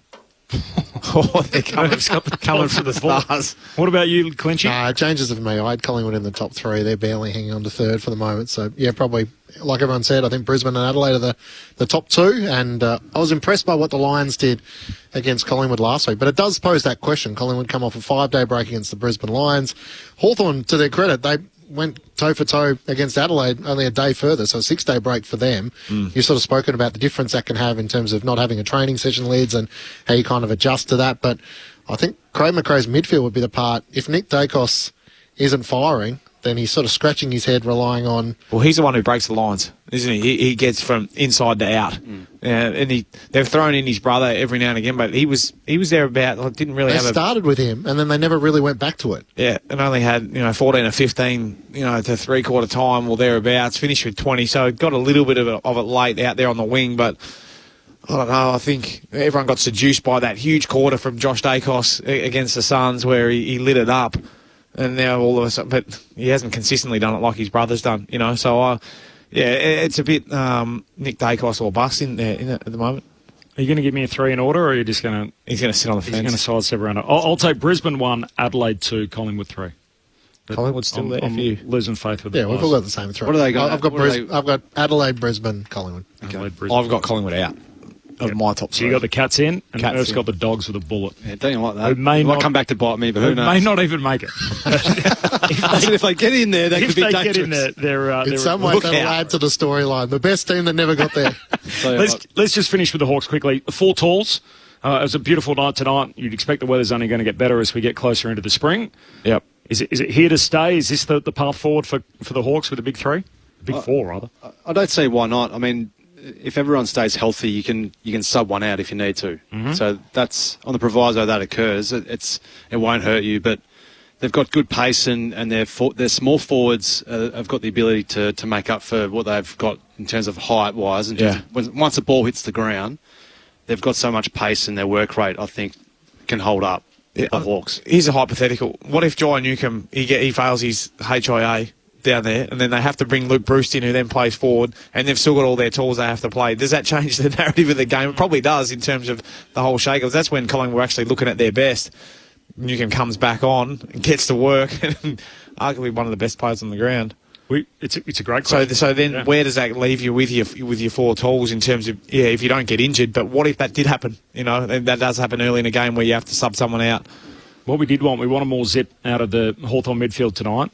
Oh, they're coming for the Stars. What about you, Clinchy? It changes for me. I had Collingwood in the top three. They're barely hanging on to third for the moment. So, yeah, probably, like everyone said, I think Brisbane and Adelaide are the top two. And I was impressed by what the Lions did against Collingwood last week. But it does pose that question. Collingwood come off a 5-day break against the Brisbane Lions. Hawthorn, to their credit, they went toe-for-toe against Adelaide only a day further, so a 6-day break for them. You've sort of spoken about the difference that can have in terms of not having a training session, Lids, and how you kind of adjust to that. But I think Craig McRae's midfield would be the part. If Nick Dacos isn't firing, then he's sort of scratching his head, relying on... Well, he's the one who breaks the lines, isn't he? He gets from inside to out. And they've thrown in his brother every now and again, but he was there about... Didn't really They started with him, and then they never really went back to it. Yeah, and only had 14 or 15 to three-quarter time or thereabouts. Finished with 20, so got a little bit of it late out there on the wing, but... I don't know, I think everyone got seduced by that huge quarter from Josh Dacos against the Suns where he lit it up. And now all of a sudden, but he hasn't consistently done it like his brother's done, So, it's a bit Nick Dacos or bust in there at the moment. Are you going to give me a three in order, or are you just going to... He's going to sit on the fence. He's going to sidestep around it. I'll take Brisbane 1, Adelaide 2, Collingwood 3. But Collingwood's still there for you. Losing faith with the Yeah, we've all got the same three. What do they got? I've got Adelaide, Brisbane, Collingwood. Adelaide, Brisbane. I've got Collingwood out of my top So three. you got the Cats in, and Cats Earth's in. got the Dogs with a bullet. Yeah, don't you like that? It may might not come back to bite me, but who knows? May not even make it. If they get in there, they could be dangerous. Get in there, they're In some ways, that'll add to the storyline. The best team that never got there. Let's just finish with the Hawks quickly. 4 talls. It was a beautiful night tonight. You'd expect the weather's only going to get better as we get closer into the spring. Yep. Is it here to stay? Is this the path forward for the Hawks with the big three? Big four, rather. I don't see why not. I mean, if everyone stays healthy, you can sub one out if you need to. Mm-hmm. So that's on the proviso that occurs. It won't hurt you, but they've got good pace and their small forwards have got the ability to make up for what they've got in terms of height wise. And once the ball hits the ground, they've got so much pace and their work rate, I think, can hold up the Hawks. Here's a hypothetical. What if Jai Newcomb, he fails his HIA down there, and then they have to bring Luke Bruce in, who then plays forward, and they've still got all their tools they have to play? Does that change the narrative of the game? It probably does in terms of the whole shake-ups. That's when Collingwood were actually looking at their best. Newcomb comes back on and gets to work, and arguably one of the best players on the ground. It's a great question. So then where does that leave you with your 4 tools in terms of, if you don't get injured, but what if that did happen? And that does happen early in a game where you have to sub someone out. What we wanted more zip out of the Hawthorn midfield tonight.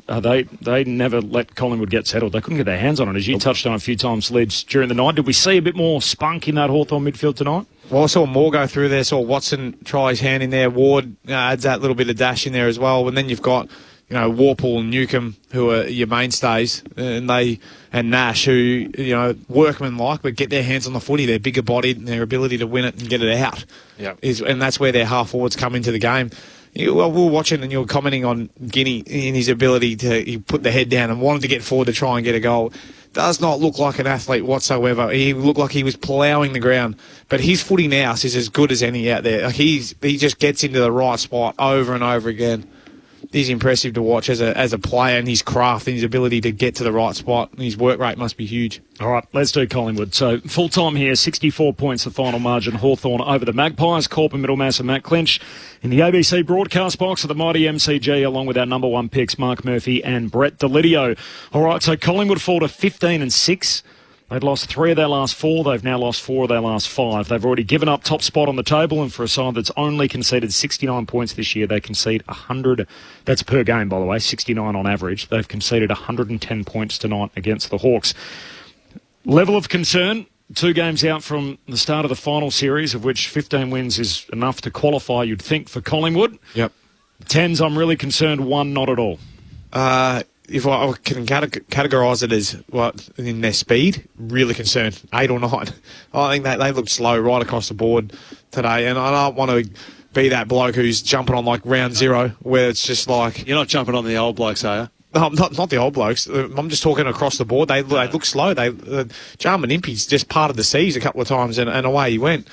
They never let Collingwood get settled. They couldn't get their hands on it, as you touched on a few times, Lids, during the night. Did we see a bit more spunk in that Hawthorn midfield tonight? Well, I saw Moore go through there, saw Watson try his hand in there. Ward adds that little bit of dash in there as well. And then you've got, Warple and Newcomb, who are your mainstays, and Nash, who, workman-like, but get their hands on the footy. They're bigger bodied and their ability to win it and get it out. And that's where their half forwards come into the game. Well, we were watching and you were commenting on Guinea in his ability to put the head down and wanted to get forward to try and get a goal. Does not look like an athlete whatsoever. He looked like he was ploughing the ground. But his footy now is as good as any out there. He just gets into the right spot over and over again. He's impressive to watch as a player, and his craft and his ability to get to the right spot. And his work rate must be huge. All right, let's do Collingwood. So full time here, 64 points the final margin. Hawthorn over the Magpies. Corp and Middlemass and Matt Clinch in the ABC broadcast box of the mighty MCG, along with our number 1 picks, Mark Murphy and Brett Delidio. All right, so Collingwood fall to 15-6. They'd lost 3 of their last 4. They've now lost 4 of their last 5. They've already given up top spot on the table, and for a side that's only conceded 69 points this year, they concede 100. That's per game, by the way, 69 on average. They've conceded 110 points tonight against the Hawks. Level of concern, 2 games out from the start of the final series, of which 15 wins is enough to qualify, you'd think, for Collingwood. Yep. 10s, I'm really concerned. 1, not at all. If I can categorise it as in their speed, really concerned. 8 or 9. I think they looked slow right across the board today, and I don't want to be that bloke who's jumping on like round 0, where it's just like you're not jumping on the old blokes, are you? No, not the old blokes. I'm just talking across the board. They look slow. Jarman Impey's just parted the seas a couple of times and away he went.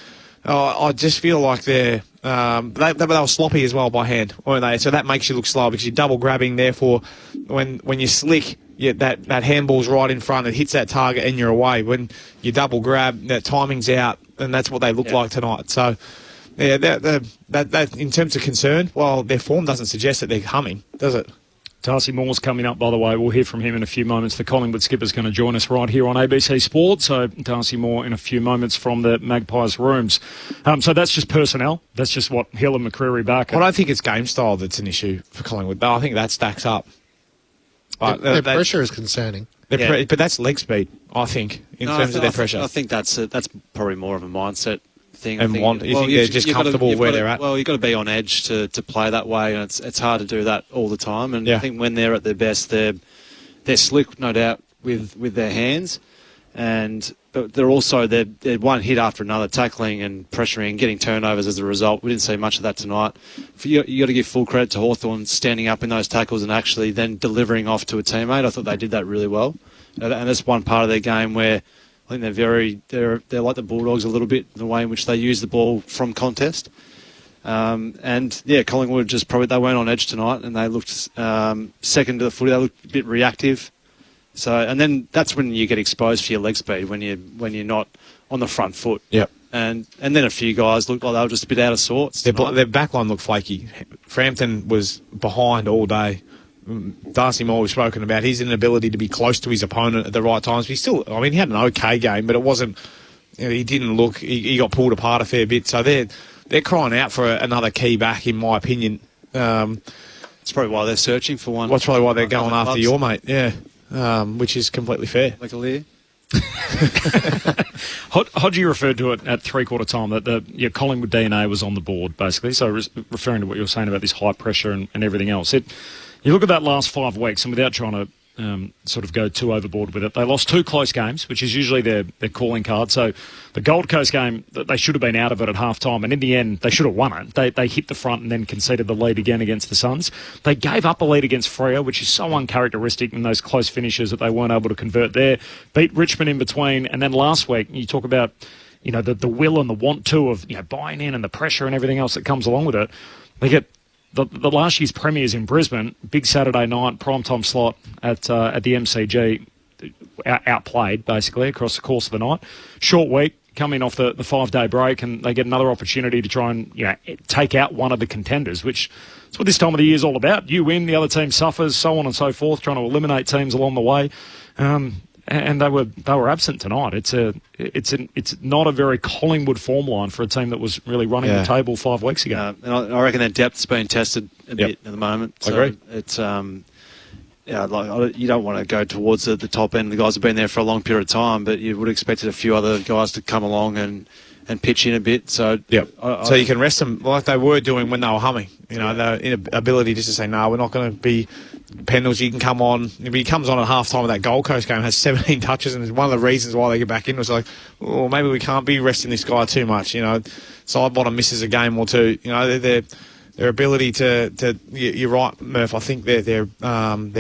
I just feel like they were sloppy as well by hand, weren't they? So that makes you look slow because you're double grabbing. Therefore, when you slick, that handball's right in front. It hits that target and you're away. When you double grab, that timing's out, and that's what they look like tonight. So, yeah, that in terms of concern, well, their form doesn't suggest that they're humming, does it? Darcy Moore's coming up, by the way. We'll hear from him in a few moments. The Collingwood skipper's going to join us right here on ABC Sport. So Darcy Moore in a few moments from the Magpies rooms. So that's just personnel. That's just what Hill and McCreary back. I don't think it's game style that's an issue for Collingwood. I think that stacks up. Their pressure is concerning. But that's leg speed, I think, in terms of their pressure. I think that's probably more of a mindset thing. And you think they're just comfortable where they're at? Well, you've got to be on edge to play that way, and it's hard to do that all the time. And I think when they're at their best, they're slick, no doubt, with their hands, but they're also they're one hit after another, tackling and pressuring and getting turnovers as a result. We didn't see much of that tonight. You got to give full credit to Hawthorn standing up in those tackles and actually then delivering off to a teammate. I thought they did that really well, and that's one part of their game where I think they're like the Bulldogs a little bit in the way in which they use the ball from contest. Collingwood they weren't on edge tonight, and they looked second to the footy. They looked a bit reactive. So, and then that's when you get exposed for your leg speed when you're not on the front foot. Yep. And then a few guys looked like they were just a bit out of sorts. Their backline looked flaky. Frampton was behind all day. Darcy Moore, we've spoken about his inability to be close to his opponent at the right times. He had an okay game, but it wasn't. He didn't look. He got pulled apart a fair bit. So they're crying out for another key back, in my opinion. It's probably why they're searching for one. That's probably why they're going after your mate. Yeah, which is completely fair. Like a Lear. Hodgie referred to it at three-quarter time that your Collingwood DNA was on the board, basically. So referring to what you were saying about this high pressure and everything else. You look at that last 5 weeks, and without trying to sort of go too overboard with it, they lost 2 close games, which is usually their calling card. So the Gold Coast game, they should have been out of it at half-time, and in the end, they should have won it. They hit the front and then conceded the lead again against the Suns. They gave up a lead against Freo, which is so uncharacteristic in those close finishes that they weren't able to convert there. Beat Richmond in between, and then last week, you talk about the will and the want to of buying in and the pressure and everything else that comes along with it. They get the last year's premiers in Brisbane, big Saturday night, primetime slot at the MCG, outplayed basically across the course of the night. Short week, coming off the 5-day break, and they get another opportunity to try and take out one of the contenders, which is what this time of the year is all about. You win, the other team suffers, so on and so forth, trying to eliminate teams along the way. And they were absent tonight. It's not a very Collingwood form line for a team that was really running the table 5 weeks ago. And I reckon their depth's been tested a bit at the moment. So I agree. It's you don't want to go towards the top end. The guys have been there for a long period of time, but you would have expected a few other guys to come along and pitch in a bit. So so you can rest them like they were doing when they were humming. The inability just to say, no, we're not going to be penalties. You can come on. If he comes on at half-time of that Gold Coast game, has 17 touches, and one of the reasons why they get back in was like, oh, maybe we can't be resting this guy too much. Side bottom misses a game or two. Their ability to you're right, Murph. I think their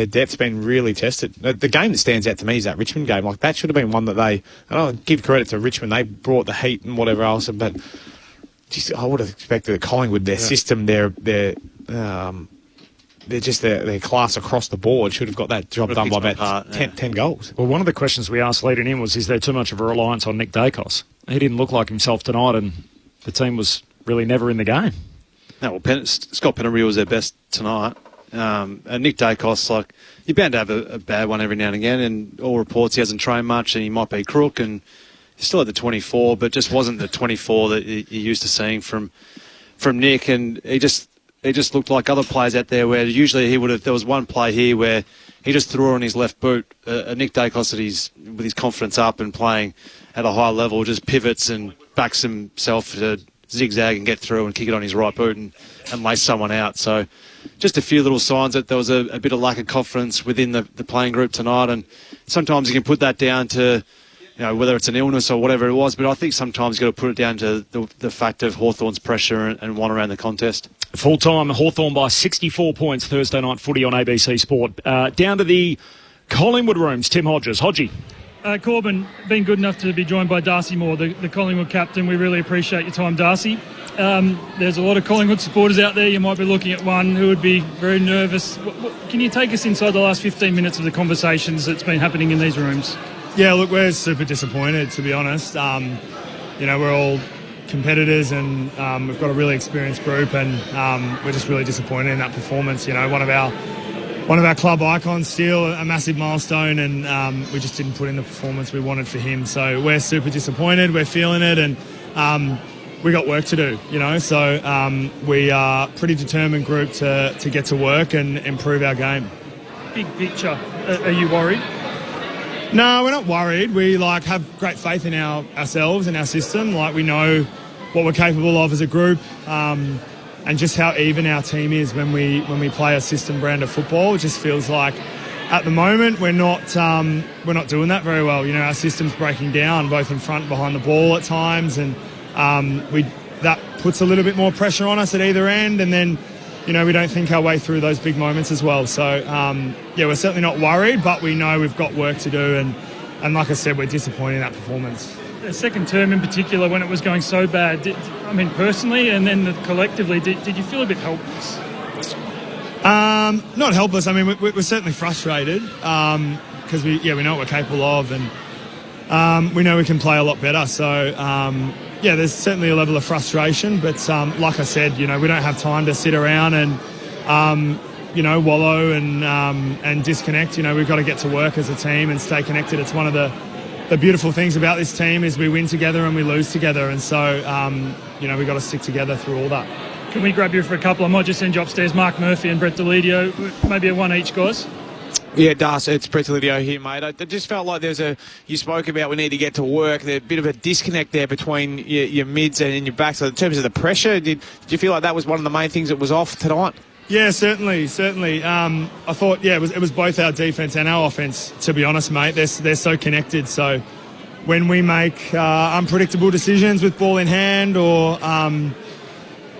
depth's been really tested. The game that stands out to me is that Richmond game. Like, that should have been one that I don't give credit to Richmond. They brought the heat and whatever else, but I would have expected that Collingwood, their system, their class across the board should have got that job done by about 10 goals. Well, one of the questions we asked leading in was, is there too much of a reliance on Nick Dacos? He didn't look like himself tonight, and the team was really never in the game. No, well, Scott Pennery was their best tonight. And Nick Dacos, you're bound to have a bad one every now and again, and all reports he hasn't trained much and he might be crook, and he's still at the 24, but just wasn't the 24 that you're used to seeing from Nick, and he just looked like other players out there where usually there was one play here where he just threw her on his left boot. Nick Dacos with his confidence up and playing at a high level just pivots and backs himself to zigzag and get through and kick it on his right boot and lace someone out. So just a few little signs that there was a bit of lack of confidence within the playing group tonight, and sometimes you can put that down to whether it's an illness or whatever it was, but I think sometimes you've got to put it down to the fact of Hawthorn's pressure and want around the contest. Full-time, Hawthorn by 64 points, Thursday night footy on ABC Sport. Down to the Collingwood rooms, Tim Hodges. Hodgie. Corbin, been good enough to be joined by Darcy Moore, the Collingwood captain. We really appreciate your time, Darcy. There's a lot of Collingwood supporters out there. You might be looking at one who would be very nervous. Can you take us inside the last 15 minutes of the conversations that's been happening in these rooms? Yeah, look, we're super disappointed, to be honest. We're all competitors and we've got a really experienced group, and we're just really disappointed in that performance. One of our club icons, still a massive milestone, and we just didn't put in the performance we wanted for him. So we're super disappointed. We're feeling it, and we got work to do. So we are a pretty determined group to get to work and improve our game. Big picture, are you worried? No, we're not worried. We have great faith in ourselves and our system. We know what we're capable of as a group. And just how even our team is when we play a system brand of football. It just feels like at the moment we're not doing that very well. Our system's breaking down both in front and behind the ball at times, and that puts a little bit more pressure on us at either end, and then we don't think our way through those big moments as well. So we're certainly not worried, but we know we've got work to do, and like I said, we're disappointed in that performance. The second term in particular, when it was going so bad, personally and then collectively, did you feel a bit helpless? Not helpless. We're certainly frustrated because we know what we're capable of, and we know we can play a lot better. So there's certainly a level of frustration, but like I said, we don't have time to sit around and wallow and disconnect. We've got to get to work as a team and stay connected. It's one of the beautiful things about this team is we win together and we lose together, and so we've got to stick together through all that. Can we grab you for a couple? I might just send you upstairs. Mark Murphy and Brett Delidio, maybe a one each, guys. Yeah, Darcy, it's Brett Delidio here, mate. I just felt like you spoke about we need to get to work. There's a bit of a disconnect there between your mids and your backs. So in terms of the pressure, did you feel like that was one of the main things that was off tonight? Yeah, certainly. I thought, it was both our defence and our offence, to be honest, mate. They're so connected. So when we make unpredictable decisions with ball in hand, or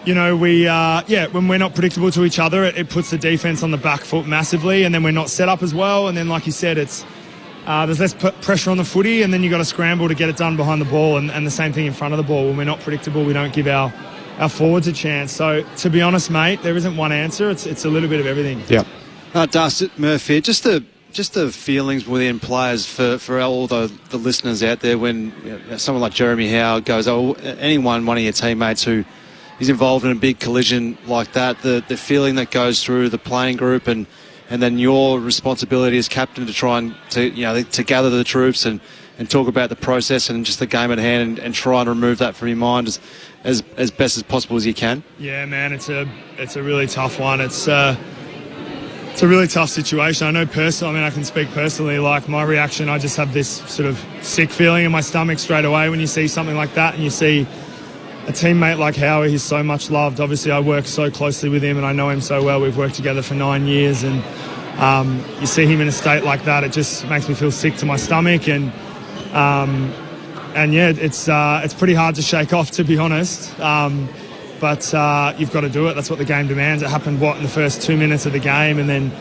when we're not predictable to each other, it puts the defence on the back foot massively, and then we're not set up as well. And then, like you said, it's there's less pressure on the footy, and then you've got to scramble to get it done behind the ball, and the same thing in front of the ball. When we're not predictable, we don't give our forwards a chance. So, to be honest, mate, there isn't one answer. It's a little bit of everything. Yeah. Darcy Murphy, just the feelings within players for all the listeners out there when someone like Jeremy Howe goes, one of your teammates who is involved in a big collision like that, the feeling that goes through the playing group, and then your responsibility as captain to try and to gather the troops and talk about the process and just the game at hand, and try and remove that from your mind as best as possible as you can. Yeah, man, it's a really tough one. It's a really tough situation. I know personally, I can speak personally, my reaction, I just have this sort of sick feeling in my stomach straight away when you see something like that, and you see a teammate like Howie. He's so much loved. Obviously, I work so closely with him and I know him so well. We've worked together for 9 years, and you see him in a state like that, it just makes me feel sick to my stomach, and it's pretty hard to shake off, to be honest. But you've got to do it. That's what the game demands. It happened, in the first 2 minutes of the game, and then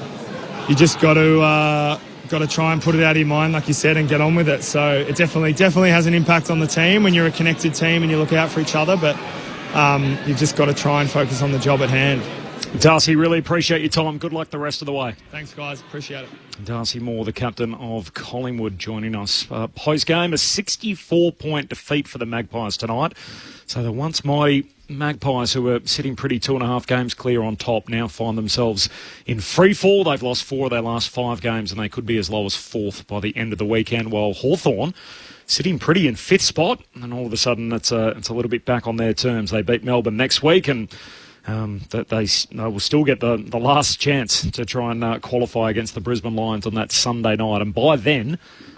you just got to try and put it out of your mind, like you said, and get on with it. So it definitely has an impact on the team when you're a connected team and you look out for each other, but you've just got to try and focus on the job at hand. Darcy, really appreciate your time. Good luck the rest of the way. Thanks, guys. Appreciate it. Darcy Moore, the captain of Collingwood, joining us post-game. A 64-point defeat for the Magpies tonight. So the once mighty Magpies, who were sitting pretty 2.5 games clear on top, now find themselves in free fall. They've lost 4 of their last 5 games, and they could be as low as 4th by the end of the weekend, while Hawthorn sitting pretty in 5th spot, and all of a sudden it's a little bit back on their terms. They beat Melbourne next week, and that they will still get the last chance to try and qualify against the Brisbane Lions on that Sunday night. And by then,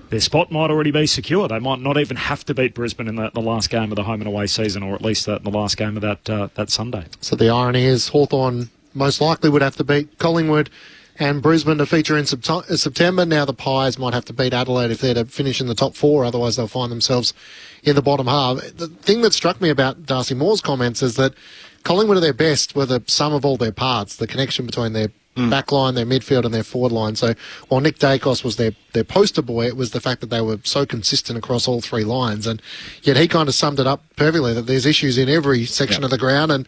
their spot might already be secure. They might not even have to beat Brisbane in the last game of the home and away season, or at least the last game of that Sunday. So the irony is Hawthorn most likely would have to beat Collingwood and Brisbane to feature in September. Now the Pies might have to beat Adelaide if they're to finish in the top 4, otherwise they'll find themselves in the bottom half. The thing that struck me about Darcy Moore's comments is that Collingwood at their best were the sum of all their parts, the connection between their back line, their midfield and their forward line. So while Nick Dacos was their poster boy, it was the fact that they were so consistent across all three lines. And yet he kind of summed it up perfectly, that there's issues in every section of the ground, and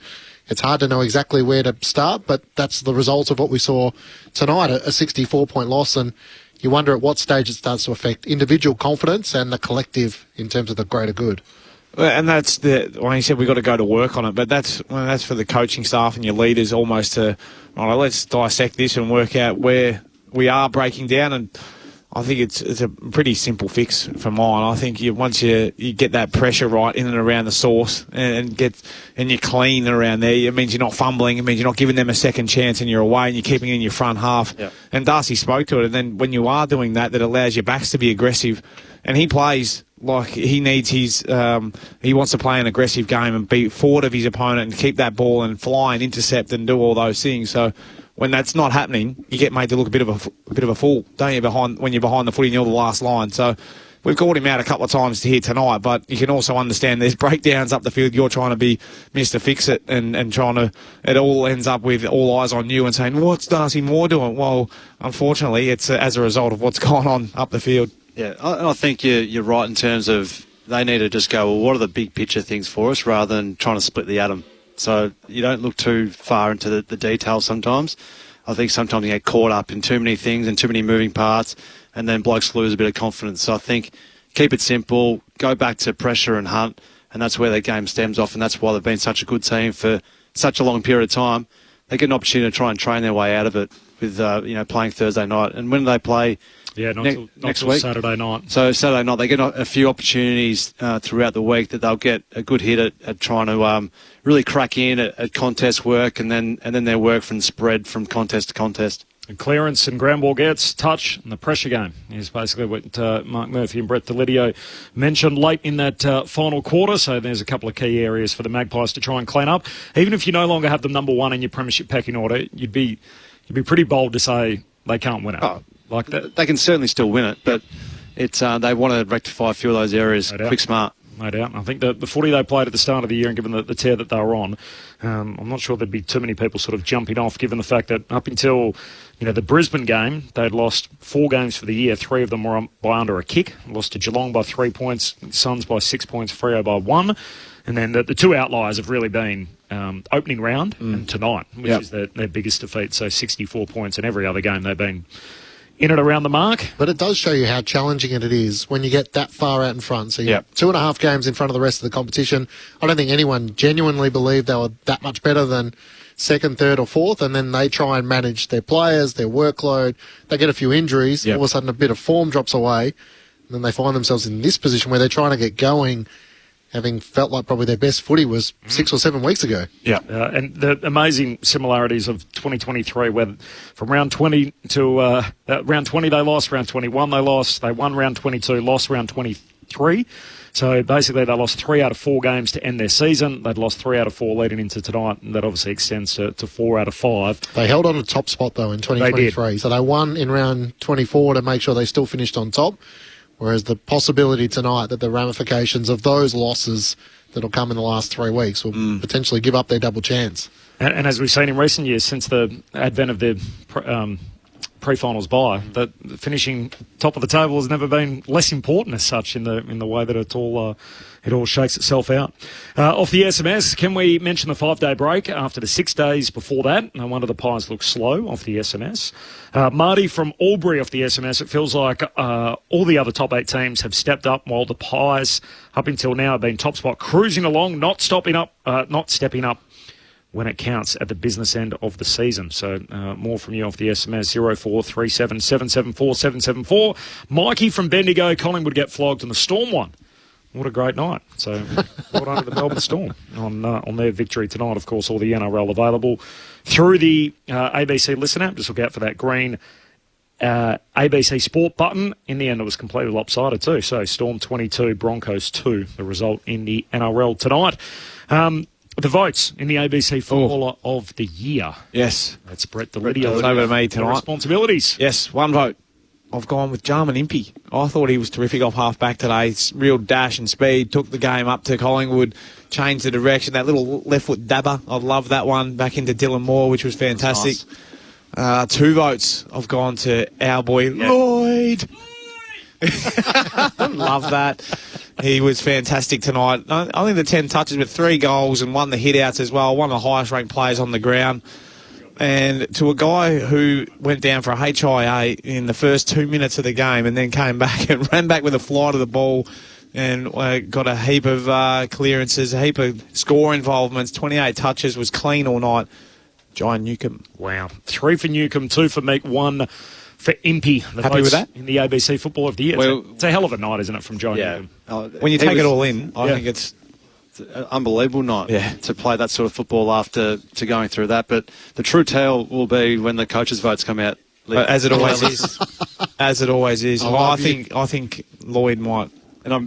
it's hard to know exactly where to start, but that's the result of what we saw tonight, a 64-point loss. And you wonder at what stage it starts to affect individual confidence and the collective in terms of the greater good. And that's when he said we've got to go to work on it, but that's for the coaching staff and your leaders almost to, let's dissect this and work out where we are breaking down. And I think it's a pretty simple fix for mine. I think once you get that pressure right in and around the source and you're clean around there, it means you're not fumbling. It means you're not giving them a second chance and you're away and you're keeping it in your front half. Yep. And Darcy spoke to it. And then when you are doing that allows your backs to be aggressive. And he plays like he needs his, he wants to play an aggressive game and be forward of his opponent and keep that ball and fly and intercept and do all those things. So when that's not happening, you get made to look a bit of a fool, don't you? When you're behind the footy and you're the last line. So we've called him out a couple of times here tonight, but you can also understand there's breakdowns up the field. You're trying to be Mr. Fix-It and trying to, it all ends up with all eyes on you and saying, what's Darcy Moore doing? Well, unfortunately, it's as a result of what's gone on up the field. Yeah, I think you're right in terms of they need to just go, well, what are the big picture things for us rather than trying to split the atom. So you don't look too far into the details sometimes. I think sometimes you get caught up in too many things and too many moving parts, and then blokes lose a bit of confidence. So I think keep it simple, go back to pressure and hunt, and that's where their game stems off, and that's why they've been such a good team for such a long period of time. They get an opportunity to try and train their way out of it with playing Thursday night. And when do they play? Yeah, not next till week. Saturday night. So Saturday night, they get a few opportunities throughout the week that they'll get a good hit at trying to really crack in at contest work, and then their work from spread from contest to contest. And clearance and ground ball gets touch, and the pressure game is basically what Mark Murphy and Brett Delidio mentioned late in that final quarter. So there's a couple of key areas for the Magpies to try and clean up. Even if you no longer have them number one in your premiership pecking order, you'd be pretty bold to say they can't win it. Oh, like that, they can certainly still win it, but it's they want to rectify a few of those areas quick, smart. No doubt. I think the footy they played at the start of the year, and given the tear that they were on, I'm not sure there'd be too many people sort of jumping off, given the fact that up until the Brisbane game, they'd lost 4 games for the year. 3 of them were by under a kick. Lost to Geelong by 3 points, Suns by 6 points, Freo by 1. And then the 2 outliers have really been opening round and tonight, which is their biggest defeat. So 64 points in every other game they've been in and around the mark. But it does show you how challenging it is when you get that far out in front. So you're 2.5 games in front of the rest of the competition. I don't think anyone genuinely believed they were that much better than second, third or fourth, and then they try and manage their players, their workload. They get a few injuries. All of a sudden a bit of form drops away, and then they find themselves in this position where they're trying to get going, having felt like probably their best footy was 6 or 7 weeks ago. Yeah, and the amazing similarities of 2023, where from round 20 to round 20 they lost, round 21 they lost, they won round 22, lost round 23. So basically they lost 3 out of 4 games to end their season. They'd lost 3 out of 4 leading into tonight, and that obviously extends to 4 out of 5. They held on a top spot, though, in 2023. So they won in round 24 to make sure they still finished on top. Whereas the possibility tonight that the ramifications of those losses that'll come in the last 3 weeks will potentially give up their double chance. And as we've seen in recent years, since the advent of the pre-finals bye, that finishing top of the table has never been less important as such in the way that it all shakes itself out. Off the SMS, can we mention the 5-day break after the 6 days before that? No wonder the Pies look slow off the SMS. Marty from Albury off the SMS, it feels like all the other top 8 teams have stepped up while the Pies up until now have been top spot, cruising along, not stepping up when it counts at the business end of the season. So more from you off the SMS, 0437 774 774. Mikey from Bendigo, Collingwood get flogged in the Storm one. What a great night. So well done to the Melbourne Storm on their victory tonight. Of course, all the NRL available through the ABC Listen app. Just look out for that green ABC Sport button. In the end, it was completely lopsided too. So Storm 22, Broncos 2, the result in the NRL tonight. The votes in the ABC Footballer of the Year. Yes. That's Brett Delidio. It's over to me tonight. Responsibilities. Yes, 1 vote. I've gone with Jarman Impey. I thought he was terrific off half-back today. Real dash and speed, took the game up to Collingwood, changed the direction. That little left-foot dabber, I love that one, back into Dylan Moore, which was fantastic. Nice. 2 votes I've gone to our boy Lloyd. Love that. He was fantastic tonight. Only the 10 touches, but 3 goals and 1 the hit-outs as well. One of the highest-ranked players on the ground. And to a guy who went down for a HIA in the first 2 minutes of the game and then came back and ran back with a fly to the ball and got a heap of clearances, a heap of score involvements, 28 touches, was clean all night. Jai Newcomb. Wow. 3 for Newcomb, 2 for Meek, 1 for Impey. Happy with that? In the ABC Football of the Year. Well, it's a hell of a night, isn't it, from Jai Newcomb? When you take it all in, I think it's an unbelievable night to play that sort of football after going through that. But the true tale will be when the coaches' votes come out. As it always is. As it always is. I think Lloyd might. And are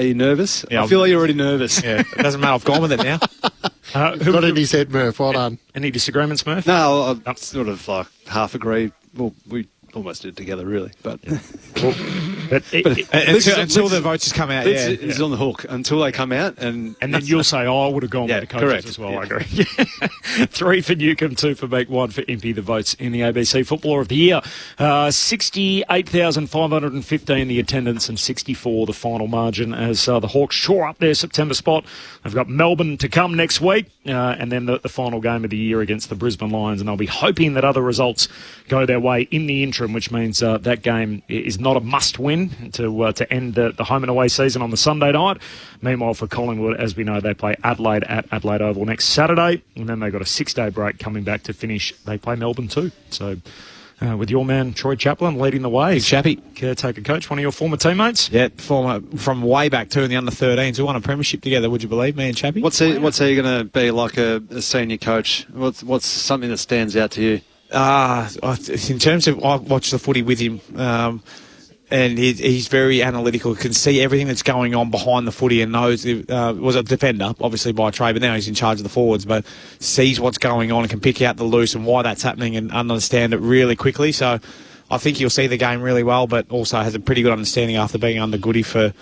you nervous? Yeah, I feel like you're already nervous. Yeah, it doesn't matter. I've gone with it now. Got in his head, Murph. Well done. Any disagreements, Murph? No, I sort of like half agree. Well, we almost did it together, really. But, until the votes come out, it's on the hook until they come out, and then you'll say, "Oh, I would have gone with the coaches as well." I agree. 3 for Newcomb, 2 for Meek, 1 for Impey. The votes in the ABC Footballer of the Year. 68,515 the attendance and 64 the final margin as the Hawks shore up their September spot. They've got Melbourne to come next week, and then the final game of the year against the Brisbane Lions, and they'll be hoping that other results go their way in the interim, which means that game is not a must-win to end the home and away season on the Sunday night. Meanwhile, for Collingwood, as we know, they play Adelaide at Adelaide Oval next Saturday, and then they've got a 6-day break coming back to finish. They play Melbourne too. So, with your man Troy Chaplin leading the way, Chappy, caretaker coach, one of your former teammates. Yeah, from way back too in the under-13s. We won a premiership together. Would you believe, me and Chappy? What's he going to be like a senior coach? What's something that stands out to you? In terms of, I watched the footy with him, and he's very analytical, can see everything that's going on behind the footy and knows, was a defender, obviously by trade, but now he's in charge of the forwards, but sees what's going on and can pick out the loose and why that's happening and understand it really quickly. So I think you'll see the game really well, but also has a pretty good understanding after being under Goody for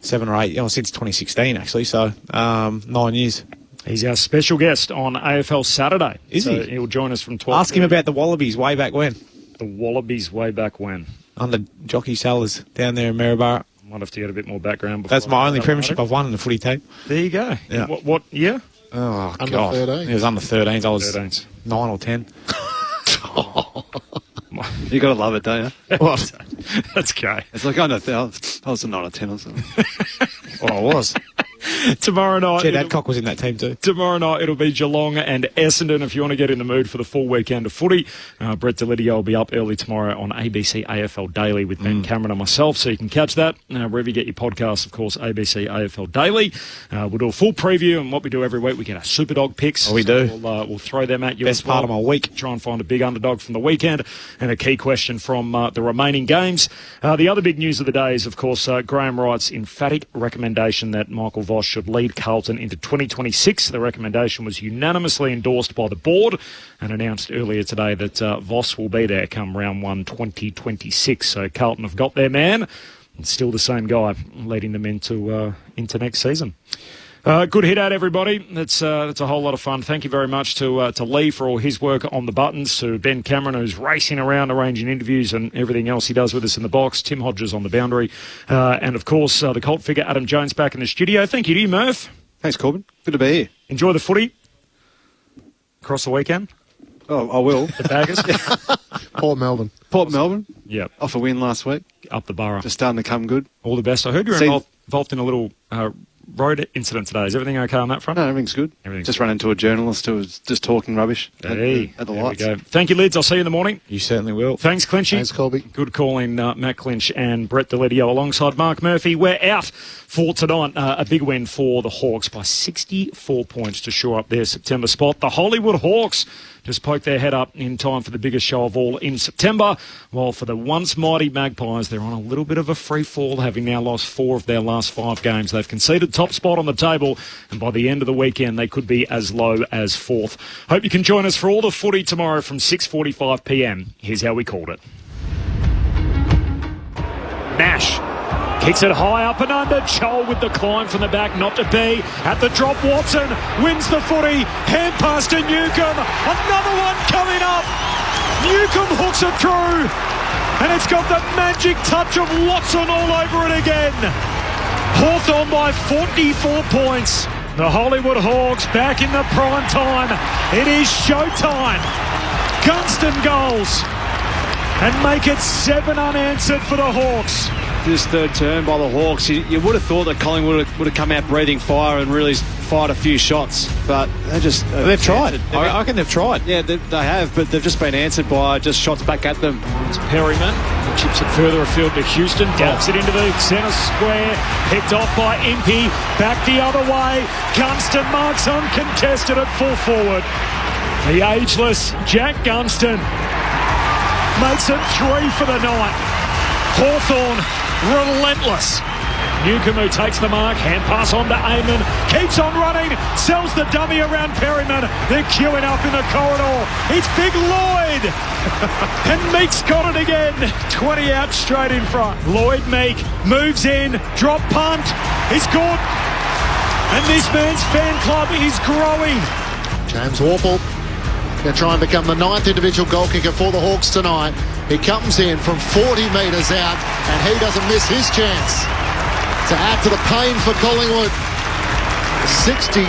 7 or 8, since 2016 actually, so 9 years. He's our special guest on AFL Saturday. Is he? He'll join us from 12. Ask him about the Wallabies way back when. The Wallabies way back when? Under Jockey Sellers down there in Maryborough. Might have to get a bit more background. That's my only premiership I've won in the footy team. There you go. Yeah. What year? Oh, under God. 13. It was under 13s. I was 13s. 9 or 10. You got to love it, don't you? What? That's okay. It's like, I was a 9 or 10 or something. Well, I was. Tomorrow night... Jed Adcock was in that team too. Tomorrow night it'll be Geelong and Essendon. If you want to get in the mood for the full weekend of footy, Brett Delidio will be up early tomorrow on ABC AFL Daily with Ben Cameron and myself, so you can catch that wherever you get your podcasts, of course, ABC AFL Daily. We'll do a full preview, and what we do every week, we get our Superdog picks. Oh, we do. So we'll throw them at you. Best part of my week. Try and find a big underdog from the weekend and a key question from the remaining games. The other big news of the day is, of course, Graham Wright's emphatic recommendation that Michael Voss should lead Carlton into 2026. The recommendation was unanimously endorsed by the board and announced earlier today that Voss will be there come round 1 2026. So Carlton have got their man, and still the same guy leading them into next season. Good hit out, everybody. That's a whole lot of fun. Thank you very much to Lee for all his work on the buttons, to Ben Cameron, who's racing around arranging interviews and everything else he does with us in the box, Tim Hodges on the boundary, and of course the cult figure Adam Jones back in the studio. Thank you to you, Murph. Thanks, Corbin. Good to be here. Enjoy the footy across the weekend. Oh, I will. The Baggers. Port Melbourne. Yeah. Off a win last week. Up the borough. Just starting to come good. All the best. I heard you're involved in a little road incident today. Is everything okay on that front? No, everything's good. Just ran into a journalist who was just talking rubbish at the lights. There we go. Thank you, Lids. I'll see you in the morning. You certainly will. Thanks, Clinchy. Thanks, Colby. Good calling, Matt Clinch and Brett Delidio alongside Mark Murphy. We're out for tonight. A big win for the Hawks by 64 points to shore up their September spot. The Hollywood Hawks just poked their head up in time for the biggest show of all in September, while for the once mighty Magpies, they're on a little bit of a free fall, having now lost 4 of their last 5 games. They've conceded top spot on the table, and by the end of the weekend, they could be as low as 4th. Hope you can join us for all the footy tomorrow from 6:45 p.m. Here's how we called it. Nash kicks it high up and under. Chol with the climb from the back, not to be. At the drop, Watson wins the footy. Hand pass to Newcomb. Another one coming up. Newcomb hooks it through. And it's got the magic touch of Watson all over it again. Hawthorn by 44 points. The Hollywood Hawks back in the prime time. It is showtime. Gunston goals. And make it 7 unanswered for the Hawks. This third turn by the Hawks, you would have thought that Collingwood would have come out breathing fire and really fired a few shots, but they've tried. I reckon they've tried. Yeah, they have, but they've just been answered by just shots back at them. It's Perryman, chips it further afield to Houston, dumps it into the centre square, picked off by Impey, back the other way. Gunston marks uncontested at full forward. The ageless Jack Gunston makes it 3 for the night. Hawthorn relentless. Newcomb, who takes the mark, hand pass on to Amon, keeps on running, sells the dummy around Perryman. They're queuing up in the corridor. It's Big Lloyd. And Meek's got it again. 20 out straight in front. Lloyd Meek moves in, drop punt. He's good. And this man's fan club is growing. James Worpel going to try and become the 9th individual goal kicker for the Hawks tonight. He comes in from 40 metres out and he doesn't miss his chance to add to the pain for Collingwood. 62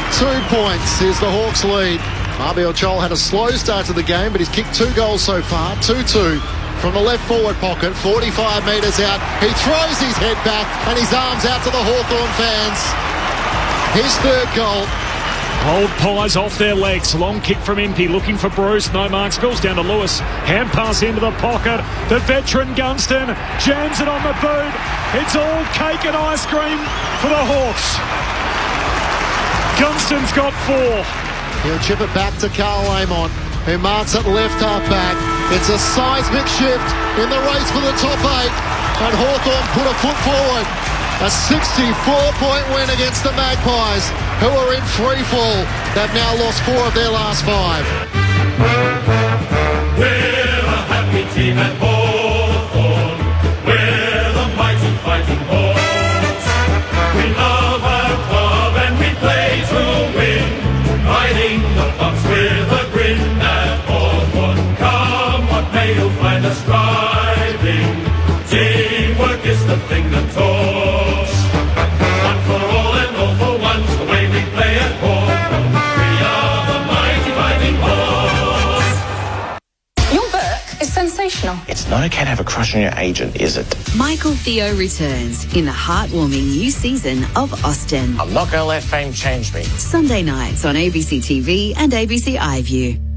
points is the Hawks' lead. Mabior Chol had a slow start to the game, but he's kicked 2 goals so far. 2-2 from the left forward pocket, 45 metres out. He throws his head back and his arms out to the Hawthorn fans. His 3rd goal. Old Pies off their legs. Long kick from Impey, looking for Bruce. No mark. Spills down to Lewis. Hand pass into the pocket. The veteran Gunston jams it on the boot. It's all cake and ice cream for the Hawks. Gunston's got 4. He'll chip it back to Carl Amon, who marks it left half back. It's a seismic shift in the race for the top 8. And Hawthorn put a foot forward. A 64-point win against the Magpies, who are in free fall. They've now lost 4 of their last 5. We're a happy team at Hawthorn. We're the mighty fighting Hawks. We love our club and we play to win. Riding the pups with a grin at Hawthorn. Come what may, you'll find us striving. Teamwork is the thing that talks. It's not okay to have a crush on your agent, is it? Michael Theo returns in the heartwarming new season of Austen. I'm not going to let fame change me. Sunday nights on ABC TV and ABC iView.